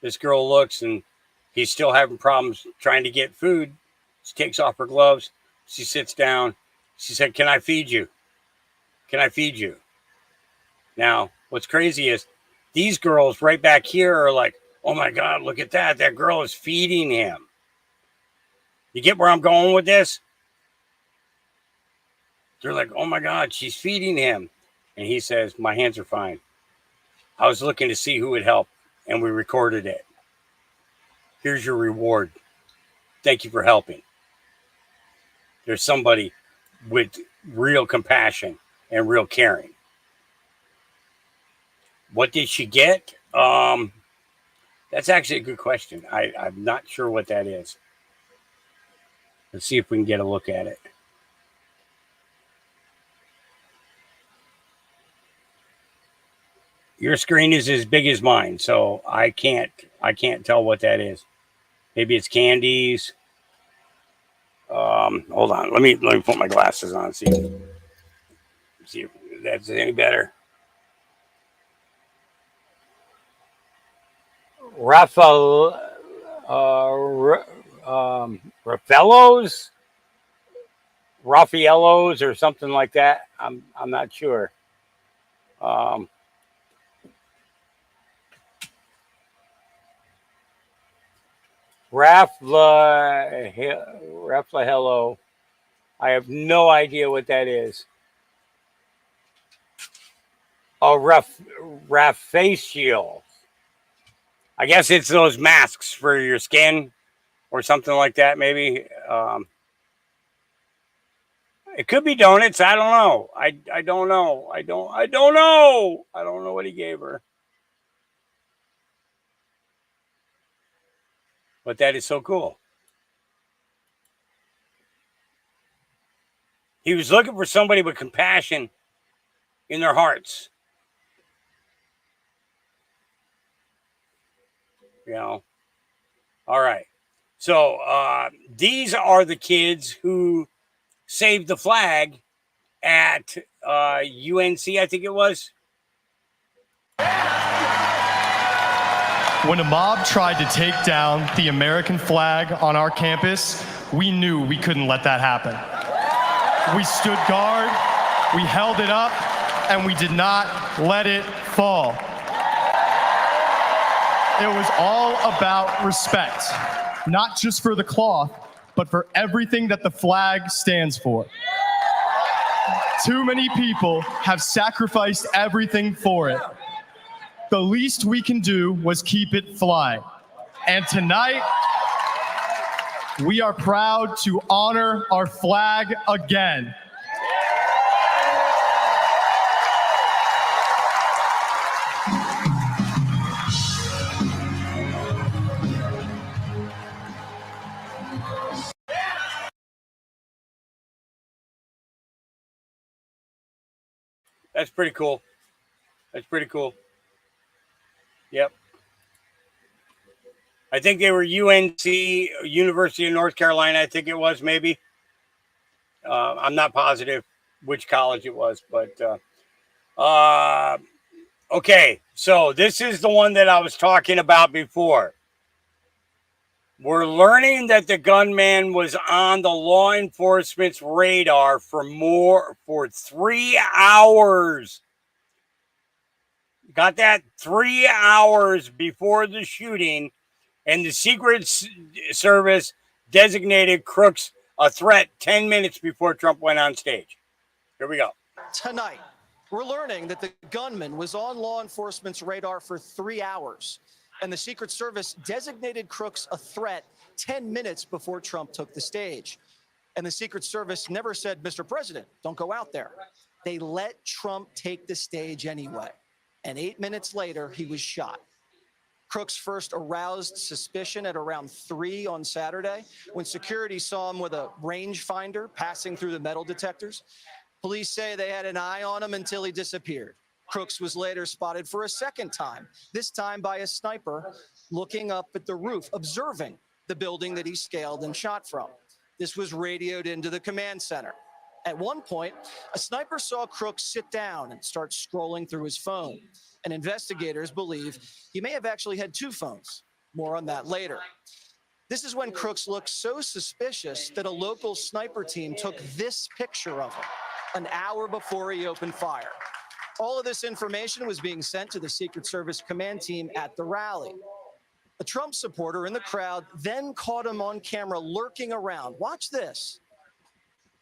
This girl looks, and he's still having problems trying to get food. She takes off her gloves. She sits down. She said, can I feed you? Can I feed you? Now, what's crazy is these girls right back here are like, oh my God, look at that. That girl is feeding him. You get where I'm going with this? They're like, oh my God, she's feeding him. And he says, my hands are fine. I was looking to see who would help, and we recorded it. Here's your reward. Thank you for helping. There's somebody with real compassion and real caring. What did she get? That's actually a good question. I'm not sure what that is. Let's see if we can get a look at it. Your screen is as big as mine, so I can't tell what that is. Maybe it's candies. Hold on. Let me put my glasses on. See if that's any better. Raffaello's or something like that. I'm not sure. Raffaello. I have no idea what that is. Oh, Raffaello. I guess it's those masks for your skin or something like that, maybe. It could be donuts. I don't know. I don't know. I don't know. I don't know what he gave her. But that is so cool. He was looking for somebody with compassion in their hearts. All right. So these are the kids who saved the flag at UNC, I think it was. When a mob tried to take down the American flag on our campus, we knew we couldn't let that happen. We stood guard, we held it up, and we did not let it fall. It was all about respect, not just for the cloth, but for everything that the flag stands for. Too many people have sacrificed everything for it. The least we can do was keep it flying. And tonight, we are proud to honor our flag again. That's pretty cool. That's pretty cool. Yep. I think they were UNC, University of North Carolina, I think it was, maybe. I'm not positive which college it was, but okay. So this is the one that I was talking about before. We're learning that the gunman was on the law enforcement's radar for 3 hours. Got that? 3 hours before the shooting, and the Secret Service designated Crooks a threat 10 minutes before Trump went on stage. Here we go. Tonight, we're learning that the gunman was on law enforcement's radar for 3 hours, and the Secret Service designated Crooks a threat 10 minutes before Trump took the stage. And the Secret Service never said, Mr. President, don't go out there. They let Trump take the stage anyway. And 8 minutes later, he was shot. Crooks first aroused suspicion at around 3 on Saturday when security saw him with a rangefinder passing through the metal detectors. Police say they had an eye on him until he disappeared. Crooks was later spotted for a second time, this time by a sniper looking up at the roof, observing the building that he scaled and shot from. This was radioed into the command center. At one point, a sniper saw Crooks sit down and start scrolling through his phone. And investigators believe he may have actually had 2 phones. More on that later. This is when Crooks looked so suspicious that a local sniper team took this picture of him an hour before he opened fire. All of this information was being sent to the Secret Service command team at the rally. A Trump supporter in the crowd then caught him on camera lurking around. Watch this.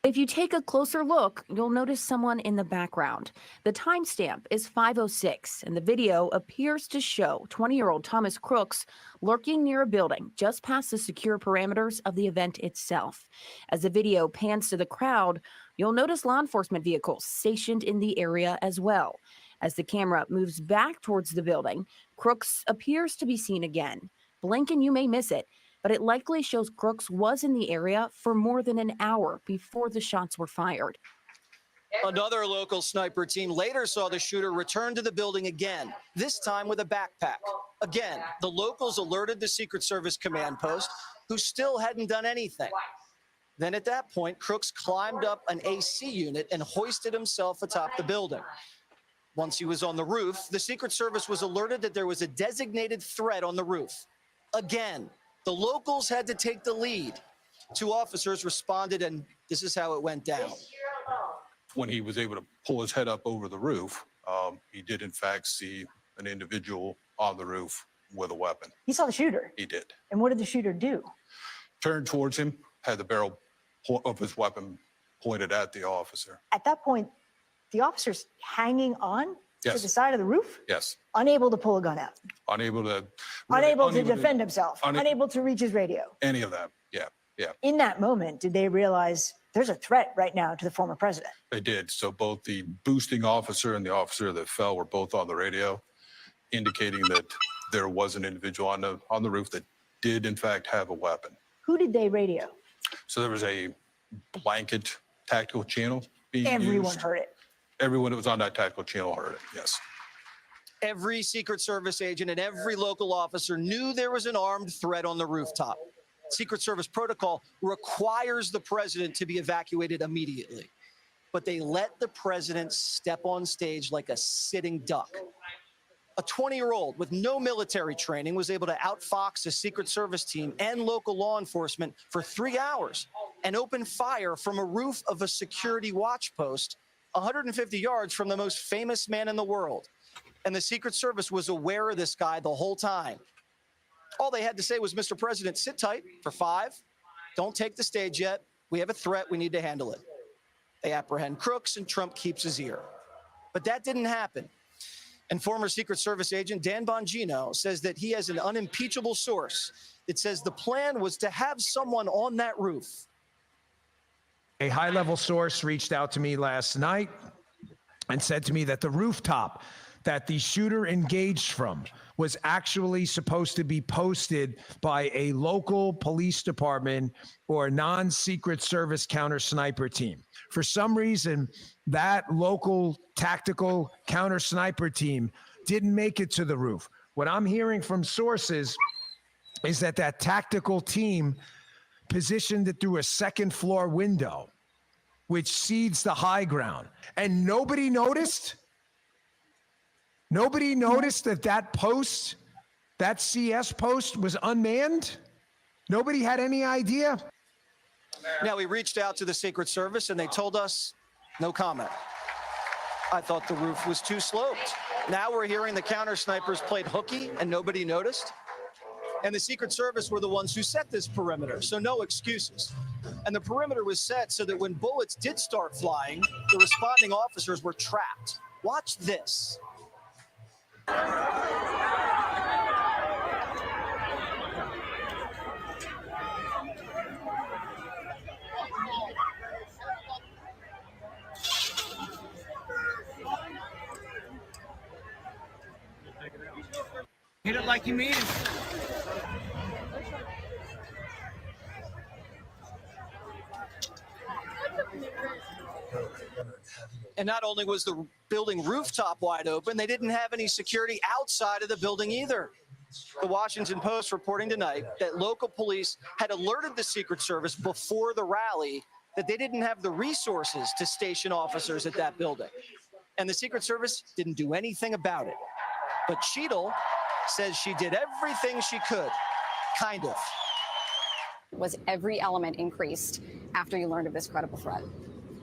If you take a closer look, you'll notice someone in the background. The timestamp is 5:06, and the video appears to show 20-year-old Thomas Crooks lurking near a building just past the secure parameters of the event itself. As the video pans to the crowd, you'll notice law enforcement vehicles stationed in the area as well. As the camera moves back towards the building, Crooks appears to be seen again. Blink and you may miss it, but it likely shows Crooks was in the area for more than an hour before the shots were fired. Another local sniper team later saw the shooter return to the building again, this time with a backpack. Again, the locals alerted the Secret Service command post, who still hadn't done anything. Then at that point, Crooks climbed up an AC unit and hoisted himself atop the building. Once he was on the roof, the Secret Service was alerted that there was a designated threat on the roof. Again, the locals had to take the lead. 2 officers responded, and this is how it went down. When he was able to pull his head up over the roof, he did in fact see an individual on the roof with a weapon. He saw the shooter. He did. And what did the shooter do? Turned towards him, had the barrel of his weapon pointed at the officer. At that point, the officer's hanging on to Yes. the side of the roof, Yes. unable to pull a gun out, Unable to. unable to defend himself, unable to reach his radio. Any of that. Yeah. Yeah. In that moment, did they realize there's a threat right now to the former president? They did. So both the boosting officer and the officer that fell were both on the radio, indicating that there was an individual on the roof that did in fact have a weapon. Who did they radio? So there was a blanket tactical channel being Everyone used. heard it. Everyone that was on that tactical channel heard it. Yes. Every Secret Service agent and every local officer knew there was an armed threat on the rooftop. Secret Service protocol requires the president to be evacuated immediately. But they let the president step on stage like a sitting duck. A 20-year-old with no military training was able to outfox a Secret Service team and local law enforcement for 3 hours and open fire from a roof of a security watch post 150 yards from the most famous man in the world. And the Secret Service was aware of this guy the whole time. All they had to say was, Mr. President, sit tight for 5. Don't take the stage yet. We have a threat. We need to handle it. They apprehend Crooks and Trump keeps his ear. But that didn't happen. And former Secret Service agent Dan Bongino says that he has an unimpeachable source that says the plan was to have someone on that roof. A high-level source reached out to me last night and said to me that the rooftop that the shooter engaged from was actually supposed to be posted by a local police department or non-Secret Service counter sniper team. For some reason, that local tactical counter sniper team didn't make it to the roof. What I'm hearing from sources is that that tactical team positioned it through a second floor window, which seeds the high ground. And nobody noticed? Nobody noticed that that post, that CS post was unmanned? Nobody had any idea? Now, we reached out to the Secret Service and they told us no comment. I thought the roof was too sloped. Now we're hearing the counter snipers played hooky and nobody noticed. And the Secret Service were the ones who set this perimeter, so no excuses. And the perimeter was set so that when bullets did start flying, the responding officers were trapped. Watch this. Hit it like you mean it. And not only was the building rooftop wide open, they didn't have any security outside of the building either. The Washington Post reporting tonight that local police had alerted the Secret Service before the rally that they didn't have the resources to station officers at that building. And the Secret Service didn't do anything about it. But Cheadle says she did everything she could, kind of. Was every element increased after you learned of this credible threat?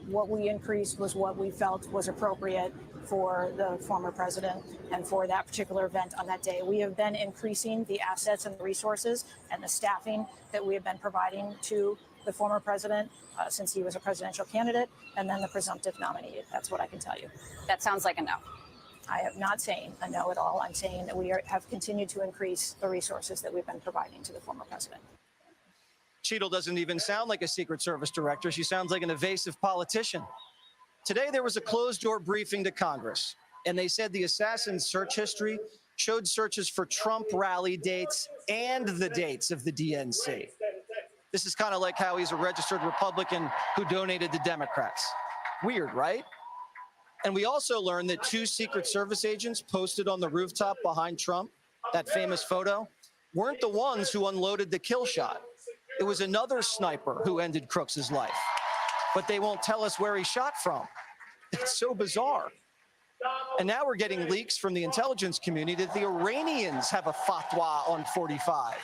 What we increased was what we felt was appropriate for the former president and for that particular event on that day. We have been increasing the assets and the resources and the staffing that we have been providing to the former president since he was a presidential candidate and then the presumptive nominee. That's what I can tell you. That sounds like a no. I am not saying a no at all. I'm saying that we have continued to increase the resources that we've been providing to the former president. Cheadle doesn't even sound like a Secret Service director. She sounds like an evasive politician. Today, there was a closed-door briefing to Congress, and they said the assassin's search history showed searches for Trump rally dates and the dates of the DNC. This is kind of like how he's a registered Republican who donated to Democrats. Weird, right? And we also learned that 2 Secret Service agents posted on the rooftop behind Trump, that famous photo, weren't the ones who unloaded the kill shot. It was another sniper who ended Crooks's life. But they won't tell us where he shot from. It's so bizarre. And now we're getting leaks from the intelligence community that the Iranians have a fatwa on 45.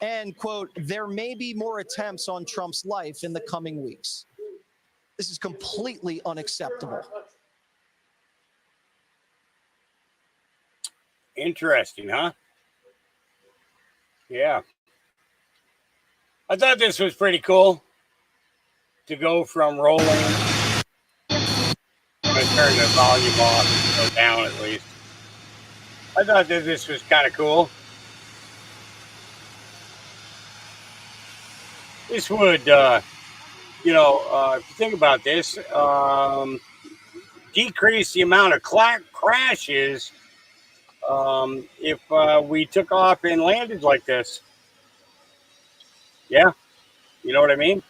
And, quote, there may be more attempts on Trump's life in the coming weeks. This is completely unacceptable. Interesting, huh? Yeah. I thought this was pretty cool to go from rolling. I'm going to turn the volume off or down at least. I thought that this was kind of cool. This would, if you think about this, decrease the amount of crashes if we took off and landed like this. Yeah, you know what I mean?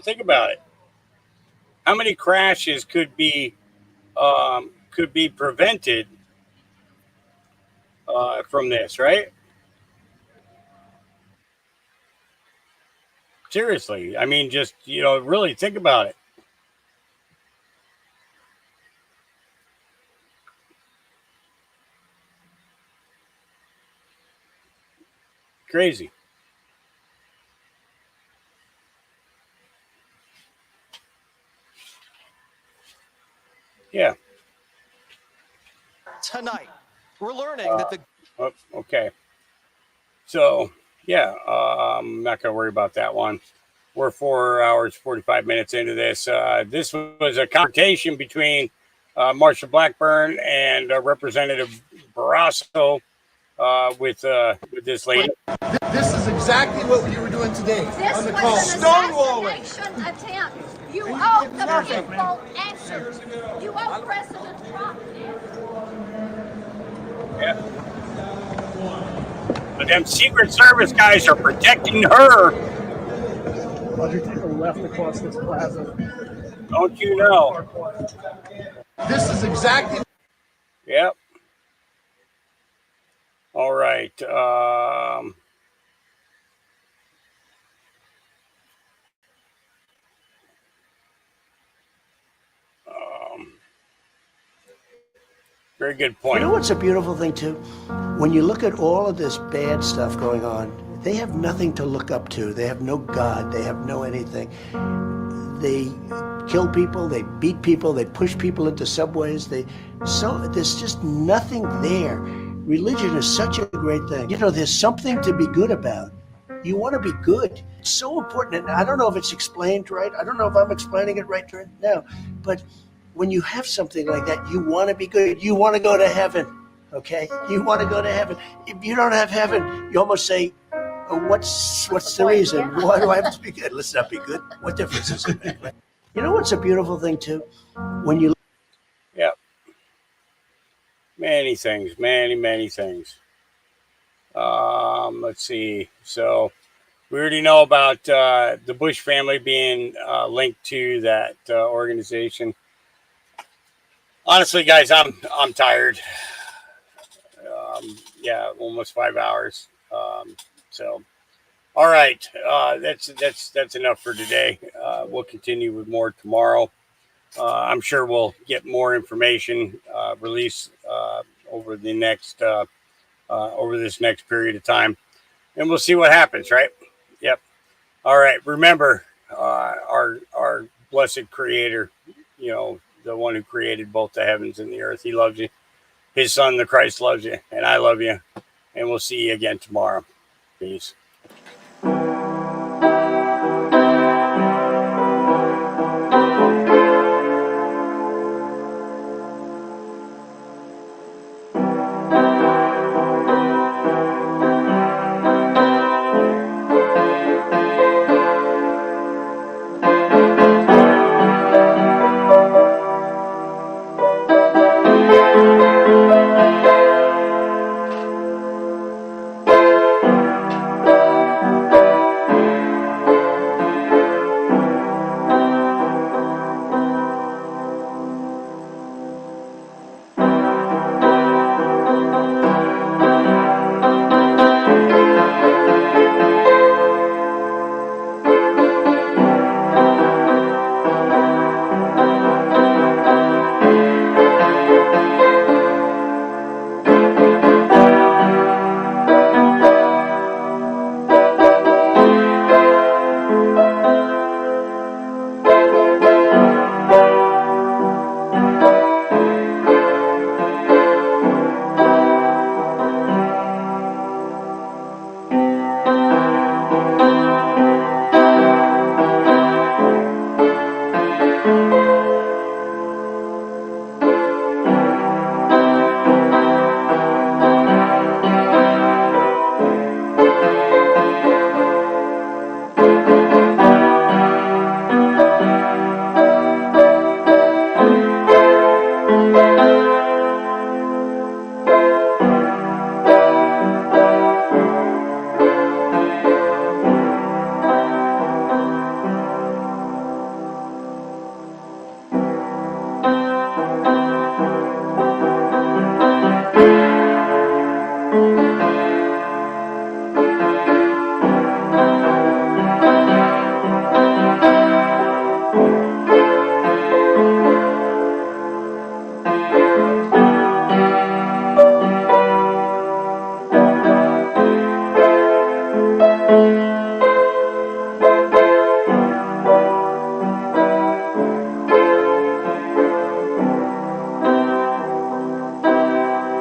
Think about it. How many crashes could be prevented from this, right? Seriously, I mean, just really think about it. Crazy. Yeah. Tonight, we're learning that the... okay. So, yeah, I'm not going to worry about that one. We're 4 hours, 45 minutes into this. This was a confrontation between Marsha Blackburn and Representative Barrasso with this lady. This is exactly what you were doing today This on the was call. an assassination attempt. You owe the people answers. You owe President Trump Yeah. But them Secret Service guys are protecting her. Why'd you take a left across this plaza? Don't you know? This is exactly. Yep. All right. Very good You point. know what's a beautiful thing too? When you look at all of this bad stuff going on, they have nothing to look up to. They have no God. They have no anything. They kill people. They beat people. They push people into subways. There's just nothing there. Religion is such a great thing. You know, there's something to be good about. You want to be good. It's so important. And I don't know if it's explained right. I don't know if I'm explaining it right now. But when you have something like that, you want to be good. You want to go to heaven, okay? You want to go to heaven. If you don't have heaven, you almost say, oh, what's the reason? Why do I have to be good? Let's not be good. What difference does it make? You know what's a beautiful thing, too? When you... Yeah. Many things. Many things. Let's see. So we already know about the Bush family being linked to that organization. Honestly, guys, I'm tired. Yeah, almost 5 hours. So, all right, that's enough for today. We'll continue with more tomorrow. I'm sure we'll get more information released over the next over this next period of time, and we'll see what happens. Right? Yep. All right. Remember, our blessed Creator. You know, the one who created both the heavens and the earth. He loves you. His Son, the Christ, loves you, and I love you. And we'll see you again tomorrow. Peace.